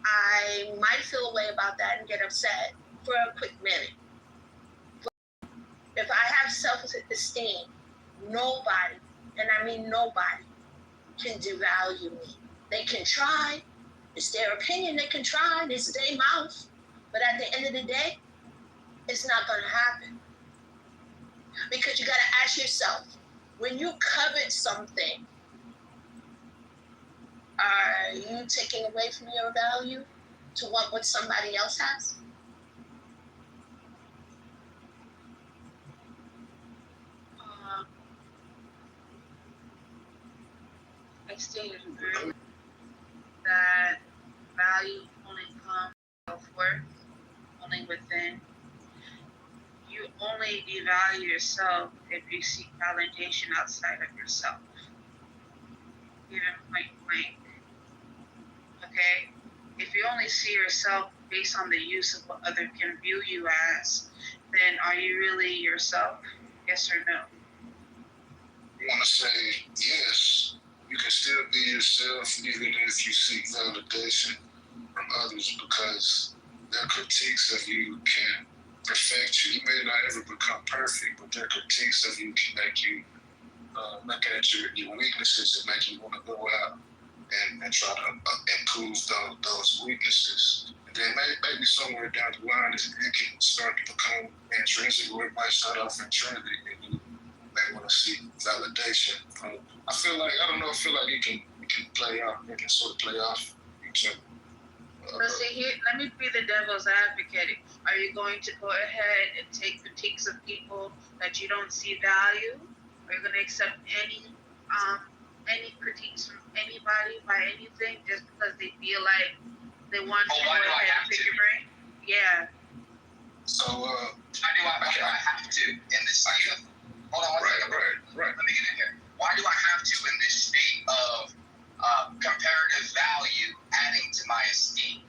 I might feel a way about that and get upset for a quick minute. But if I have self-esteem, nobody, and I mean nobody, can devalue me. They can try. It's their opinion. They can try. It's their mouth. But at the end of the day, it's not going to happen. Because you got to ask yourself, when you covet something, are you taking away from your value to want what somebody else has? I still agree that value only comes self-worth, only within. You only devalue yourself if you seek validation outside of yourself. Even point blank. Okay? If you only see yourself based on the use of what others can view you as, then are you really yourself? Yes or no? I want to say yes. You can still be yourself even if you seek validation from others, because their critiques of you can perfect you. You may not ever become perfect, but their critiques of you can make you look at your weaknesses and make you want to go out and try to improve those weaknesses. And then maybe somewhere down the line, it can start to become intrinsic, or it might start off intrinsic, and you may want to seek validation. I feel like it can play off. It can sort of play off each other. But see, here, let me be the devil's advocate. Are you going to go ahead and take critiques of people that you don't see value? Are you going to accept any critiques from anybody by anything just because they feel like they want to go ahead and pick your brain? Yeah. So, why do I have to in this state? Hold on one second. Right. Let me get in here. Why do I have to in this state of comparative value adding to my esteem?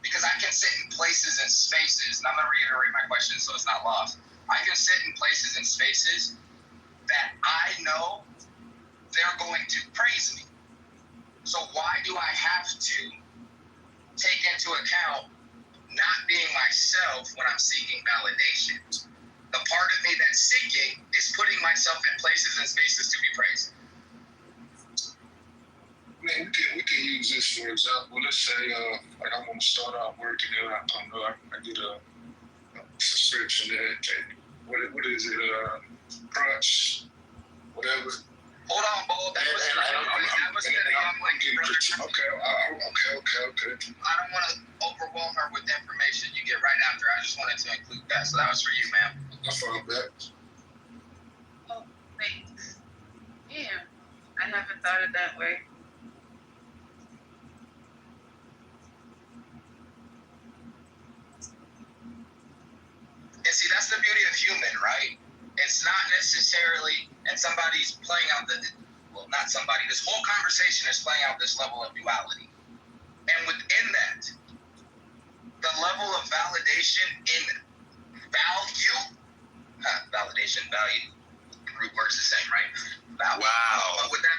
Because I can sit in places and spaces, and I'm going to reiterate my question so it's not lost. I can sit in places and spaces that I know they're going to praise me. So why do I have to take into account not being myself when I'm seeking validation? The part of me that's seeking is putting myself in places and spaces to be praised. Man, we can use this for example. Let's say, like I want to start out working, and I get a subscription that what is it? Crunch, whatever. Hold on, Bo. That was the young lady. Okay. I don't want to overwhelm her with information you get right after. I just wanted to include that. So that was for you, ma'am. I found that. Oh, wait. Damn. I haven't thought it that way. And see, that's the beauty of human, right? It's not necessarily, and somebody's playing out not somebody, this whole conversation is playing out this level of duality. And within that, the level of validation in value, value, root words the same, right? Value. Wow. But with that,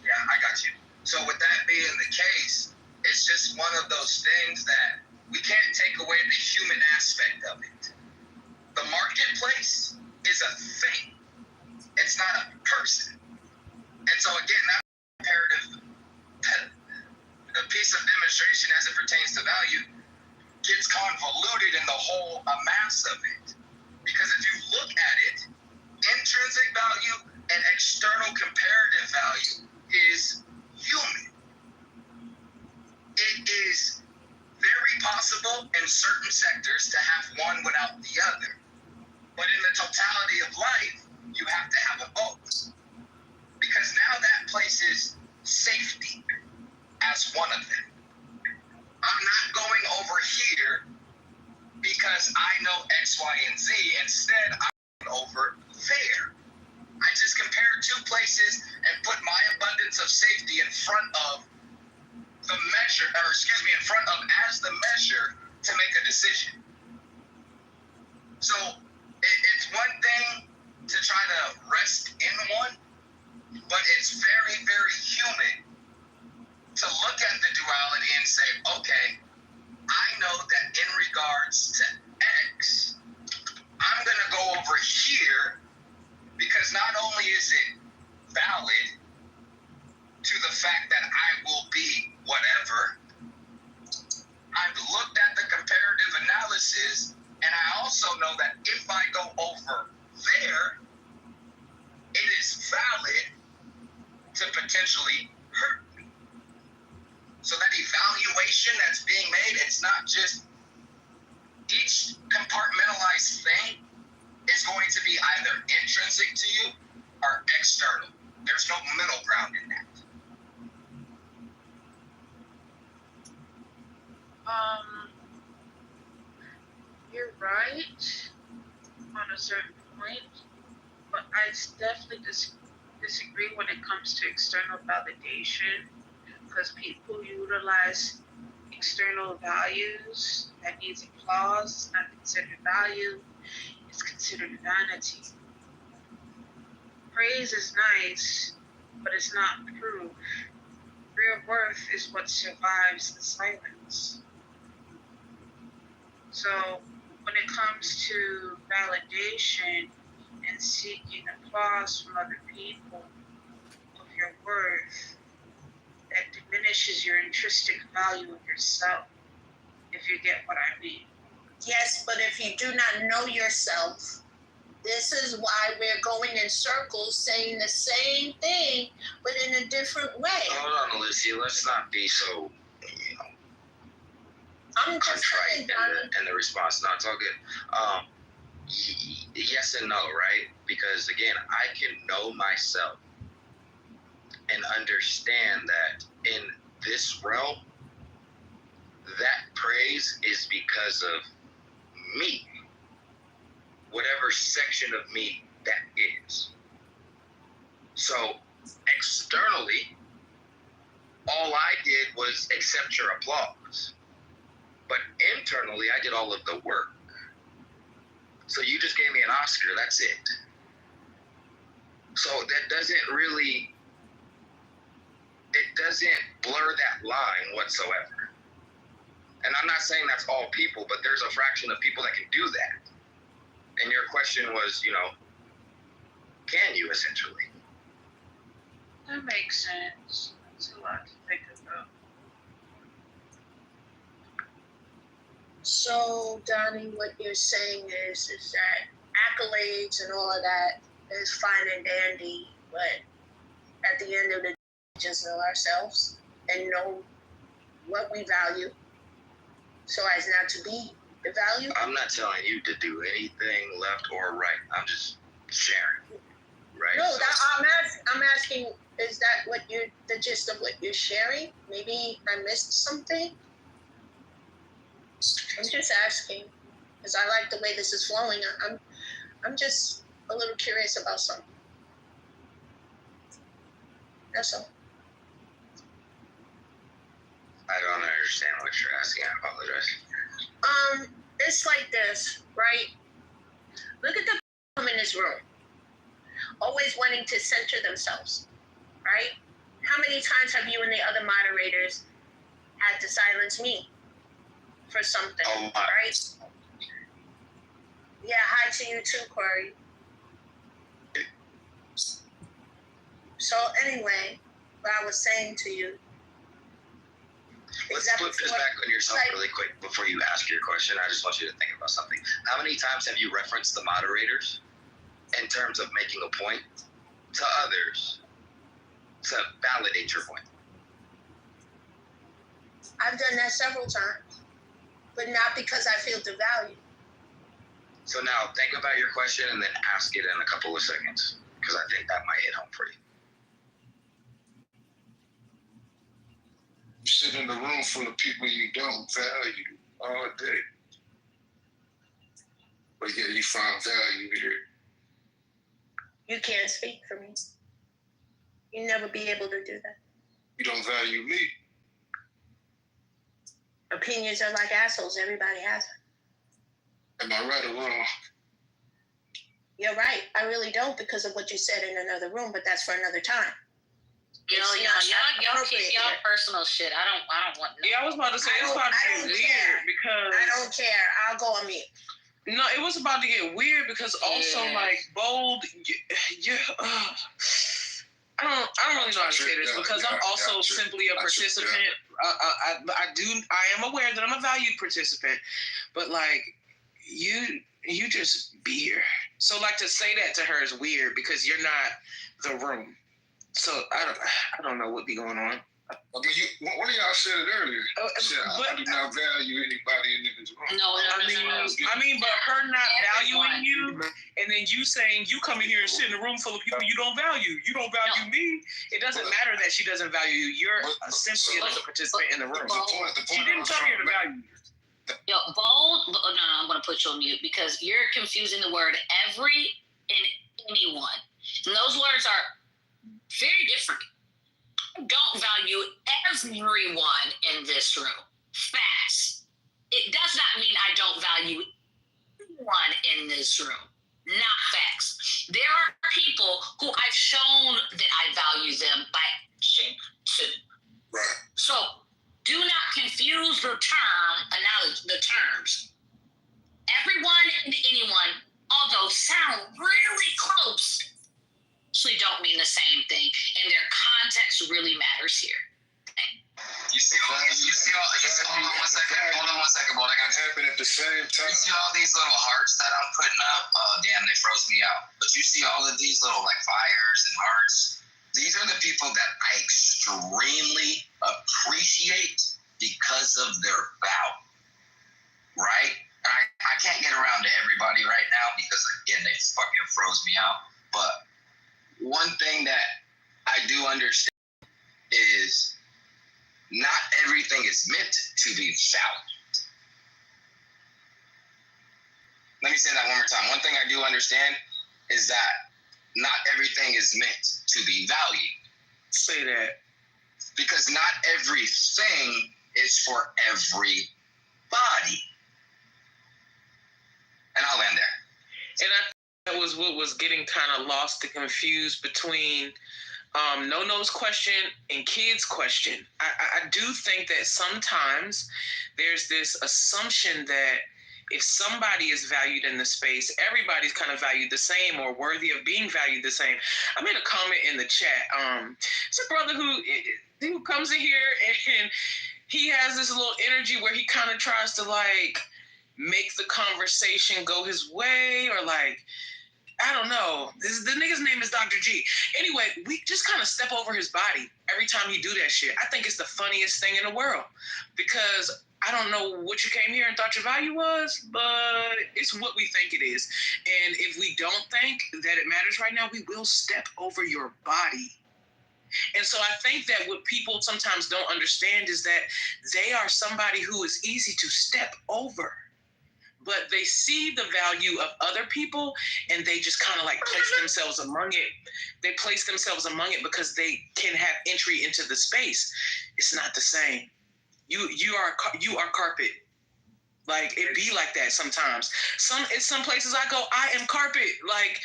yeah, I got you. So with that being the case, it's just one of those things that we can't take away the human aspect of it. The marketplace is a thing. It's not a person. And so again, that imperative, the piece of demonstration as it pertains to value gets convoluted in the whole mass of it. Because if you look at it, intrinsic value and external comparative value is human. It is very possible in certain sectors to have one without the other. But in the totality of life, you have to have them both. Because now that places safety as one of them. I'm not going over here because I know X, Y, and Z. Instead, I'm going over there. I just compared two places and put my abundance of safety in front of the measure, in front of as the measure to make a decision. So it's one thing to try to rest in one, but it's very, very human to look at the duality and say, okay, I know that in regards to X, I'm going to go over here because not only is it valid to the fact that I will be whatever, I've looked at the comparative analysis, and I also know that if I go over there, it is valid to potentially hurt me. So that evaluation that's being made, it's not just each compartmentalized thing is going to be either intrinsic to you or external. There's no middle ground in that. You're right on a certain point, but I definitely disagree when it comes to external validation, because people utilize external values that needs applause. It's not considered value, it's considered vanity. Praise is nice, but it's not proof. Real worth is what survives the silence. So when it comes to validation and seeking applause from other people of your worth, that diminishes your intrinsic value of yourself, if you get what I mean. Yes, but if you do not know yourself, this is why we're going in circles saying the same thing, but in a different way. Hold on, Alicia. Let's not be so, contrite in the response. Not talking. Yes and no, right? Because again, I can know myself and understand that in this realm, that praise is because of me, whatever section of me that is. So externally, all I did was accept your applause. But internally, I did all of the work. So you just gave me an Oscar, that's it. So that doesn't really, it doesn't blur that line whatsoever. And I'm not saying that's all people, but there's a fraction of people that can do that. And your question was, can you essentially? That makes sense. That's a lot to think about. So, Donnie, what you're saying is that accolades and all of that is fine and dandy, but at the end of the day, we just know ourselves and know what we value so as not to be The value? I'm not telling you to do anything left or right. I'm just sharing. Right? No, I'm asking, is that what the gist of what you're sharing? Maybe I missed something? I'm just asking, because I like the way this is flowing. I'm just a little curious about something. That's all. I don't understand what you're asking. I apologize. It's like this, right? Look at the people in this room, always wanting to center themselves, right? How many times have you and the other moderators had to silence me for something, right? Yeah, hi to you too, Corey. So anyway, what I was saying to you. Let's flip this back on yourself really quick before you ask your question. I just want you to think about something. How many times have you referenced the moderators in terms of making a point to others to validate your point? I've done that several times, but not because I feel devalued. So now think about your question and then ask it in a couple of seconds, because I think that might hit home for you. You sit in a room full of people you don't value all day. But yet you find value here. You can't speak for me. You'll never be able to do that. You don't value me. Opinions are like assholes. Everybody has them. Am I right or wrong? You're right. I really don't, because of what you said in another room, but that's for another time. Y'all keep y'all personal shit. I don't want. Yeah, I was about to say it's about to get weird because I don't care. I'll go on mute. No, it was about to get weird because also like Bold, I don't really know how to say this because I'm also simply a participant. I am aware that I'm a valued participant, but like you just be here. So like to say that to her is weird because you're not the room. So I don't know what be going on. I mean, one of y'all said it earlier. I do not value anybody in this room. I mean, but her not valuing you, and then you saying you come in here and sit in a room full of people you don't value. You don't value me. It doesn't matter that she doesn't value you. You're simply another participant in the room. She didn't come here to value you. Yo, Bold. No, I'm gonna put you on mute because you're confusing the word every and anyone. And those words are very different. Don't value everyone in this room. Facts. It does not mean I don't value anyone in this room. Not facts. There are people who I've shown that I value them by action too. Right. So do not confuse the terms. Everyone and anyone, although sound really close, actually don't mean the same thing, and their context really matters here. You see all hold on one second, Bold. I got happen at the same time. You see all these little hearts that I'm putting up? Oh damn, they froze me out. But you see all of these little like fires and hearts. These are the people that I extremely appreciate because of their value. Right? I can't get around to everybody right now because again they fucking froze me out. But one thing that I do understand is not everything is meant to be valued. Let me say that one more time. One thing I do understand is that not everything is meant to be valued. Say that. Because not everything is for everybody. And I'll end there. And I think that was what was getting kind of lost and confused between No-No's question and Kid's question. I do think that sometimes there's this assumption that if somebody is valued in the space, everybody's kind of valued the same or worthy of being valued the same. I made a comment in the chat. It's a brother who comes in here and he has this little energy where he kind of tries to like make the conversation go his way or like, I don't know. The nigga's name is Dr. G. Anyway, we just kind of step over his body every time he do that shit. I think it's the funniest thing in the world because I don't know what you came here and thought your value was, but it's what we think it is. And if we don't think that it matters right now, we will step over your body. And so I think that what people sometimes don't understand is that they are somebody who is easy to step over. But they see the value of other people and they just kind of like place themselves among it. They place themselves among it because they can have entry into the space. It's not the same. You are carpet. Like it be like that sometimes. Some places I go, I am carpet. Like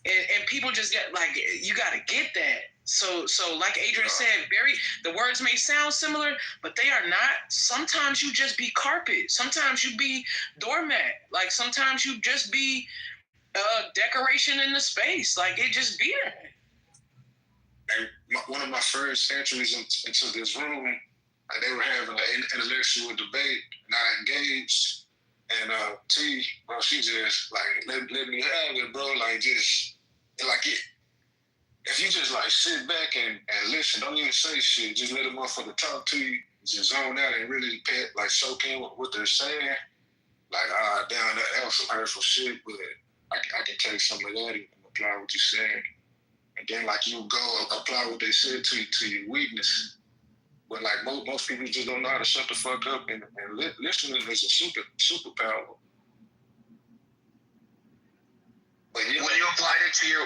and people just get like, you gotta get that. So like Adrian said, the words may sound similar, but they are not. Sometimes you just be carpet. Sometimes you be doormat. Like sometimes you just be decoration in the space. Like it just be there. And one of my first entries into this room, they were having an intellectual debate, and I engaged. And T, bro, she just like let me have it, bro. Like just like it. If you just like sit back and listen, don't even say shit. Just let a motherfucker talk to you. Just zone out and really like soak in what they're saying. Like damn, that was some hurtful shit, but I can take some of that and apply what you're saying. And then like you go apply what they said to your weakness. But like most people just don't know how to shut the fuck up and listening is a superpower. But when you applied it to your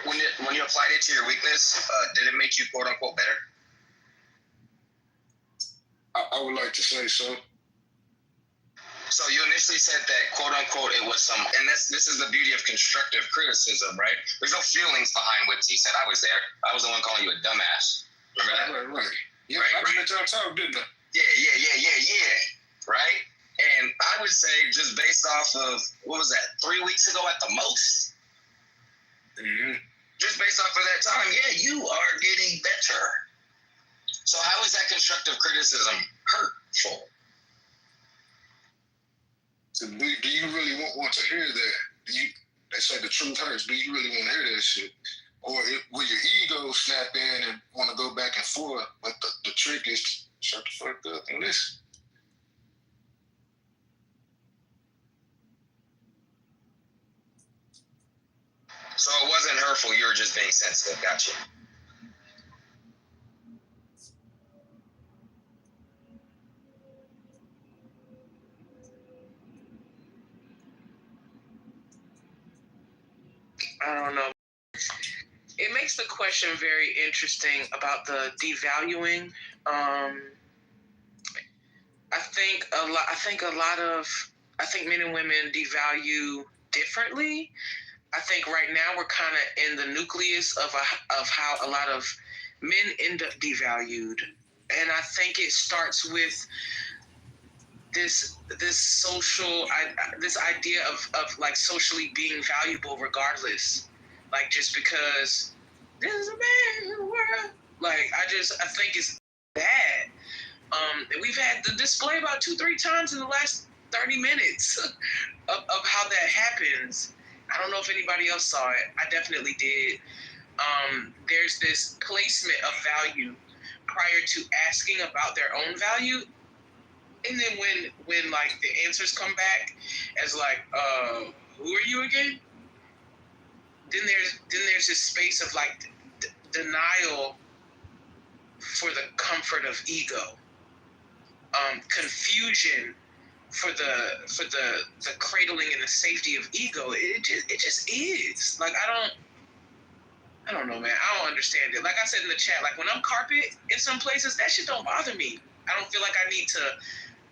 weakness, did it make you quote unquote better? I would like to say so. So you initially said that quote unquote it was some, and this is the beauty of constructive criticism, right? There's no feelings behind what he said. I was there. I was the one calling you a dumbass. Remember that? Right. Yeah, I let y'all talk, didn't I? Yeah. Right? And I would say just based off of, what was that, 3 weeks ago at the most? Mm-hmm. Just based off of that time, yeah, you are getting better. So how is that constructive criticism hurtful? So do you really want to hear that? They say the truth hurts. Do you really want to hear that shit? Or will your ego snap in and want to go back and forth? But the trick is shut the fuck up and listen. So it wasn't hurtful. You were just being sensitive. Gotcha. I don't know. It makes the question very interesting about the devaluing. I think men and women devalue differently. I think right now we're kind of in the nucleus of how a lot of men end up devalued, and I think it starts with this idea of like socially being valuable regardless, like just because there's a man in the world. Like I think it's bad. And we've had the display about 2-3 times in the last 30 minutes of how that happens. I don't know if anybody else saw it. I definitely did. There's this placement of value prior to asking about their own value. And then when like the answers come back as like, who are you again? Then there's this space of like denial for the comfort of ego, confusion for the cradling and the safety of ego. It just is. Like I don't know, man. I don't understand it. Like I said in the chat, like when I'm carpet in some places, that shit don't bother me. I don't feel like I need to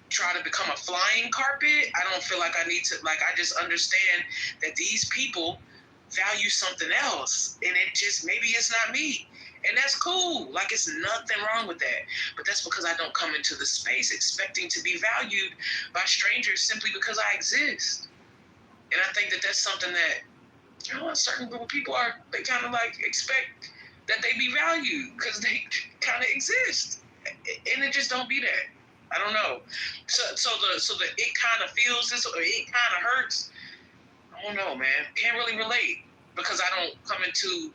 try to become a flying carpet. I don't feel like I need to, like, I just understand that these people value something else, and it just, maybe it's not me, and that's cool. Like, it's nothing wrong with that, but that's because I don't come into the space expecting to be valued by strangers simply because I exist. And I think that that's something that, you know, a certain group of people they kind of like expect that they be valued because they kind of exist, and it just don't be that. I don't know. So the it kind of feels this, or it kind of hurts. I don't know, man. Can't really relate because I don't come into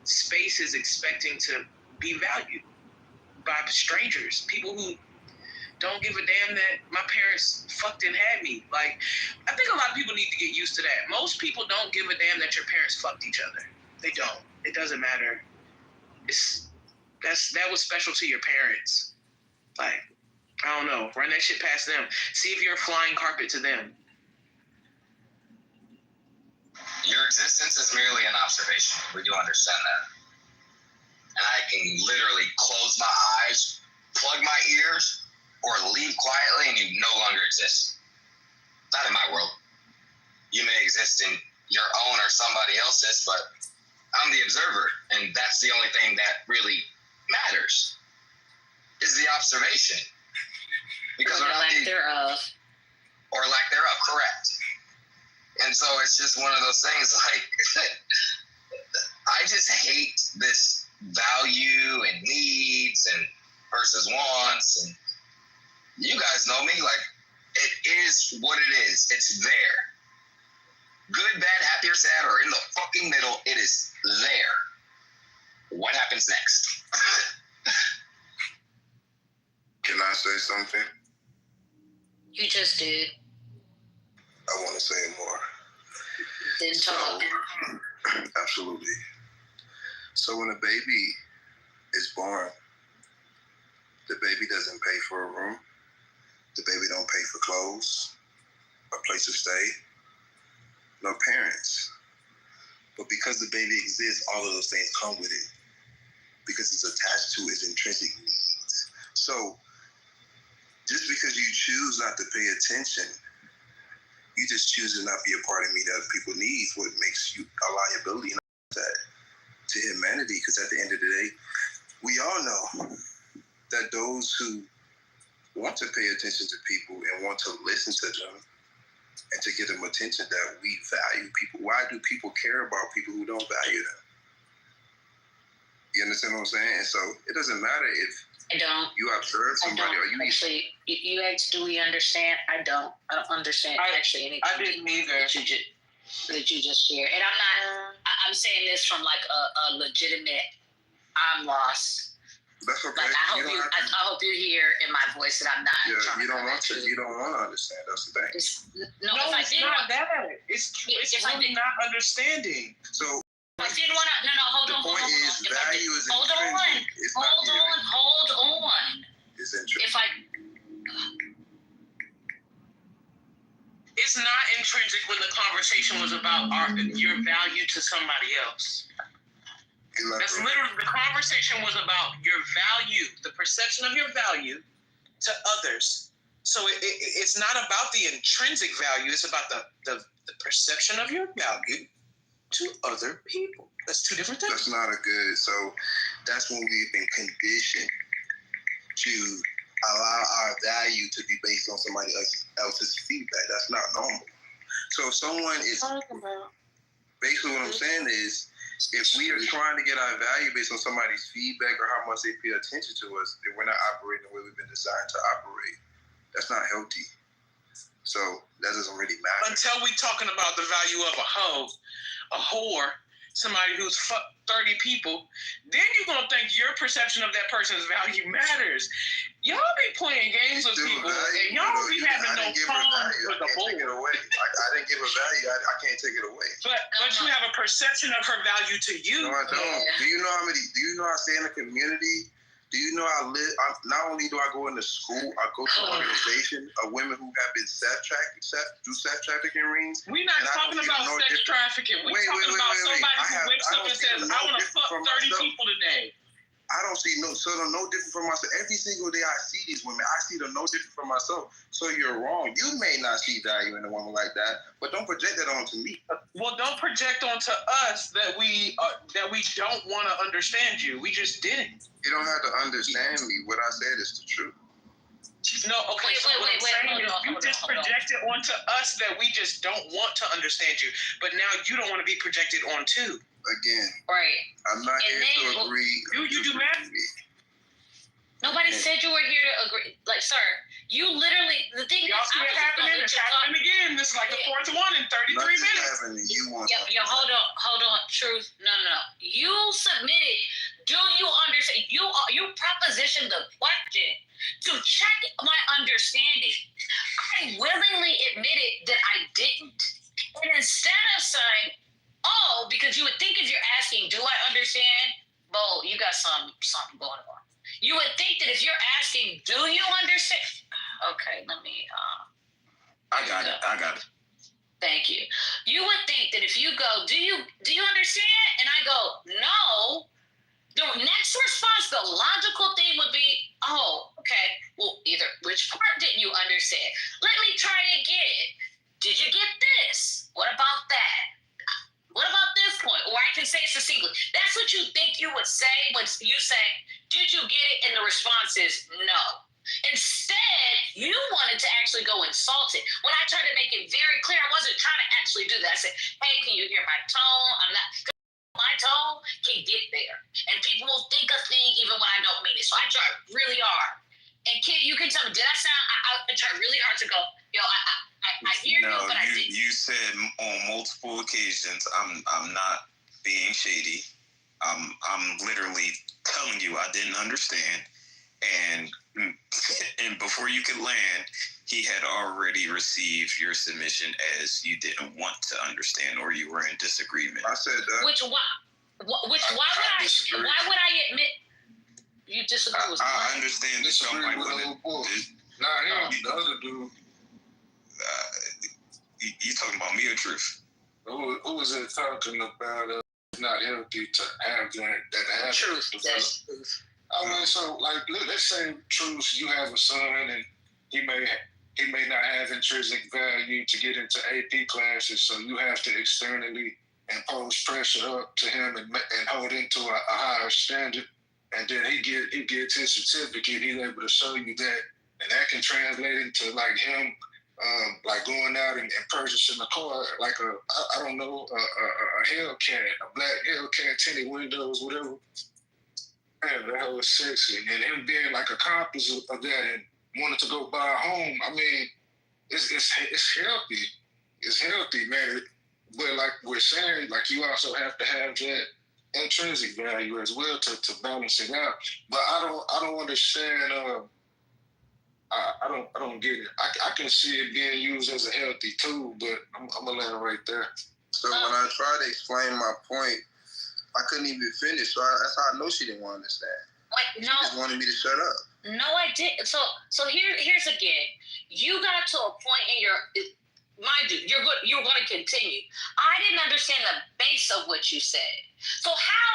spaces expecting to be valued by strangers, people who don't give a damn that my parents fucked and had me. Like, I think a lot of people need to get used to that. Most people don't give a damn that your parents fucked each other. They don't. It doesn't matter. That was special to your parents. Like, I don't know. Run that shit past them. See if you're a flying carpet to them. Your existence is merely an observation. We do understand that. And I can literally close my eyes, plug my ears, or leave quietly and you no longer exist. Not in my world. You may exist in your own or somebody else's, but I'm the observer, and that's the only thing that really matters, is the observation. Because or lack thereof. Or lack thereof, correct. And so it's just one of those things, like, I just hate this value and needs and versus wants. And you guys know me, like, it is what it is. It's there. Good, bad, happy, or sad, or in the fucking middle, it is there. What happens next? Can I say something? You just did. I want to say more. Then talk. Absolutely. So when a baby is born, the baby doesn't pay for a room. The baby don't pay for clothes, a place to stay, no parents. But because the baby exists, all of those things come with it because it's attached to its intrinsic needs. So just because you choose not to pay attention, you just choose to not be a part of me that other people need, what makes you a liability to humanity. Because at the end of the day, we all know that those who want to pay attention to people and want to listen to them and to give them attention, that we value people. Why do people care about people who don't value them? You understand what I'm saying? And so it doesn't matter if you observe somebody or you actually. You asked, do we understand? I don't understand actually anything. I didn't either. That you just shared. And I'm saying this from like a legitimate, I'm lost. That's okay. Like, I hope you hear in my voice that I'm not. Yeah, you don't want to understand. That's the thing. It's not that. It's really not understanding. So I didn't want to. No, hold on. Value is hold on. It's intrinsic. It's not intrinsic when the conversation was about your value to somebody else. That's literally, the conversation was about your value, the perception of your value to others. So it's not about the intrinsic value. It's about the perception of your value to other people. That's two different things. That's not so that's when we've been conditioned to allow our value to be based on somebody else's feedback. That's not normal. So if someone is, basically what I'm saying is, if we are trying to get our value based on somebody's feedback or how much they pay attention to us, then we're not operating the way we've been designed to operate. That's not healthy. So that doesn't really matter. Until we're talking about the value of a hoe, a whore, somebody who's fucked 30 people, then you're going to think your perception of that person's value matters. Y'all be playing games with people, and y'all be having no fun with the whore. I didn't give her value. I can't take it away. But you have a perception of her value to you. No, I don't. Yeah. Do you know I stay in the community? Do you know I live? Not only do I go into school, I go to an organization of women who have been sex trafficking rings. We're not talking about sex trafficking. We're talking about somebody who wakes up and says, I want to fuck 30 people today. I don't see no different from myself. Every single day I see these women, I see them no different from myself. So you're wrong. You may not see value in a woman like that, but don't project that onto me. Well, don't project onto us that we don't want to understand you. We just didn't. You don't have to understand me. What I said is the truth. No, okay. Wait. You just projected onto us that we just don't want to understand you, but now you don't want to be projected onto. Again, right. I'm not here to agree. You do math? Nobody said you were here to agree. Like, sir, you literally, the thing y'all see it happening? It's happening again. This is like the fourth one in 33 minutes. Hold on. Truth. No. You submitted. Do you understand? You propositioned the question to check my understanding. I willingly admitted that I didn't. And instead of saying, oh, because you would think if you're asking, do I understand? Bo, you got something going on. You would think that if you're asking, do you understand? Okay, let me... I got it. Thank you. You would think that if you go, do you understand? And I go, no. The next response, the logical thing would be, oh, okay. Well, either which part didn't you understand? Let me try again. Did you get this? What about that? What about this point? Or I can say succinctly. That's what you think you would say when you say, did you get it? And the response is no. Instead, you wanted to actually go insult it. When I tried to make it very clear, I wasn't trying to actually do that. I said, hey, can you hear my tone? My tone can get there. And people will think a thing even when I don't mean it. So I try really hard. And Kid, you can tell me, did I sound, I try really hard to go, yo, I hear you, but I didn't. You said on multiple occasions, I'm not being shady. I'm literally telling you I didn't understand. And before you could land, he had already received your submission as you didn't want to understand or you were in disagreement. I said that. Why would I admit you disagree with me? I understand that somebody would have. Not him, the other dude. You talking about me or Truth? Who was it talking about it's not healthy to have that habit? Truth, yes. So, like, let's say, Truth, you have a son and he may not have intrinsic value to get into AP classes, so you have to externally impose pressure up to him and hold him to a higher standard, and then he gets his certificate, he's able to show you that, and that can translate into, like, him like going out and purchasing a car, like a Hellcat, a black Hellcat, tinted windows, whatever. Man, that was sexy. And him being like a accomplice of that and wanting to go buy a home, I mean, it's healthy. It's healthy, man. But like we're saying, like you also have to have that intrinsic value as well to balance it out. But I don't understand. I don't get it. I can see it being used as a healthy tool, but I'm gonna land right there. So when I tried to explain my point, I couldn't even finish. So that's how I know she didn't want to understand. Like, no. She just wanted me to shut up. No, I didn't. So here's again. You got to a point in your, mind you, you're going to continue. I didn't understand the base of what you said. So how,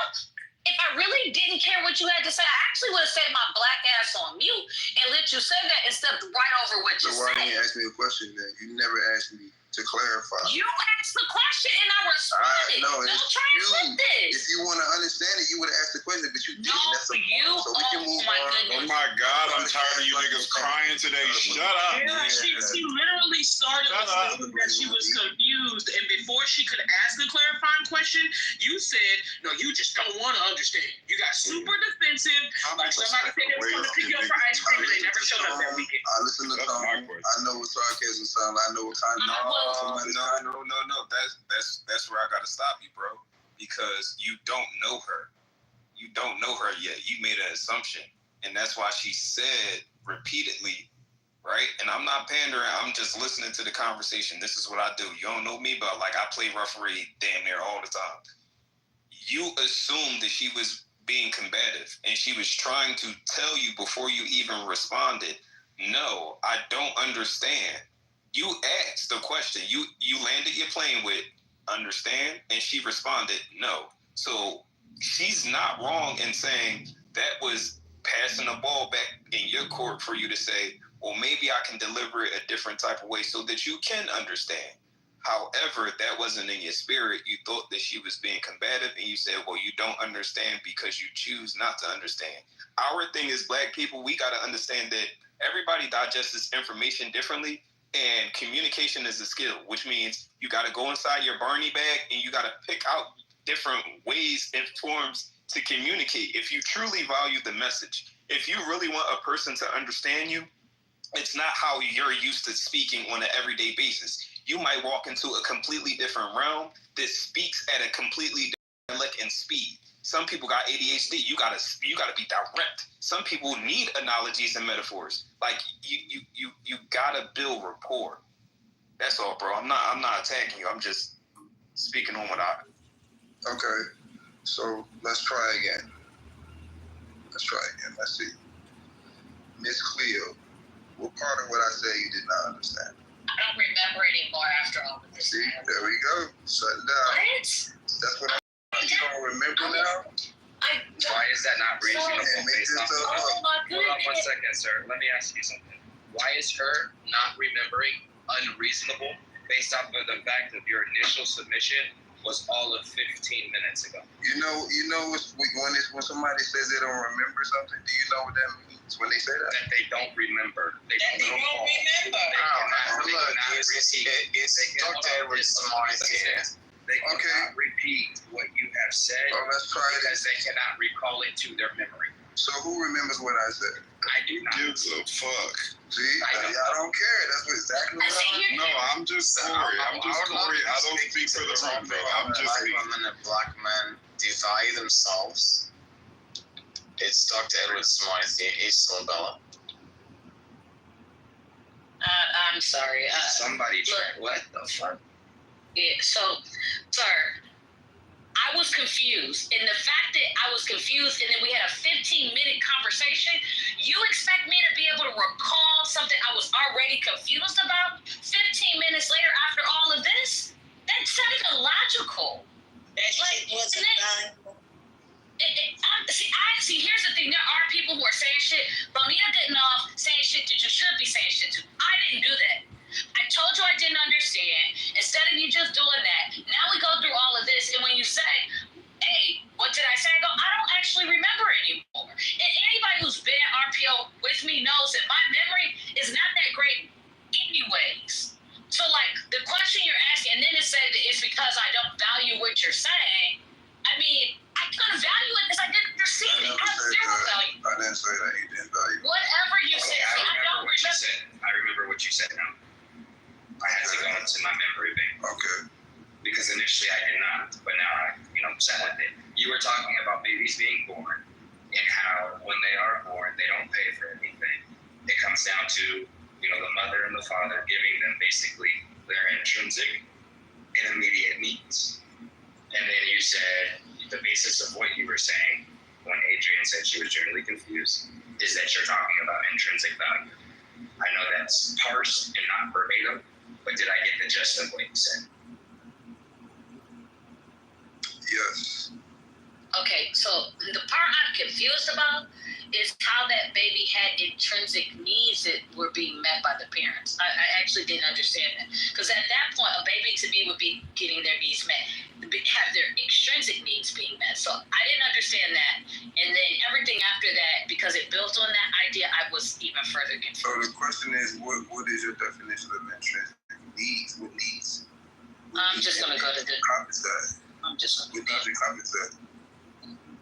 if I really didn't care what you had to say, I actually would have set my black ass on mute and let you say that and stepped right over what you said. So why didn't you ask me a question then? You never asked me to clarify. You asked the question and I responded. Don't try and flip this. If you want to understand it, you would have asked the question, but you didn't. That's a point. So we can move on. Oh my God, I'm tired of you niggas crying today. Shut up. Yeah, she literally started with saying that she was confused, and before she could ask the clarifying question, you said, no, you just don't want to understand. You got super defensive, like somebody said they was going to pick you up for ice cream and they never showed up that weekend. I listen to Tom. I know what sarcasm sounds like. I know what kind of... No. That's where I gotta stop you, bro. Because you don't know her. You don't know her yet. You made an assumption, and that's why she said repeatedly, right? And I'm not pandering. I'm just listening to the conversation. This is what I do. You don't know me, but like I play referee damn near all the time. You assumed that she was being combative, and she was trying to tell you before you even responded, no, I don't understand. You asked the question. You landed your plane with understand, and she responded no. So she's not wrong in saying that was passing the ball back in your court for you to say, well, maybe I can deliver it a different type of way so that you can understand. However, that wasn't in your spirit. You thought that she was being combative, and you said, well, you don't understand because you choose not to understand. Our thing is black people, we got to understand that everybody digests this information differently. And communication is a skill, which means you got to go inside your Barney bag and you got to pick out different ways and forms to communicate. If you truly value the message, if you really want a person to understand you, it's not how you're used to speaking on an everyday basis. You might walk into a completely different realm that speaks at a completely different dialect and speed. Some people got ADHD. You gotta be direct. Some people need analogies and metaphors. Like you gotta build rapport. That's all, bro. I'm not attacking you. I'm just speaking on what I. Okay, so let's try again. Let's see. Miss Cleo, what part of what I said you did not understand? I don't remember anymore after all of this. See, there we go. Shut it down. What? That's what you don't remember now? Why is that not reasonable? Based off of, Oh my hold on one goodness. second, sir. Let me ask you something. Why is her not remembering unreasonable based off of the fact that your initial submission was all of 15 minutes ago? You know when somebody says they don't remember something, do you know what that means when they say that? That they don't remember. They don't recall. It's Dr. Edwards Smart here. They cannot repeat what you have said let's try because they cannot recall it to their memory. So who remembers what I said? I do not. Gives a fuck. See, I don't care. That's exactly what I'm. No, I'm just Corey. I don't speak for the room, bro. I'm just Black women and black men value themselves. It's Dr. Edward Smart here. It's Bella. I'm sorry. Somebody tried. What the fuck? Yeah, so, sir, I was confused. And the fact that I was confused and then we had a 15-minute conversation, you expect me to be able to recall something I was already confused about 15 minutes later after all of this? That's not even logical. See, here's the thing. There are people who are saying shit. Bonita getting off saying shit that you should be saying shit to. I didn't do that. I told you I didn't understand. Instead of you just doing that, now we go through all of this, and when you say, hey, what did I say? I go, I don't actually remember anymore. And anybody who's been at RPO with me knows that my memory is not that great anyways. So, like, the question you're asking, and then it said that it's because I don't value what you're saying. I mean, I couldn't value it because I didn't understand it. I have zero value. I didn't say that you didn't value it. Whatever you say, I remember what you said. I remember what you said now. I had to go into my memory bank. Okay. Because initially I did not, but now I, sat with it. You were talking about babies being born and how when they are born, they don't pay for anything. It comes down to, the mother and the father giving them basically their intrinsic and immediate needs. And then you said the basis of what you were saying when Adrian said she was generally confused is that you're talking about intrinsic value. I know that's parsed and not verbatim, but did I get the gist of what you said? Yes. Okay, so the part I'm confused about is how that baby had intrinsic needs that were being met by the parents. I actually didn't understand that. Because at that point, a baby to me would be getting their needs met, have their extrinsic needs being met. So I didn't understand that. And then everything after that, because it built on that idea, I was even further confused. So the question is, what is your definition of intrinsic needs? What needs? I'm just going to go to the... Compensate. I'm just going to go to compensate.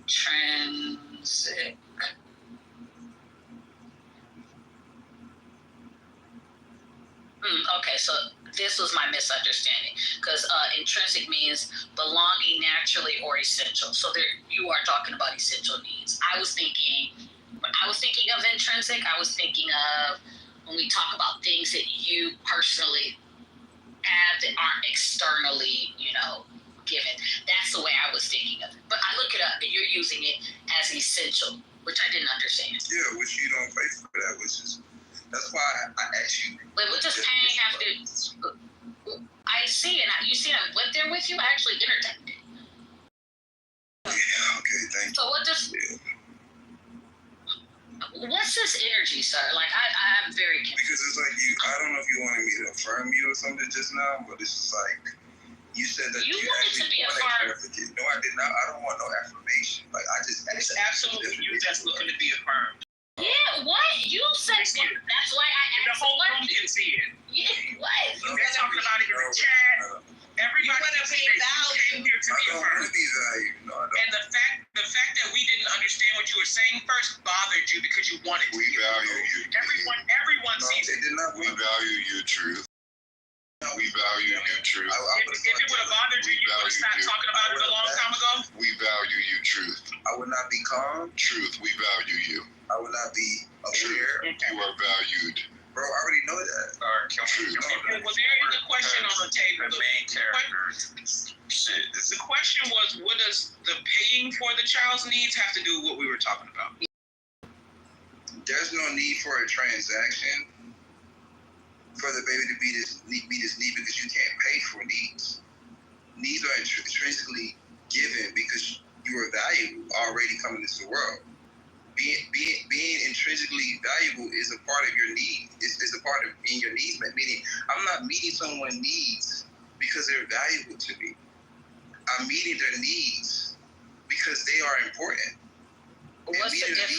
Intrinsic. Okay, so this was my misunderstanding because intrinsic means belonging naturally or essential. So you are talking about essential needs. When I was thinking of intrinsic, I was thinking of when we talk about things that you personally have that aren't externally, given. That's the way I was thinking of it. But I look it up and you're using it as essential, which I didn't understand. Yeah, which you don't pay for that, that's why I asked you. Wait, what does paying have to? I see, and you see, I went there with you. I actually entertained it. Yeah. Okay. Thank you. So what does? Yeah. What's this energy, sir? Like I'm very confused. Because it's like I don't know if you wanted me to affirm you or something just now, but it's just like you said that you wanted to be affirmed. No, I did not. I don't want no affirmation. Like I just. It's absolutely you that's looking to be affirmed. Yeah, what? You said that's why I asked the whole room can see it. Yeah, what? They're talking about it in the chat. Everybody came here to be affirmed. And the fact that we didn't understand what you were saying first bothered you because you wanted to. We value you. Everyone sees it. We value your truth. We value you, Truth. If it would have bothered you, you would have stopped talking about it a long time ago. We value you, Truth. I would not be calm. Truth, we value you. I would not be aware. You are valued. Bro, I already know that. Truth. Was there any question on the table? The main character. The question was, what does the paying for the child's needs have to do with what we were talking about? There's no need for a transaction for the baby to be this need because you can't pay for needs. Needs are intrinsically given because you are valuable already coming into the world. Being intrinsically valuable is a part of your need. It's a part of being your needs. Meaning, I'm not meeting someone's needs because they're valuable to me. I'm meeting their needs because they are important. What's the difference?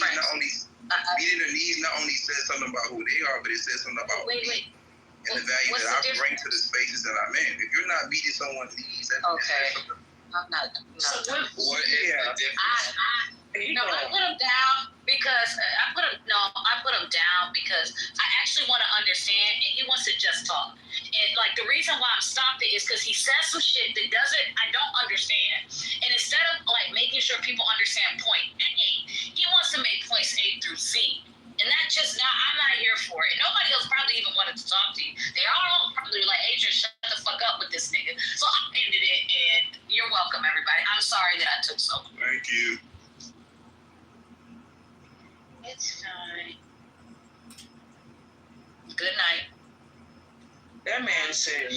Meeting their needs not only says something about who they are, but it says something about me and the value that I bring to the spaces that I'm in. If you're not meeting someone's needs, that says something. I'm not. So what is the difference? I put him down because I put him down because I actually want to understand, and he wants to just talk. And like the reason why I'm stopping is because he says some shit that I don't understand. And instead of like making sure people understand point A, he wants to make points A through Z. And that's just not, I'm not here for it. And nobody else probably even wanted to talk to you. They all probably like, Adrian, shut the fuck up with this nigga. So I ended it, and you're welcome, everybody. I'm sorry that I took so long. Thank you. It's fine. Good night. That man said,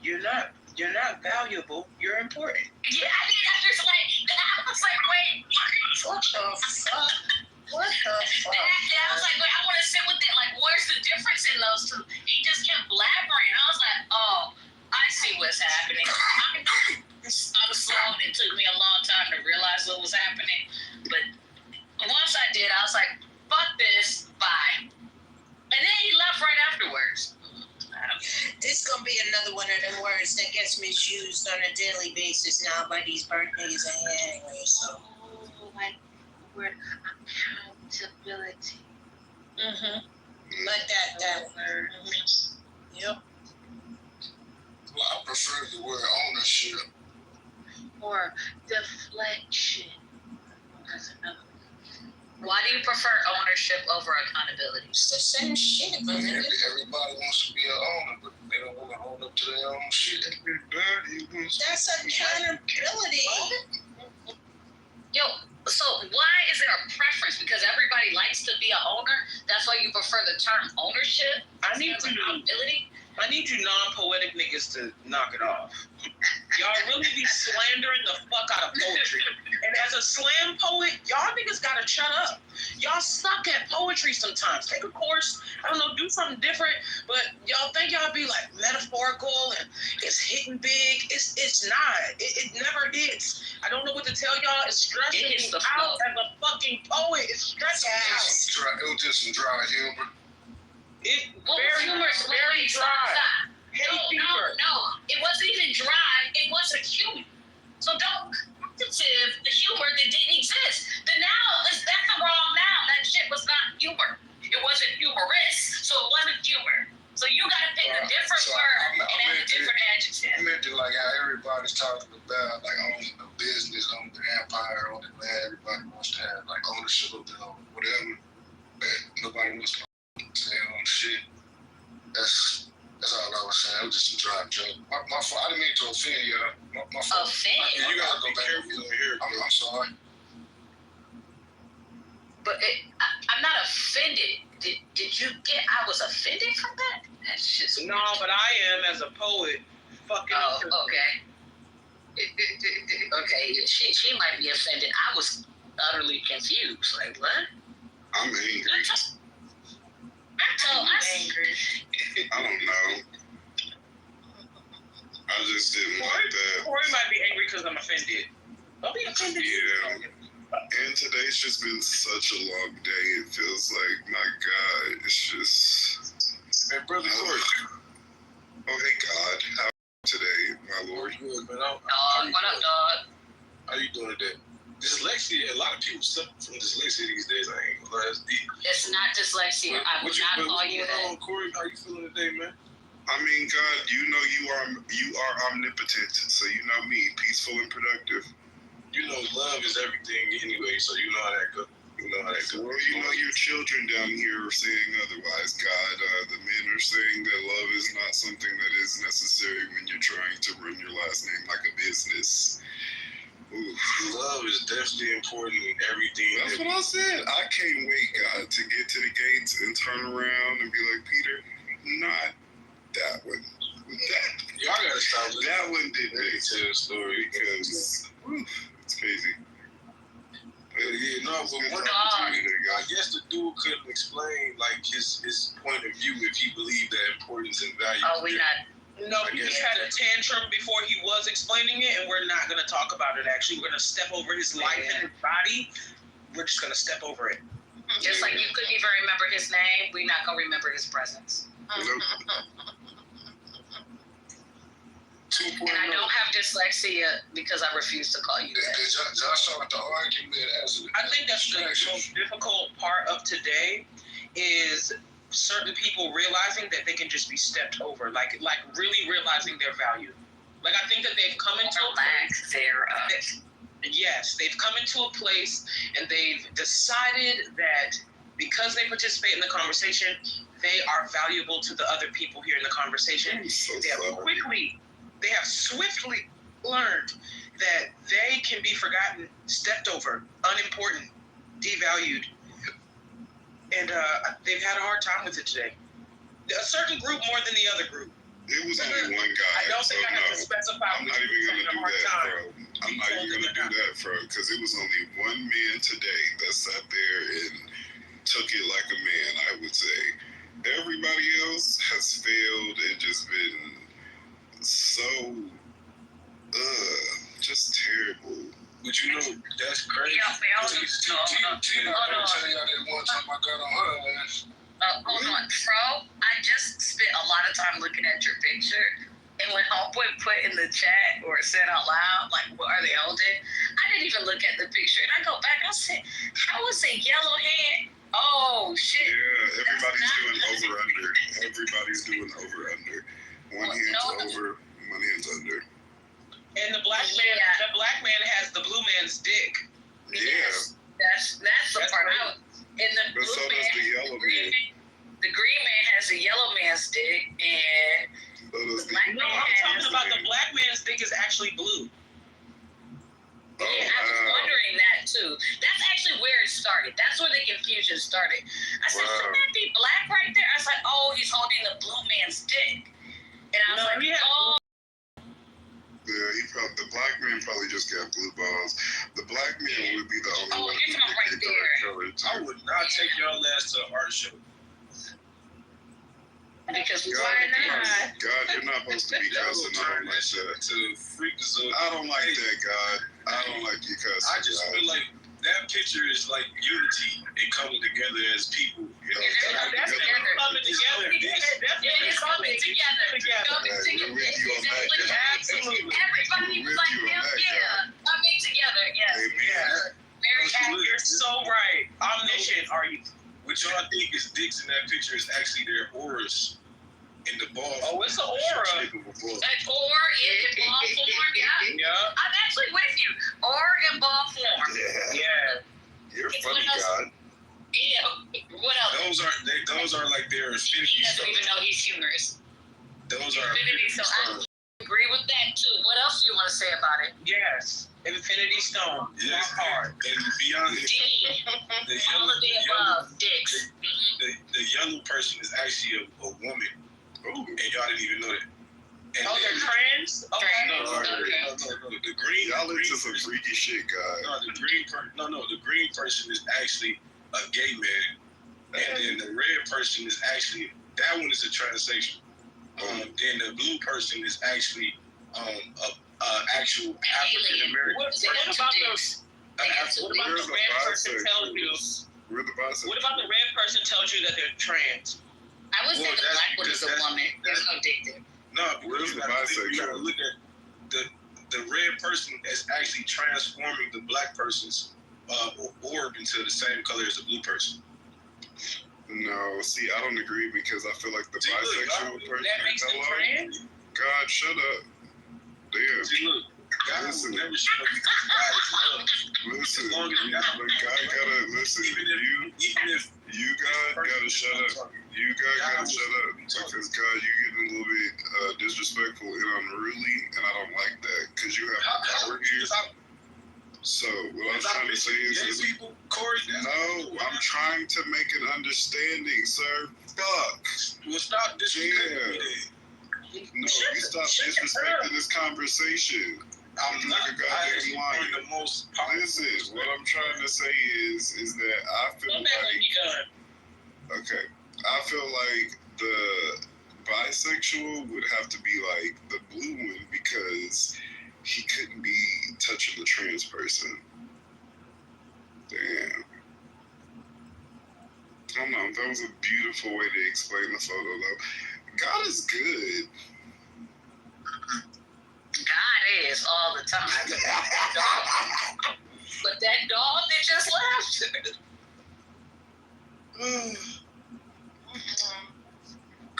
you're not valuable, you're important. Yeah, I mean, I was like, wait, What the fuck? What the fuck? And I was like, wait, I want to sit with it. Like, where's the difference in those two? He just kept blabbering. I was like, oh, I see what's happening. I was slow, and it took me a long time to realize what was happening. But once I did, I was like, fuck this, bye. And then he left right afterwards. This gonna be another one of them words that gets misused on a daily basis now by these birthdays ahead anyway, so. Like the word accountability. Like that word. Yep. Well, I prefer the word ownership. Or deflection. That's another. Why do you prefer ownership over accountability? It's the same shit. Everybody wants to be an owner, but they don't want to own up to their own shit. That's accountability. Yo, so why is there a preference? Because everybody likes to be an owner? That's why you prefer the term ownership? I need you non-poetic niggas to knock it off. Y'all really be slandering the fuck out of poetry. And as a slam poet, y'all niggas gotta shut up. Y'all suck at poetry sometimes. Take a course, I don't know, do something different. But y'all think y'all be like metaphorical and it's hitting big. It's not. It never hits. I don't know what to tell y'all. It's stressing me out as a fucking poet. It's stressing me out. It was just some dry humor. It's very dry. No, it wasn't even dry. It was a humor. So don't adjective the humor that didn't exist. The noun that's the wrong noun. That shit was not humor. It wasn't humorous, so it wasn't humor. So you gotta pick a different word and add a different adjective. I meant to like how everybody's talking about like owning a business, owning the empire, owning land. Everybody wants to have like ownership of the whatever, but nobody wants to own their own shit. That's all I was saying. It was just a dry joke. My fault. I didn't mean to offend you. My fault. Offend? You gotta go back here. I'm sorry. But I'm not offended. Did you get? I was offended from that. That's just no. But I am as a poet. Fucking. Oh, okay. Okay. She might be offended. I was utterly confused. Like what? I'm angry. I'm angry. I don't know. I just didn't like that. Corey might be angry because I'm offended. Don't be offended. Yeah. And today's just been such a long day. It feels like, my God, it's just. Hey, brother Corey. Oh, hey, God. How are you today, my Lord? Good, man. What up, dog? How you doing today? Dyslexia, a lot of people suffer from dyslexia these days. I ain't gonna lie. It's not dyslexia. I would not call you that. Corey, how you feeling today, man? I mean, God, you are omnipotent, so you know me, peaceful and productive. You know, love is everything anyway, so you know how that goes. Well, you know your children down here are saying otherwise, God. The men are saying that love is not something that is necessary when you're trying to run your last name like a business. Oof. Love is definitely important in everything. That's what I said. I can't wait, God, to get to the gates and turn around and be like, Peter, not that one. Y'all gotta stop. That one didn't make tell the story because it's crazy. Yeah, no, but I guess the dude couldn't explain like his point of view if he believed that importance and value. Oh, we not. No, he had a tantrum before he was explaining it, and we're not going to talk about it, actually. We're going to step over his life and his body. We're just going to step over it. Just like you couldn't even remember his name, we're not going to remember his presence. And I don't have dyslexia because I refuse to call you that. I think that's the most difficult part of today is certain people realizing that they can just be stepped over, like really realizing their value. Like I think that they've come into a place yes, they've come into a place and they've decided that because they participate in the conversation, they are valuable to the other people here in the conversation. They have swiftly learned that they can be forgotten, stepped over, unimportant, devalued. And they've had a hard time with it today. A certain group more than the other group. It was only one guy. I don't think I have to specify. I'm not even going to do that, bro. I'm not even going to do that, bro, because it was only one man today that sat there and took it like a man, I would say. Everybody else has failed and just been so, just terrible. But you know, that's crazy. Hold on, Fro, I just spent a lot of time looking at your picture, and when Homeboy put in the chat or said out loud, like, what are they holding? I didn't even look at the picture, and I go back, I said, how is a yellow hand? Oh, shit. Yeah, everybody's doing over-under. Everybody's doing over-under. One hand's over, one hand's under. And the black man has the blue man's dick. Yeah. That's the part out. And the blue so man, does the yellow man. The green man has the yellow man's dick, and the black man I'm talking about the black man's dick is actually blue. Yeah, I was wondering that too. That's actually where it started. That's where the confusion started. I said, shouldn't that be black right there? I was like, oh, he's holding the blue man's dick. And I was like, oh. Yeah, the black man probably just got blue balls. The black man would be the only one. You're talking right there. I would not take y'all ass to an art show. Because why not? God, you're not supposed to be cussing. I don't like that. To freak the zone. I don't like that, God. I don't like you cussing. I just feel like that picture is like unity and coming together as people. You know? That's coming together. It's coming together. Absolutely. Everybody was like, yeah, coming together. Yes. Mary, you're so right. Omniscient, are you? What y'all think is dicks in that picture is actually their auras in the ball. Oh, it's an aura. An aura in ball form, yeah. I'm actually with you. Aura in ball form. Yeah. You're funny, God. Yeah. What else? Those are like their infinity. He doesn't even know he's humorous. Those are infinity. So I agree with that too. What else do you want to say about it? Yes. Infinity Stone. Yes. Hard. And beyond all of the above, dicks. The yellow person is actually a woman. Ooh. And y'all didn't even know that. And they're trans? Okay. No. The green. Y'all into some freaky shit, guys. No, the green person is actually a gay man. And then the red person is actually, that one is a transsexual. Then the blue person is actually actual African American. What about the red person tells you? What about the red person tells you that they're trans? I would say the black one is a woman. There's no dick there. No, but you gotta look at the red person is actually transforming the black person's orb into the same color as the blue person. No, see, I don't agree because I feel like the bisexual person. That makes them trans? God, shut up. Damn. See, look, God Listen. will never shut up because God is love. Listen, As long as you, God, God gotta listen. even if You God gotta shut up. You God gotta shut up because God, you getting a little bit disrespectful and unruly, and I don't like that because you have power here. So what I'm trying to say is, people, Corey, no, I'm trying to make an understanding, sir. Fuck. Well, stop disrespecting me. No, you stop disrespecting this conversation. I'm like a goddamn lion. Listen, what I'm trying to say is that I feel like, okay, I feel like the bisexual would have to be like the blue one because he couldn't be touching the trans person. Damn. I don't know, that was a beautiful way to explain the photo though. God is good. God is all the time. But that dog that just left.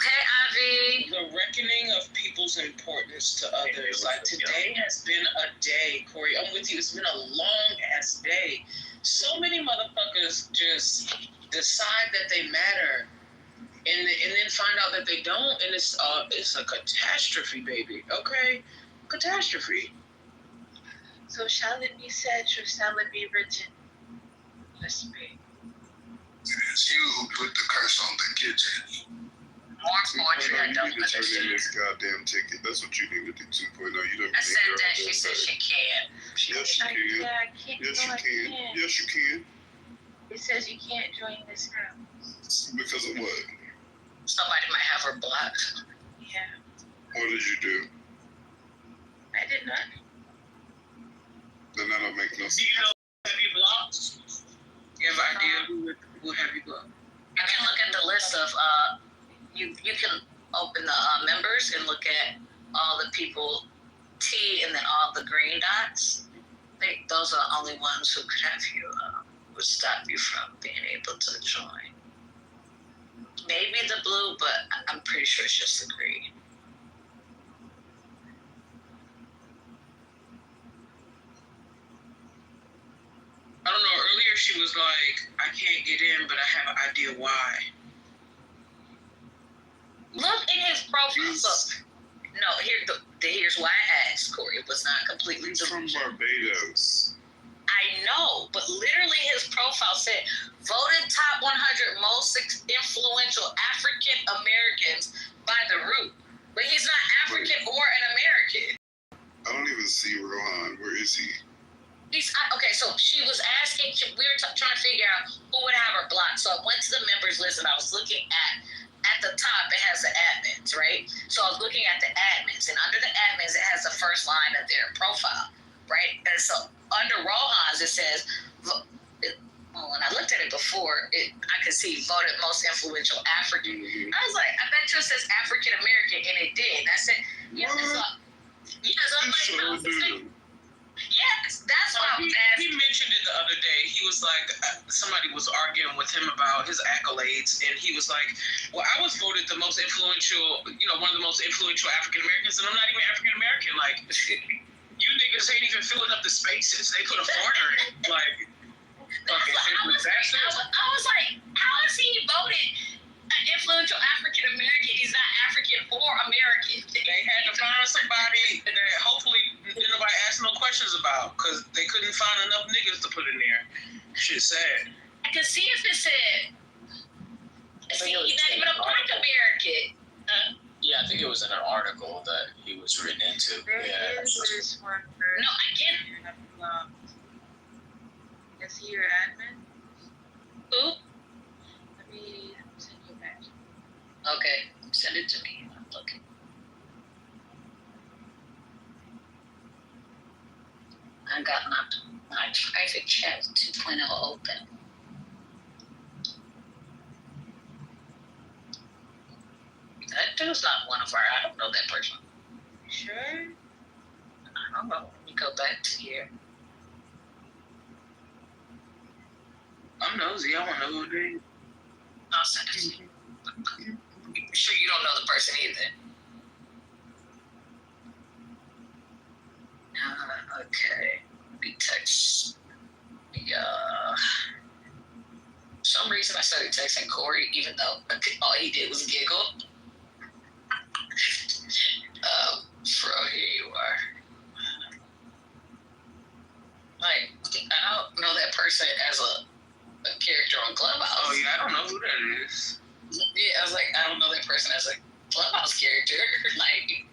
Hey, Ivy. The reckoning of people's importance to others. Like today has been a day, Corey. I'm with you. It's been a long ass day. So many motherfuckers just decide that they matter, and then find out that they don't, and it's a catastrophe, baby. Okay, catastrophe. So shall it be said, or shall it be written? Let's pray. It's you who put the curse on the kitchen. More poetry, I don't You need to turn in understand. this goddamn ticket. That's what you need to do, 2.0. You don't I said that, she said she can. Yes, you can. Yeah, I can't. Yes, No, you I can. can't. Yes, you can. It says you can't join this house. Because of what? Somebody might have her blocked. Yeah, What did you do? I did not. Then that don't make no sense. Do you know who have you blocked? You have an idea who have you blocked? You can look at the list of, you can open the members and look at all the people, T, and then all the green dots. Those are the only ones who could have you, would stop you from being able to join. Maybe the blue, but I'm pretty sure it's just the green. I don't know. Earlier she was like, I can't get in, but I have an idea why. Look in his profile. Look. No, here's why I asked, Corey. It was not completely from Barbados. I know, but literally his profile said, voted top 100 most influential African Americans by The Root. But he's not African or an American. I don't even see Rohan. Where is he? Okay, so she was asking, we were trying to figure out who would have her blocked. So I went to the members list and I was looking at the top, it has the admins, right? So I was looking at the admins, and under the admins, it has the first line of their profile, right? And so under Rohan's, it says, when I looked at it before, I could see voted most influential African. Mm-hmm. I was like, I bet you it says African American, and it did. And I said, yes, I'm like, yes, that's what I was asking. He mentioned it the other day. He was like, somebody was arguing with him about his accolades, and he was like, well, I was voted the most influential, one of the most influential African Americans, and I'm not even African American. Like, you niggas ain't even filling up the spaces. They put a foreigner in. Like, fucking I was like, how is he voted an influential African American? He's not African or American. They had to find somebody that hopefully nobody asked no questions about, because they couldn't find enough niggas to put in there. Shit's sad. I could see if it said, see, he's not even a Black American. Yeah, I think it was in an article that he was written into. There is this worker. No, I get it. Is he your admin? Who? Let me send you that. Okay, send it to me. I'm looking. I got my private chat 2.0 open. That dude's not one of our, I don't know that person. Sure? I don't know. Let me go back to here. I'm nosy. I want to know who it is. I'll send it to you. I'm sure you don't know the person either. Okay. We text. For some reason, I started texting Corey, even though all he did was giggle. Bro, here you are. Like, I don't know that person as a character on Clubhouse. Oh yeah, I don't know who that is. Yeah, I was like, I don't know that person as a Clubhouse character. Like,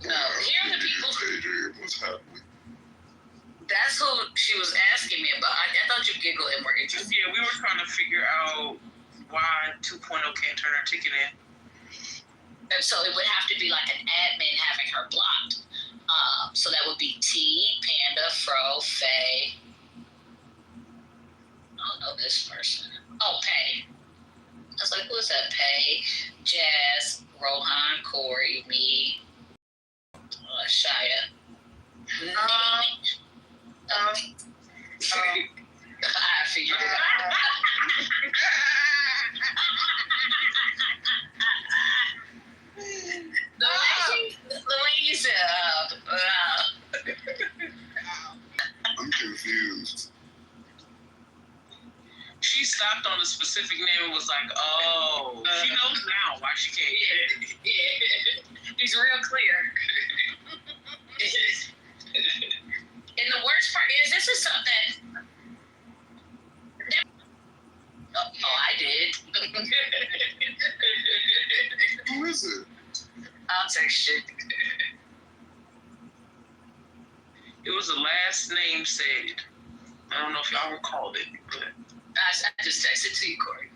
no, here are the people. Adrian, what's happening? That's who she was asking me about. I thought you giggled and were interested. Yeah, we were trying to figure out why 2.0 can't turn our ticket in. And so it would have to be like an admin having her blocked. So that would be T, Panda, Fro, Faye. I don't know this person. Oh, Pay. I was like, who is that? Pay, Jazz, Rohan, Corey, me, Shia. I figured it out. The way you said, I'm confused. She stopped on a specific name and was like, oh, she knows now why she can't. Yeah. He's real clear. And the worst part is, this is something. I did. Who is it? I'll text you. It was the last name said. I don't know if y'all recalled it, but I just texted to you, Corey.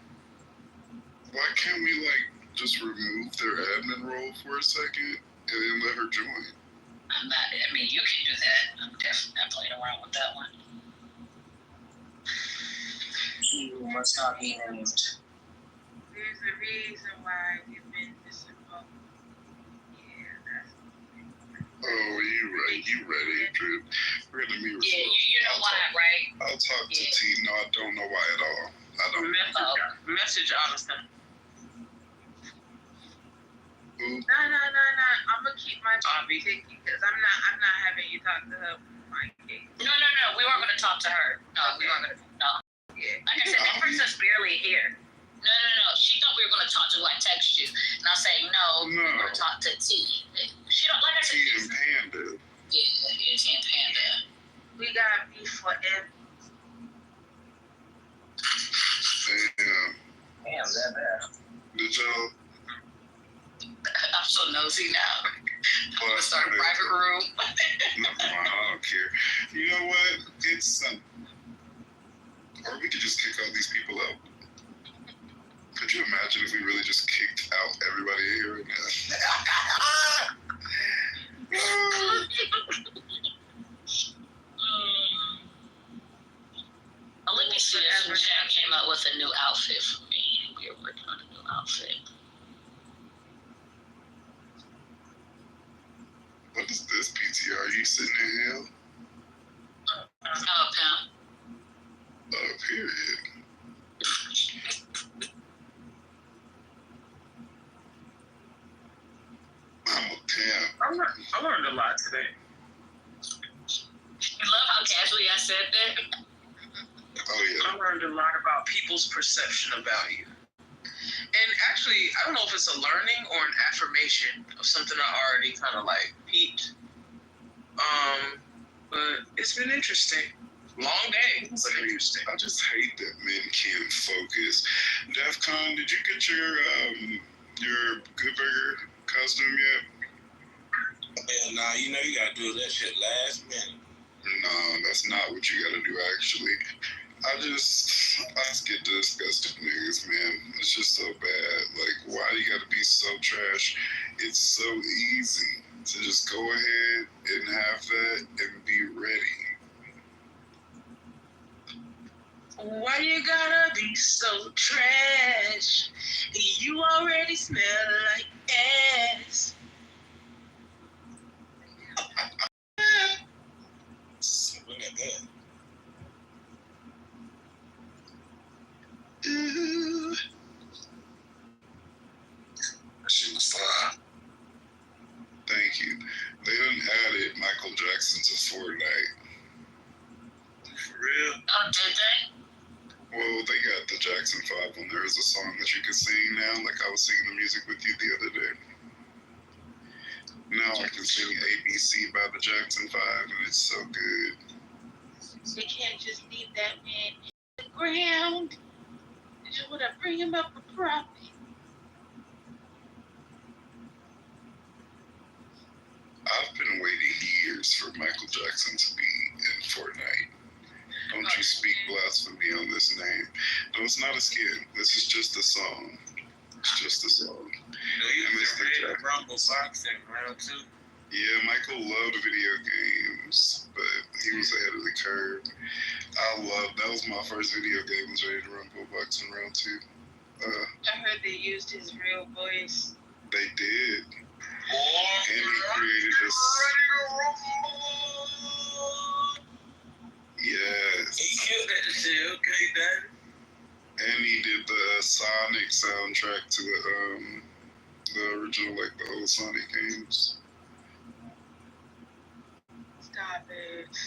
Why can't we just remove their admin role for a second and then let her join? I'm not. I mean, you can do that. I'm definitely not playing around with that one. She must not be named. There's a reason why you've been disinvolved. Yeah, that's. Oh, you right, Adrian. We're gonna meet. Yeah, you know why, right? I'll talk to T. No, I don't know why at all. I don't. Message Allison. No. I'm gonna keep my ticket because I'm not having you talk to her. No. We weren't gonna talk to her. No, we weren't gonna. No. Yeah. Like I said, that person's barely here. No. She thought we were gonna talk to who I text you, and I say no. We're gonna talk to T. She don't like I said. T and Panda. Yeah, T and Panda. We got beef forever. Damn, that bad. Did y'all? I'm so nosy now. I'm gonna start a private room. Never mind, I don't care. You know what? It's or we could just kick all these people out. Could you imagine if we really just kicked out everybody here right now? Olympia came out with a new outfit for me. We are working on a new outfit. What is this PTR? Are you sitting in hell? Pam. Period. I'm a pimp. I learned a lot today. You love how casually I said that? Oh, yeah. I learned a lot about people's perception of value. And actually, I don't know if it's a learning or an affirmation of something I already kind of peeped. But it's been interesting. Long day, but interesting. I just hate that men can't focus. DEFCON, did you get your Good Burger costume yet? Hell nah, you gotta do that shit last minute. No, that's not what you gotta do, actually. I just get disgusted niggas, man. It's just so bad. Why do you gotta be so trash? It's so easy to just go ahead and have that and be ready. Why you gotta be so trash? You already smell like ass. Look at that. Jackson 5 on there is a song that you can sing now. Like I was singing the music with you the other day. Now I can sing ABC by the Jackson 5, and it's so good. They can't just leave that man in the ground. They just want to bring him up for profit. I've been waiting years for Michael Jackson to be in Fortnite. Don't you speak blasphemy on this name. No, it's not a skin. This is just a song. It's just a song. He was in Red Rumble boxing round 2. Yeah, Michael loved video games, but he was ahead of the curve. That was my first video game, was Red Rumble boxing round 2. I heard they used his real voice. They did. And he created this. Yes. He killed that shit, okay, Daddy. And he did the Sonic soundtrack to the original, like the old Sonic games. Stop it.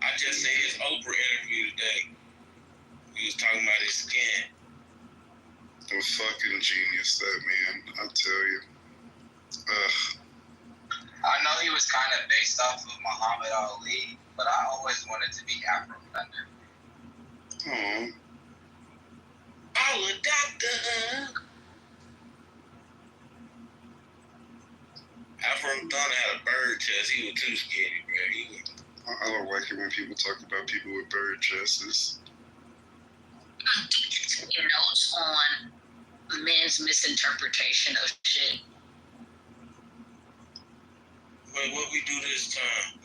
I just seen his Oprah interview today. He was talking about his skin. A fucking genius, that man, I tell you. I know he was kind of based off of Muhammad Ali, but I always wanted to be Afro Thunder. Oh. Oh, a doctor. Afro Thunder had a bird chest. He was too skinny, bro. I don't like it when people talk about people with bird chests. Taking notes on men's misinterpretation of shit. Wait, what we do this time?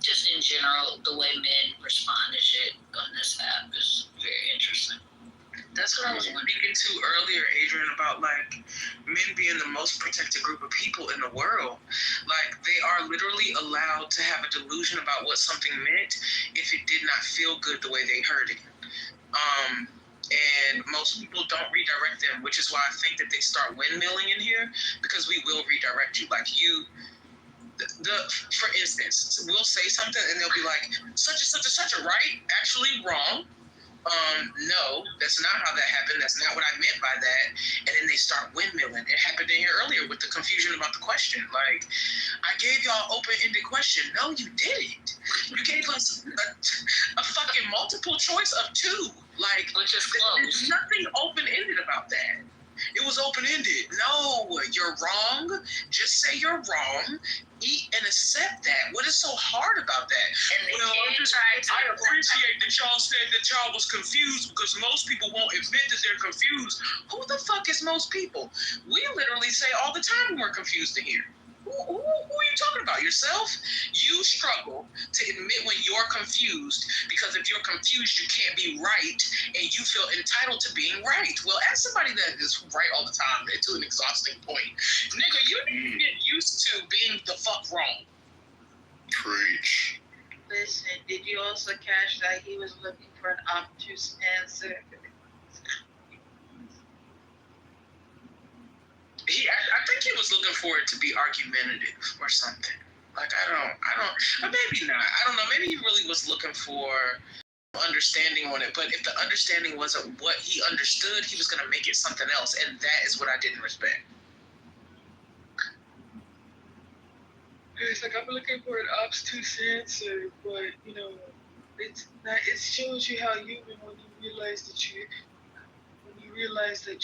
Just in general, the way men respond to shit on this app is very interesting. That's what I was speaking to earlier, Adrian, about like men being the most protected group of people in the world. Like they are literally allowed to have a delusion about what something meant if it did not feel good the way they heard it. And most people don't redirect them, which is why I think that they start windmilling in here, because we will redirect you. Like you, for instance, we'll say something and they'll be like, such and such and such, right? Actually wrong. No, that's not how that happened. That's not what I meant by that. And then they start windmilling. It happened in here earlier with the confusion about the question. Like, I gave y'all open-ended question. No, you didn't. You gave us a fucking multiple choice of 2. Like, which is close. There's nothing open-ended about that. It was open-ended. No, you're wrong. Just say you're wrong. Eat and accept that. What is so hard about that? Well, I appreciate that y'all said that y'all was confused because most people won't admit that they're confused. Who the fuck is most people? We literally say all the time we're confused in here. Who are you talking about? Yourself? You struggle to admit when you're confused because if you're confused, you can't be right and you feel entitled to being right. Well, as somebody that is right all the time to an exhausting point, nigga, you need to get used to being the fuck wrong. Preach. Listen, did you also catch that he was looking for an obtuse answer? I think he was looking for it to be argumentative or something. Like, I don't, or maybe not. I don't know. Maybe he really was looking for understanding on it. But if the understanding wasn't what he understood, he was going to make it something else. And that is what I didn't respect. It's like, I'm looking for an obtuse answer, but, you know, it's not, it shows you how human when you realize that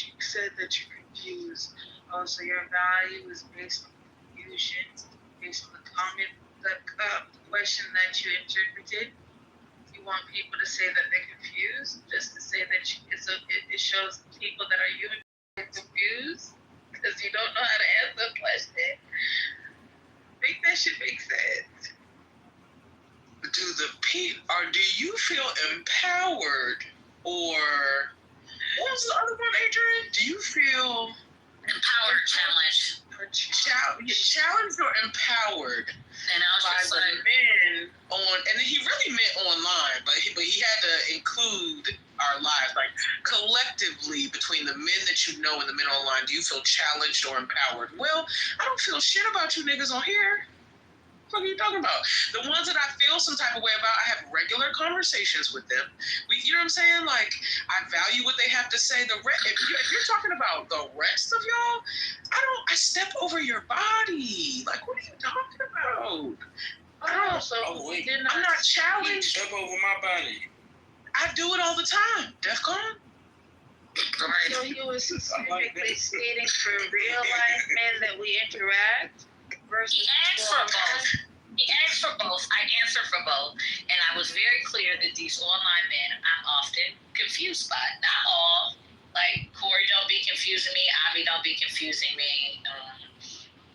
you said that you're confused. Also, your value is based on confusion, based on the comment, the question that you interpreted. You want people to say that they're confused, just to say that it shows people that are human confused because you don't know how to answer a question. Make that shit make sense. Do you feel empowered, or what was the other one, Adrian? Do you feel empowered, challenged, challenged or empowered? And I was by just the like, men on, and he really meant online, but he had to include our lives, like collectively between the men that you know and the men online. Do you feel challenged or empowered? Well, I don't feel shit about you niggas on here. What are you talking about? The ones that I feel some type of way about, I have regular conversations with them. You know what I'm saying? Like, I value what they have to say. If you're talking about the rest of y'all, I step over your body. Like, what are you talking about? I'm not challenged. Step over my body. I do it all the time. DEFCON? So you were specifically stating for real life men that we interact versus He asked for both. He asked for both. I answered for both. And I was very clear that these online men I'm often confused by. Not all. Like, Corey don't be confusing me. Avi don't be confusing me.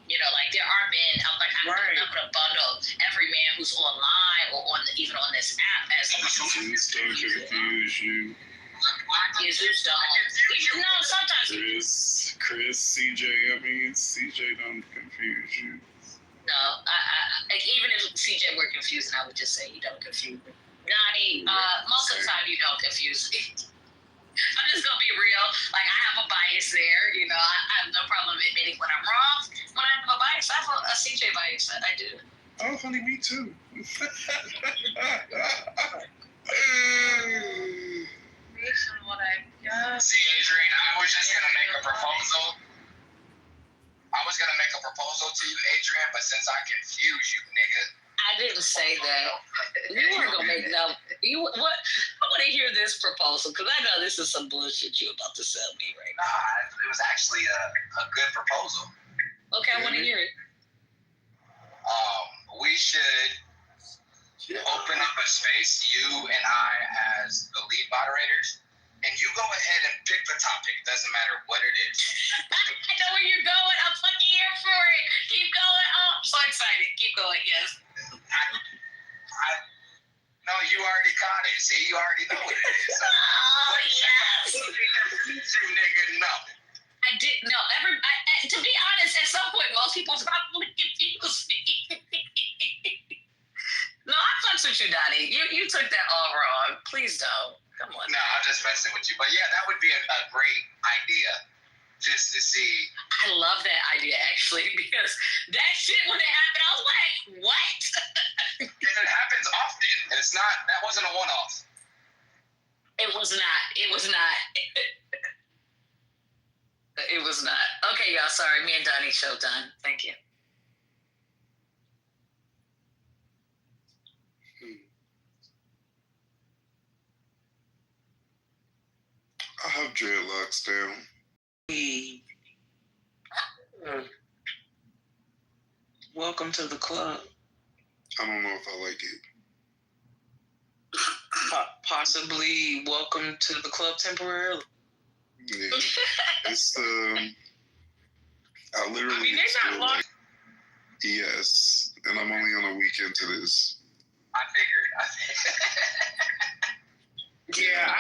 You know, like, there are men, I'm not going to bundle every man who's online or even on this app as Zeus don't confuse you. Zeus don't. No, sometimes. Chris, CJ, CJ don't confuse you. No, I even if CJ were confusing, I would just say he don't confuse me. Nani, most of the time you don't confuse me. I'm just gonna be real. Like, I have a bias there. You know, I have no problem admitting when I'm wrong. When I have a bias, I have a CJ bias. I do. Oh, honey, me too. See, Adrian, I was just gonna make a proposal. I was gonna make a proposal to you, Adrian, but since I confuse you, nigga. I didn't say that. You weren't gonna make no. What? I want to hear this proposal because I know this is some bullshit you're about to sell me right now. Nah, it was actually a good proposal. Okay, I want to hear it. We should open up a space, you and I as the lead moderators, and you go ahead and pick the topic. Doesn't matter what it is. I know where you're going. I'm fucking here for it. Keep going. Oh, I'm so excited. Keep going. Yes. No, you already caught it. See, you already know what it is. Oh, yes. Nigga, no. I didn't know. To be honest, at some point, most people probably confuse me. No, I fucks with you, Donnie. You took that all wrong. Please don't. Come on. No, I'm just messing with you. But yeah, that would be a great idea. Just to see. I love that idea, actually, because that shit, when it happened, I was like, what? It happens often. That wasn't a one-off. It was not. It was not. It was not. Okay, y'all, sorry. Me and Donnie show done. Thank you. I have dreadlocks down. Welcome to the club. I don't know if I like it. Possibly welcome to the club temporarily. Yeah. It's I literally. I mean, they're not long. Yes, and I'm only on a weekend to this. I figured. Yeah,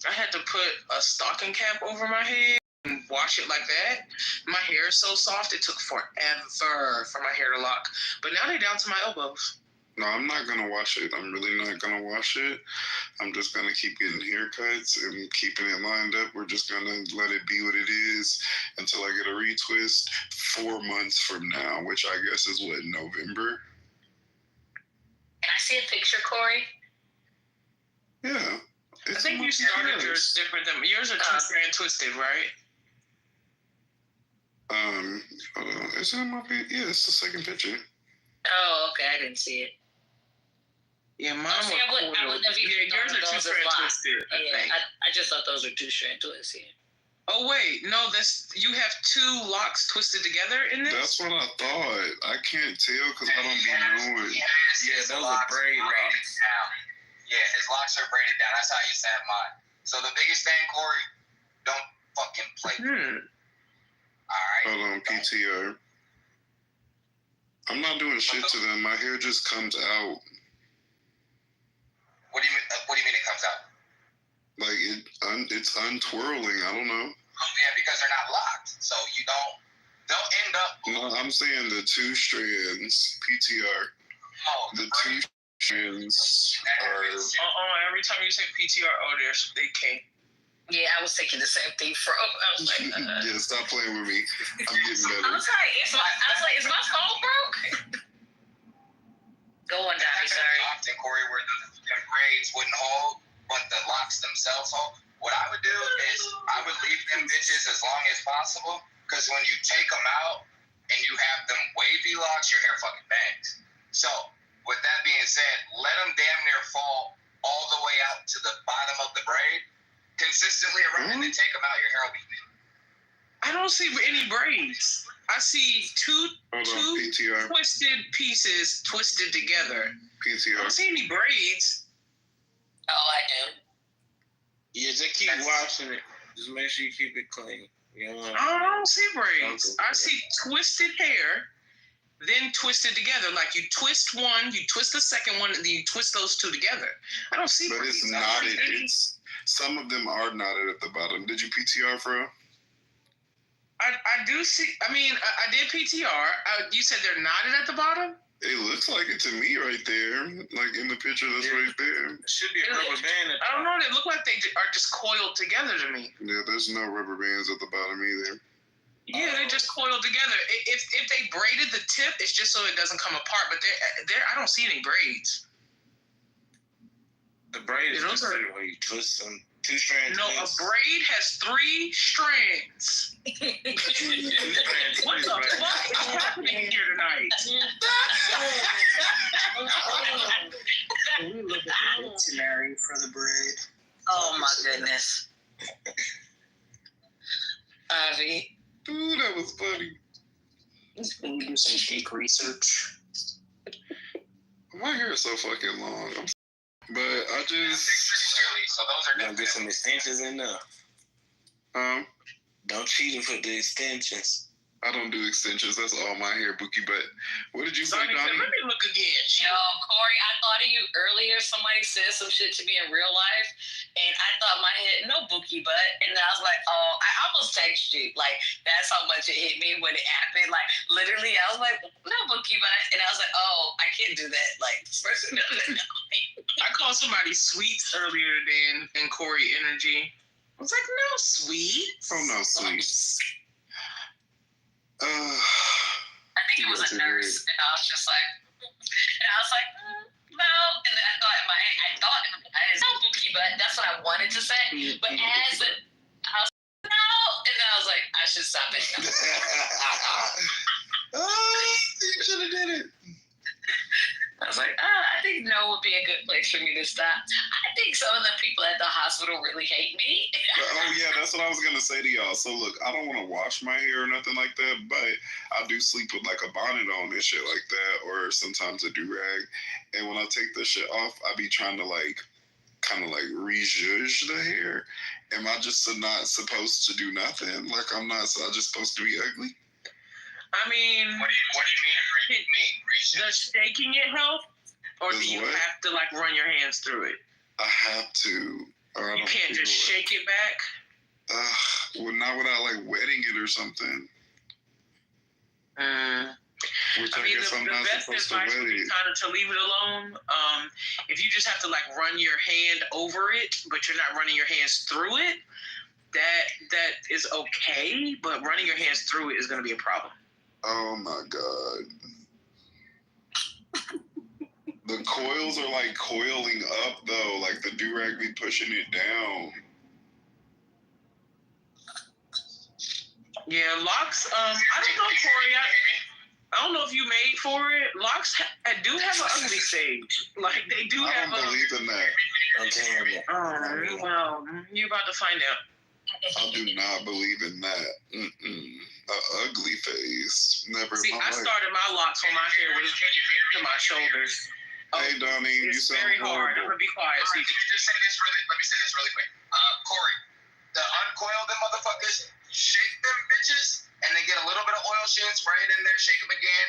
I had to put a stocking cap over my head and wash it like that. My hair is so soft, it took forever for my hair to lock. But now they're down to my elbows. No, I'm not going to wash it. I'm really not going to wash it. I'm just going to keep getting haircuts and keeping it lined up. We're just going to let it be what it is until I get a retwist 4 months from now, which I guess is what, November? Can I see a picture, Corey? Yeah. I think you started yours different than yours are two-strand twisted, right? Hold on. Is it in my page? Yeah, it's the second picture. Oh, okay. I didn't see it. Yeah, mine I wouldn't have even yours are two-strand twisted. I just thought those were two-strand twists. Yeah. Oh wait, no, you have two locks twisted together in this? That's what I thought. I can't tell because I don't be knowing. Yeah, those are braid locks. Yeah, his locks are braided down. That's how I used to have mine. So the biggest thing, Corey, don't fucking play. All right. Hold on, PTR. I'm not doing shit to them. My hair just comes out. What do you mean it comes out? Like it's untwirling. I don't know. Oh yeah, because they're not locked. So they'll end up. No, I'm saying the two strands. PTR. Oh, the two strands are. Every time you say PTR, they came. Yeah, I was thinking the same thing, Fro. I was like, yeah, stop playing with me. I'm getting better. I was like, is my phone broke? Go on, Donnie, sorry. Often, Corey, where the braids wouldn't hold, but the locks themselves hold. What I would do is I would leave them bitches as long as possible, because when you take them out and you have them wavy locks, your hair fucking bangs. So, with that being said, let them damn near fall all the way out to the bottom of the braid, consistently around, and then take them out, your hair will be thin. I don't see any braids. I see two twisted pieces twisted together. PTR. I don't see any braids. Oh, I do. Yeah, just keep washing it. Just make sure you keep it clean. You know, I don't see braids. I see twisted hair, then twisted together. Like you twist one, you twist the second one, and then you twist those two together. I don't see braids. But it's knotted. Some of them are knotted at the bottom. Did you PTR, Fro? I do see. I mean, I did PTR. You said they're knotted at the bottom? It looks like it to me right there. Like in the picture that's right there. It should be a rubber band. I don't know. They look like they are just coiled together to me. Yeah, there's no rubber bands at the bottom either. Yeah, they just coiled together. If they braided the tip, it's just so it doesn't come apart. But I don't see any braids. The braid is just when you twist them. 2 strands. No, a braid has 3 strands. What the fuck is happening here tonight? Can we look at the dictionary for the braid? Oh my goodness. Ivy. Dude, that was funny. Can you do some fake research? My hair is so fucking long. But I just... So those are gonna get some extensions in there. Don't cheat him for the extensions. I don't do extensions. That's all my hair, Bookie. But what did you say, Donnie? Let me look again. Yo, Corey, I thought of you earlier. Somebody said some shit to me in real life, and I thought my head, no Bookie butt. And I was like, oh, I almost texted you. Like, that's how much it hit me when it happened. Like, literally, I was like, no Bookie butt. And I was like, oh, I can't do that. Like, this person doesn't know me. I called somebody sweets earlier today in Corey Energy. I was like, no sweets. Oh, no sweets. I think it was a nurse, and I was just like, no. And then I thought it's no Bookie butt. That's what I wanted to say. But I was like, no. And then I was like, I should stop it. You should have did it. I was like, I think no would be a good place for me to stop. I think some of the people at the hospital really hate me. Oh, yeah, that's what I was going to say to y'all. So, look, I don't want to wash my hair or nothing like that, but I do sleep with, like, a bonnet on and shit like that, or sometimes a do-rag. And when I take the shit off, I be trying to, like, kind of, like, re-zhuzh the hair. Am I just not supposed to do nothing? Like, I'm just supposed to be ugly? I mean, what do you mean? Does shaking it help, or do you have to like run your hands through it? I have to. Or you can't just shake it back. Well, not without like wetting it or something. Which I mean, guess I'm not supposed to wet it. Kind of to leave it alone. If you just have to like run your hand over it, but you're not running your hands through it, that is okay. But running your hands through it is going to be a problem. Oh my God. The coils are like coiling up though, like the do-rag be pushing it down. Yeah, locks, I don't know, Corey, I don't know if you made for it. Locks do have an ugly stage. Like, they do have I don't believe in that. Oh, well, you're about to find out. I do not believe in that. An ugly face. Never. See, I started my locks on my hair with to my shoulders. Hey, Donnie, you sound very hard. I'm gonna be quiet. Right, let me say this really quick. Corey, the uncoil them motherfuckers, shake them bitches, and then get a little bit of oil sheen, spray it in there, shake them again,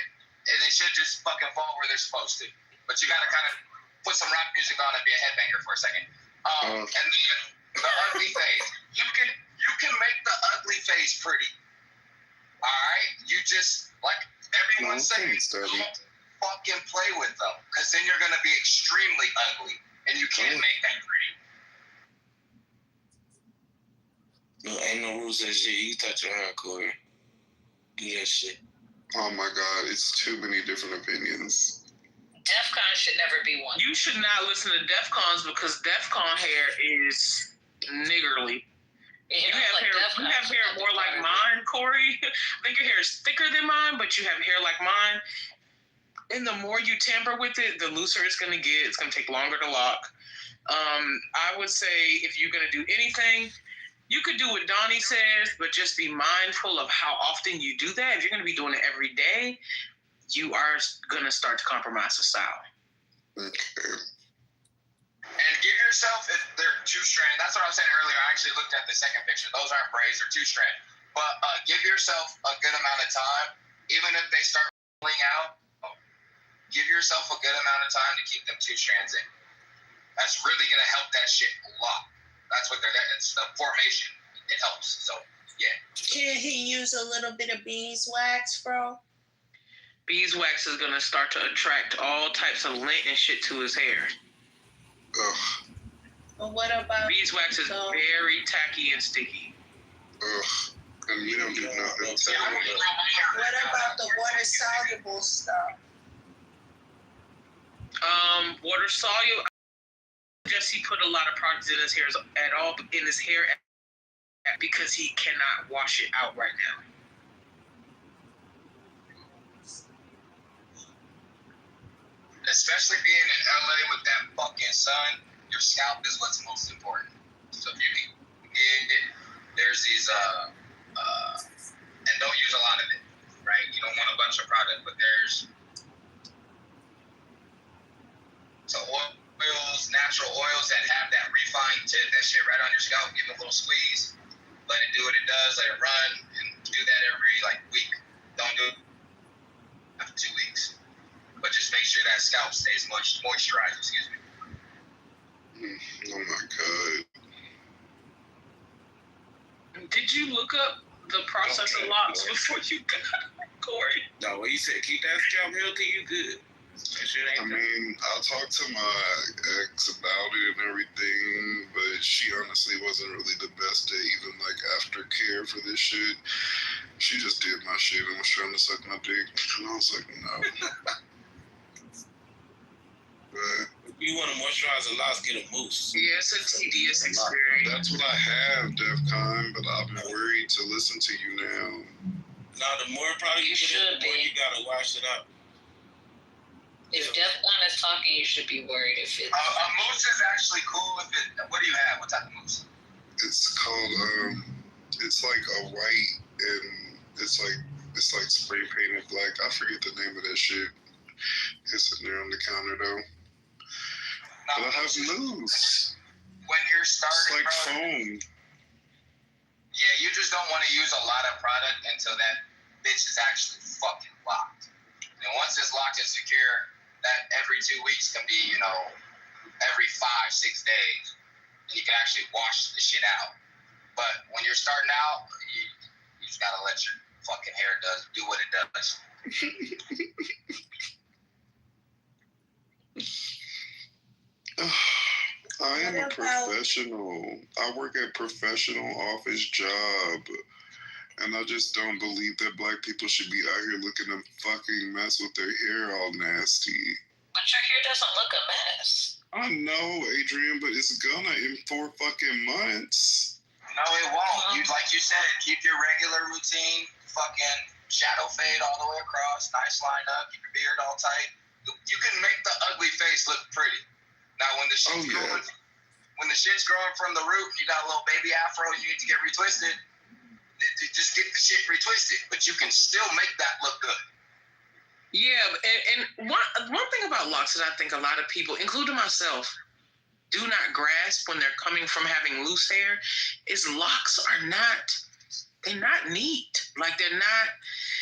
and they should just fucking fall where they're supposed to. But you gotta kind of put some rap music on and be a headbanger for a second. And then the ugly face. You can make the ugly face pretty. All right, you just like everyone saying, don't fucking play with them, because then you're gonna be extremely ugly, and you can't make that pretty. Ain't no rules that shit. You touch your hair, Corey. Do that shit. Oh my God, it's too many different opinions. DEFCON should never be one. You should not listen to DEFCONs because DEFCON hair is niggerly. You have hair more like mine, Corey. I think your hair is thicker than mine, but you have hair like mine. And the more you tamper with it, the looser it's going to get. It's going to take longer to lock. I would say if you're going to do anything, you could do what Donnie says, but just be mindful of how often you do that. If you're going to be doing it every day, you are going to start to compromise the style. Okay. And give yourself, if they're two-strand, that's what I was saying earlier. I actually looked at the second picture. Those aren't braids, they're two-strand. But give yourself a good amount of time. Even if they start pulling out, give yourself a good amount of time to keep them two strands in. That's really going to help that shit a lot. That's what it's the formation. It helps. So, yeah. Can he use a little bit of beeswax, bro? Beeswax is going to start to attract all types of lint and shit to his hair. Ugh. But what about... Beeswax is very tacky and sticky. Ugh. And we don't do nothing. What about the water-soluble stuff? Water soluble. Jesse put a lot of products in his hair because he cannot wash it out right now. Especially being in LA with that fucking sun, your scalp is what's most important. So if you can get it, there's these and don't use a lot of it, right? You don't want a bunch of product, but there's oils, natural oils that have that refined tip, that shit right on your scalp. Give it a little squeeze, let it do what it does, let it run, and do that every week. Don't do it after 2 weeks, but just make sure that scalp stays moisturized. Excuse me. Oh my God. Did you look up the process of locks before you got Corey? No, what he said, keep that scalp healthy, you good. I mean, I'll talk to my ex about it and everything, but she honestly wasn't really the best at even aftercare for this shit. She just did my shit and was trying to suck my dick, and I was like, no. But you want to moisturize the locks, get a mousse. Yeah, it's a tedious experience. That's what I have, DEFCON, but I'm worried to listen to you now. No, the more product you put in, the more you gotta wash it up. If DEFCON is talking, you should be worried if it's... A mousse is actually cool. What do you have? What type of mousse? It's called, it's like a white, and it's like spray painted black. I forget the name of that shit. It's sitting there on the counter, though. But I have mousse. When you're starting, it's like foam. Yeah, you just don't want to use a lot of product until that bitch is actually fucking locked. And once it's locked and secure, that every 2 weeks can be, every 5-6 days. And you can actually wash the shit out. But when you're starting out, you just gotta let your fucking hair do what it does. I am a professional. I work a professional office job. And I just don't believe that Black people should be out here looking to fucking mess with their hair all nasty. But your hair doesn't look a mess. I know, Adrian, but it's gonna in 4 fucking months. No, it won't. Like you said, keep your regular routine, fucking shadow fade all the way across, nice line up, keep your beard all tight. You can make the ugly face look pretty. Now, when the shit's growing from the root, you got a little baby afro, you need to get retwisted. Just get the shit retwisted, but you can still make that look good. Yeah, and one thing about locks that I think a lot of people, including myself, do not grasp when they're coming from having loose hair is locks are they're not neat.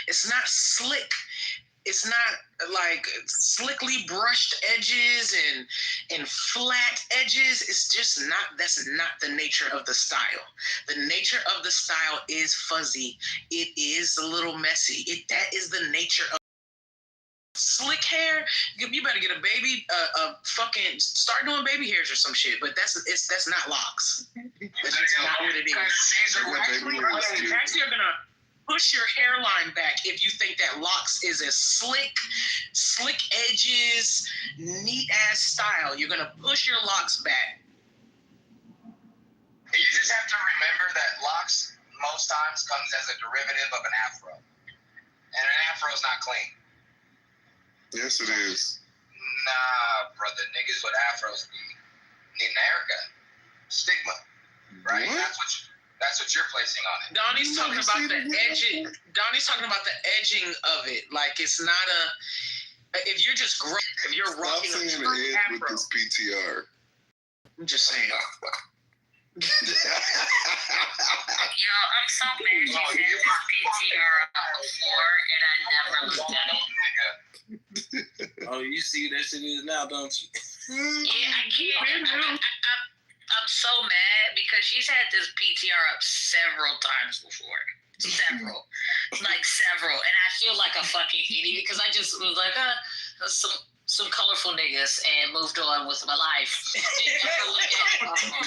It's not slick. It's not like slickly brushed edges and flat edges. It's just that's not the nature of the style. The nature of the style is fuzzy. It is a little messy. That is the nature of slick hair, you better get a baby, fucking start doing baby hairs or some shit. But that's not locks. That's not what it is. Actually, are gonna push your hairline back if you think that locks is a slick edges, neat ass style. You're gonna push your locks back. You just have to remember that locks most times comes as a derivative of an afro. And an afro is not clean. Yes, it is. Nah, brother. Niggas with afros need an haircut. Stigma. Right? What? That's what you're placing on it. Donnie's talking about the edging. Donnie's talking about the edging of it. Like it's not if you're just if you're rocking a edge afro. with this PTR. I'm just saying. Yo, I'm so mad you had this PTR before and I never looked at it. Oh, you see that shit is now, don't you? Yeah, I can't. I'm so mad because she's had this PTR up several times before. Several. And I feel like a fucking idiot because I just was like, some colorful niggas and moved on with my life.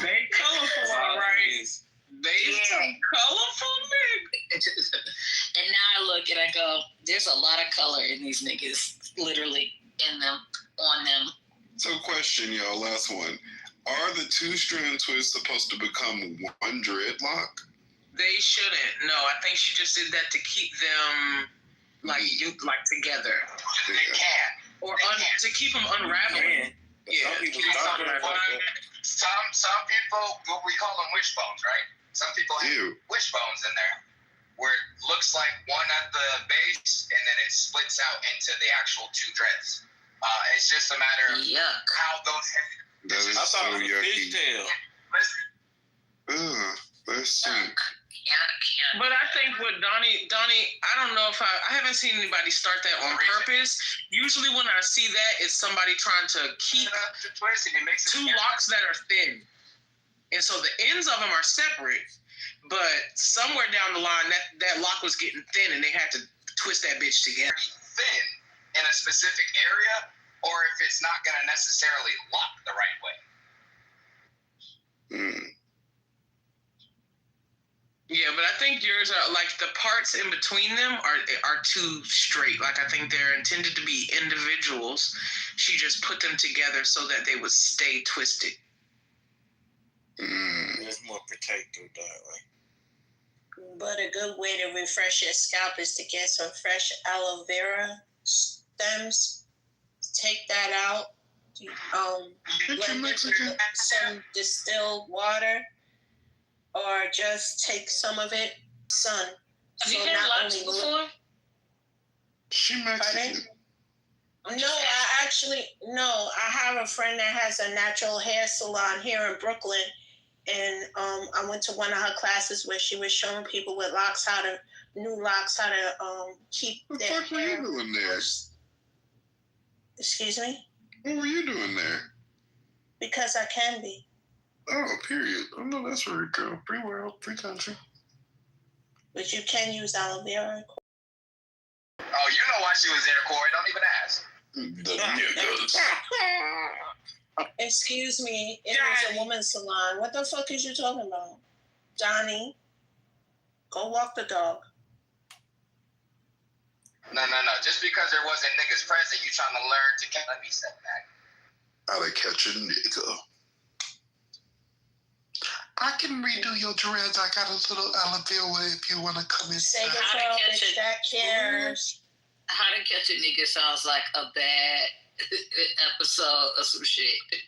They colorful, all right. They some colorful niggas. And now I look and I go, there's a lot of color in these niggas, literally in them, on them. So question, y'all, last one. Are the 2-strand twists supposed to become one dreadlock? They shouldn't. No, I think she just did that to keep them together. They can. Or to keep them unraveling. Yeah. Some people, we call them wishbones, right? Some people have wishbones in there where it looks like one at the base and then it splits out into the actual 2 dreads. It's just a matter of how those. That is I thought so it was a yucky. fishtail. Let's see. But I think with Donnie, I don't know if I haven't seen anybody start that on purpose. Usually when I see that, it's somebody trying to keep 2 locks that are thin. And so the ends of them are separate, but somewhere down the line, that lock was getting thin and they had to twist that bitch together. Thin in a specific area, or if it's not going to necessarily lock the right way. Yeah, but I think yours are like the parts in between them are too straight. Like I think they're intended to be individuals. She just put them together so that they would stay twisted. It's more protective that way. But a good way to refresh your scalp is to get some fresh aloe vera stems. Take that out. Blend it with some distilled water, or just take some of it. Sun. Have you had locks before? She Mexican. No, I have a friend that has a natural hair salon here in Brooklyn, and I went to one of her classes where she was showing people with locks how to keep What the their fuck were you doing there? Excuse me? What were you doing there? Because I can be. Oh, period. Oh, no, that's where we go. Free world, free country. But you can use aloe vera. Oh, you know why she was there, Corey. Don't even ask. Excuse me, it was a woman's salon. What the fuck is you talking about? Johnny, go walk the dog. No. Just because there wasn't niggas present, you trying to learn to let me step back. How to catch a nigga. I can redo your dreads. I got a little aloe vera if you want to come in. Say the girl bitch that cares. How to Catch a Nigga sounds like a bad episode of some shit. It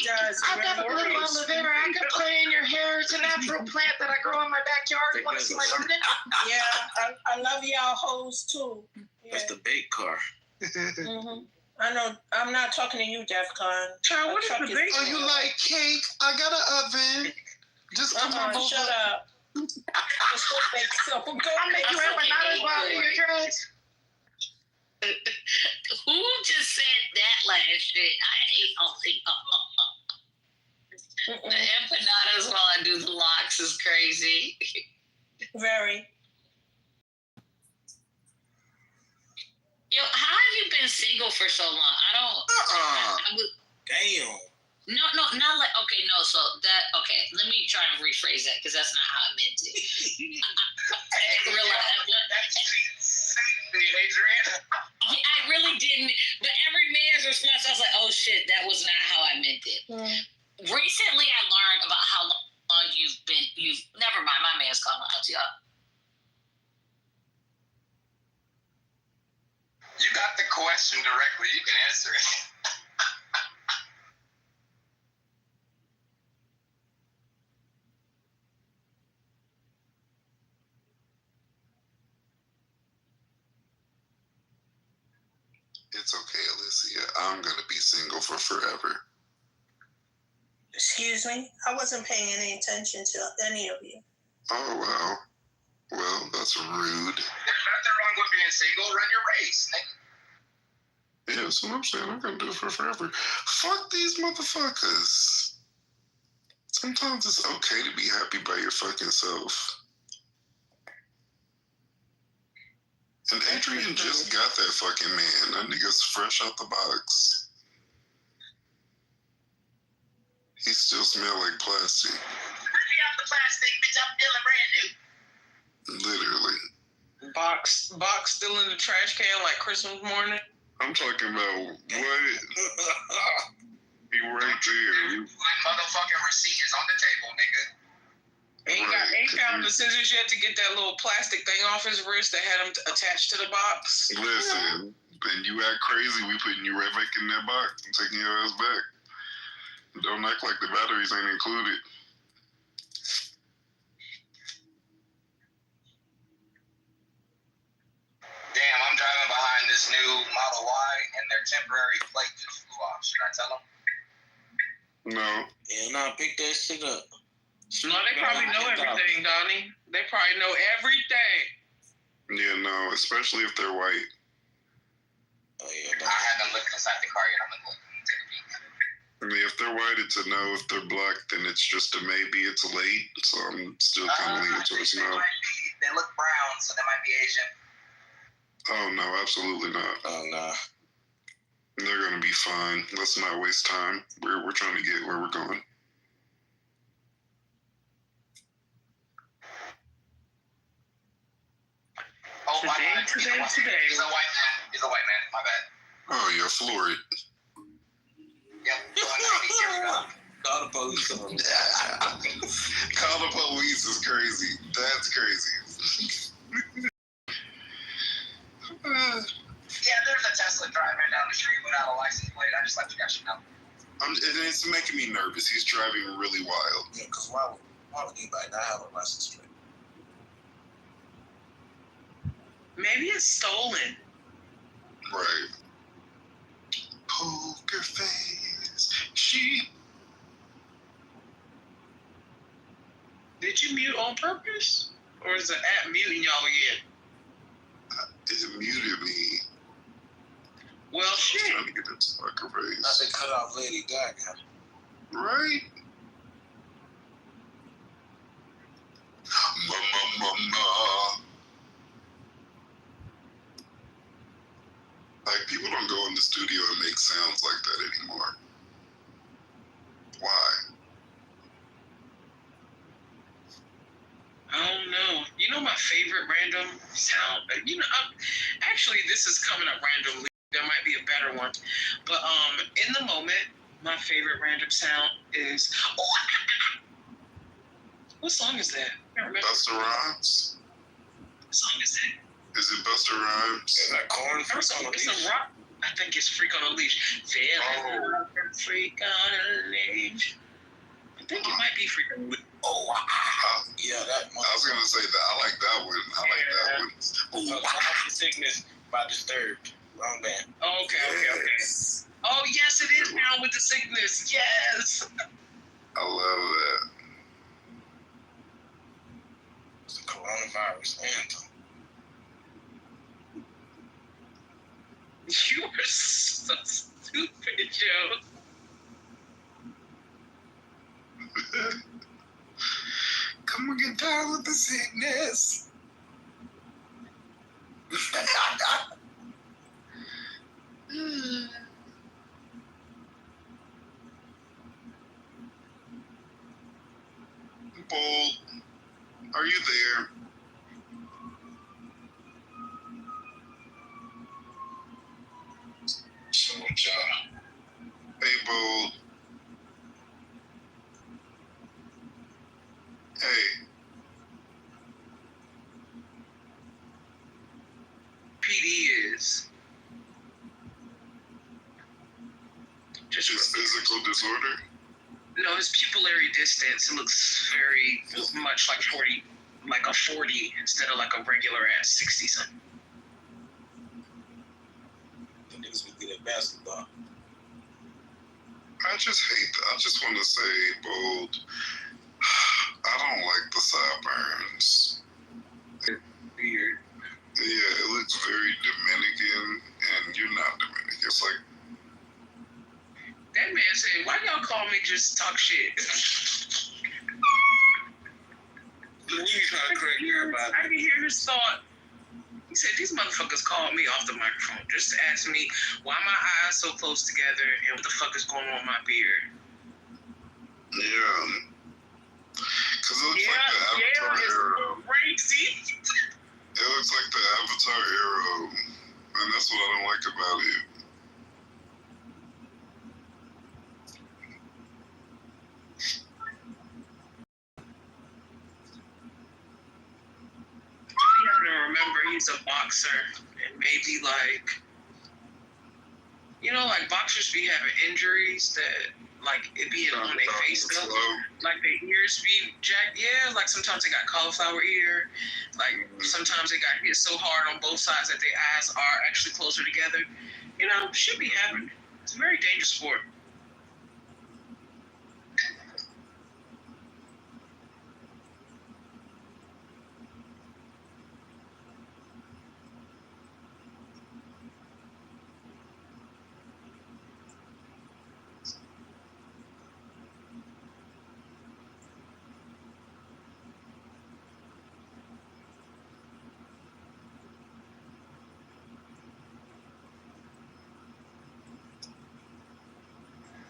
does. I got a little aloe vera. I can play in your hair. It's a natural plant that I grow in my backyard. You want to see my garden? Yeah, I love y'all hoes too. Yeah. That's the bait car. Mm-hmm. I know. I'm not talking to you, DEFCON. Child, what is the bait? Oh, you like cake? I got an oven. Just come on. Shut up. Just go make some. Go make you empanadas while in your dreads. Who just said that last shit? I hate all the empanadas while I do the locks is crazy. Very. Yo, how have single for so long. I don't. Damn. No, not like okay. No, so that okay. Let me try and rephrase that because that's not how I meant it. I really didn't. But every man's response, I was like, "Oh shit, that was not how I meant it." Recently, I learned about how long you've been. Never mind. My man's calling out to y'all. You got the question directly. You can answer it. It's okay, Alicia. I'm going to be single for forever. Excuse me? I wasn't paying any attention to any of you. Oh, wow. Well, that's rude. There's nothing wrong with being single. Run your race, nigga. Yeah, that's what I'm saying. I'm going to do it for forever. Fuck these motherfuckers. Sometimes it's okay to be happy by your fucking self. And Adrian just got that fucking man. That nigga's fresh out the box. He still smell like plastic. Bring me out the plastic, bitch. I'm feeling brand new. Literally. Box still in the trash can like Christmas morning. I'm talking about what? He right there. My motherfucking receipt is on the table, nigga. Ain't found the scissors yet to get that little plastic thing off his wrist that had him attached to the box. Listen, and you act crazy, we putting you right back in that box and taking your ass back. Don't act like the batteries ain't included. Damn, I'm driving behind this new Model Y and their temporary plate just flew off. Should I tell them? No. Yeah, nah, pick that shit up. No, they probably know everything, Donnie. They probably know everything. Yeah, no, especially if they're white. Oh, yeah. I haven't looked inside the car yet. I'm going to take a peek. I mean, if they're white, it's a no. If they're black, then it's just a maybe. It's late, so I'm still kind of leaning towards no. They look brown, so they might be Asian. Oh, no, absolutely not. Oh, nah. They're going to be fine. Let's not waste time. We're trying to get where we're going. Oh, today. He's a white man. He's a white man. My bad. Oh, yeah, Florid. Yep. Here we go. Call the police on him. Call the police is crazy. That's crazy. Yeah, there's a Tesla driving down the street without a license plate. I just let you guys know. It's making me nervous. He's driving really wild. Yeah, because why would anybody not have a license plate? Maybe it's stolen. Right. Poker face. She. Did you mute on purpose? Or is the app muting y'all again? It muted me. Well, shit. I was trying to get into poker face. Not they cut off Lady Gaga. Right? Ma. Like, people don't go in the studio and make sounds like that anymore. Why? I don't know. You know my favorite random sound? Actually, this is coming up randomly. There might be a better one. But in the moment, my favorite random sound is... What song is that? I can't remember. Busta Rhymes? What song is that? Is it Busta Rhymes? Is that corn? It's a rock. I think it's Freak on a Leash. Freak on a Leash. I think it might be Freak on a Leash. Yeah, that one. I was going to say that. I like that one. I like that one. Sickness by Disturbed. Wrong band. Okay. Oh, yes, it is Down with the Sickness. Yes. I love that. It's the coronavirus anthem. You are so stupid, Joe. Come and get down with the sickness. Bold, are you there? So, y'all. Hey, Bold. Hey. PD is just physical disorder. No, his pupillary distance looks very much like 40, like a 40 instead of like a regular ass 60 something. The niggas be good at basketball. I just want to say, Bold, I don't like the sideburns. Weird. Yeah, it looks very Dominican, and you're not Dominican. It's like, that man said, why y'all call me just talk shit? What are you trying to correct everybody? I can hear his thought. He said, these motherfuckers called me off the microphone just to ask me why my eyes so close together and what the fuck is going on with my beard. yeah. Because it looks like the Avatar arrow. Crazy. It looks like the Avatar arrow, and that's what I don't like about it. You have to remember he's a boxer, and maybe like, you know, like boxers be having injuries that like it be on their face though, like their ears be jacked. Yeah, like sometimes they got cauliflower ear, like sometimes they got hit so hard on both sides that their eyes are actually closer together. You know, should be happening. It's a very dangerous sport.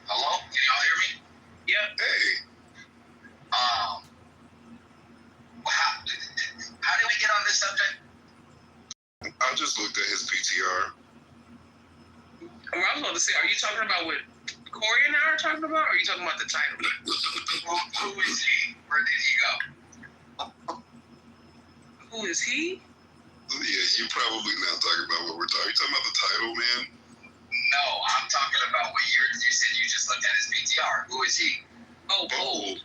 Hello? Can y'all hear me? Yeah. Hey. How did we get on this subject? I just looked at his PTR. Well, I was about to say, are you talking about what Corey and I are talking about, or are you talking about the title? Who is he? Where did he go? Who is he? Yeah, you probably not talking about what we're talking. Are you talking about the title, man? No, I'm talking about what you said you just looked at his PTR. Who is he? Oh, Bold.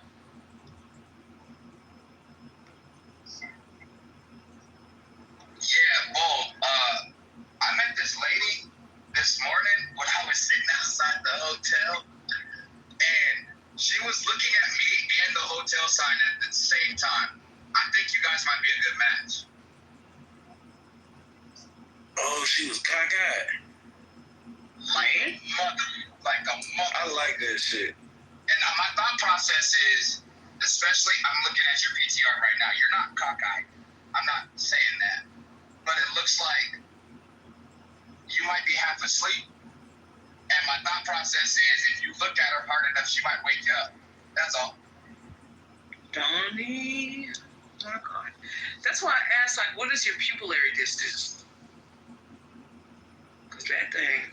Yeah, Bold. I met this lady this morning when I was sitting outside the hotel, and she was looking at me and the hotel sign at the same time. I think you guys might be a good match. Oh, she was cockeyed. Like a mother. I like that shit. And my thought process is, especially, I'm looking at your PTR right now. You're not cockeyed. I'm not saying that. But it looks like you might be half asleep. And my thought process is, if you look at her hard enough, she might wake you up. That's all. Donnie. Oh my God. That's why I asked, like, what is your pupillary distance? Because that thing,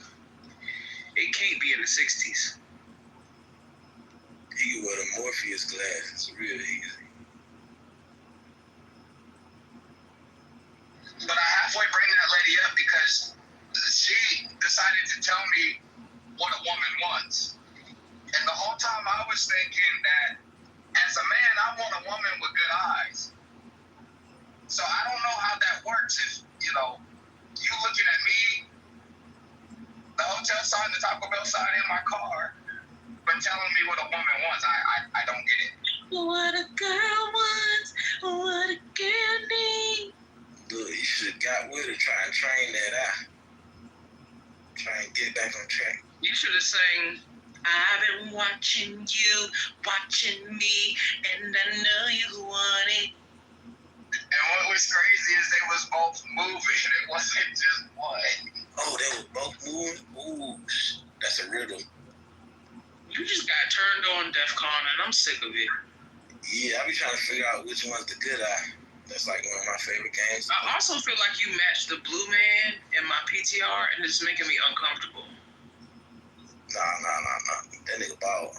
it can't be in the 60s. He wear the Morpheus glasses real easy. But I halfway bring that lady up because she decided to tell me what a woman wants. And the whole time I was thinking that as a man, I want a woman with good eyes. So I don't know how that works if, you looking at me, the hotel sign, the Taco Bell sign in my car, but telling me what a woman wants. I don't get it. What a girl wants, what a girl needs. Look, you should have got with her, try and train that out. Try and get back on track. You should have sang, I've been watching you, watching me, and I know you want it. And what was crazy is they was both moving. It wasn't just one. Oh, they were both moving? Ooh, that's a riddle. You just got turned on DEF CON, and I'm sick of it. Yeah, I be trying to figure out which one's the good eye. That's like one of my favorite games. I also feel like you matched the blue man in my PTR, and it's making me uncomfortable. Nah. That nigga ball.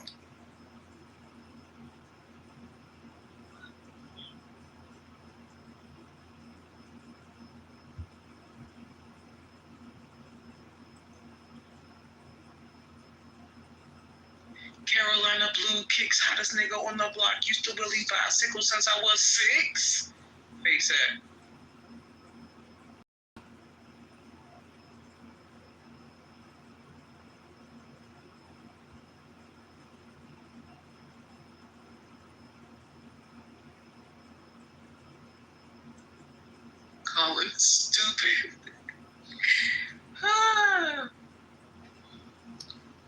Carolina Blue kicks hottest nigga on the block. Used to really bicycle since I was 6. Face that. Colin stupid.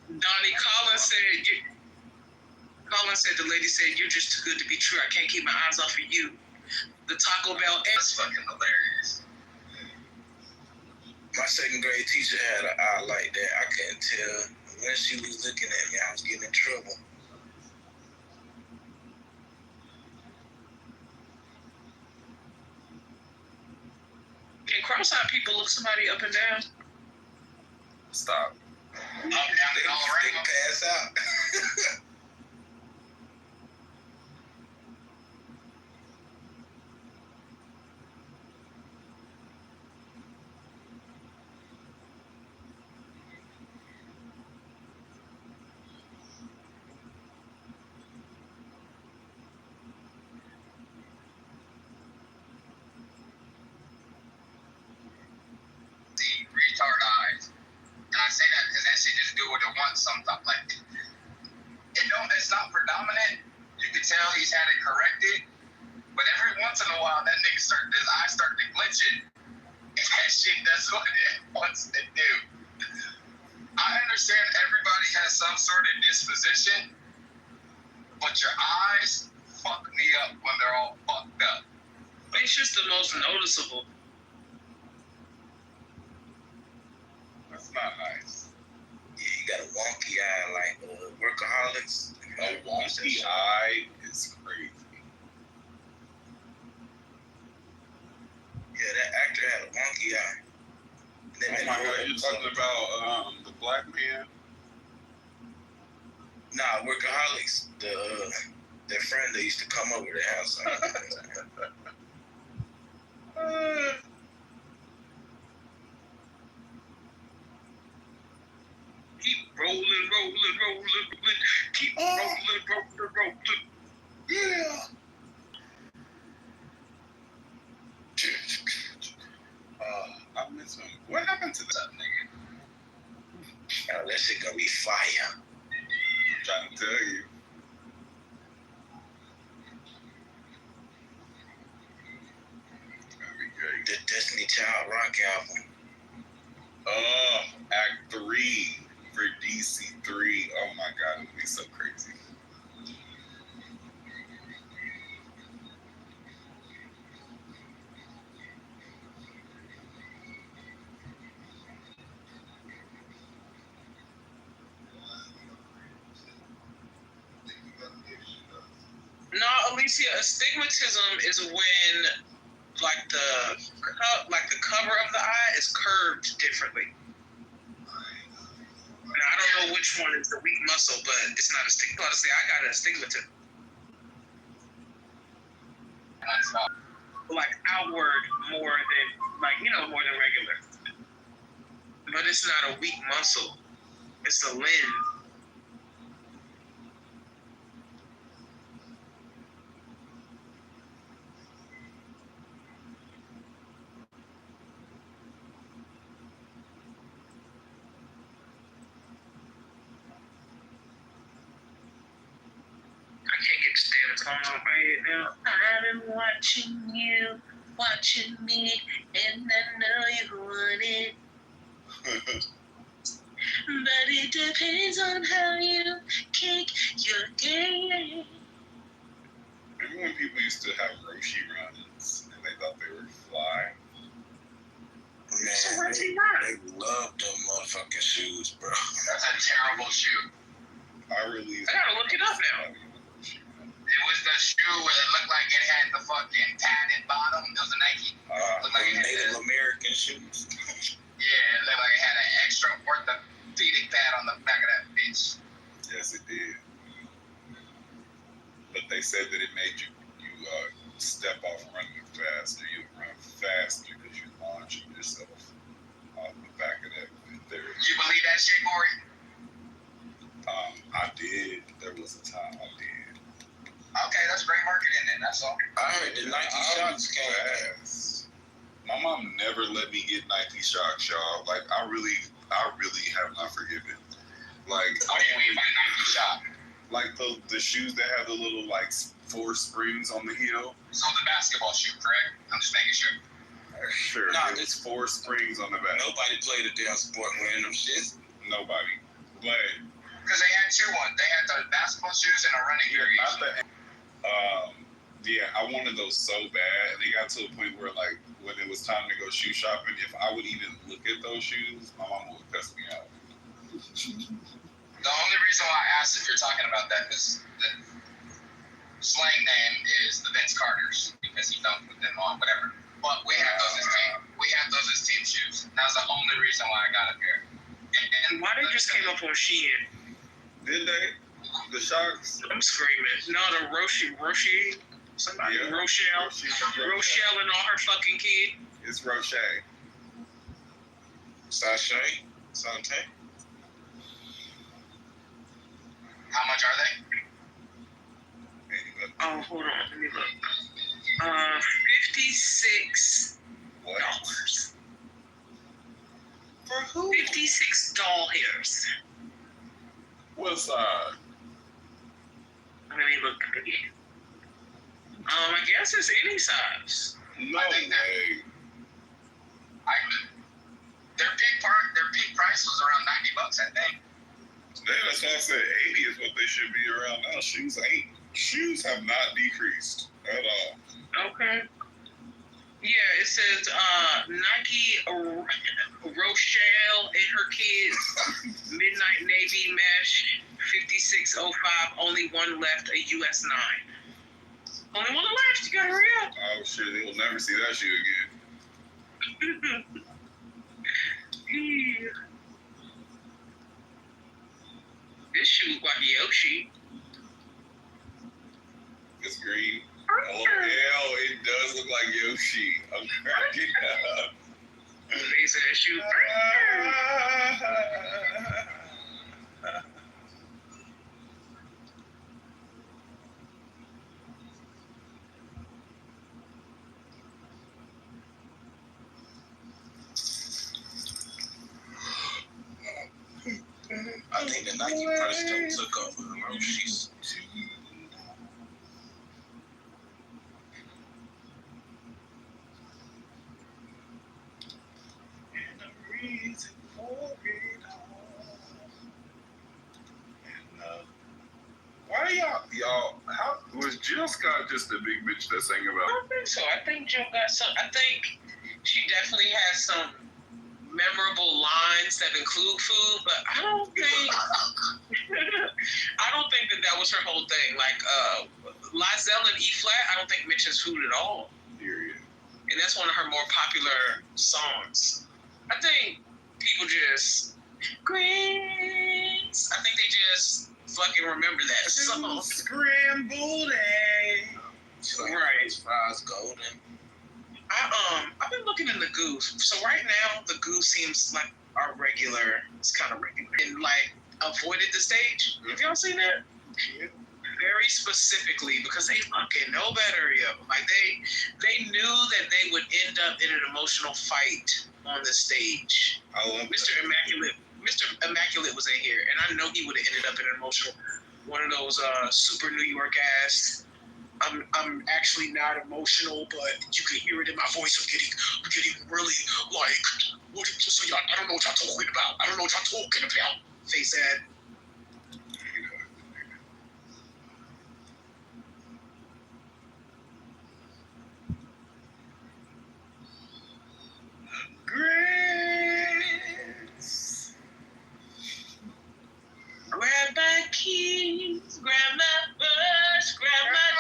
Donnie Collins said the lady said you're just too good to be true. I can't keep my eyes off of you. The Taco Bell. That's fucking hilarious. My second grade teacher had an eye like that. I couldn't tell when she was looking at me. I was getting in trouble. Can cross-eyed people look somebody up and down? Stop. Up, down, and all around. Pass out. Retard eyes. And I say that because that shit just do what it wants sometimes. Like, it's not predominant. You can tell he's had it corrected. But every once in a while, that nigga his eyes start to glitching. And that shit does what it wants to do. I understand everybody has some sort of disposition, but your eyes fuck me up when they're all fucked up. It's just the most noticeable. That's not nice. Yeah, you got a wonky eye like workaholics. A wonky eye is crazy. Yeah, that actor had a wonky eye. Oh my God, you're talking about the black man? Nah, workaholics. Their friend that used to come over their house. Keep rolling. Keep rolling. Yeah. I miss him. What happened to that nigga? Oh, that shit gonna be fire. I'm trying to tell you. The Destiny Child rock album. Act 3 for DC3. Oh my God, it would be so crazy. No, Alicia, astigmatism is when like the cover of the eye is curved differently. Now, I don't know which one is the weak muscle, but it's not a stigma. Honestly, I got an astigmatism. Like outward more than regular. But it's not a weak muscle. It's the lens. I can't get this damn song off my head now. I've been watching me, and I know you want it. But it depends on how you kick your game. Remember when people used to have Roshi runs and they thought they were fly? Man, they love them motherfucking shoes, bro. That's a terrible shoe. I really. I gotta look it up now. It was the shoe where it looked like it had the fucking padded bottom. It was a Nike. Looked like it had Native American shoes. Yeah, it looked like it had an extra orthopedic pad on the back of that bitch. Yes, it did. But they said that it made you step off running faster. You run faster because you're launching yourself off the back of that. You believe that shit, Corey? I did. There was a time I did. Okay, that's great marketing then. That's all. I heard the Nike Shox came fast. My mom never let me get Nike Shox, y'all. Like I really have not forgiven. Like what do you mean by Nike Shox? Like the shoes that have the little like 4 springs on the heel. So the basketball shoe, correct? I'm just making sure. Sure. Nah, it's 4 springs on the back. Nobody played a damn sport wearing them shits. Nobody. But because they had 2 ones. They had the basketball shoes and a running variation. Yeah, I wanted those so bad, and it got to a point where, like, when it was time to go shoe shopping, if I would even look at those shoes, my mom would cuss me out. The only reason why I asked if you're talking about that is the slang name is the Vince Carters because he dunked with them on whatever. But we have those as team. We have those as team shoes. That was the only reason why I got a pair. And why they just came up on Shein? Did they? The Shox? I'm screaming. No, the Roshi. Somebody, yeah. Rochelle and all her fucking kid. It's Roche. Sashay? Sante? How much are they? Oh, hold on. Let me look. $56. For who? 56 doll hairs. What side? Let me look again. I guess it's any size. No way. Their peak price was around $90, I think. Yeah, that's why I said 80 is what they should be around now. Shoes have not decreased at all. Okay. Yeah, it says Nike Rochelle and her kids Midnight Navy Mesh 5605. Only one left. A US 9. Only one left. You gotta hurry up. Oh shit! They'll never see that shoe again. Yeah. This shoe like Yoshi. It's green. Oh hell, it does look like Yoshi. I'm cracking up. They said shoe. I think the Nike Presto took over the Roshi's. And the reason for it all. And why y'all? How was Jill Scott just a big bitch that sang about? I don't think so. I think Jill got some. I think she definitely has some memorable lines that include food, but I don't think that was her whole thing. Like Lizelle and E Flat, I don't think mentions food at all. Period. And that's one of her more popular songs. I think people just greens. I think they just fucking remember that song. Scrambled eggs. Right. Fries golden. I've been looking in the Goose. So right now, the Goose seems like our regular. It's kind of regular. And like avoided the stage. Have y'all seen that? Yeah. Very specifically because they fucking know better, yo. Like they knew that they would end up in an emotional fight on the stage. I love Mr. Immaculate. Mr. Immaculate was in here, and I know he would have ended up in an emotional. One of those super New York ass. I'm actually not emotional, but you can hear it in my voice. I'm getting really like, what? So I don't know what y'all talking about. I don't know what y'all talking about. Face that. Grace. Grab my keys, grab my purse, grab my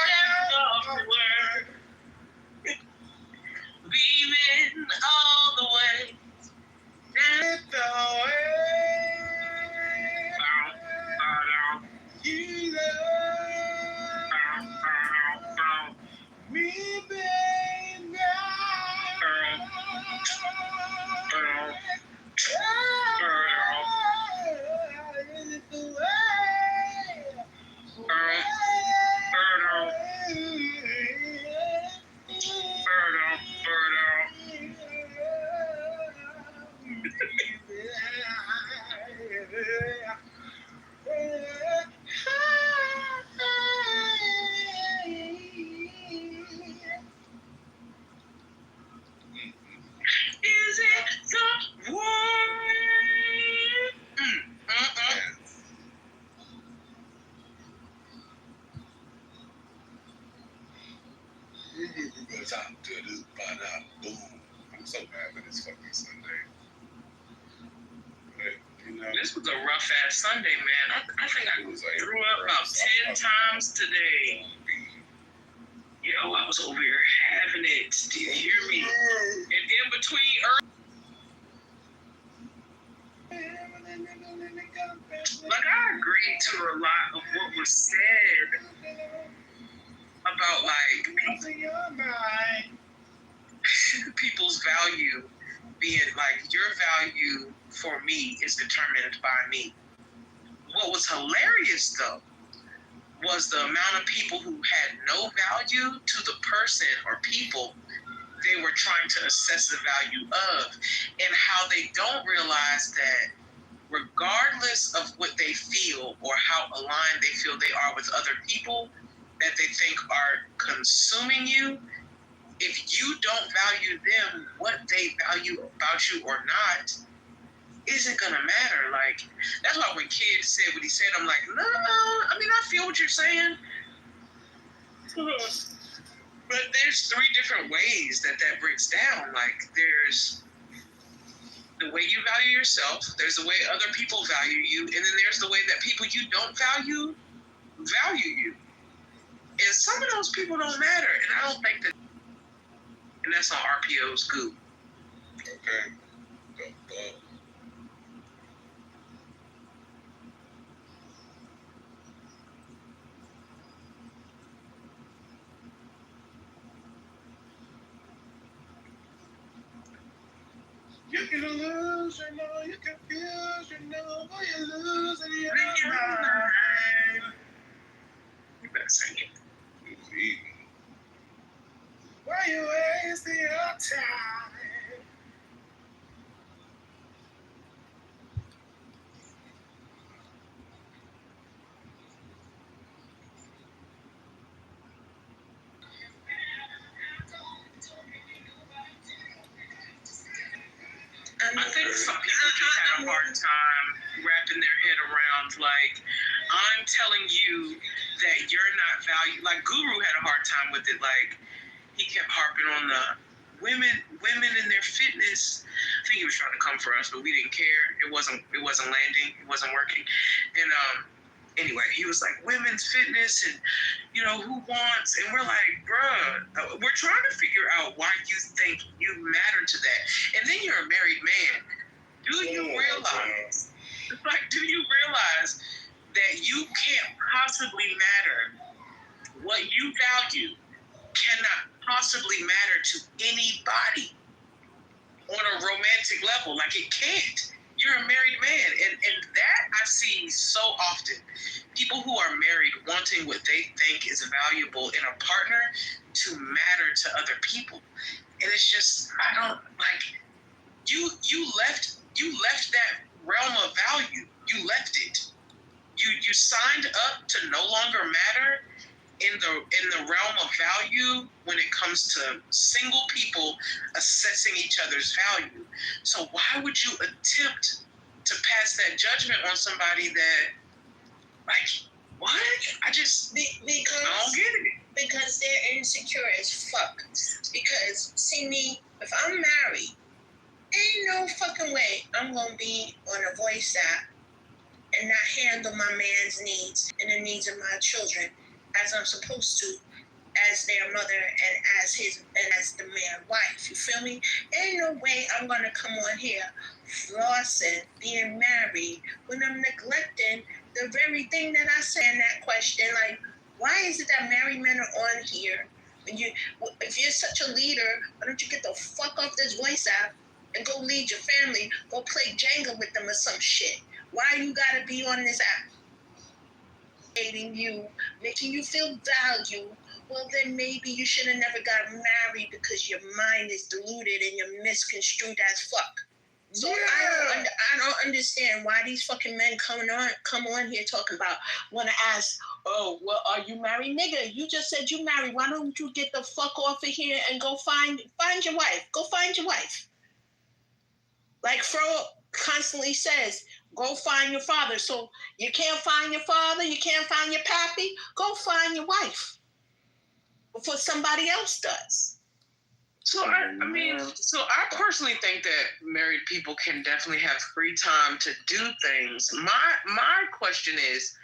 Is it the war? Because I'm good as butter. Boom. I'm so mad that it's fucking Sunday. But, you know, This was a rough ass Sunday, man. I think I threw up about 10 times today. Yo, I was over here having it. Do you hear me? And in between like, I agreed to a lot of what was said about, like, people's value being, like, your value for me is determined by me. What was hilarious, though, was the amount of people who had no value to the person or people they were trying to assess the value of, and how they don't realize that regardless of what they feel or how aligned they feel they are with other people that they think are consuming you, if you don't value them, what they value about you or not isn't gonna matter. Like, that's why when Kid said what he said, I'm like, no, I mean, I feel what you're saying. But there's 3 different ways that breaks down. Like, there's the way you value yourself, there's the way other people value you, and then there's the way that people you don't value you. And some of those people don't matter, and I don't think that, and that's on RPO's Goop. okay. You can lose, you know, you confuse, you know, boy, you lose and you're mind. You better sing it. Who's eating? Why you wasting your time? I think some people just had a hard time wrapping their head around, like, I'm telling you that you're not valued. Like, Guru had a hard time with it. Like, he kept harping on the women in their fitness. I think he was trying to come for us, but we didn't care. It wasn't landing. It wasn't working. And anyway, he was like, women's fitness and, you know, who wants? And we're like, bruh, we're trying to figure out why you think you matter to that. And then you're a married man. Do you realize that you can't possibly matter? What you value cannot possibly matter to anybody on a romantic level. Like, it can't. You're a married man. And that I see so often. People who are married wanting what they think is valuable in a partner to matter to other people. And it's just, I don't, like, you left that realm of value. You left it. You signed up to no longer matter in the realm of value when it comes to single people assessing each other's value. So why would you attempt to pass that judgment on somebody that, like, what? I don't get it. Because they're insecure as fuck. Because, see me, if I'm married, ain't no fucking way I'm gonna be on a voice app and not handle my man's needs and the needs of my children as I'm supposed to, as their mother and as the man wife. You feel me? Ain't no way I'm gonna come on here flossing, being married, when I'm neglecting the very thing that I said in that question. Like, why is it that married men are on here If you're such a leader, why don't you get the fuck off this voice app and go lead your family? Go play Jenga with them or some shit. Why you gotta be on this app? Hating you, making you feel valued. Well, then maybe you should have never got married because your mind is diluted and you're misconstrued as fuck. So I don't understand why these fucking men come on here talking about, want to ask, oh, well, are you married? Nigga, you just said you married. Why don't you get the fuck off of here and go find your wife? Go find your wife. Like Fro constantly says, go find your father. So you can't find your father, you can't find your pappy, go find your wife before somebody else does. So I personally think that married people can definitely have free time to do things. My question is,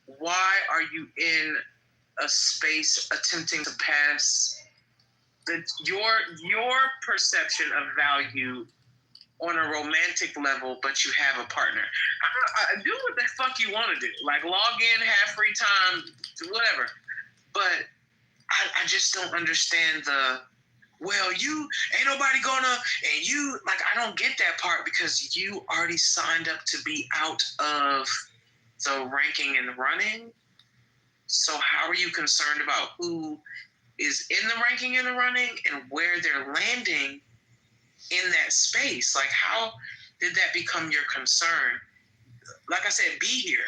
why are you in a space attempting to pass your perception of value on a romantic level, but you have a partner? I do what the fuck you want to do. Like, log in, have free time, whatever. But I just don't understand well, you ain't nobody gonna, and you, like, I don't get that part because you already signed up to be out of the ranking and running. So how are you concerned about who is in the ranking and the running and where they're landing in that space? Like, how did that become your concern? Like I said, be here.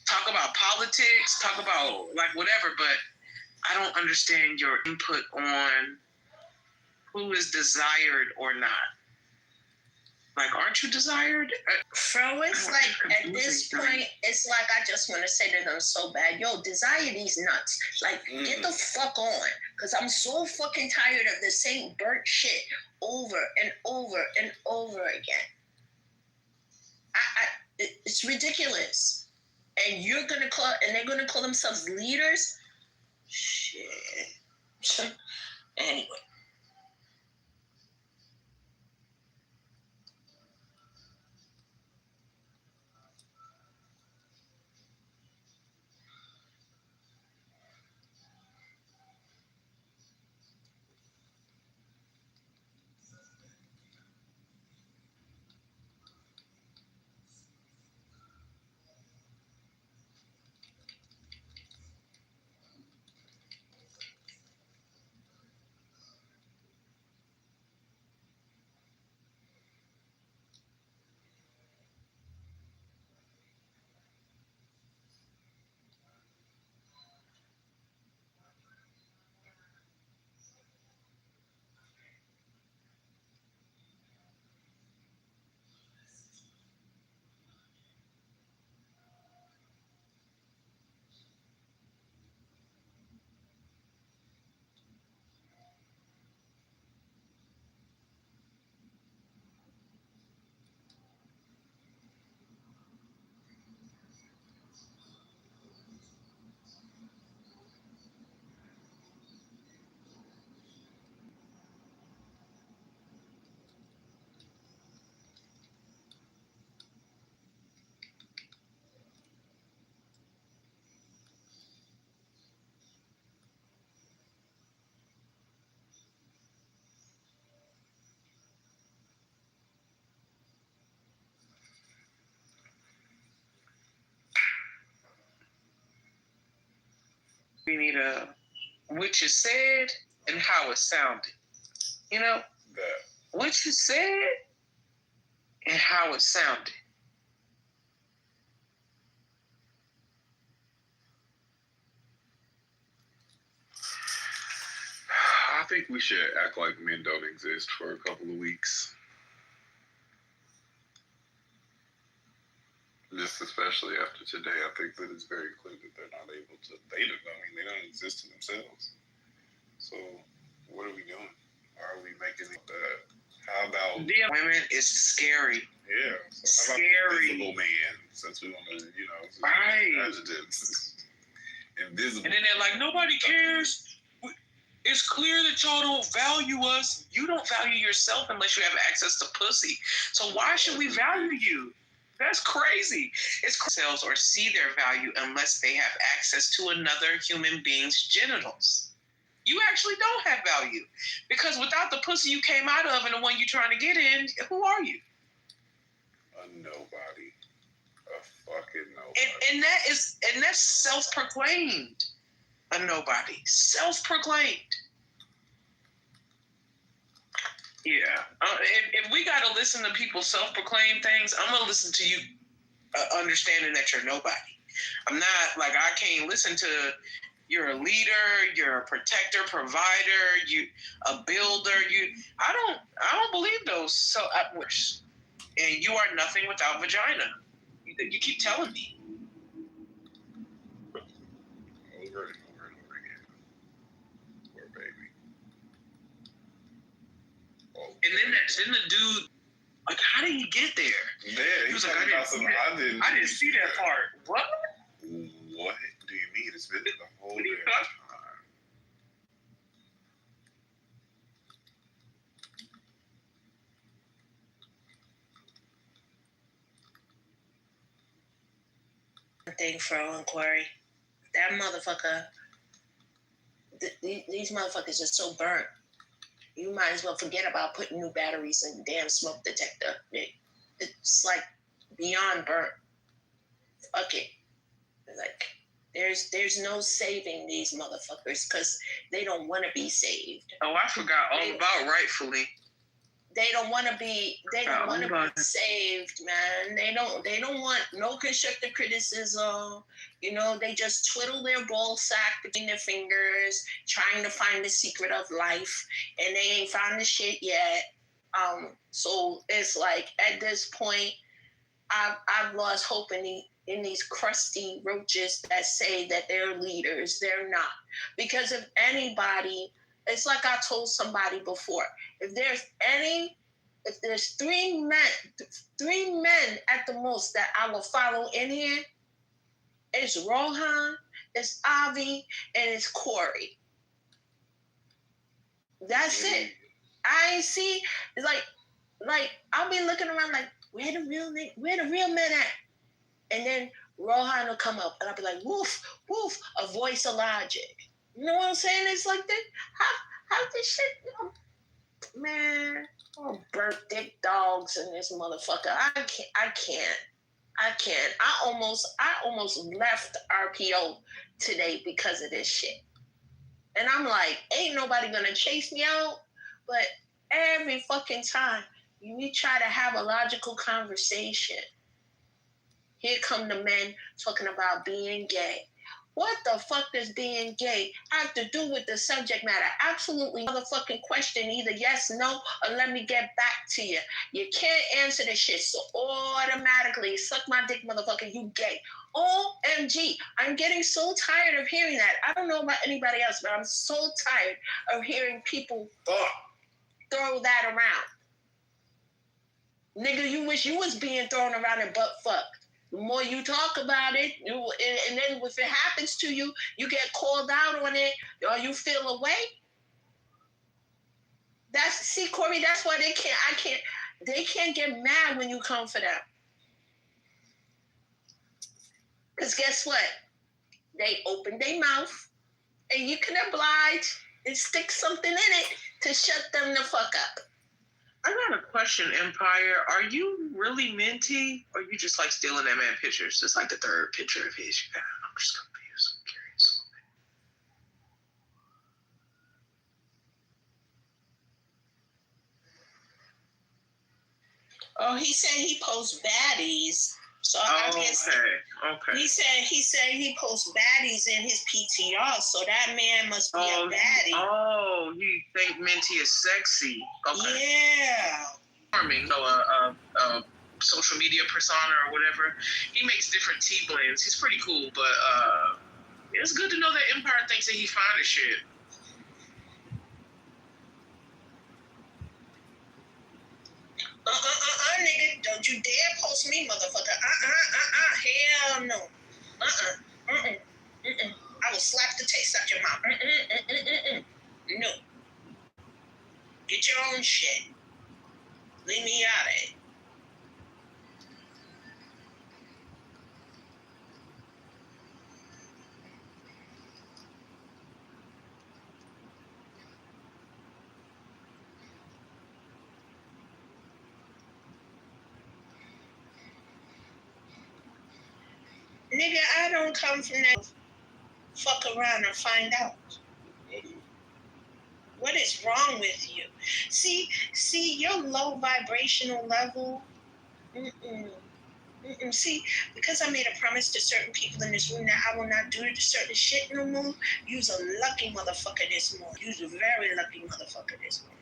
Talk about politics, talk about, like, whatever, but I don't understand your input on who is desired or not. Like, aren't you desired? Fro, it's like, at this point, it's like I just want to say to them so bad, yo, desire these nuts. Like, get the fuck on. Because I'm so fucking tired of the same burnt shit over and over and over again. It's ridiculous. And they're going to call themselves leaders? Shit. Anyway. We need what you said and how it sounded. You know? What you said and how it sounded. I think we should act like men don't exist for a couple of weeks. Just especially after today, I think that it's very clear that they're not able to. They don't exist to themselves. So, what are we doing? Are we making it? How about women? It's scary. Yeah, so how scary. About invisible man? Since we want to, right? Adjectives. Invisible. And then they're like, nobody cares. It's clear that y'all don't value us. You don't value yourself unless you have access to pussy. So why should we value you? That's crazy. It's themselves or see their value unless they have access to another human being's genitals. You actually don't have value. Because without the pussy you came out of and the one you're trying to get in, who are you? A nobody. A fucking nobody. And that's self-proclaimed. A nobody. Self-proclaimed. Yeah. If we got to listen to people self-proclaim things, I'm going to listen to you understanding that you're nobody. I'm not, like, I can't listen to you're a leader, you're a protector, provider, you a builder. I don't believe those. So and you are nothing without vagina. You keep telling me. Over and over again. Poor baby. Oh, and then the dude, like, how did he get there? Yeah, he was like, I didn't see that part. What? What do you mean? It's been the whole damn time. Thing for inquiry. That motherfucker. These motherfuckers are so burnt. You might as well forget about putting new batteries in the damn smoke detector. It's like beyond burnt. Fuck it. Like there's no saving these motherfuckers because they don't want to be saved. Oh, I forgot all about rightfully. They don't want to be saved, man. They don't want no constructive criticism. You know, they just twiddle their ball sack between their fingers, trying to find the secret of life, and they ain't found the shit yet. So it's like at this point, I've lost hope in these crusty roaches that say that they're leaders. They're not. Because if anybody, it's like I told somebody before, if there's three men at the most that I will follow in here, it's Rohan, it's Avi, and it's Corey. That's it. I ain't see, it's like I'll be looking around like, where the real men at? And then Rohan will come up and I'll be like, woof, woof, a voice of logic. You know what I'm saying? It's like that. How this shit, man, oh, burnt dick dogs in this motherfucker. I can't. I almost left RPO today because of this shit. And I'm like, ain't nobody gonna chase me out. But every fucking time we try to have a logical conversation, here come the men talking about being gay. What the fuck does being gay have to do with the subject matter? Absolutely motherfucking question, either yes, no, or let me get back to you. You can't answer this shit, so automatically suck my dick, motherfucker, you gay. OMG, I'm getting so tired of hearing that. I don't know about anybody else, but I'm so tired of hearing people throw that around. Nigga, you wish you was being thrown around and butt fucked. The more you talk about it, and then if it happens to you, you get called out on it, or you feel away. See, Corey, that's why they can't get mad when you come for them. Because guess what? They open their mouth, and you can oblige and stick something in it to shut them the fuck up. I got a question, Empire. Are you really minty, or you just like stealing that man pictures? It's like the third picture of his you got. I'm just confused. I'm curious. Oh, he said he posts baddies. So I guess okay. He said he posts baddies in his PTR. So that man must be a baddie. Oh, you think Minty is sexy? Okay. Yeah. Social media persona or whatever. He makes different tea blends. He's pretty cool, but it's good to know that Empire thinks that he's fine as shit. Nigga, don't you dare post me, motherfucker. Hell no. I will slap the taste out your mouth. No. Get your own shit. Leave me out of it. Nigga, I don't come from that. Fuck around and find out. What is wrong with you? See, your low vibrational level. See, because I made a promise to certain people in this room that I will not do certain shit no more. You's a lucky motherfucker this morning. You's a very lucky motherfucker this morning.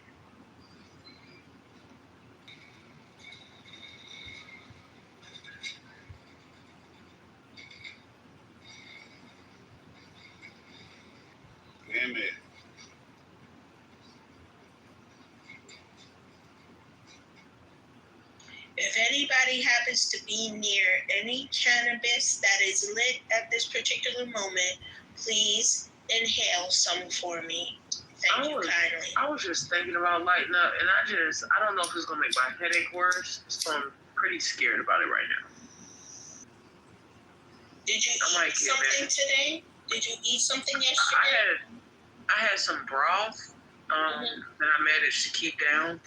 Amen. If anybody happens to be near any cannabis that is lit at this particular moment, please inhale some for me. Thank you kindly. I was just thinking about lighting up, and I don't know if it's going to make my headache worse, so I'm pretty scared about it right now. Did you eat something today? Did you eat something yesterday? I had some broth that I managed to keep down.